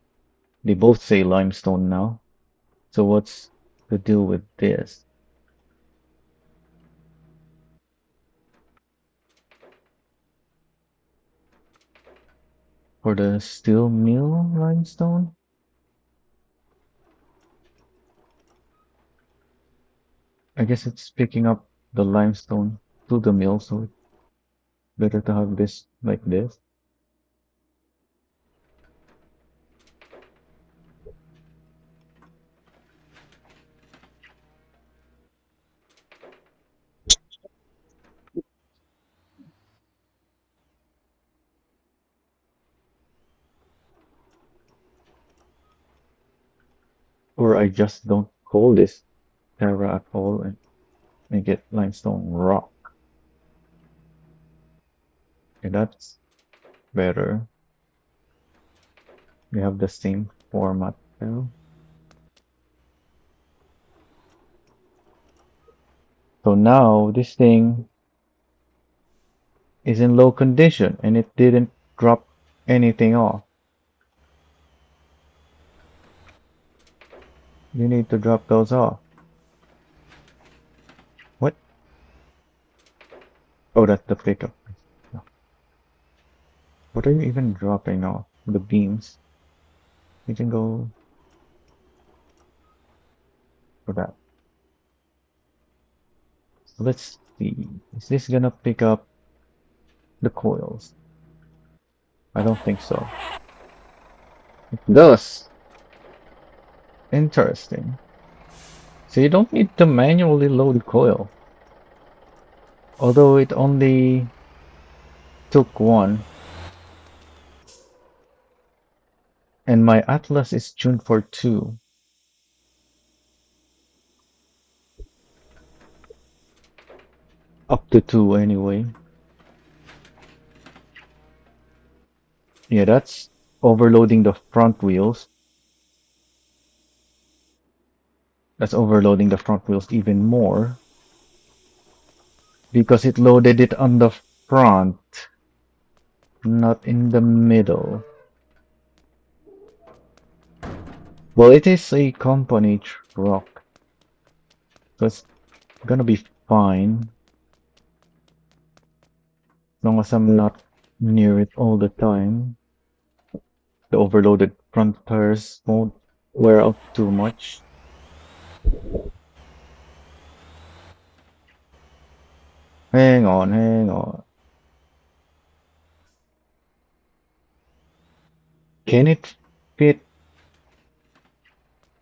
they both say limestone now. So what's the deal with this? For the steel mill limestone? I guess it's picking up the limestone to the mill, so it's better to have this like this. Or I just don't call this Terra at all and make it limestone rock. Okay, that's better. We have the same format now. So now this thing is in low condition and it didn't drop anything off. You need to drop those off. What? Oh, that's the pickup. What are you even dropping off? The beams. You can go for that. So let's see. Is this gonna pick up the coils? I don't think so. It does. Interesting. So you don't need to manually load coil. Although it only took one. And my Atlas is tuned for 2. Up to 2 anyway. Yeah, that's overloading the front wheels. That's overloading the front wheels even more. Because it loaded it on the front, not in the middle. Well, it is a company truck. So it's gonna be fine. As long as I'm not near it all the time. The overloaded front tires won't wear out too much. Hang on, hang on. Can it fit?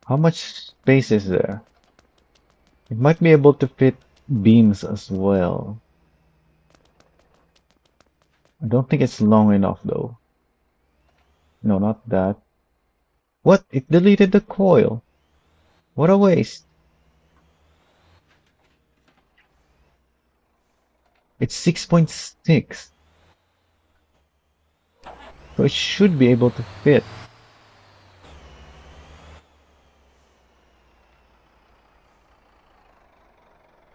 How much space is there? It might be able to fit beams as well. I don't think it's long enough though. No, not that. What? It deleted the coil. What a waste. It's 6.6. So it should be able to fit.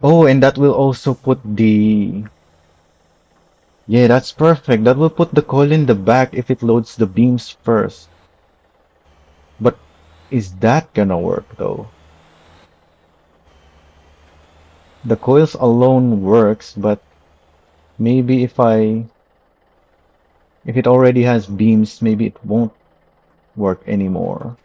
Oh, and that will also put the... Yeah, that's perfect. That will put the coil in the back if it loads the beams first. But is that gonna work though? The coils alone works, but maybe if it already has beams, maybe it won't work anymore.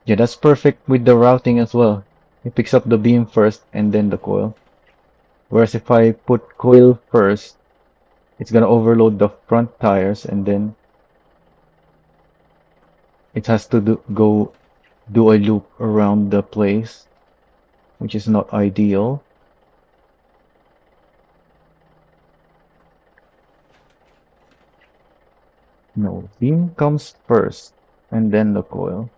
Yeah, that's perfect with the routing as well. It picks up the beam first and then the coil. Whereas if I put coil first, it's gonna overload the front tires and then it has to go do a loop around the place, which is not ideal. No, beam comes first and then the coil.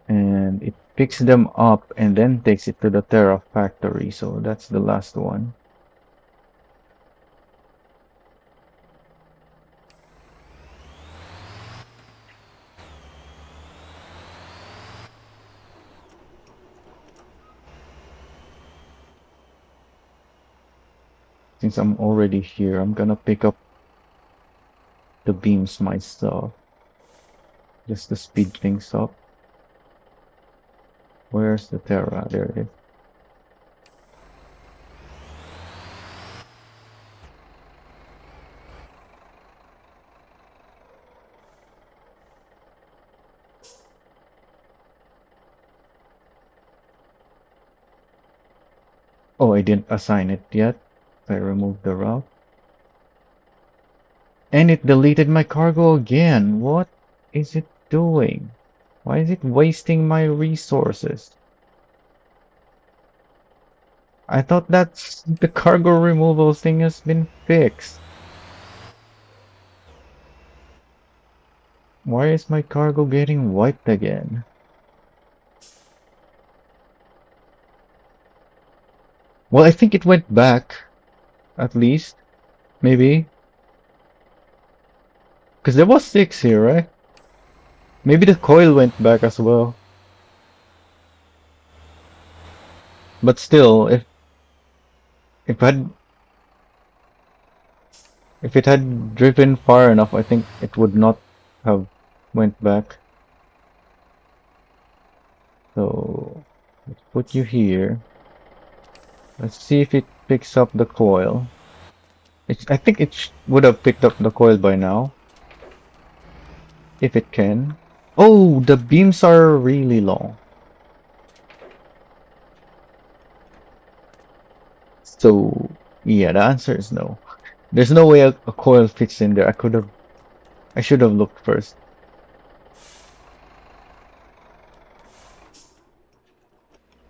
And it picks them up and then takes it to the Terra factory. So that's the last one. Since I'm already here, I'm gonna pick up the beams myself. Just to speed things up. Where's the Terra? There it is. Oh, I didn't assign it yet. I removed the route. And it deleted my cargo again. What is it doing? Why is it wasting my resources? I thought that's the cargo removal thing has been fixed. Why is my cargo getting wiped again? Well, I think it went back, at least. Maybe. Because there was 6 here, right? Maybe the coil went back as well. But still, if had if it had driven far enough, I think it would not have went back. So let's put you here. Let's see if it picks up the coil. I think it would have picked up the coil by now, if it can. Oh, the beams are really long. So yeah, the answer is no. There's no way a coil fits in there. I should have looked first.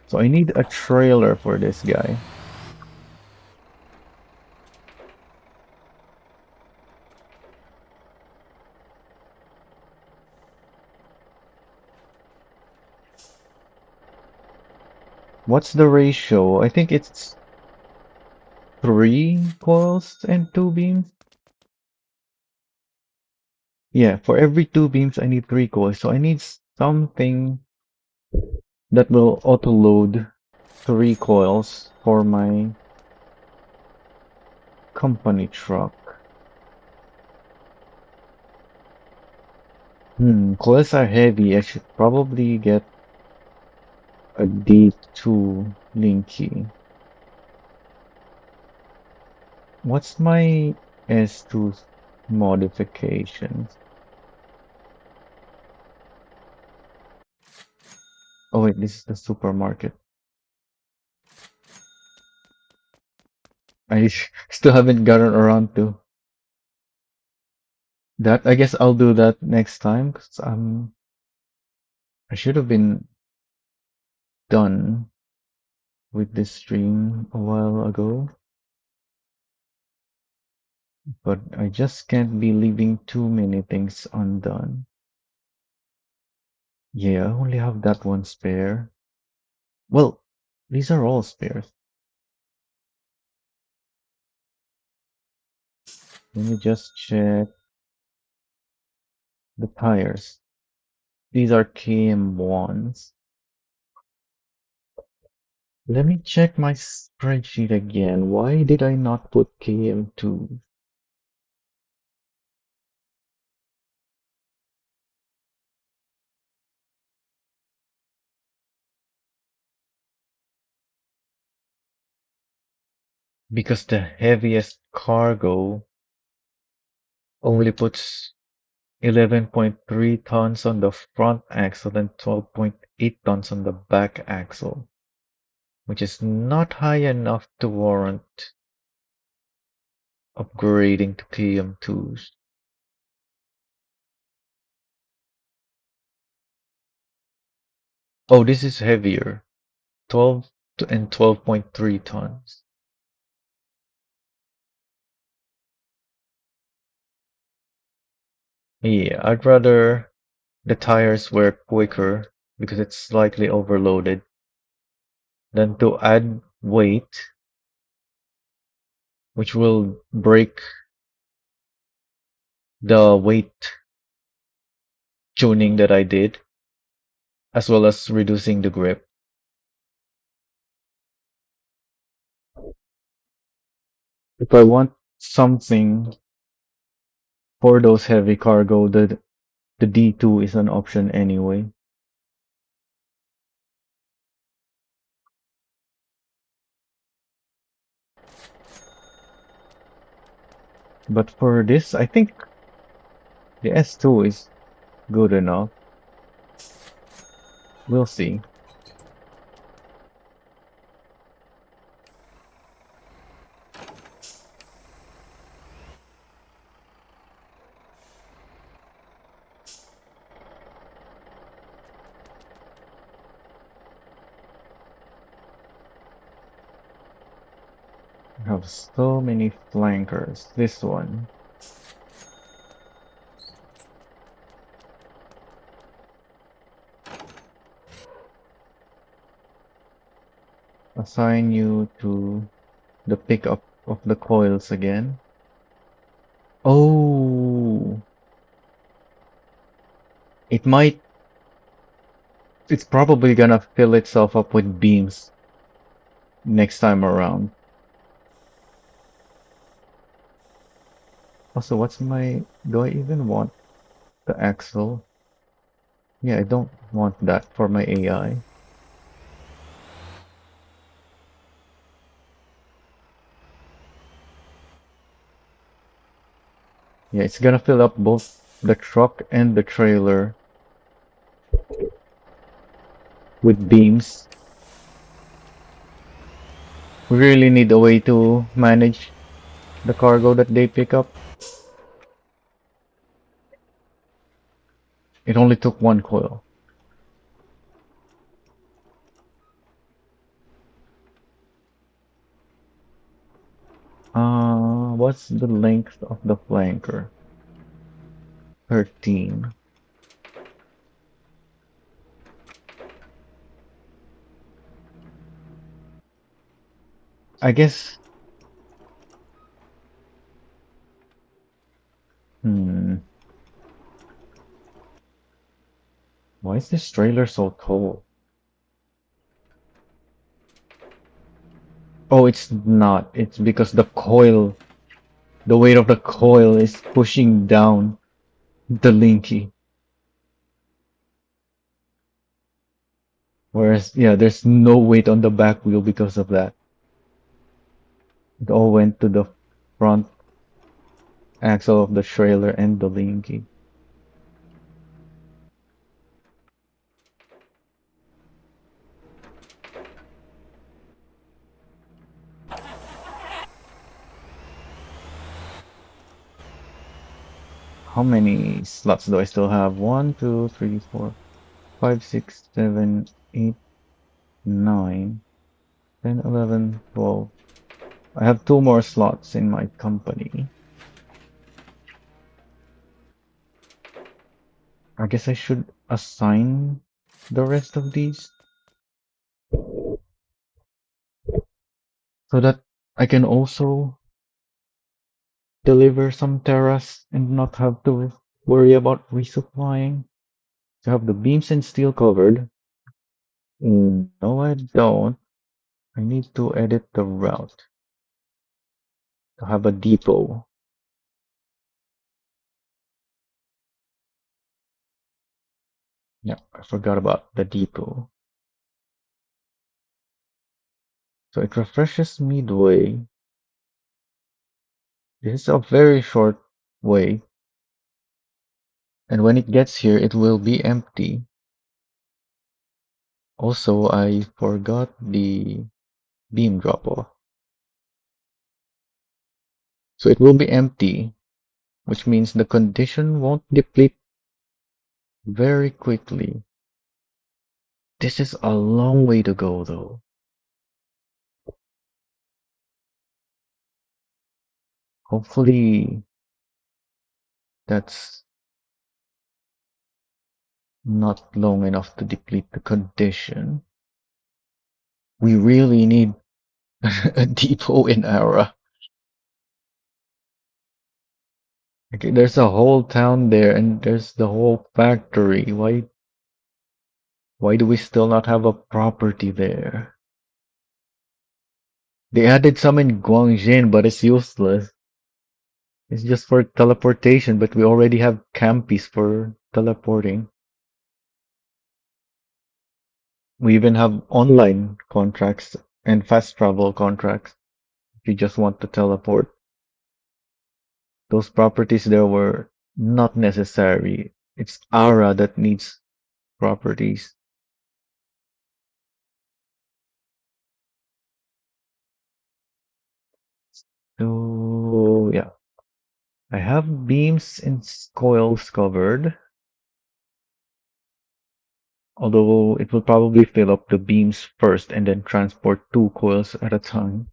So I need a trailer for this guy. What's the ratio? I think it's 3 coils and 2 beams. Yeah, for every 2 beams, I need 3 coils. So I need something that will auto load 3 coils for my company truck. Coils are heavy. I should probably get a D2 Linky. What's my S2 modifications? Oh wait, this is the supermarket. I still haven't gotten around to that. I guess I'll do that next time because I should have been done with this stream a while ago, but I just can't be leaving too many things undone. Yeah, I only have that one spare. Well, these are all spares. Let me just check the tires. These are KM1s. Let me check my spreadsheet again. Why did I not put KM2? Because the heaviest cargo only puts 11.3 tons on the front axle and 12.8 tons on the back axle, which is not high enough to warrant upgrading to KM2s. Oh, this is heavier. 12 and 12.3 tons. Yeah, I'd rather the tires were quicker because it's slightly overloaded than to add weight, which will break the weight tuning that I did, as well as reducing the grip. If I want something for those heavy cargo, the D2 is an option anyway. But for this, I think the S2 is good enough. We'll see. I have so many flankers. This one. assign you to the pickup of the coils again. Oh, it might, it's probably gonna fill itself up with beams next time around. Also, do I even want the axle? Yeah, I don't want that for my AI. Yeah, it's gonna fill up both the truck and the trailer with beams. We really need a way to manage the cargo that they pick up. It only took one coil. What's the length of the flanker? 13. I guess, hmm, why is this trailer so tall? Oh, it's not. It's because the weight of the coil is pushing down the linky. Whereas, yeah, there's no weight on the back wheel because of that. It all went to the front axle of the trailer and the linky. How many slots do I still have? 1, 2, 3, 4, 5, 6, 7, 8, 9, 10, 11, 12. I have two more slots in my company. I guess I should assign the rest of these so that I can also deliver some terras and not have to worry about resupplying. To have the beams and steel covered. No, I don't. I need to edit the route to have a depot. Yeah, I forgot about the depot. So it refreshes midway. This is a very short way, and when it gets here, it will be empty. Also, I forgot the beam drop-off. So it will be empty, which means the condition won't deplete very quickly. This is a long way to go, though. Hopefully, that's not long enough to deplete the condition. We really need a depot in Ara. Okay, there's a whole town there and there's the whole factory. Why do we still not have a property there? They added some in Guangjin, but it's useless. It's just for teleportation, but we already have Campis for teleporting. We even have online contracts and fast travel contracts if you just want to teleport. Those properties there were not necessary. It's Ara that needs properties. So yeah, I have beams and coils covered, although it will probably fill up the beams first and then transport two coils at a time.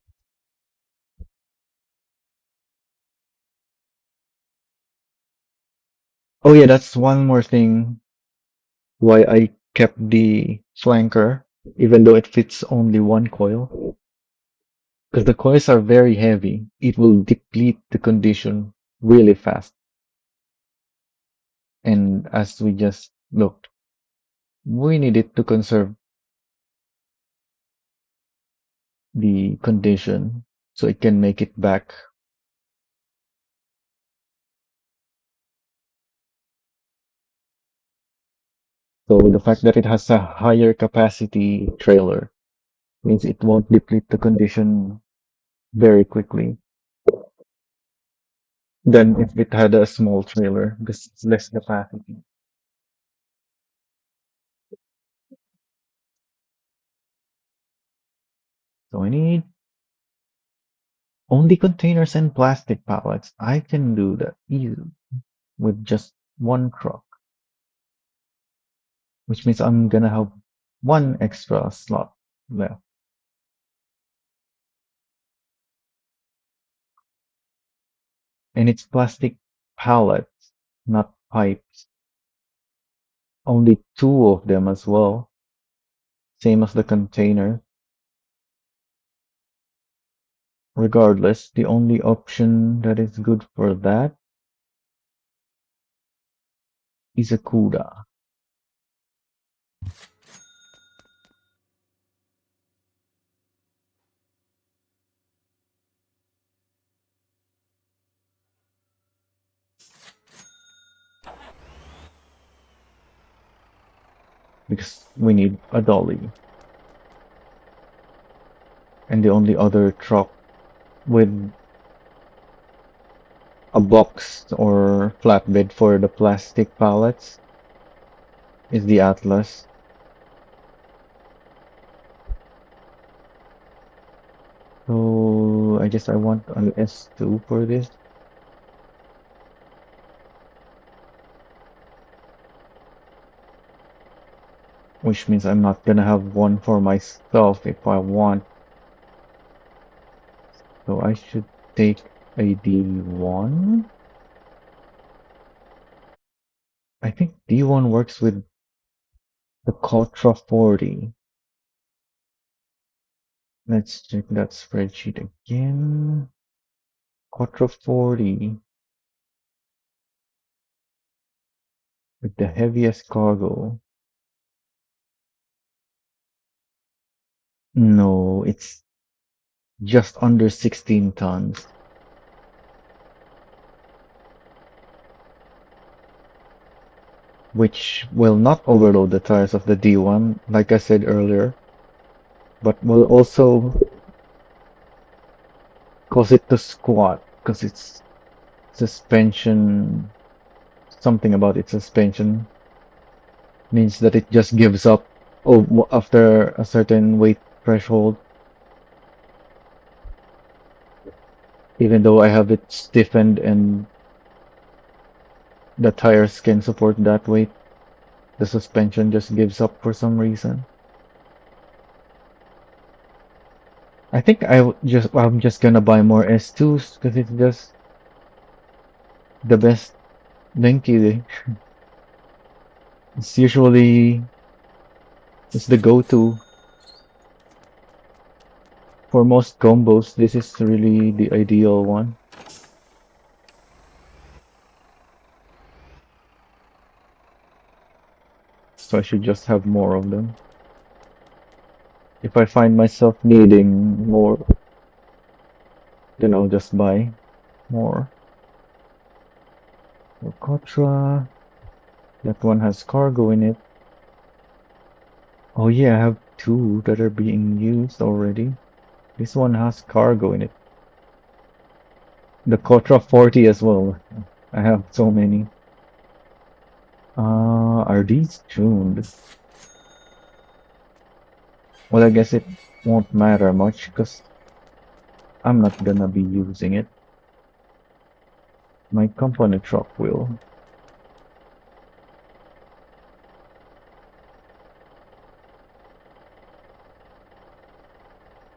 Oh yeah, that's one more thing why I kept the flanker. even though it fits only one coil. Because the coils are very heavy, it will deplete the condition really fast. And as we just looked, we need it to conserve the condition so it can make it back. So the fact that it has a higher capacity trailer means it won't deplete the condition very quickly than if it had a small trailer because it's less capacity. So I need only containers and plastic pallets. I can do that easily with just one truck, which means I'm gonna have one extra slot left. And it's plastic pallets, not pipes. Only two of them as well, same as the container. Regardless, the only option that is good for that is a Kuda. Because we need a dolly. And the only other truck with a box or flatbed for the plastic pallets is the Atlas. So I guess I want an S2 for this, which means I'm not gonna have one for myself if I want. So I should take a D1. I think D1 works with the Contra 40. Let's check that spreadsheet again. Contra 40 with the heaviest cargo. No, it's just under 16 tons, which will not overload the tires of the D1, like I said earlier, but will also cause it to squat because its suspension, something about its suspension means that it just gives up after a certain weight threshold, even though I have it stiffened and the tires can support that weight. The suspension just gives up for some reason. I think I'm just gonna buy more S2s because it's just the best Denki. It's usually it's the go-to for most combos. This is really the ideal one. So I should just have more of them. If I find myself needing more, then I'll just buy more. Kotra, that one has cargo in it. Oh yeah, I have two that are being used already. This one has cargo in it. The Kotra 40 as well. I have so many. Are these tuned? Well, I guess it won't matter much because I'm not gonna be using it. My company truck will.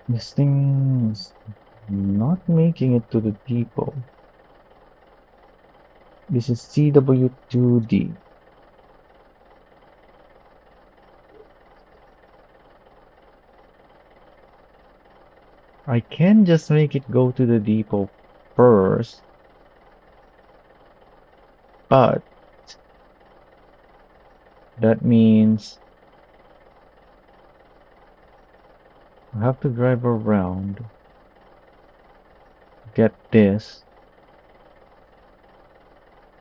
This thing is not making it to the depot. This is CW2D. I can just make it go to the depot first, but that means I have to drive around, get this,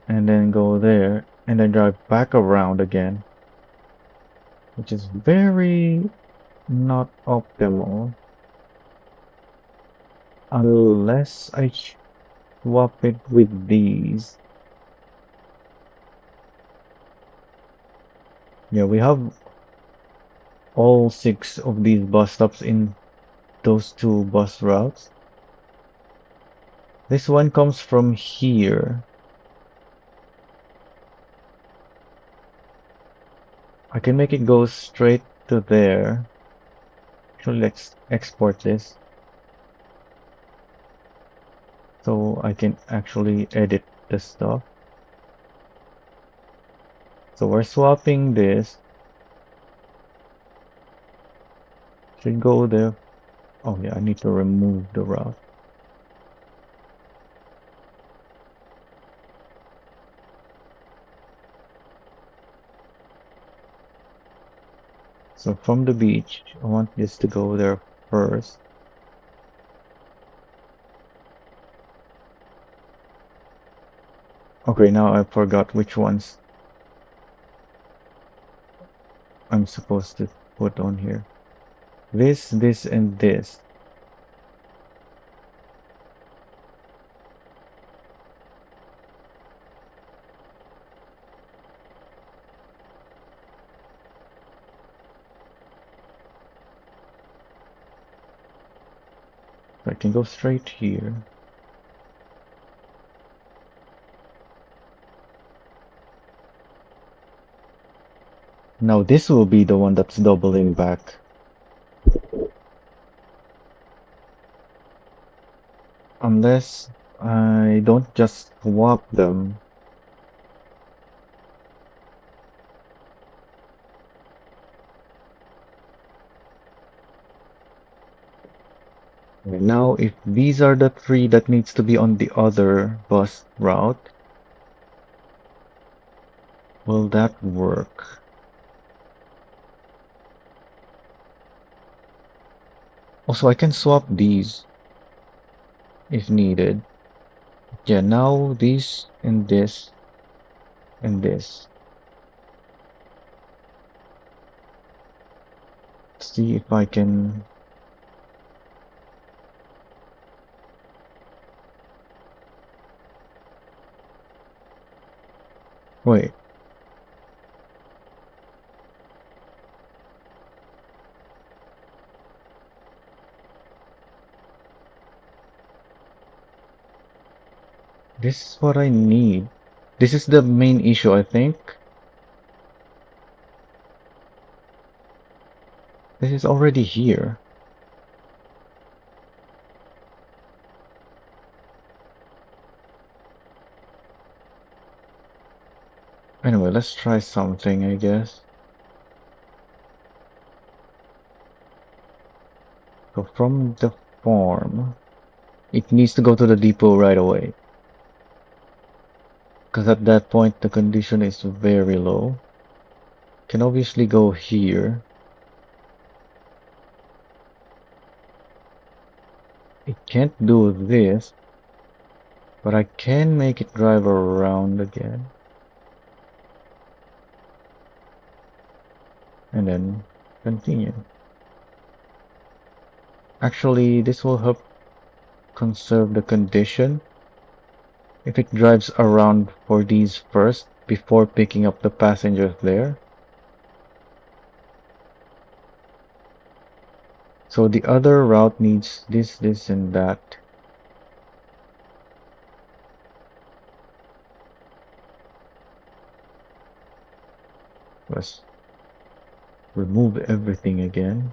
and then go there, and then drive back around again, which is very not optimal unless I swap it with these. Yeah, we have all six of these bus stops in those two bus routes. This one comes from here. I can make it go straight to there. Actually, let's export this so I can actually edit the stuff. So we're swapping this. Should go there. Oh yeah, I need to remove the route. So from the beach, I want this to go there first. Okay, now I forgot which ones I'm supposed to put on here. This, and this. So I can go straight here. Now this will be the one that's doubling back. Unless I don't just swap them. Okay, now if these are the three that needs to be on the other bus route, will that work? Also, I can swap these if needed. Yeah, now these and this and this. See if I can. Wait, this is what I need. This is the main issue, I think. This is already here. Anyway, let's try something, I guess. So from the farm, it needs to go to the depot right away. Because at that point, the condition is very low. Can obviously go here. It can't do this, but I can make it drive around again. And then continue. Actually, this will help conserve the condition if it drives around for these first before picking up the passengers there. So the other route needs this, and that. Let's remove everything again.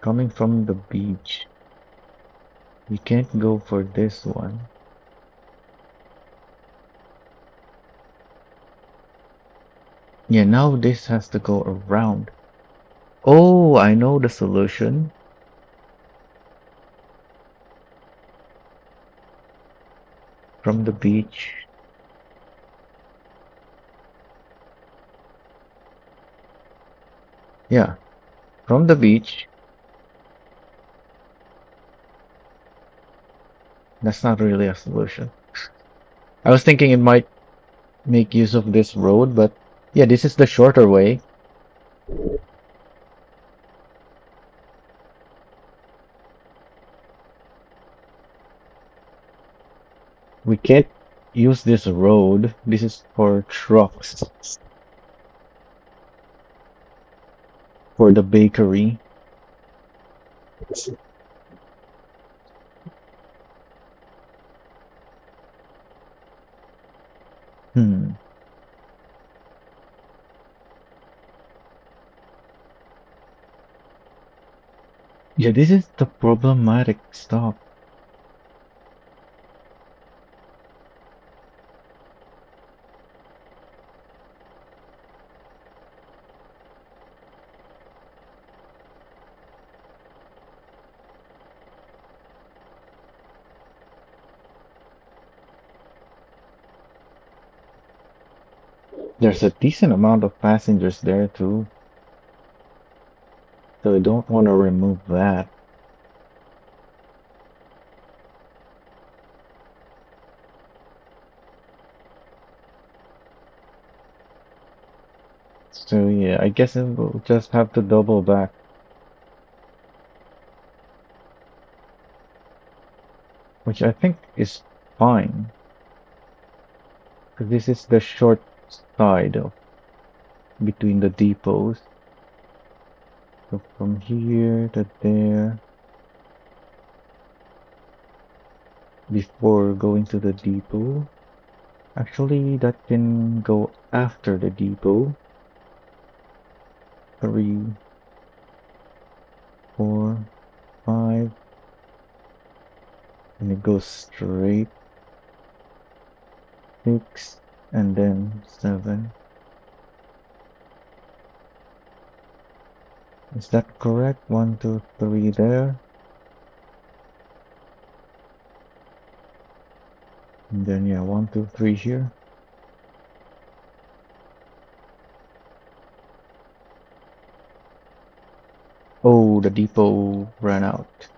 Coming from the beach, we can't go for this one. Yeah, now this has to go around. Oh, I know the solution. From the beach. Yeah, from the beach. That's not really a solution. I was thinking it might make use of this road, but yeah, this is the shorter way. We can't use this road. This is for trucks, for the bakery. Hmm. Yeah, this is the problematic stop. There's a decent amount of passengers there too, so I don't want to remove that. So yeah, I guess it will just have to double back, which I think is fine, because this is the short side of between the depots. So from here to there, before going to the depot. Actually, that can go after the depot. 3, 4, 5, and it goes straight. 6, and then 7. Is that correct? 1, 2, 3 there. And then yeah, 1, 2, 3 here. Oh, the depot ran out.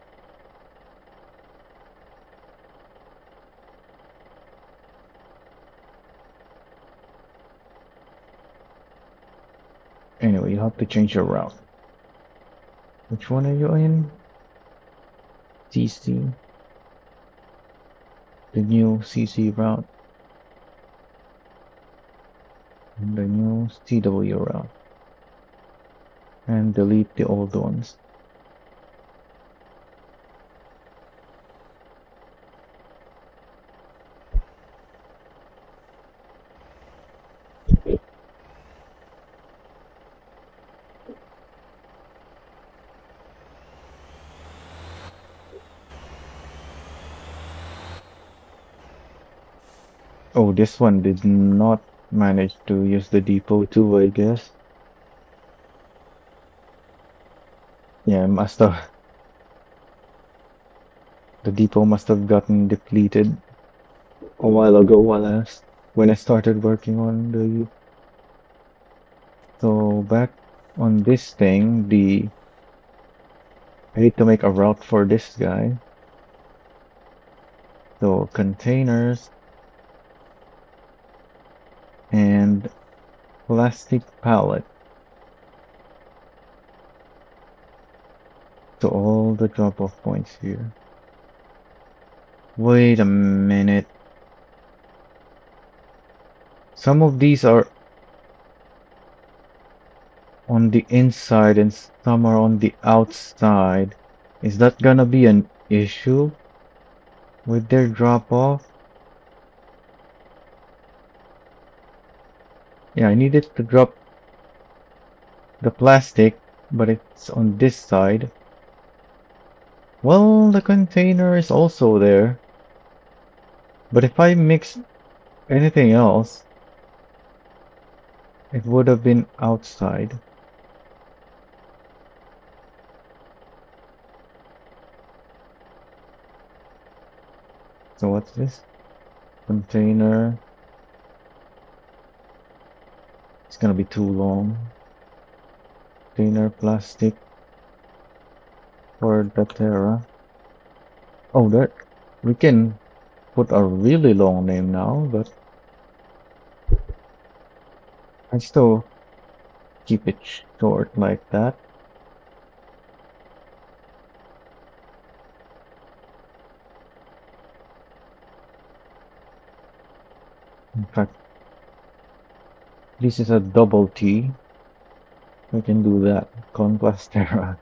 Anyway, you have to change your route. Which one are you in? CC, the new CC route, and the new CW route, and delete the old ones. Oh, this one did not manage to use the depot too, I guess. Yeah, must have the depot must have gotten depleted a while ago when I started working on the so back on this thing, the I need to make a route for this guy. So containers and plastic pallet to all the drop-off points here. Wait a minute. Some of these are on the inside and some are on the outside. Is that gonna be an issue with their drop off? Yeah, I needed to drop the plastic, but it's on this side. Well, the container is also there. But if I mix anything else, It would have been outside. So what's this? Container. It's gonna be too long. Container plastic for the Terra. Oh, that we can put a really long name now, but I still keep it short like that. In fact, this is a double T. We can do that. Conquest Terra.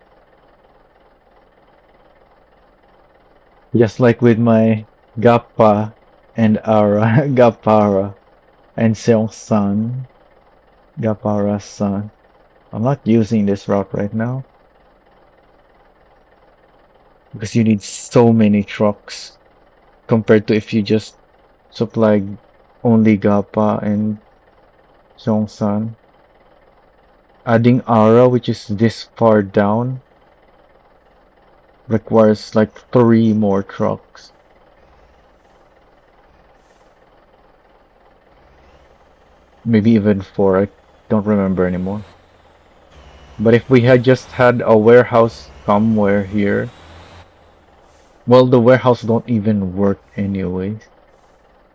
Just like with my Gappa and Ara, Gapara and Seong San, Gapara's son. I'm not using this route right now because you need so many trucks compared to if you just supply only Gappa and Seong San. Adding Ara, which is this far down, requires like three more trucks. Maybe even four. I don't remember anymore. But if we had just had a warehouse somewhere here, well, the warehouse don't even work anyways.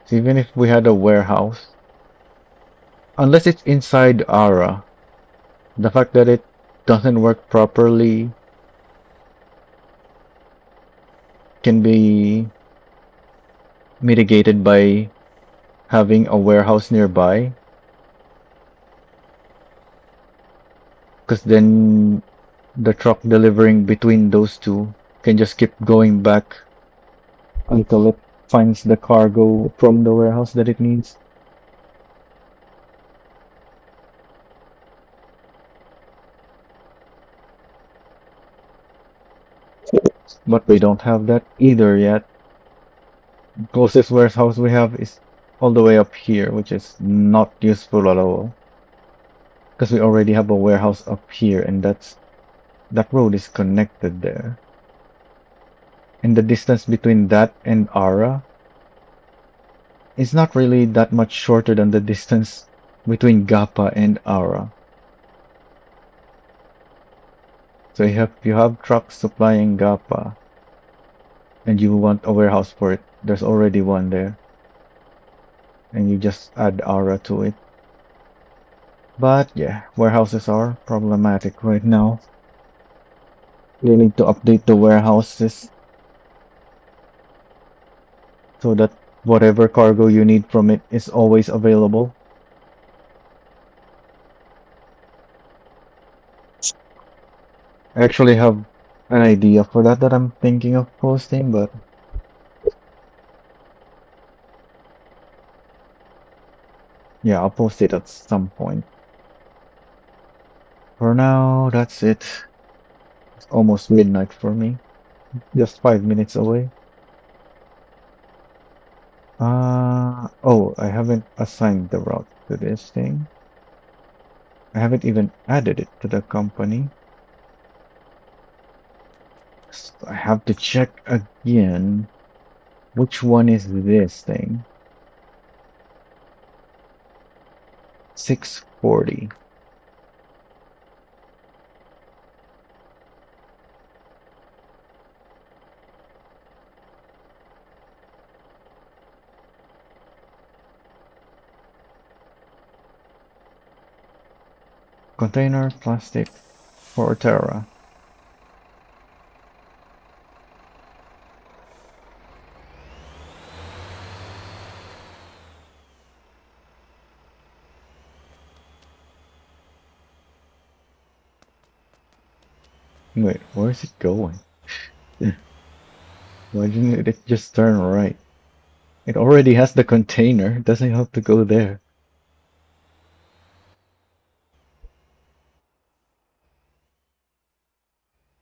So even if we had a warehouse, unless it's inside Ara, the fact that it doesn't work properly can be mitigated by having a warehouse nearby, because then the truck delivering between those two can just keep going back until it finds the cargo from the warehouse that it needs. But we don't have that either yet. Closest warehouse we have is all the way up here, which is not useful at all. Because we already have a warehouse up here, and that road is connected there. And the distance between that and Ara is not really that much shorter than the distance between Gapa and Ara. So if you have trucks supplying Gapa and you want a warehouse for it, there's already one there. And you just add Ara to it. But yeah, warehouses are problematic right now. They need to update the warehouses so that whatever cargo you need from it is always available. I actually have an idea for that I'm thinking of posting, but yeah, I'll post it at some point. For now, that's it. It's almost midnight for me. Just 5 minutes away. Oh, I haven't assigned the route to this thing. I haven't even added it to the company. So I have to check again. Which one is this thing? 640. Container plastic for Terra. Wait, where is it going? Why didn't it just turn right? It already has the container. It doesn't have to go there.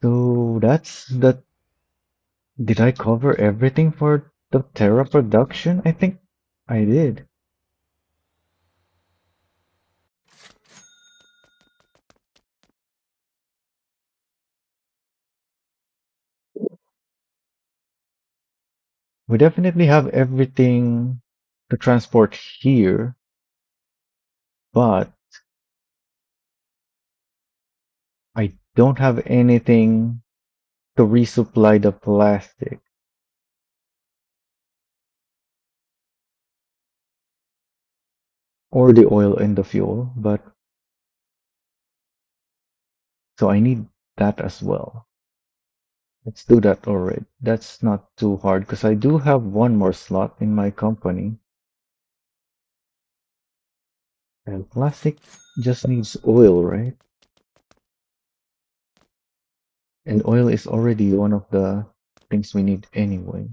So that's the. Did I cover everything for the Terra production? I think I did. We definitely have everything to transport here, but I don't have anything to resupply the plastic or the oil and the fuel, but so I need that as well. Let's do that already. That's not too hard because I do have one more slot in my company. And plastic just needs oil, right? And oil is already one of the things we need anyway.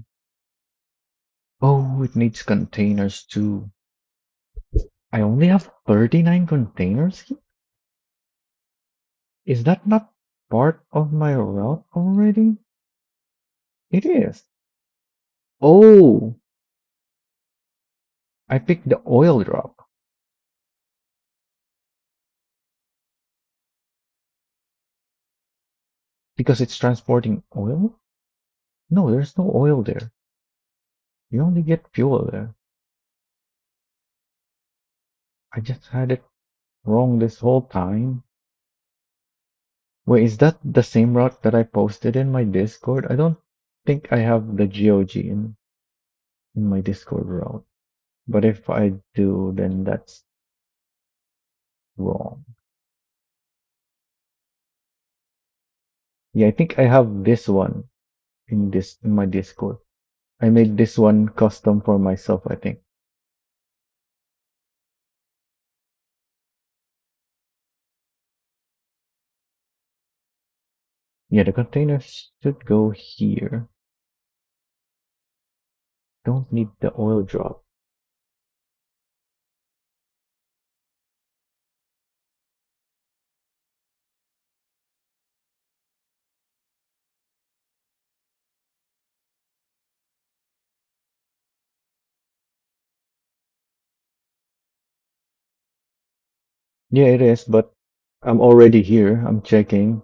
Oh, it needs containers too. I only have 39 containers here? Is that not part of my route already? It is. Oh, I picked the oil drop because it's transporting oil? No, there's no oil there. You only get fuel there. I just had it wrong this whole time. Wait, is that the same route that I posted in my Discord? I don't think I have the GOG in my Discord route. But if I do, then that's wrong. Yeah, I think I have this one in my Discord. I made this one custom for myself, I think. Yeah, the containers should go here. Don't need the oil drop. Yeah, it is, but I'm already here. I'm checking.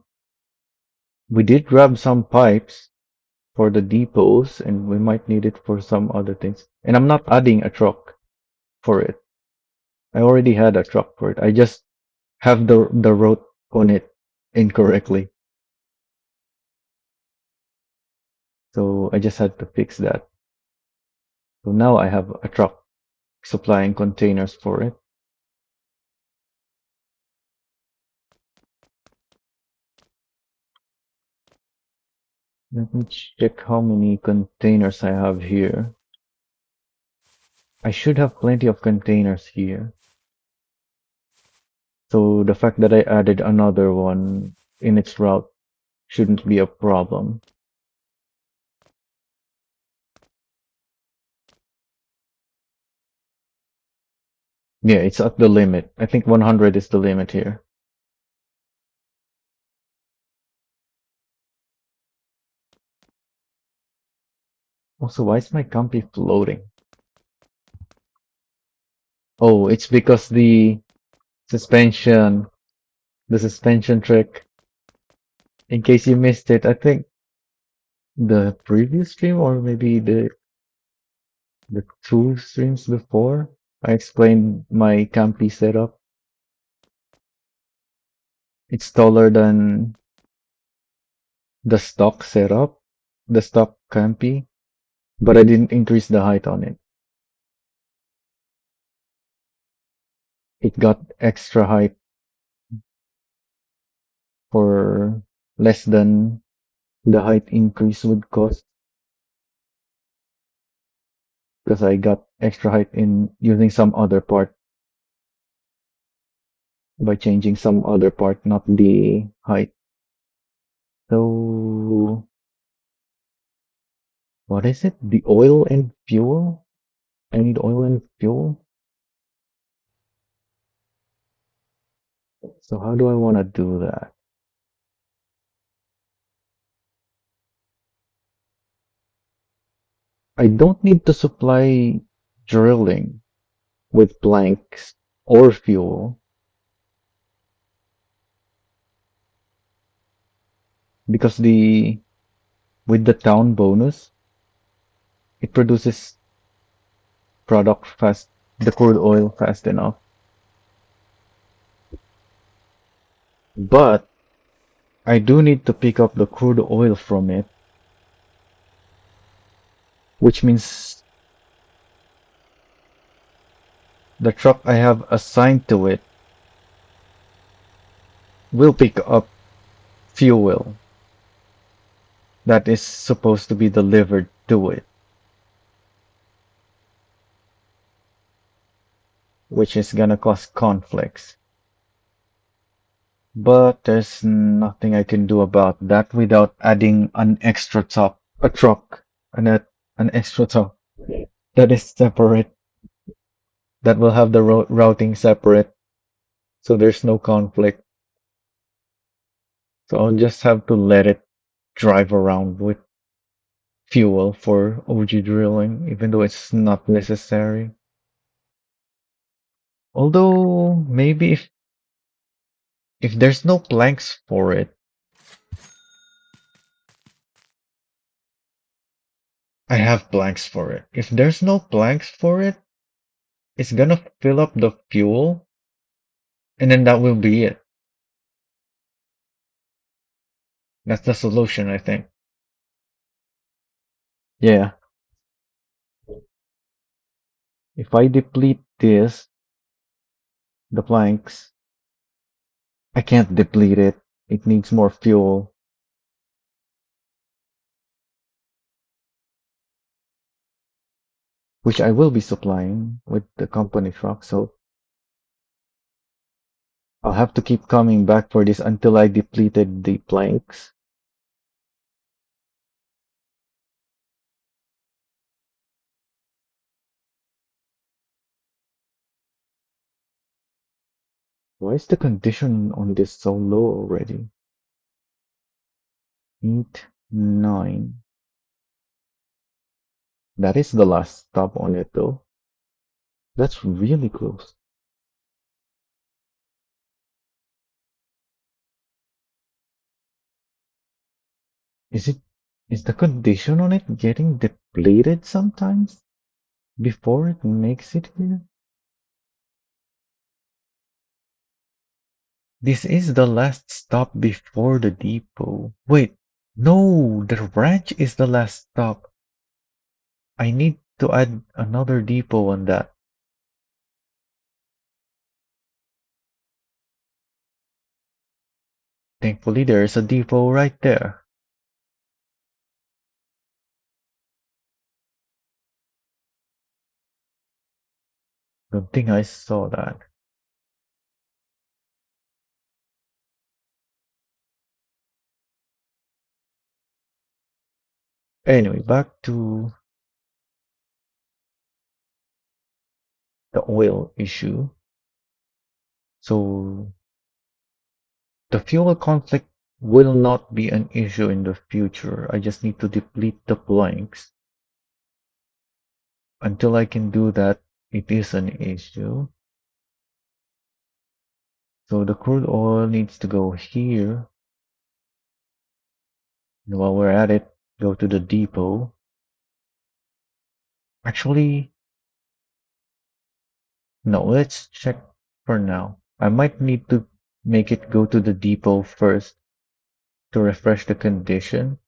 We did grab some pipes for the depots, and we might need it for some other things. And I'm not adding a truck for it. I already had a truck for it. I just have the route on it incorrectly. So I just had to fix that. So now I have a truck supplying containers for it. Let me check how many containers I have here. I should have plenty of containers here. So the fact that I added another one in its route shouldn't be a problem. Yeah, it's at the limit. I think 100 is the limit here. Also, why is my compy floating? Oh, it's because suspension, the suspension trick. In case you missed it, I think the previous stream or maybe the two streams before, I explained my campy setup. It's taller than the stock setup, the stock campy, but I didn't increase the height on it. It got extra height for less than the height increase would cost because I got extra height in using some other part by changing some other part, not the height. So what is it? The oil and fuel? I need oil and fuel. So how do I want to do that? I don't need to supply drilling with blanks or fuel because the with the town bonus, it produces product fast, the crude oil fast enough. But I do need to pick up the crude oil from it, which means the truck I have assigned to it will pick up fuel that is supposed to be delivered to it, which is gonna cause conflicts. But there's nothing I can do about that without adding an extra top, a truck, an extra top that is separate, that will have the routing separate, so there's no conflict. So I'll just have to let it drive around with fuel for OG drilling, even though it's not necessary. Although maybe if there's no planks for it, I have planks for it. If there's no planks for it, it's gonna fill up the fuel, and then that will be it. That's the solution, I think. Yeah. If I deplete this, the planks, I can't deplete it. It needs more fuel, which I will be supplying with the company truck, so I'll have to keep coming back for this until I depleted the planks. Why is the condition on this so low already? 8, 9. That is the last stop on it though. That's really close. Is it, is the condition on it getting depleted sometimes before it makes it here? This is the last stop before the depot. Wait, no, the ranch is the last stop. I need to add another depot on that. Thankfully, there is a depot right there. Don't think I saw that. Anyway, back to the oil issue. So the fuel conflict will not be an issue in the future. I just need to deplete the blanks. Until I can do that, it is an issue. So the crude oil needs to go here. And while we're at it, go to the depot. Actually, no, let's check for now. I might need to make it go to the depot first to refresh the condition.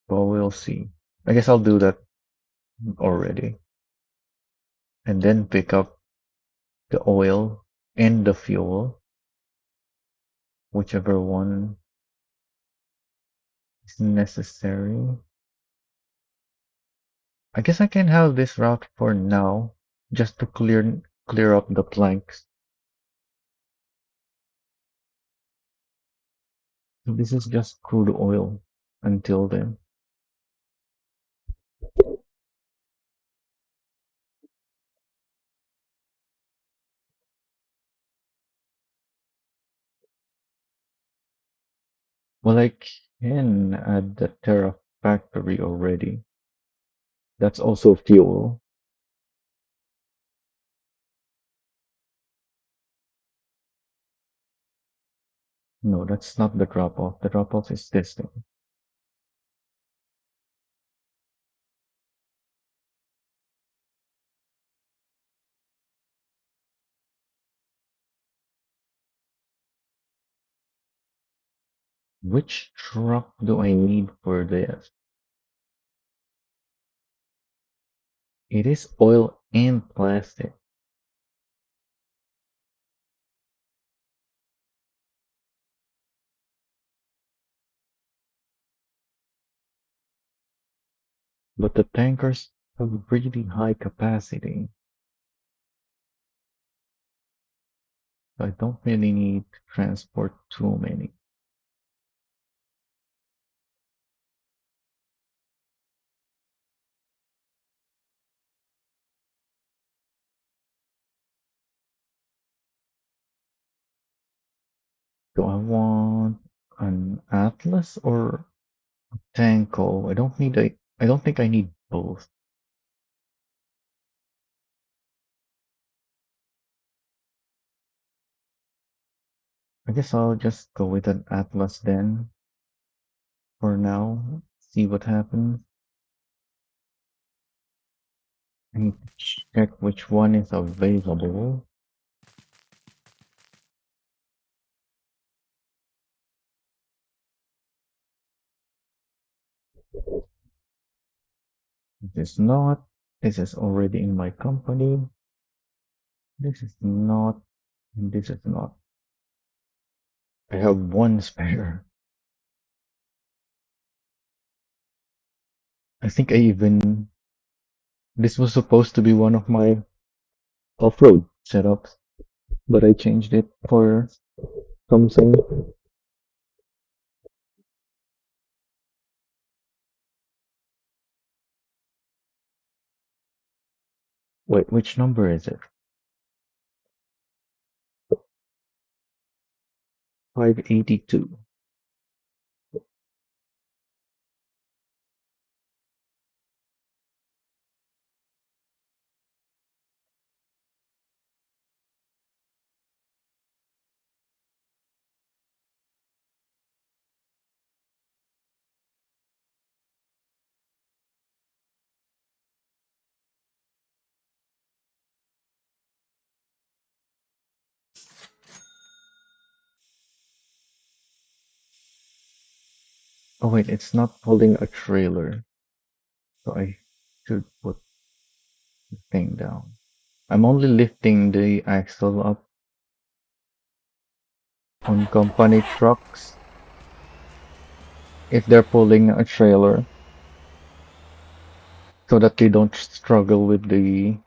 But we'll see. I guess I'll do that already. And then pick up the oil and the fuel, whichever one is necessary. I guess I can have this route for now, just to clear up the planks. So this is just crude oil until then. Well, I can add the Terra factory already. That's also fuel. No, that's not the drop off. The drop off is this thing. Which truck do I need for this? It is oil and plastic. But the tankers have really high capacity. So I don't really need to transport too many. Do I want an Atlas or Tanko? I don't think I need both. I guess I'll just go with an Atlas then for now. See what happens. I need to check which one is available. This is not. This is already in my company. This is not. And this is not. I have one spare. I think I even. This was supposed to be one of my off-road setups, but I changed it for something. Wait, which number is it? 582. Oh wait, it's not holding a trailer, so I should put the thing down. I'm only lifting the axle up on company trucks if they're pulling a trailer, so that they don't struggle with the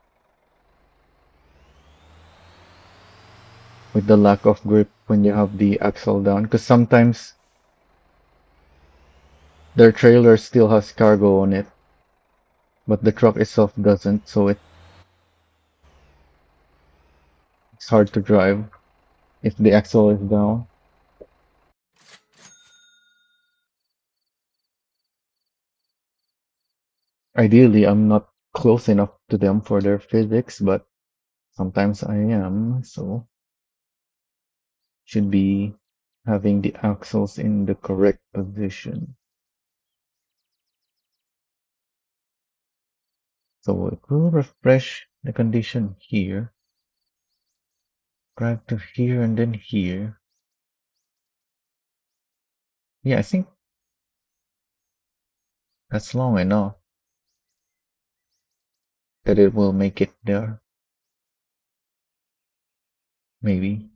lack of grip when you have the axle down. Because sometimes their trailer still has cargo on it, but the truck itself doesn't, so it's hard to drive if the axle is down. Ideally, I'm not close enough to them for their physics, but sometimes I am, so should be having the axles in the correct position. So it will refresh the condition here, drag to here and then here. Yeah, I think that's long enough that it will make it there, maybe.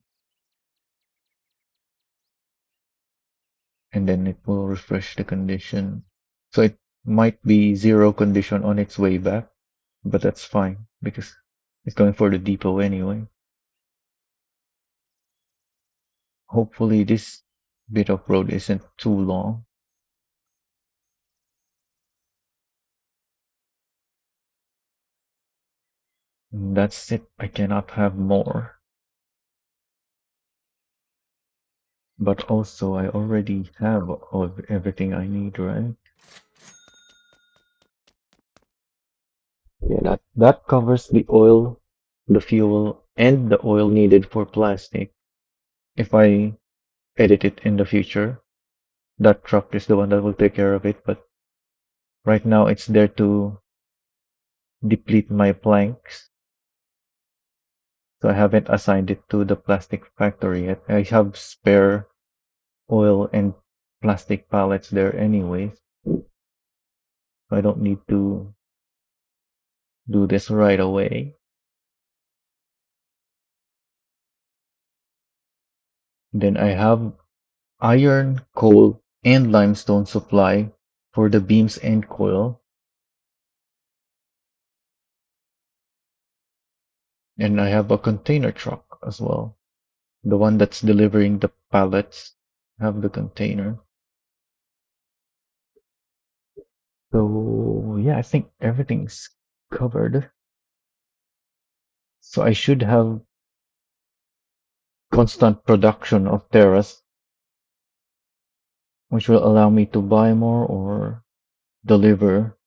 And then it will refresh the condition. So it might be zero condition on its way back, but that's fine because it's going for the depot anyway. Hopefully this bit of road isn't too long. That's it. I cannot have more. But also I already have everything I need, right? Yeah, that covers the oil, the fuel, and the oil needed for plastic. If I edit it in the future. That truck is the one that will take care of it, but right now it's there to deplete my planks. So I haven't assigned it to the plastic factory yet. I have spare oil and plastic pallets there anyways. So I don't need to do this right away. Then I have iron, coal, and limestone supply for the beams and coil. And I have a container truck as well. The one that's delivering the pallets have the container. So yeah, I think everything's covered. So I should have constant production of terras, which will allow me to buy more or deliver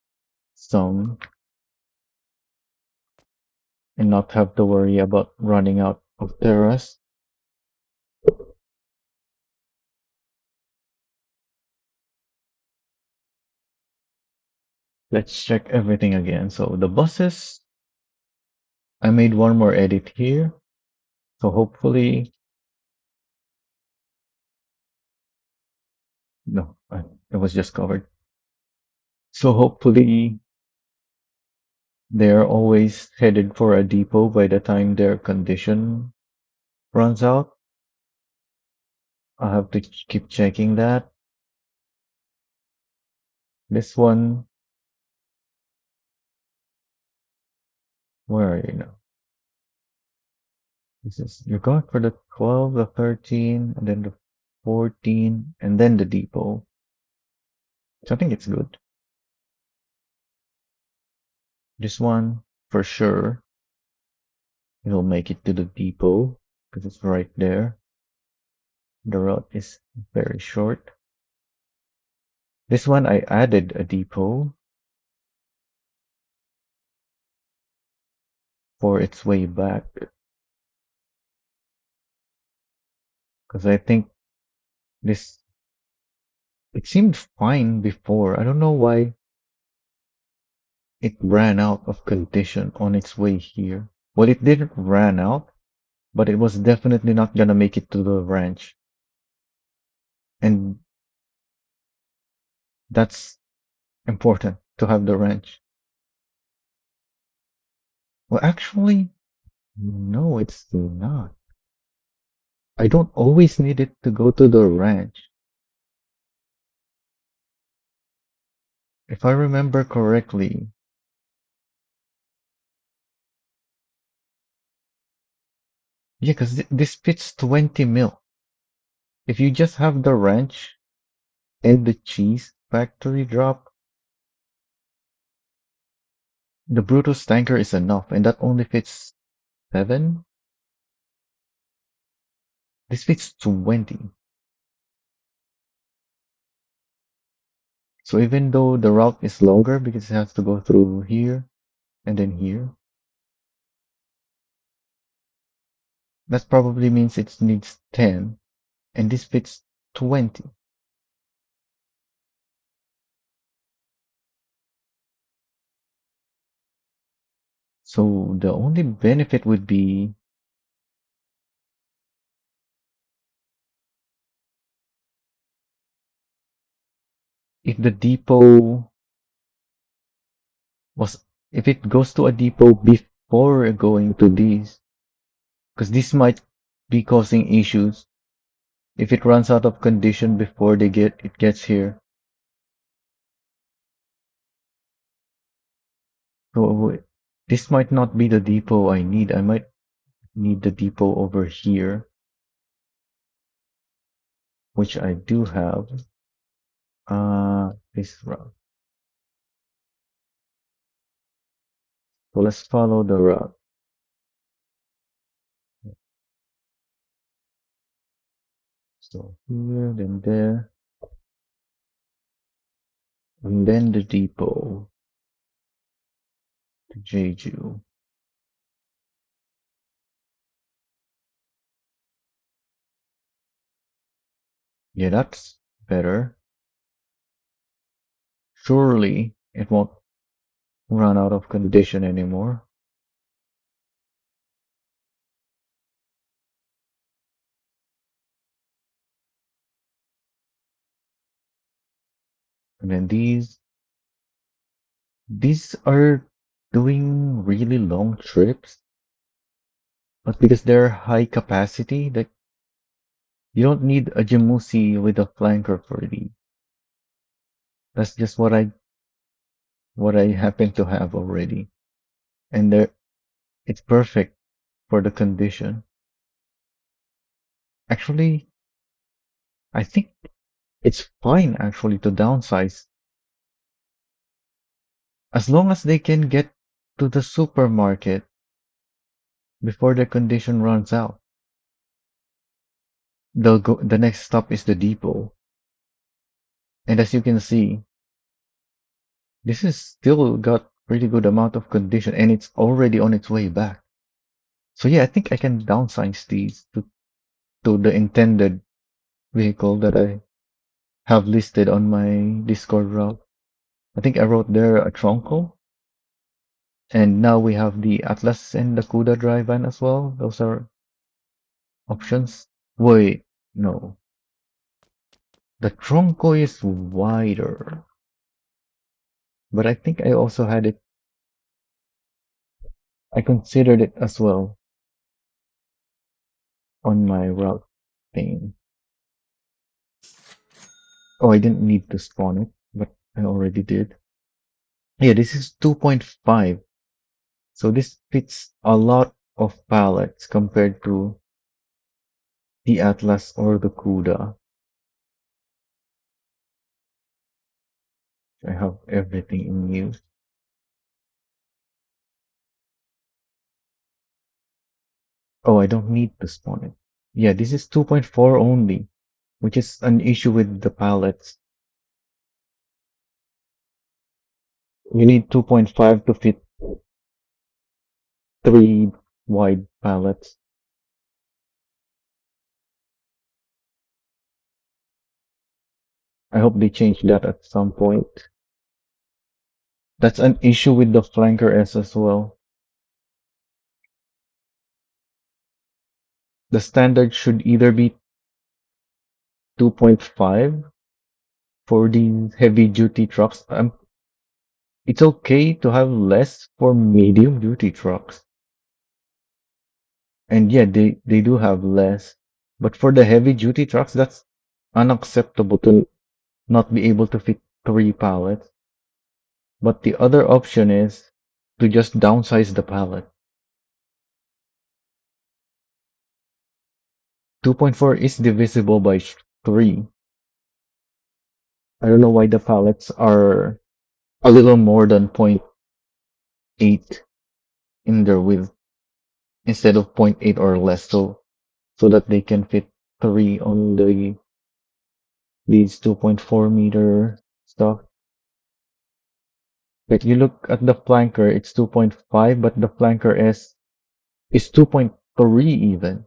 some and not have to worry about running out of terras. Let's check everything again. So the buses, I made one more edit here. So hopefully, no, it was just covered. So hopefully they're always headed for a depot by the time their condition runs out. I'll have to keep checking that. This one, where are you now? This is, you're going for the 12, the 13, and then the 14, and then the depot. So I think it's good. This one, for sure, it'll make it to the depot because it's right there. The route is very short. This one, I added a depot for its way back because I think this, it seemed fine before. I don't know why it ran out of condition on its way here. Well, it didn't run out, but it was definitely not gonna make it to the ranch. And that's important to have the ranch. Well, actually, no, it's not. I don't always need it to go to the ranch. If I remember correctly, yeah, because this fits 20 mil. If you just have the ranch and the cheese factory drop, the Brutus tanker is enough, and that only fits 7. This fits 20. So even though the route is longer because it has to go through here and then here, that probably means it needs 10, and this fits 20. So the only benefit would be if the depot was, if it goes to a depot before going to these, because this might be causing issues if it runs out of condition before it gets here. So this might not be the depot I need. I might need the depot over here, which I do have. This route. So let's follow the route. So here, then there, and then the depot to Jeju. Yeah, that's better. Surely it won't run out of condition anymore. And then these are doing really long trips, but because they're high capacity, that you don't need a Jamusi with a flanker for these. That's just what I happen to have already. And it's perfect for the condition. Actually, I think it's fine actually to downsize as long as they can get to the supermarket before the condition runs out. The next stop is the depot. And as you can see, this is still got pretty good amount of condition and it's already on its way back. So yeah, I think I can downsize these to the intended vehicle that I have listed on my Discord route. I think I wrote there a Tronco. And now we have the Atlas and the Kuda drive van as well. Those are options. Wait, no. The Tronco is wider. But I think I also had it, I considered it as well on my route thing. Oh, I didn't need to spawn it, but I already did. Yeah, this is 2.5. So this fits a lot of pallets compared to the Atlas or the Kuda. I have everything in use. Oh, I don't need to spawn it. Yeah, this is 2.4 only, which is an issue with the pallets. You need 2.5 to fit 3 wide pallets. I hope they change that at some point. That's an issue with the Flanker S as well. The standard should either be 2.5 for these heavy duty trucks. It's okay to have less for medium duty trucks. And yeah, they do have less. But for the heavy duty trucks, that's unacceptable to not be able to fit 3 pallets. But the other option is to just downsize the pallet. 2.4 is divisible by 3. I don't know why the pallets are a little more than point 0.8 in their width instead of point 0.8 or less, so that they can fit 3 on these 2.4 meter stuff. But you look at the flanker, it's 2.5, but the flanker is 2.3 even.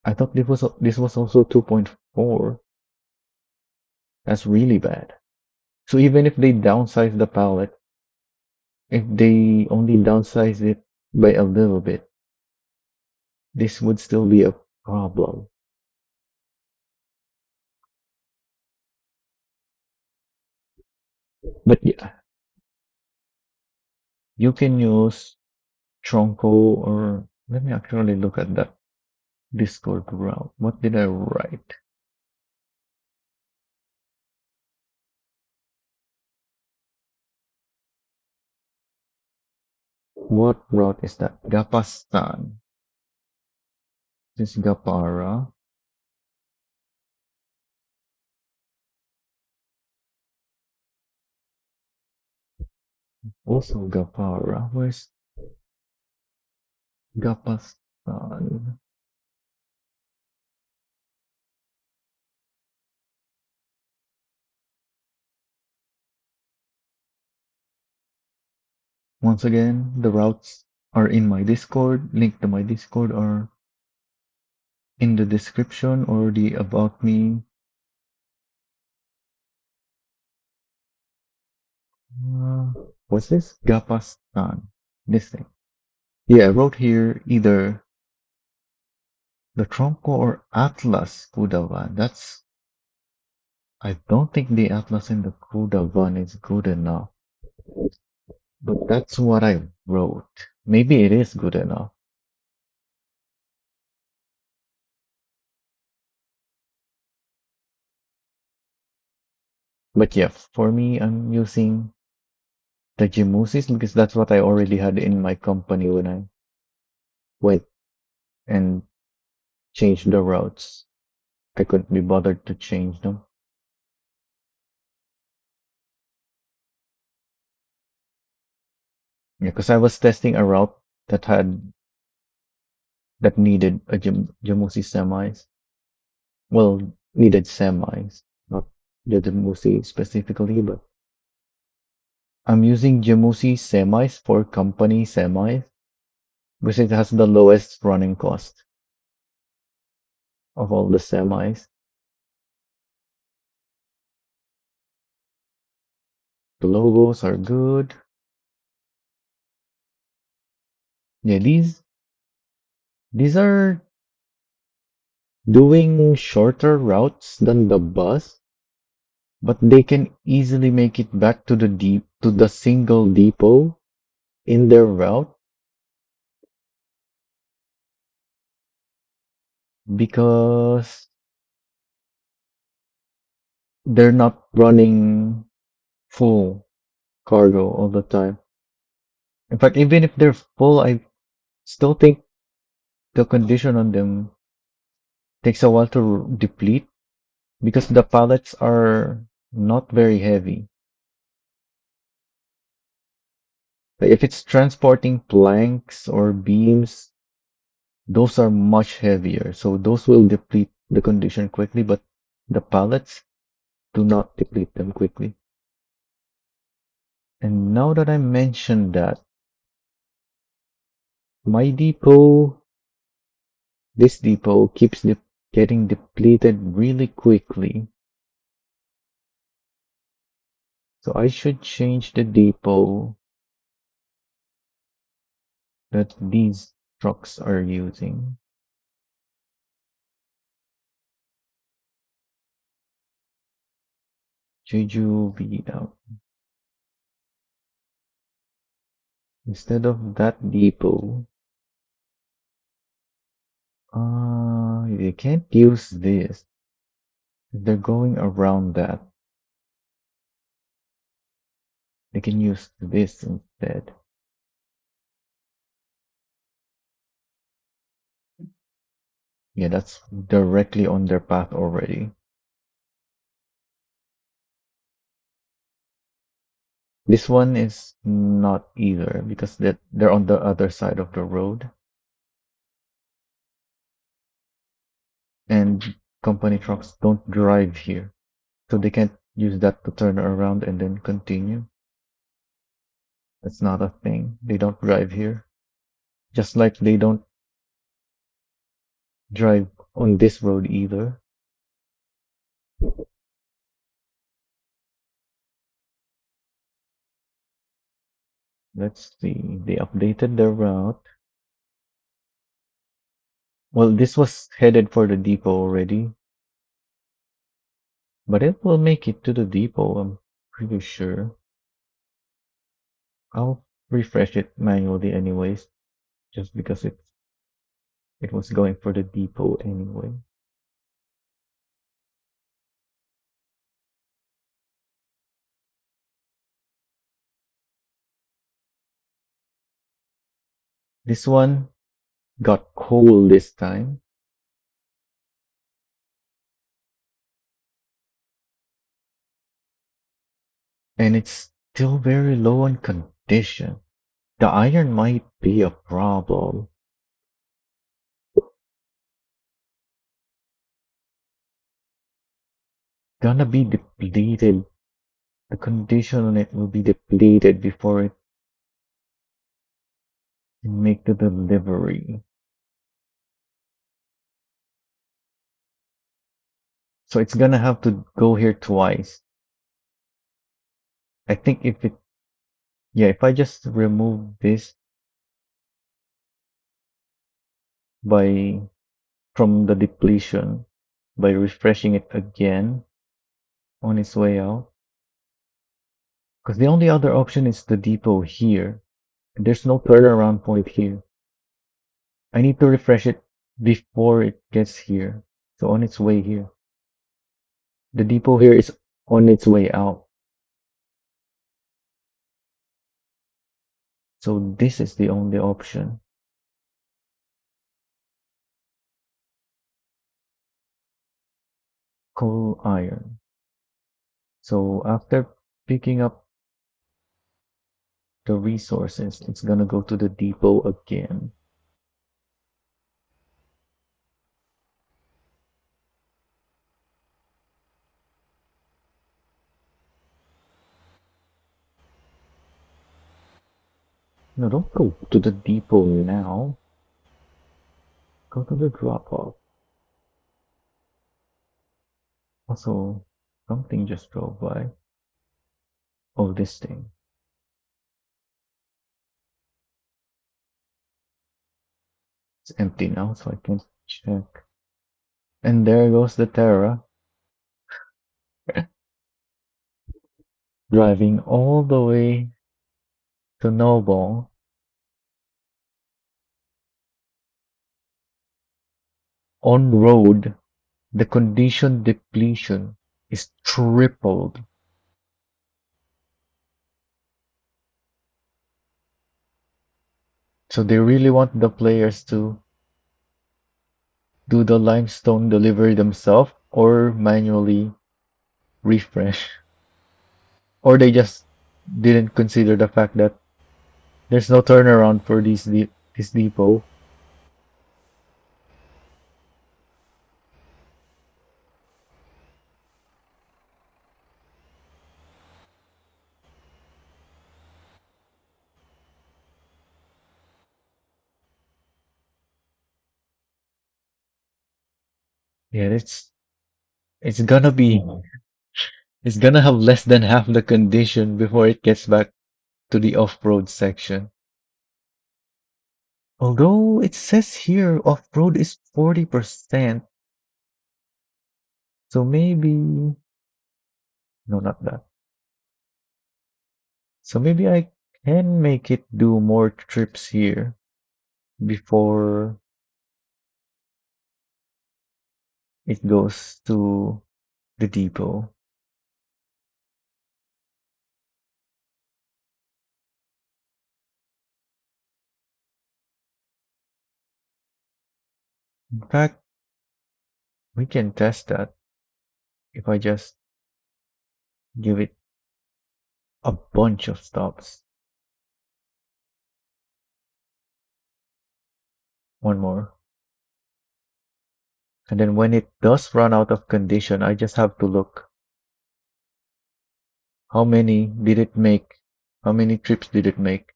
I thought this was also 2.4. That's really bad. So even if they downsize the palette, if they only downsize it by a little bit, this would still be a problem. But yeah, you can use Tronco or let me actually look at that Discord route. What did I write? What route is that? Gapastan. This is Gapara. Also Gapara. Where's Gapastan? Once again, the routes are in my Discord. Link to my Discord are in the description or the about me What's this? Gapastan. This thing. Yeah, I wrote here either the Tronco or Atlas Kuda. I don't think the Atlas in the Kuda is good enough. But that's what I wrote. Maybe it is good enough. But yeah, for me, I'm using the Jimusis because that's what I already had in my company when I went and changed the routes. I couldn't be bothered to change them. Yeah, because I was testing a route that had that needed a Jamusi semis. Well, needed semis, not the Jamusi specifically, but I'm using Jamusi semis for company semis because it has the lowest running cost of all the semis. The logos are good. Yeah, these are doing shorter routes than the bus, but they can easily make it back to the single depot in their route because they're not running full cargo all the time. In fact, even if they're full, I still think the condition on them takes a while to deplete because the pallets are not very heavy. Like if it's transporting planks or beams, those are much heavier, so those will deplete the condition quickly, but the pallets do not deplete them quickly. And now that I mentioned that, my depot, this depot keeps getting depleted really quickly. So I should change the depot that these trucks are using. Jeju Vida. Instead of that depot, they can't use this. They're going around that. They can use this instead. Yeah, that's directly on their path already. This one is not either because they're on the other side of the road. And company trucks don't drive here. So they can't use that to turn around and then continue. That's not a thing. They don't drive here. Just like they don't drive on this road either. Let's see. They updated their route. Well, this was headed for the depot already, but it will make it to the depot, I'm pretty sure. I'll refresh it manually anyways, just because it was going for the depot anyway. This one got cold this time, and it's still very low on condition. The iron might be a problem. Gonna be depleted. The condition on it will be depleted before it can make the delivery. So it's gonna have to go here twice. I think if it Yeah, if I just remove this by from the depletion by refreshing it again on its way out, because the only other option is the depot here. There's no turnaround point here. I need to refresh it before it gets here. So on its way here. The depot here is on its way out. So this is the only option. Coal iron. So after picking up the resources, it's gonna go to the depot again. No, don't go to the depot now. Go to the drop off. Also, something just drove by. Oh, this thing. It's empty now, so I can check. And there goes the Terra, driving all the way to Noble. On road, the condition depletion is tripled. So they really want the players to do the limestone delivery themselves or manually refresh. Or they just didn't consider the fact that there's no turnaround for this depot. Yeah, it's gonna be it's gonna have less than half the condition before it gets back to the off-road section. Although it says here off-road is 40%, so maybe no, not that. So maybe I can make it do more trips here before it goes to the depot. In fact, we can test that if I just give it a bunch of stops. One more. And then when it does run out of condition, I just have to look how many did it make? How many trips did it make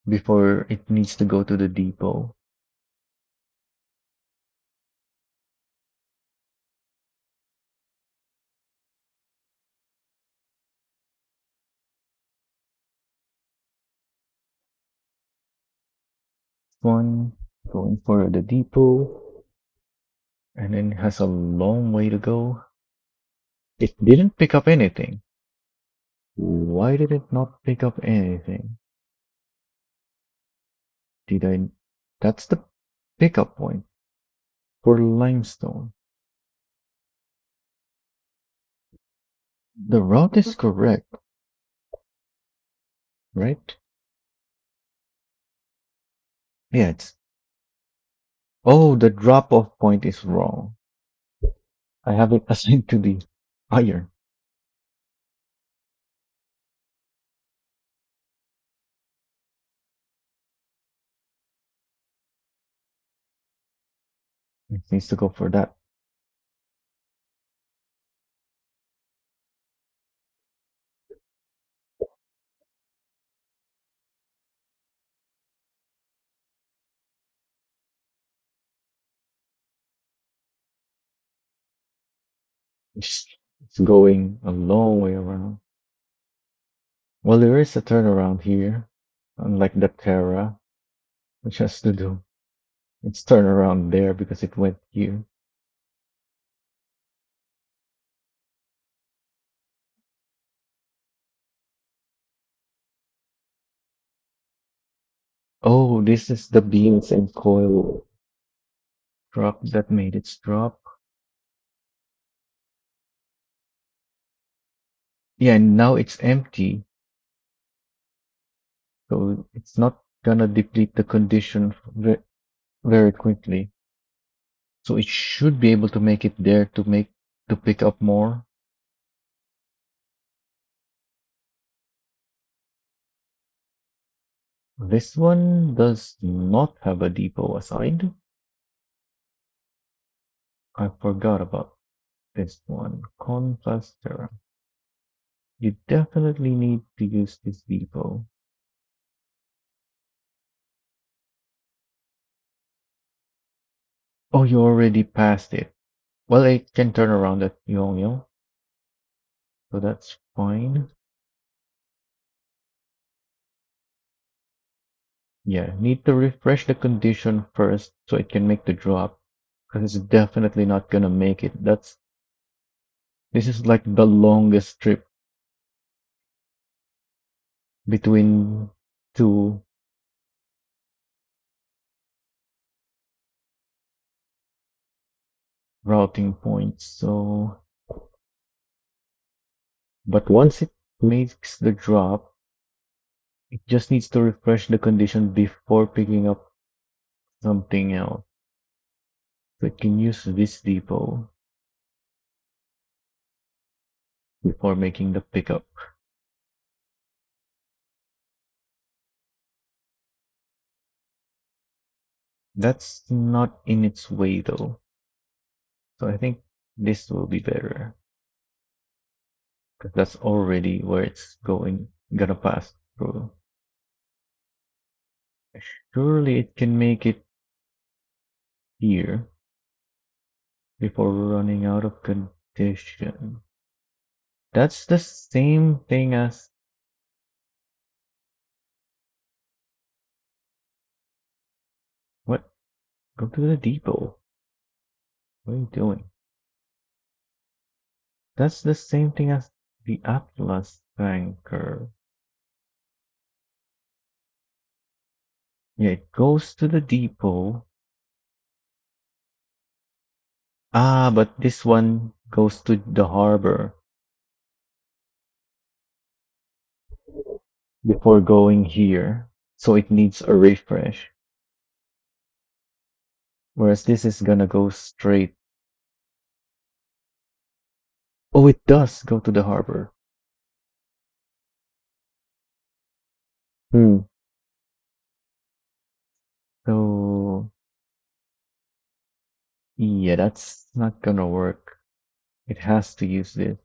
before it needs to go to the depot? One going for the depot, and then it has a long way to go. It didn't pick up anything. Why did it not pick up anything? Did I? That's the pickup point for limestone. The route is correct, right? Yeah, it's. Oh, the drop off point is wrong. I have it assigned to the iron. It needs to go for that. It's going a long way around. Well, there is a turnaround here, unlike the Terra, which has to do its turnaround there because it went here. Oh, this is the beams and coil drop that made its drop. Yeah, and now it's empty, so it's not gonna deplete the condition very quickly. So it should be able to make it there to pick up more. This one does not have a depot assigned. I forgot about this one. Confess Terra. You definitely need to use this depot. Oh, you already passed it. Well, it can turn around at Yongyo, so that's fine. Yeah, need to refresh the condition first so it can make the drop, because it's definitely not gonna make it. This is like the longest trip between two routing points. So, but once it makes the drop, it just needs to refresh the condition before picking up something else. So it can use this depot before making the pickup. That's not in its way though. So I think this will be better because that's already where it's gonna pass through. Surely it can make it here before running out of condition. That's the same thing as what? Go to the depot. What are you doing? That's the same thing as the Atlas tanker. Yeah, it goes to the depot. Ah, but this one goes to the harbor before going here. So it needs a refresh. Whereas this is gonna go straight. Oh, it does go to the harbor. Hmm. So, yeah, that's not gonna work. It has to use this.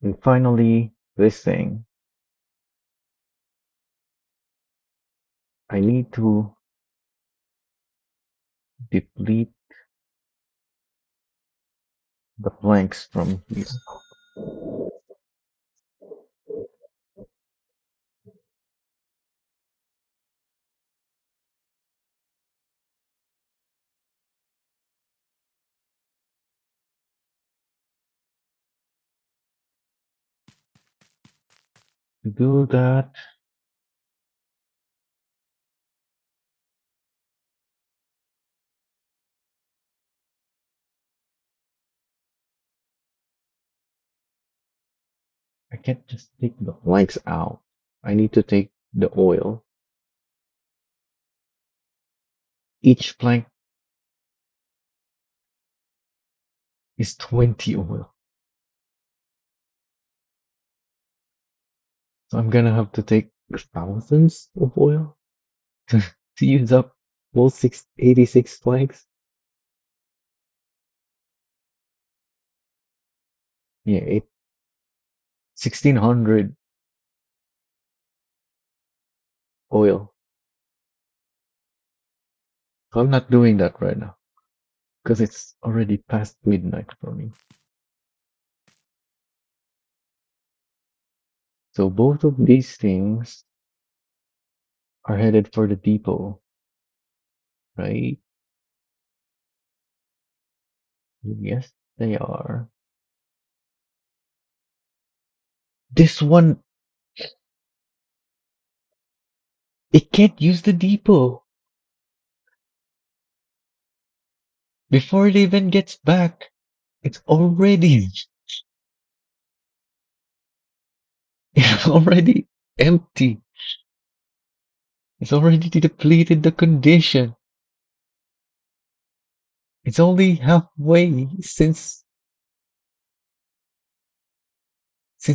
And finally, this thing. I need to deplete the blanks from here. To do that, I can't just take the blanks out. I need to take the oil. Each plank is 20 oil. So I'm gonna have to take thousands of oil to, to use up all 86 planks. 86 planks. Yeah, 1600 oil. So I'm not doing that right now because it's already past midnight for me. So both of these things are headed for the depot, right? Yes, they are. This one, it can't use the depot before it even gets back. It's already, it's already empty. It's already depleted the condition. It's only halfway since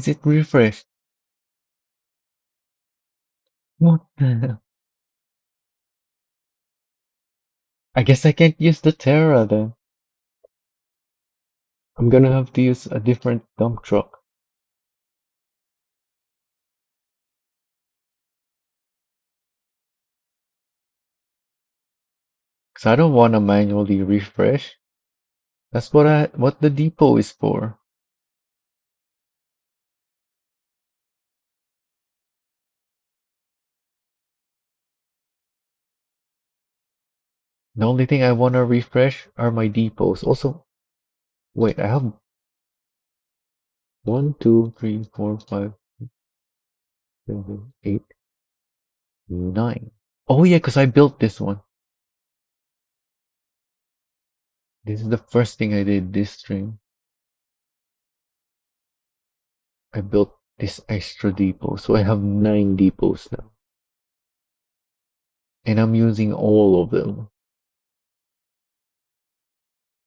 it refreshed. What the hell? I guess I can't use the Terra then. I'm gonna have to use a different dump truck. Cause I don't wanna manually refresh. That's what the depot is for. The only thing I wanna refresh are my depots. Also, wait, I have 1, 2, 3, 4, 5, 6, 7, 8, 9. Oh yeah, cause I built this one. This is the first thing I did this stream. I built this extra depot, so I have 9 depots now. And I'm using all of them.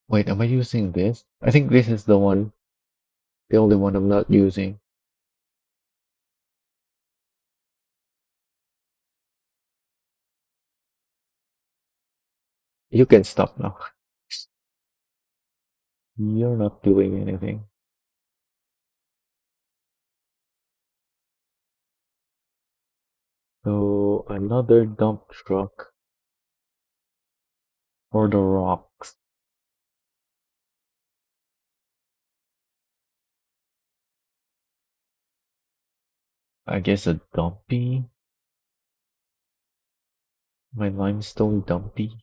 Wait, am I using this? I think this is the only one I'm not using. You can stop now. You're not doing anything. So another dump truck for the rocks. I guess a dumpy. My limestone dumpy.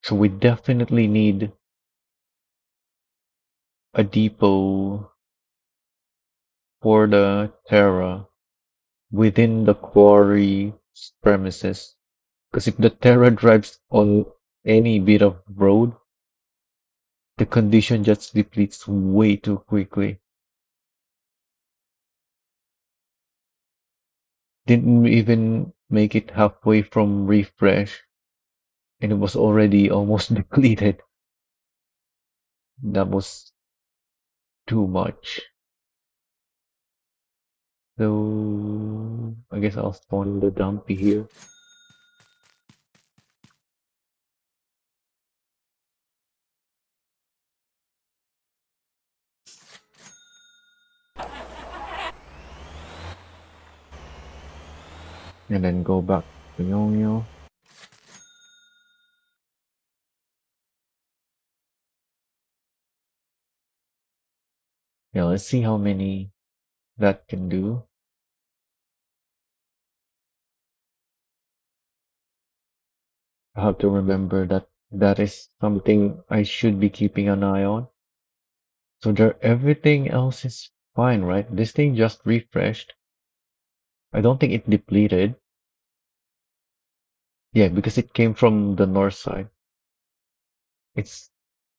So we definitely need a depot for the Terra within the quarry premises. Because if the Terra drives on any bit of road, the condition just depletes way too quickly. Didn't even make it halfway from refresh, and it was already almost depleted. That was too much. So I guess I'll spawn the dumpy here. And then go back to Yongyo. Yeah, let's see how many that can do. I have to remember that that is something I should be keeping an eye on. So everything else is fine, right? This thing just refreshed. I don't think it depleted. Yeah, because it came from the north side. It's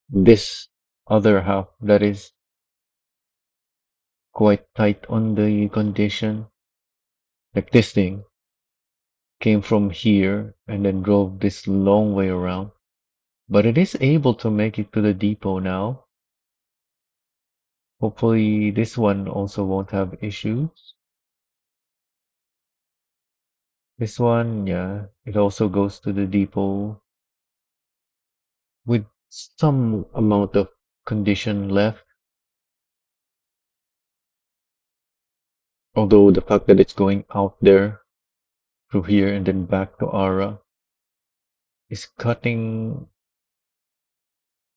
this other half that is quite tight on the condition. Like this thing. came from here and then drove this long way around. But it is able to make it to the depot now. Hopefully this one also won't have issues. This one, yeah, it also goes to the depot with some amount of condition left. Although the fact that it's going out there through here and then back to Ara is cutting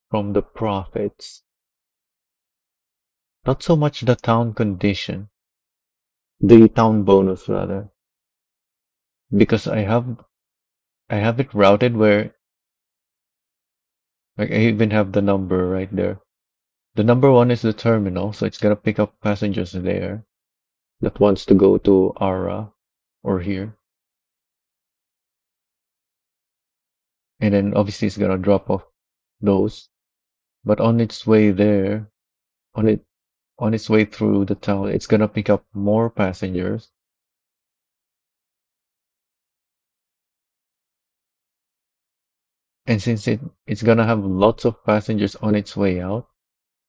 from the profits. Not so much the town condition, the town bonus rather, because I have it routed where like I even have the number right there. The number one is the terminal, so it's gonna pick up passengers there that wants to go to Ara or here. And then obviously it's gonna drop off those. But on its way there, on it on its way through the town, it's gonna pick up more passengers. And since it's gonna have lots of passengers on its way out,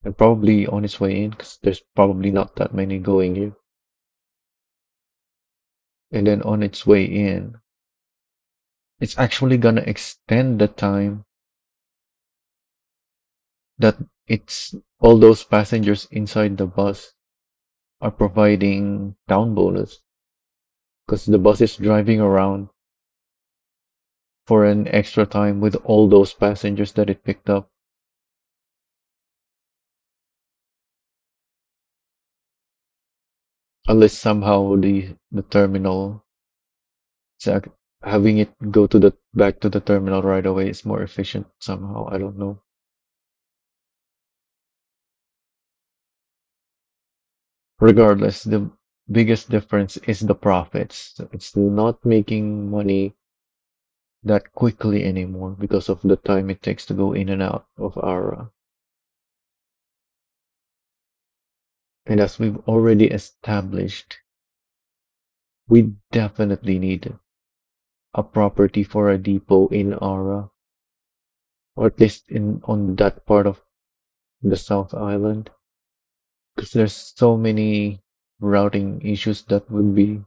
and probably on its way in, because there's probably not that many going here. And then on its way in, it's actually gonna extend the time that it's all those passengers inside the bus are providing town bonus because the bus is driving around for an extra time with all those passengers that it picked up. Unless somehow the terminal is having it go to the back to the terminal right away is more efficient somehow. I don't know. Regardless, the biggest difference is the profits. It's not making money that quickly anymore because of the time it takes to go in and out of Ara. And as we've already established, we definitely need a property for a depot in Ara, or at least in on that part of the South Island, because there's so many routing issues that would be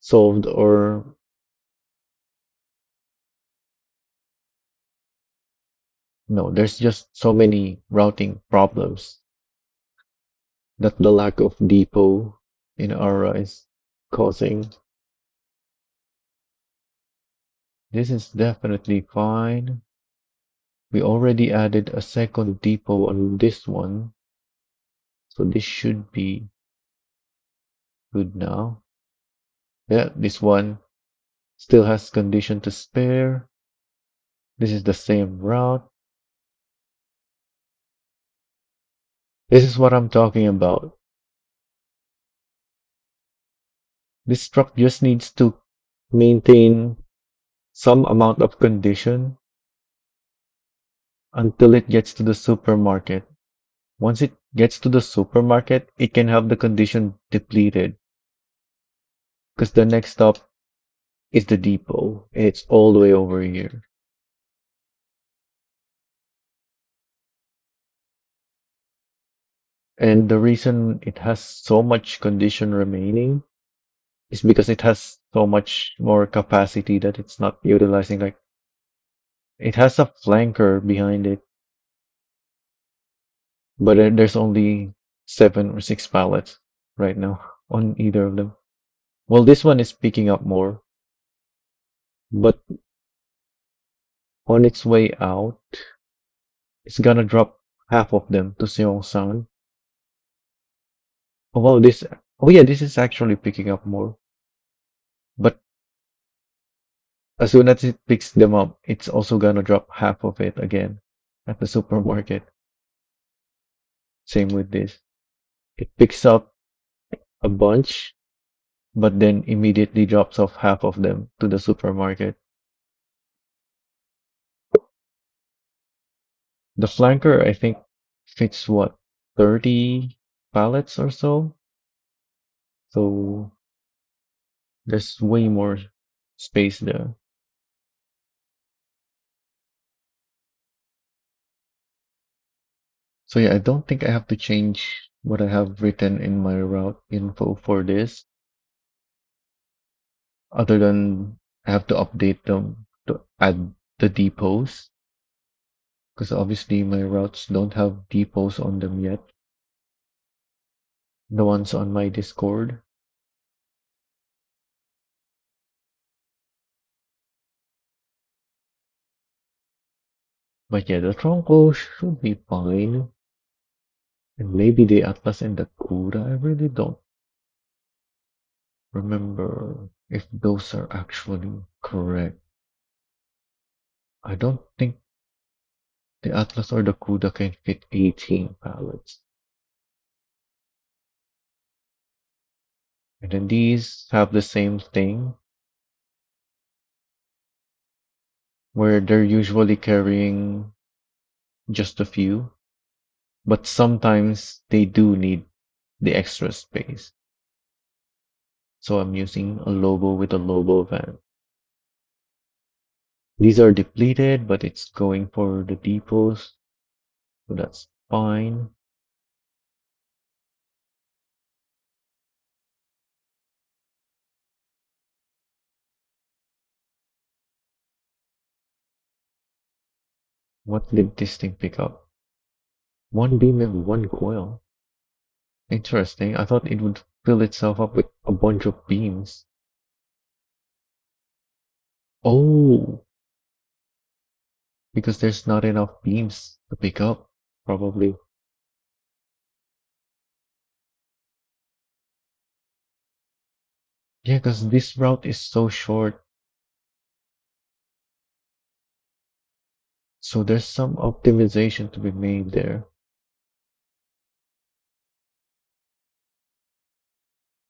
solved, or no, there's just so many routing problems that the lack of depot in Ara is causing. This is definitely fine. We already added a second depot on this one, so this should be good now. Yeah, this one still has condition to spare. This is the same route. This is what I'm talking about. This truck just needs to maintain some amount of condition until it gets to the supermarket. Once it gets to the supermarket, it can have the condition depleted because the next stop is the depot. It's all the way over here. And the reason it has so much condition remaining is because it has so much more capacity that it's not utilizing. Like it has a flanker behind it, but there's only 7 or 6 pallets right now on either of them. Well, this one is picking up more, but on its way out, it's gonna drop half of them to Seongsan. Oh, wow, this. Oh yeah, this is actually picking up more. But as soon as it picks them up, it's also gonna drop half of it again at the supermarket. Same with this. It picks up a bunch, but then immediately drops off half of them to the supermarket. The flanker, I think, fits what, 30 pallets or so? So There's way more space there. So yeah, I don't think I have to change what I have written in my route info for this, other than I have to update them to add the depots, because obviously my routes don't have depots on them yet. The ones on my Discord. But yeah, the Tronco should be fine. And maybe the Atlas and the Kuda. I really don't remember if those are actually correct. I don't think the Atlas or the Kuda can fit 18 pallets. And then these have the same thing, where they're usually carrying just a few, but sometimes they do need the extra space. So I'm using a Lobo with a Lobo van. These are depleted, but it's going for the depots, so that's fine. What did this thing pick up? One beam and one coil. Interesting. I thought it would fill itself up with a bunch of beams. Oh, because there's not enough beams to pick up, probably. Yeah, because this route is so short, so there's some optimization to be made there.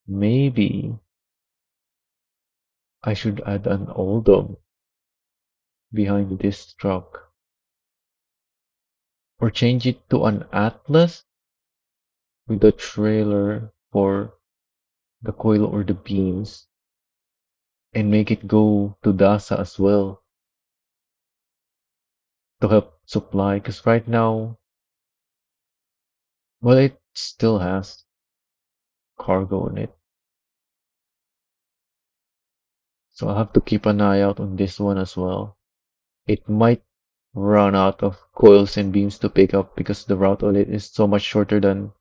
Maybe I should add an Oldham behind this truck, or change it to an Atlas with a trailer for the coil or the beams, and make it go to DASA as well to help supply. Because right now, well, it still has cargo in it, so I'll have to keep an eye out on this one as well. It might run out of coils and beams to pick up because the route on it is so much shorter than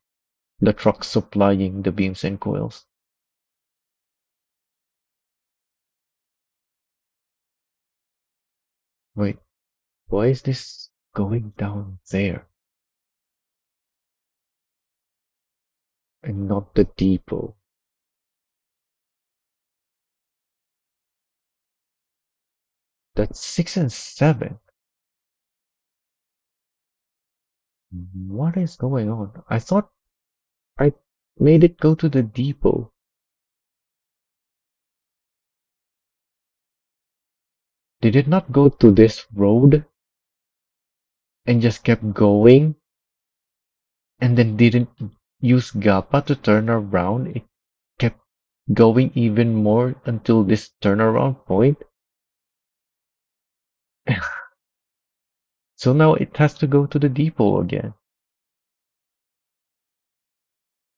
the truck supplying the beams and coils. Wait, why is this going down there and not the depot? That's 6 and 7. What is going on? I thought I made it go to the depot. Did it not go to this road and just kept going and then didn't use GAPA to turn around? It kept going even more until this turnaround point. So now it has to go to the depot again.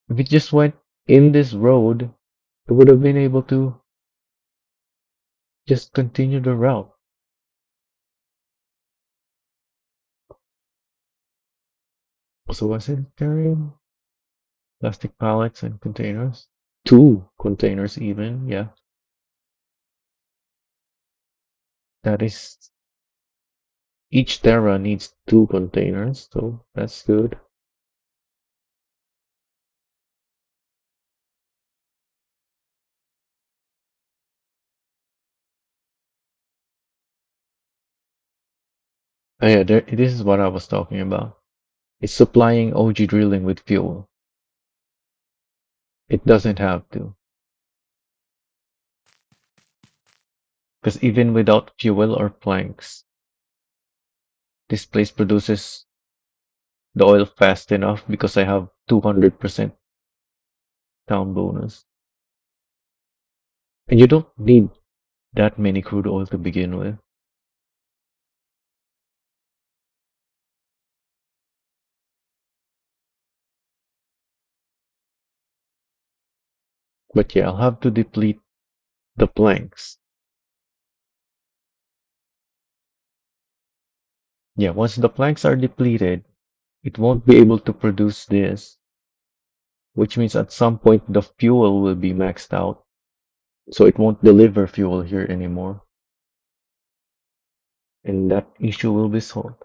If it just went in this road, it would have been able to just continue the route. So was it carrying plastic pallets and containers? Two containers even, yeah. That is, each Terra needs two containers, so that's good. Oh yeah, this is what I was talking about. It's supplying OG drilling with fuel. It doesn't have to. Because even without fuel or planks, this place produces the oil fast enough because I have 200% down bonus. And you don't need that many crude oil to begin with. But yeah, I'll have to deplete the planks. Yeah, once the planks are depleted, it won't be able to produce this, which means at some point the fuel will be maxed out. So it won't deliver fuel here anymore. And that issue will be solved.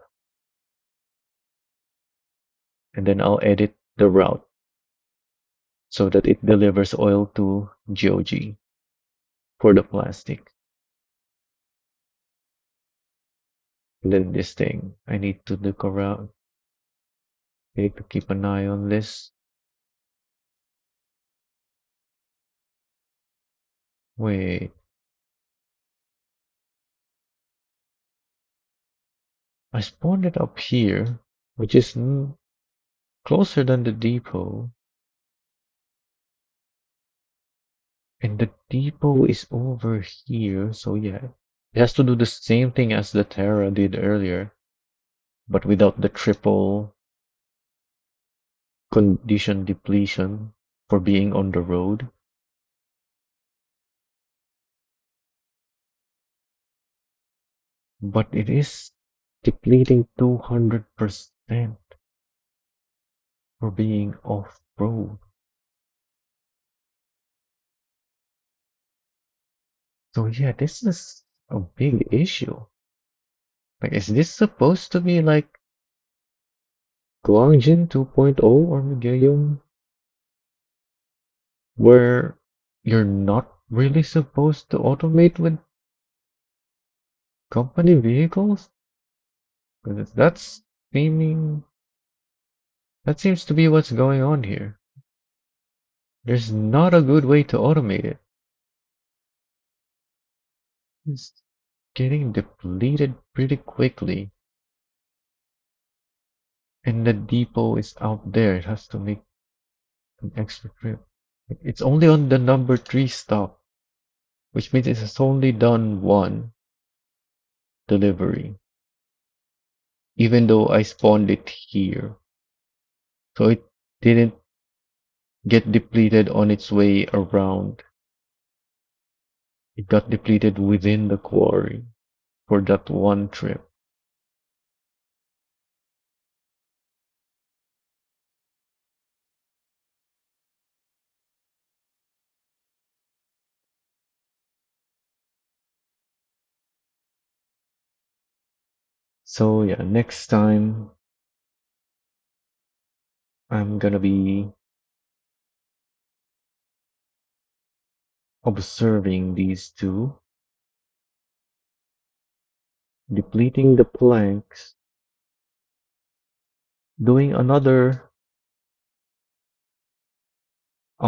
And then I'll edit the route so that it delivers oil to GOG for the plastic. And then this thing, I need to look around. I need to keep an eye on this. Wait, I spawned it up here, which is closer than the depot. And the depot is over here, so yeah. It has to do the same thing as the Terra did earlier, but without the triple condition depletion for being on the road. But it is depleting 200% for being off-road. So yeah, this is a big issue. Like, is this supposed to be like Guangjin 2.0 or Migayum, where you're not really supposed to automate with company vehicles? Because seeming, that seems to be what's going on here. There's not a good way to automate it. It's getting depleted pretty quickly. And the depot is out there. It has to make an extra trip. It's only on the number 3 stop, which means it has only done one delivery, even though I spawned it here. So it didn't get depleted on its way around. It got depleted within the quarry for that one trip. So yeah, next time I'm gonna be observing these two, depleting the planks, doing a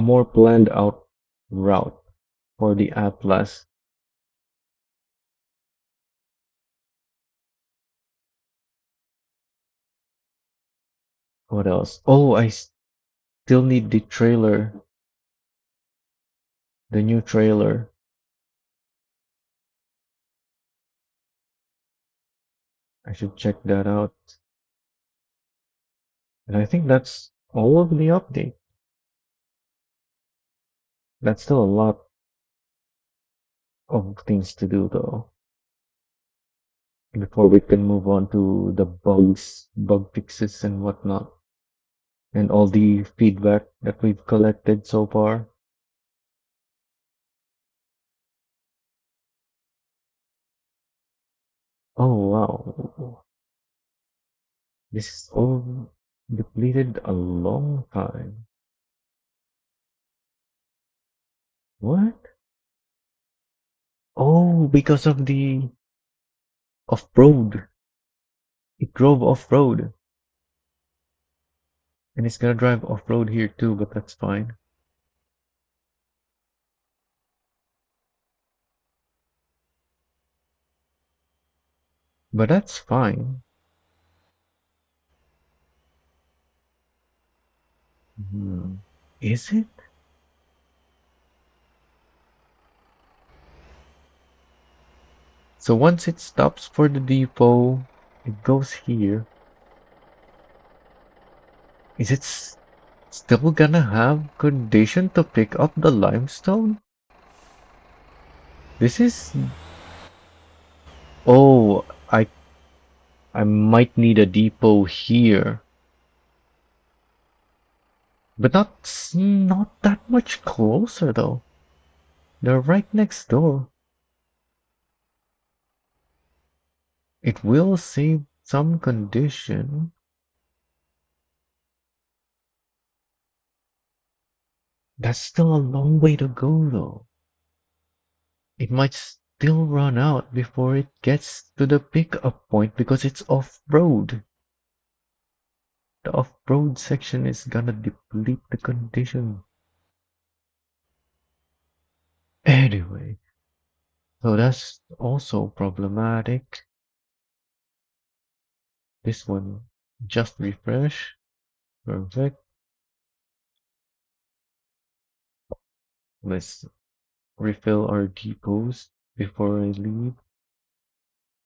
more planned out route for the Atlas. What else? Oh, I still need the trailer, the new trailer. I should check that out. And I think that's all of the update. That's still a lot of things to do though, before we can move on to the bug fixes and whatnot, and all the feedback that we've collected so far. Oh wow, this is all depleted a long time. What? Oh, because of the off-road. It drove off-road. And it's gonna drive off-road here too, but that's fine. But that's fine. Hmm. Is it? So once it stops for the depot, it goes here. Is it still gonna have condition to pick up the limestone? This is... Oh, I might need a depot here. But not that much closer though. They're right next door. It will save some condition. That's still a long way to go though. It might still run out before it gets to the pickup point because it's off-road. The off-road section is gonna deplete the condition. Anyway, so that's also problematic. This one, just refresh. Perfect. Let's refill our depots before I leave.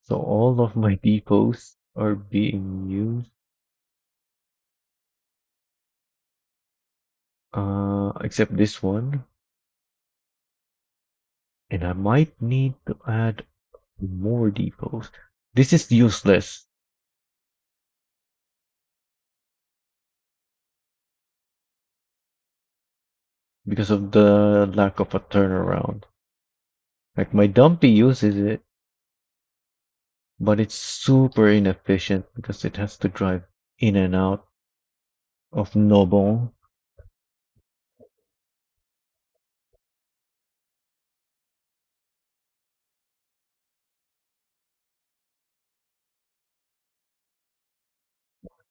So all of my depots are being used. Except this one. And I might need to add more depots. This is useless because of the lack of a turnaround. Like my dumpy uses it, but it's super inefficient because it has to drive in and out of Nobel.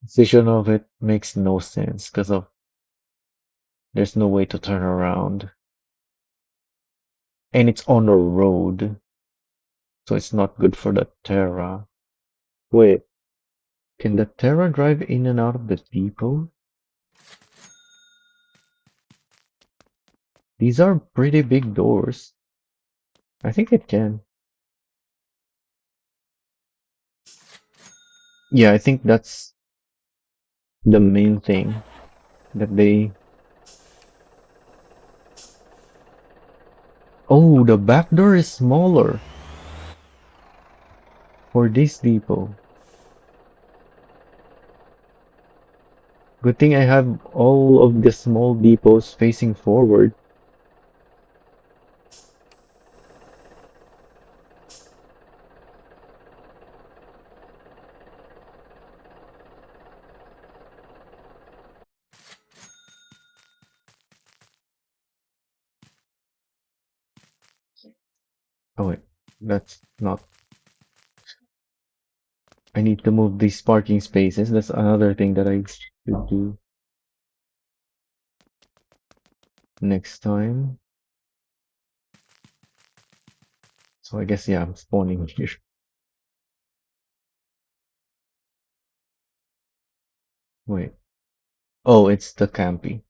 Decision of it makes no sense because of there's no way to turn around. And it's on a road, so it's not good for the Terra. Wait, can the Terra drive in and out of the depot? These are pretty big doors. I think it can. Yeah, I think that's the main thing that they... Oh, the back door is smaller for this depot. Good thing I have all of the small depots facing forward. Oh wait, that's not... I need to move these parking spaces. That's another thing that I should do next time. So I guess, yeah, I'm spawning here. Wait. Oh, it's the campy.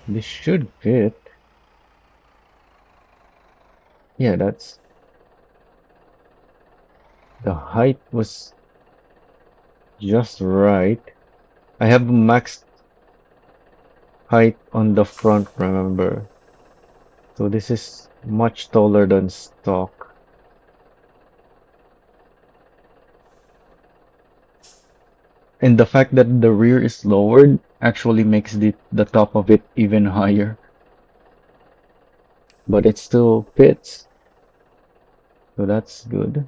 This should fit. Yeah, that's... The height was just right. I have max height on the front, remember? So this is much taller than stock. And the fact that the rear is lowered actually makes the top of it even higher. But it still fits. So that's good.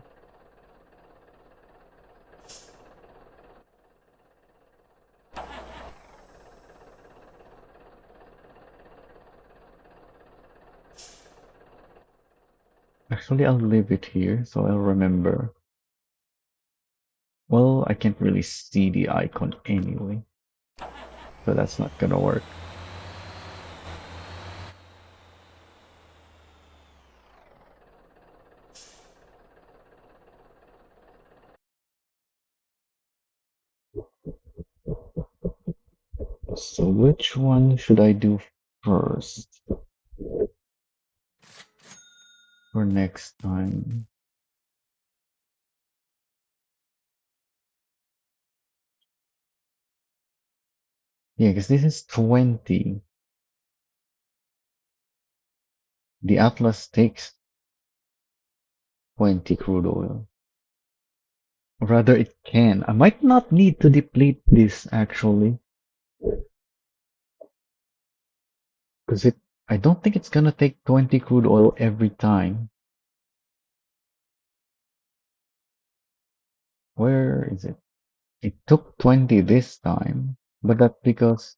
Actually, I'll leave it here so I'll remember. Well, I can't really see the icon anyway. So that's not gonna work. So which one should I do first for next time? Yeah, because this is 20. The Atlas takes 20 crude oil. Or rather, it can. I might not need to deplete this actually, because I don't think it's gonna take 20 crude oil every time. Where is it? It took 20 this time, but that's because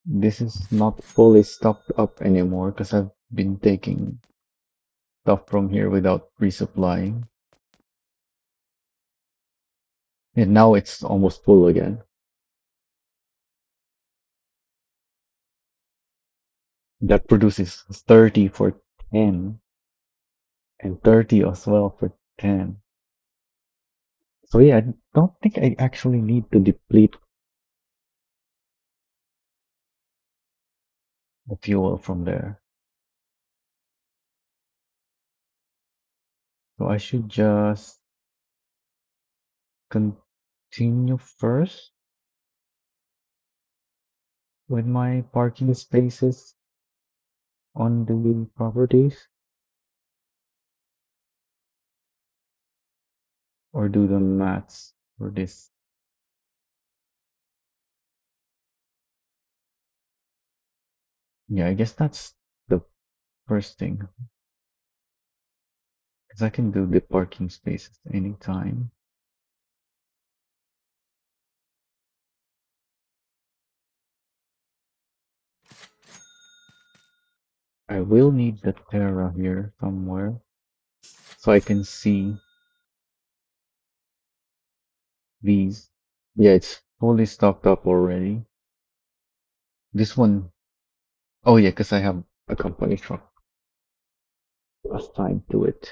this is not fully stocked up anymore because I've been taking stuff from here without resupplying. And now it's almost full again. That produces 30 for 10 and 30 as well for 10. So yeah, I don't think I actually need to deplete the fuel from there. So I should just continue first with my parking spaces on the properties or do the maths for this. Yeah, I guess that's the first thing because I can do the parking spaces anytime. I will need the Terra here somewhere so I can see these. Yeah, it's fully stocked up already. This one, oh yeah, because I have a company truck assigned to it.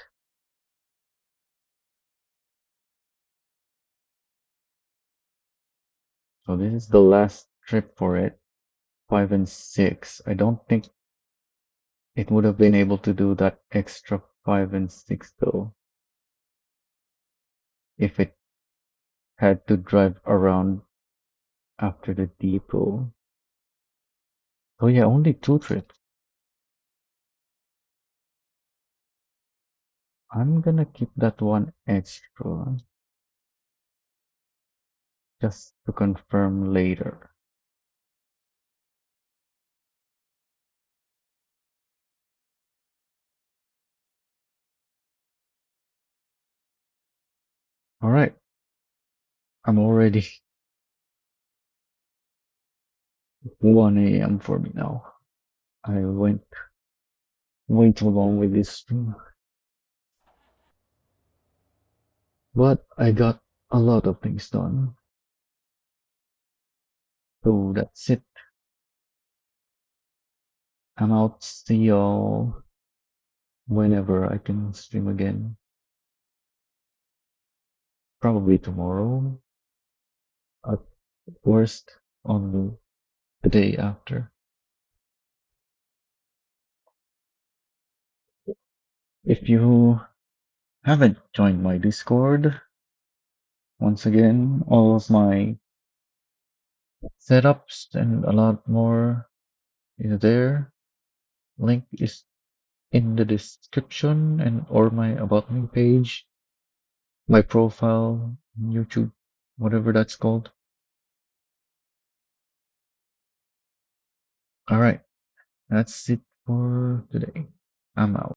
So this is the last trip for it, 5 and 6. I don't think it would have been able to do that extra 5 and 6 though, if it had to drive around after the depot. Oh yeah, only 2 trips. I'm gonna keep that one extra just to confirm later. Alright, I'm already 1 a.m. for me now. I went way too long with this stream, but I got a lot of things done. So that's it. I'm out. See y'all whenever I can stream again. Probably tomorrow, at worst on the day after. If you haven't joined my Discord, once again, all of my setups and a lot more is there. Link is in the description and or my about me page, my profile, YouTube, whatever that's called. All right, that's it for today. I'm out.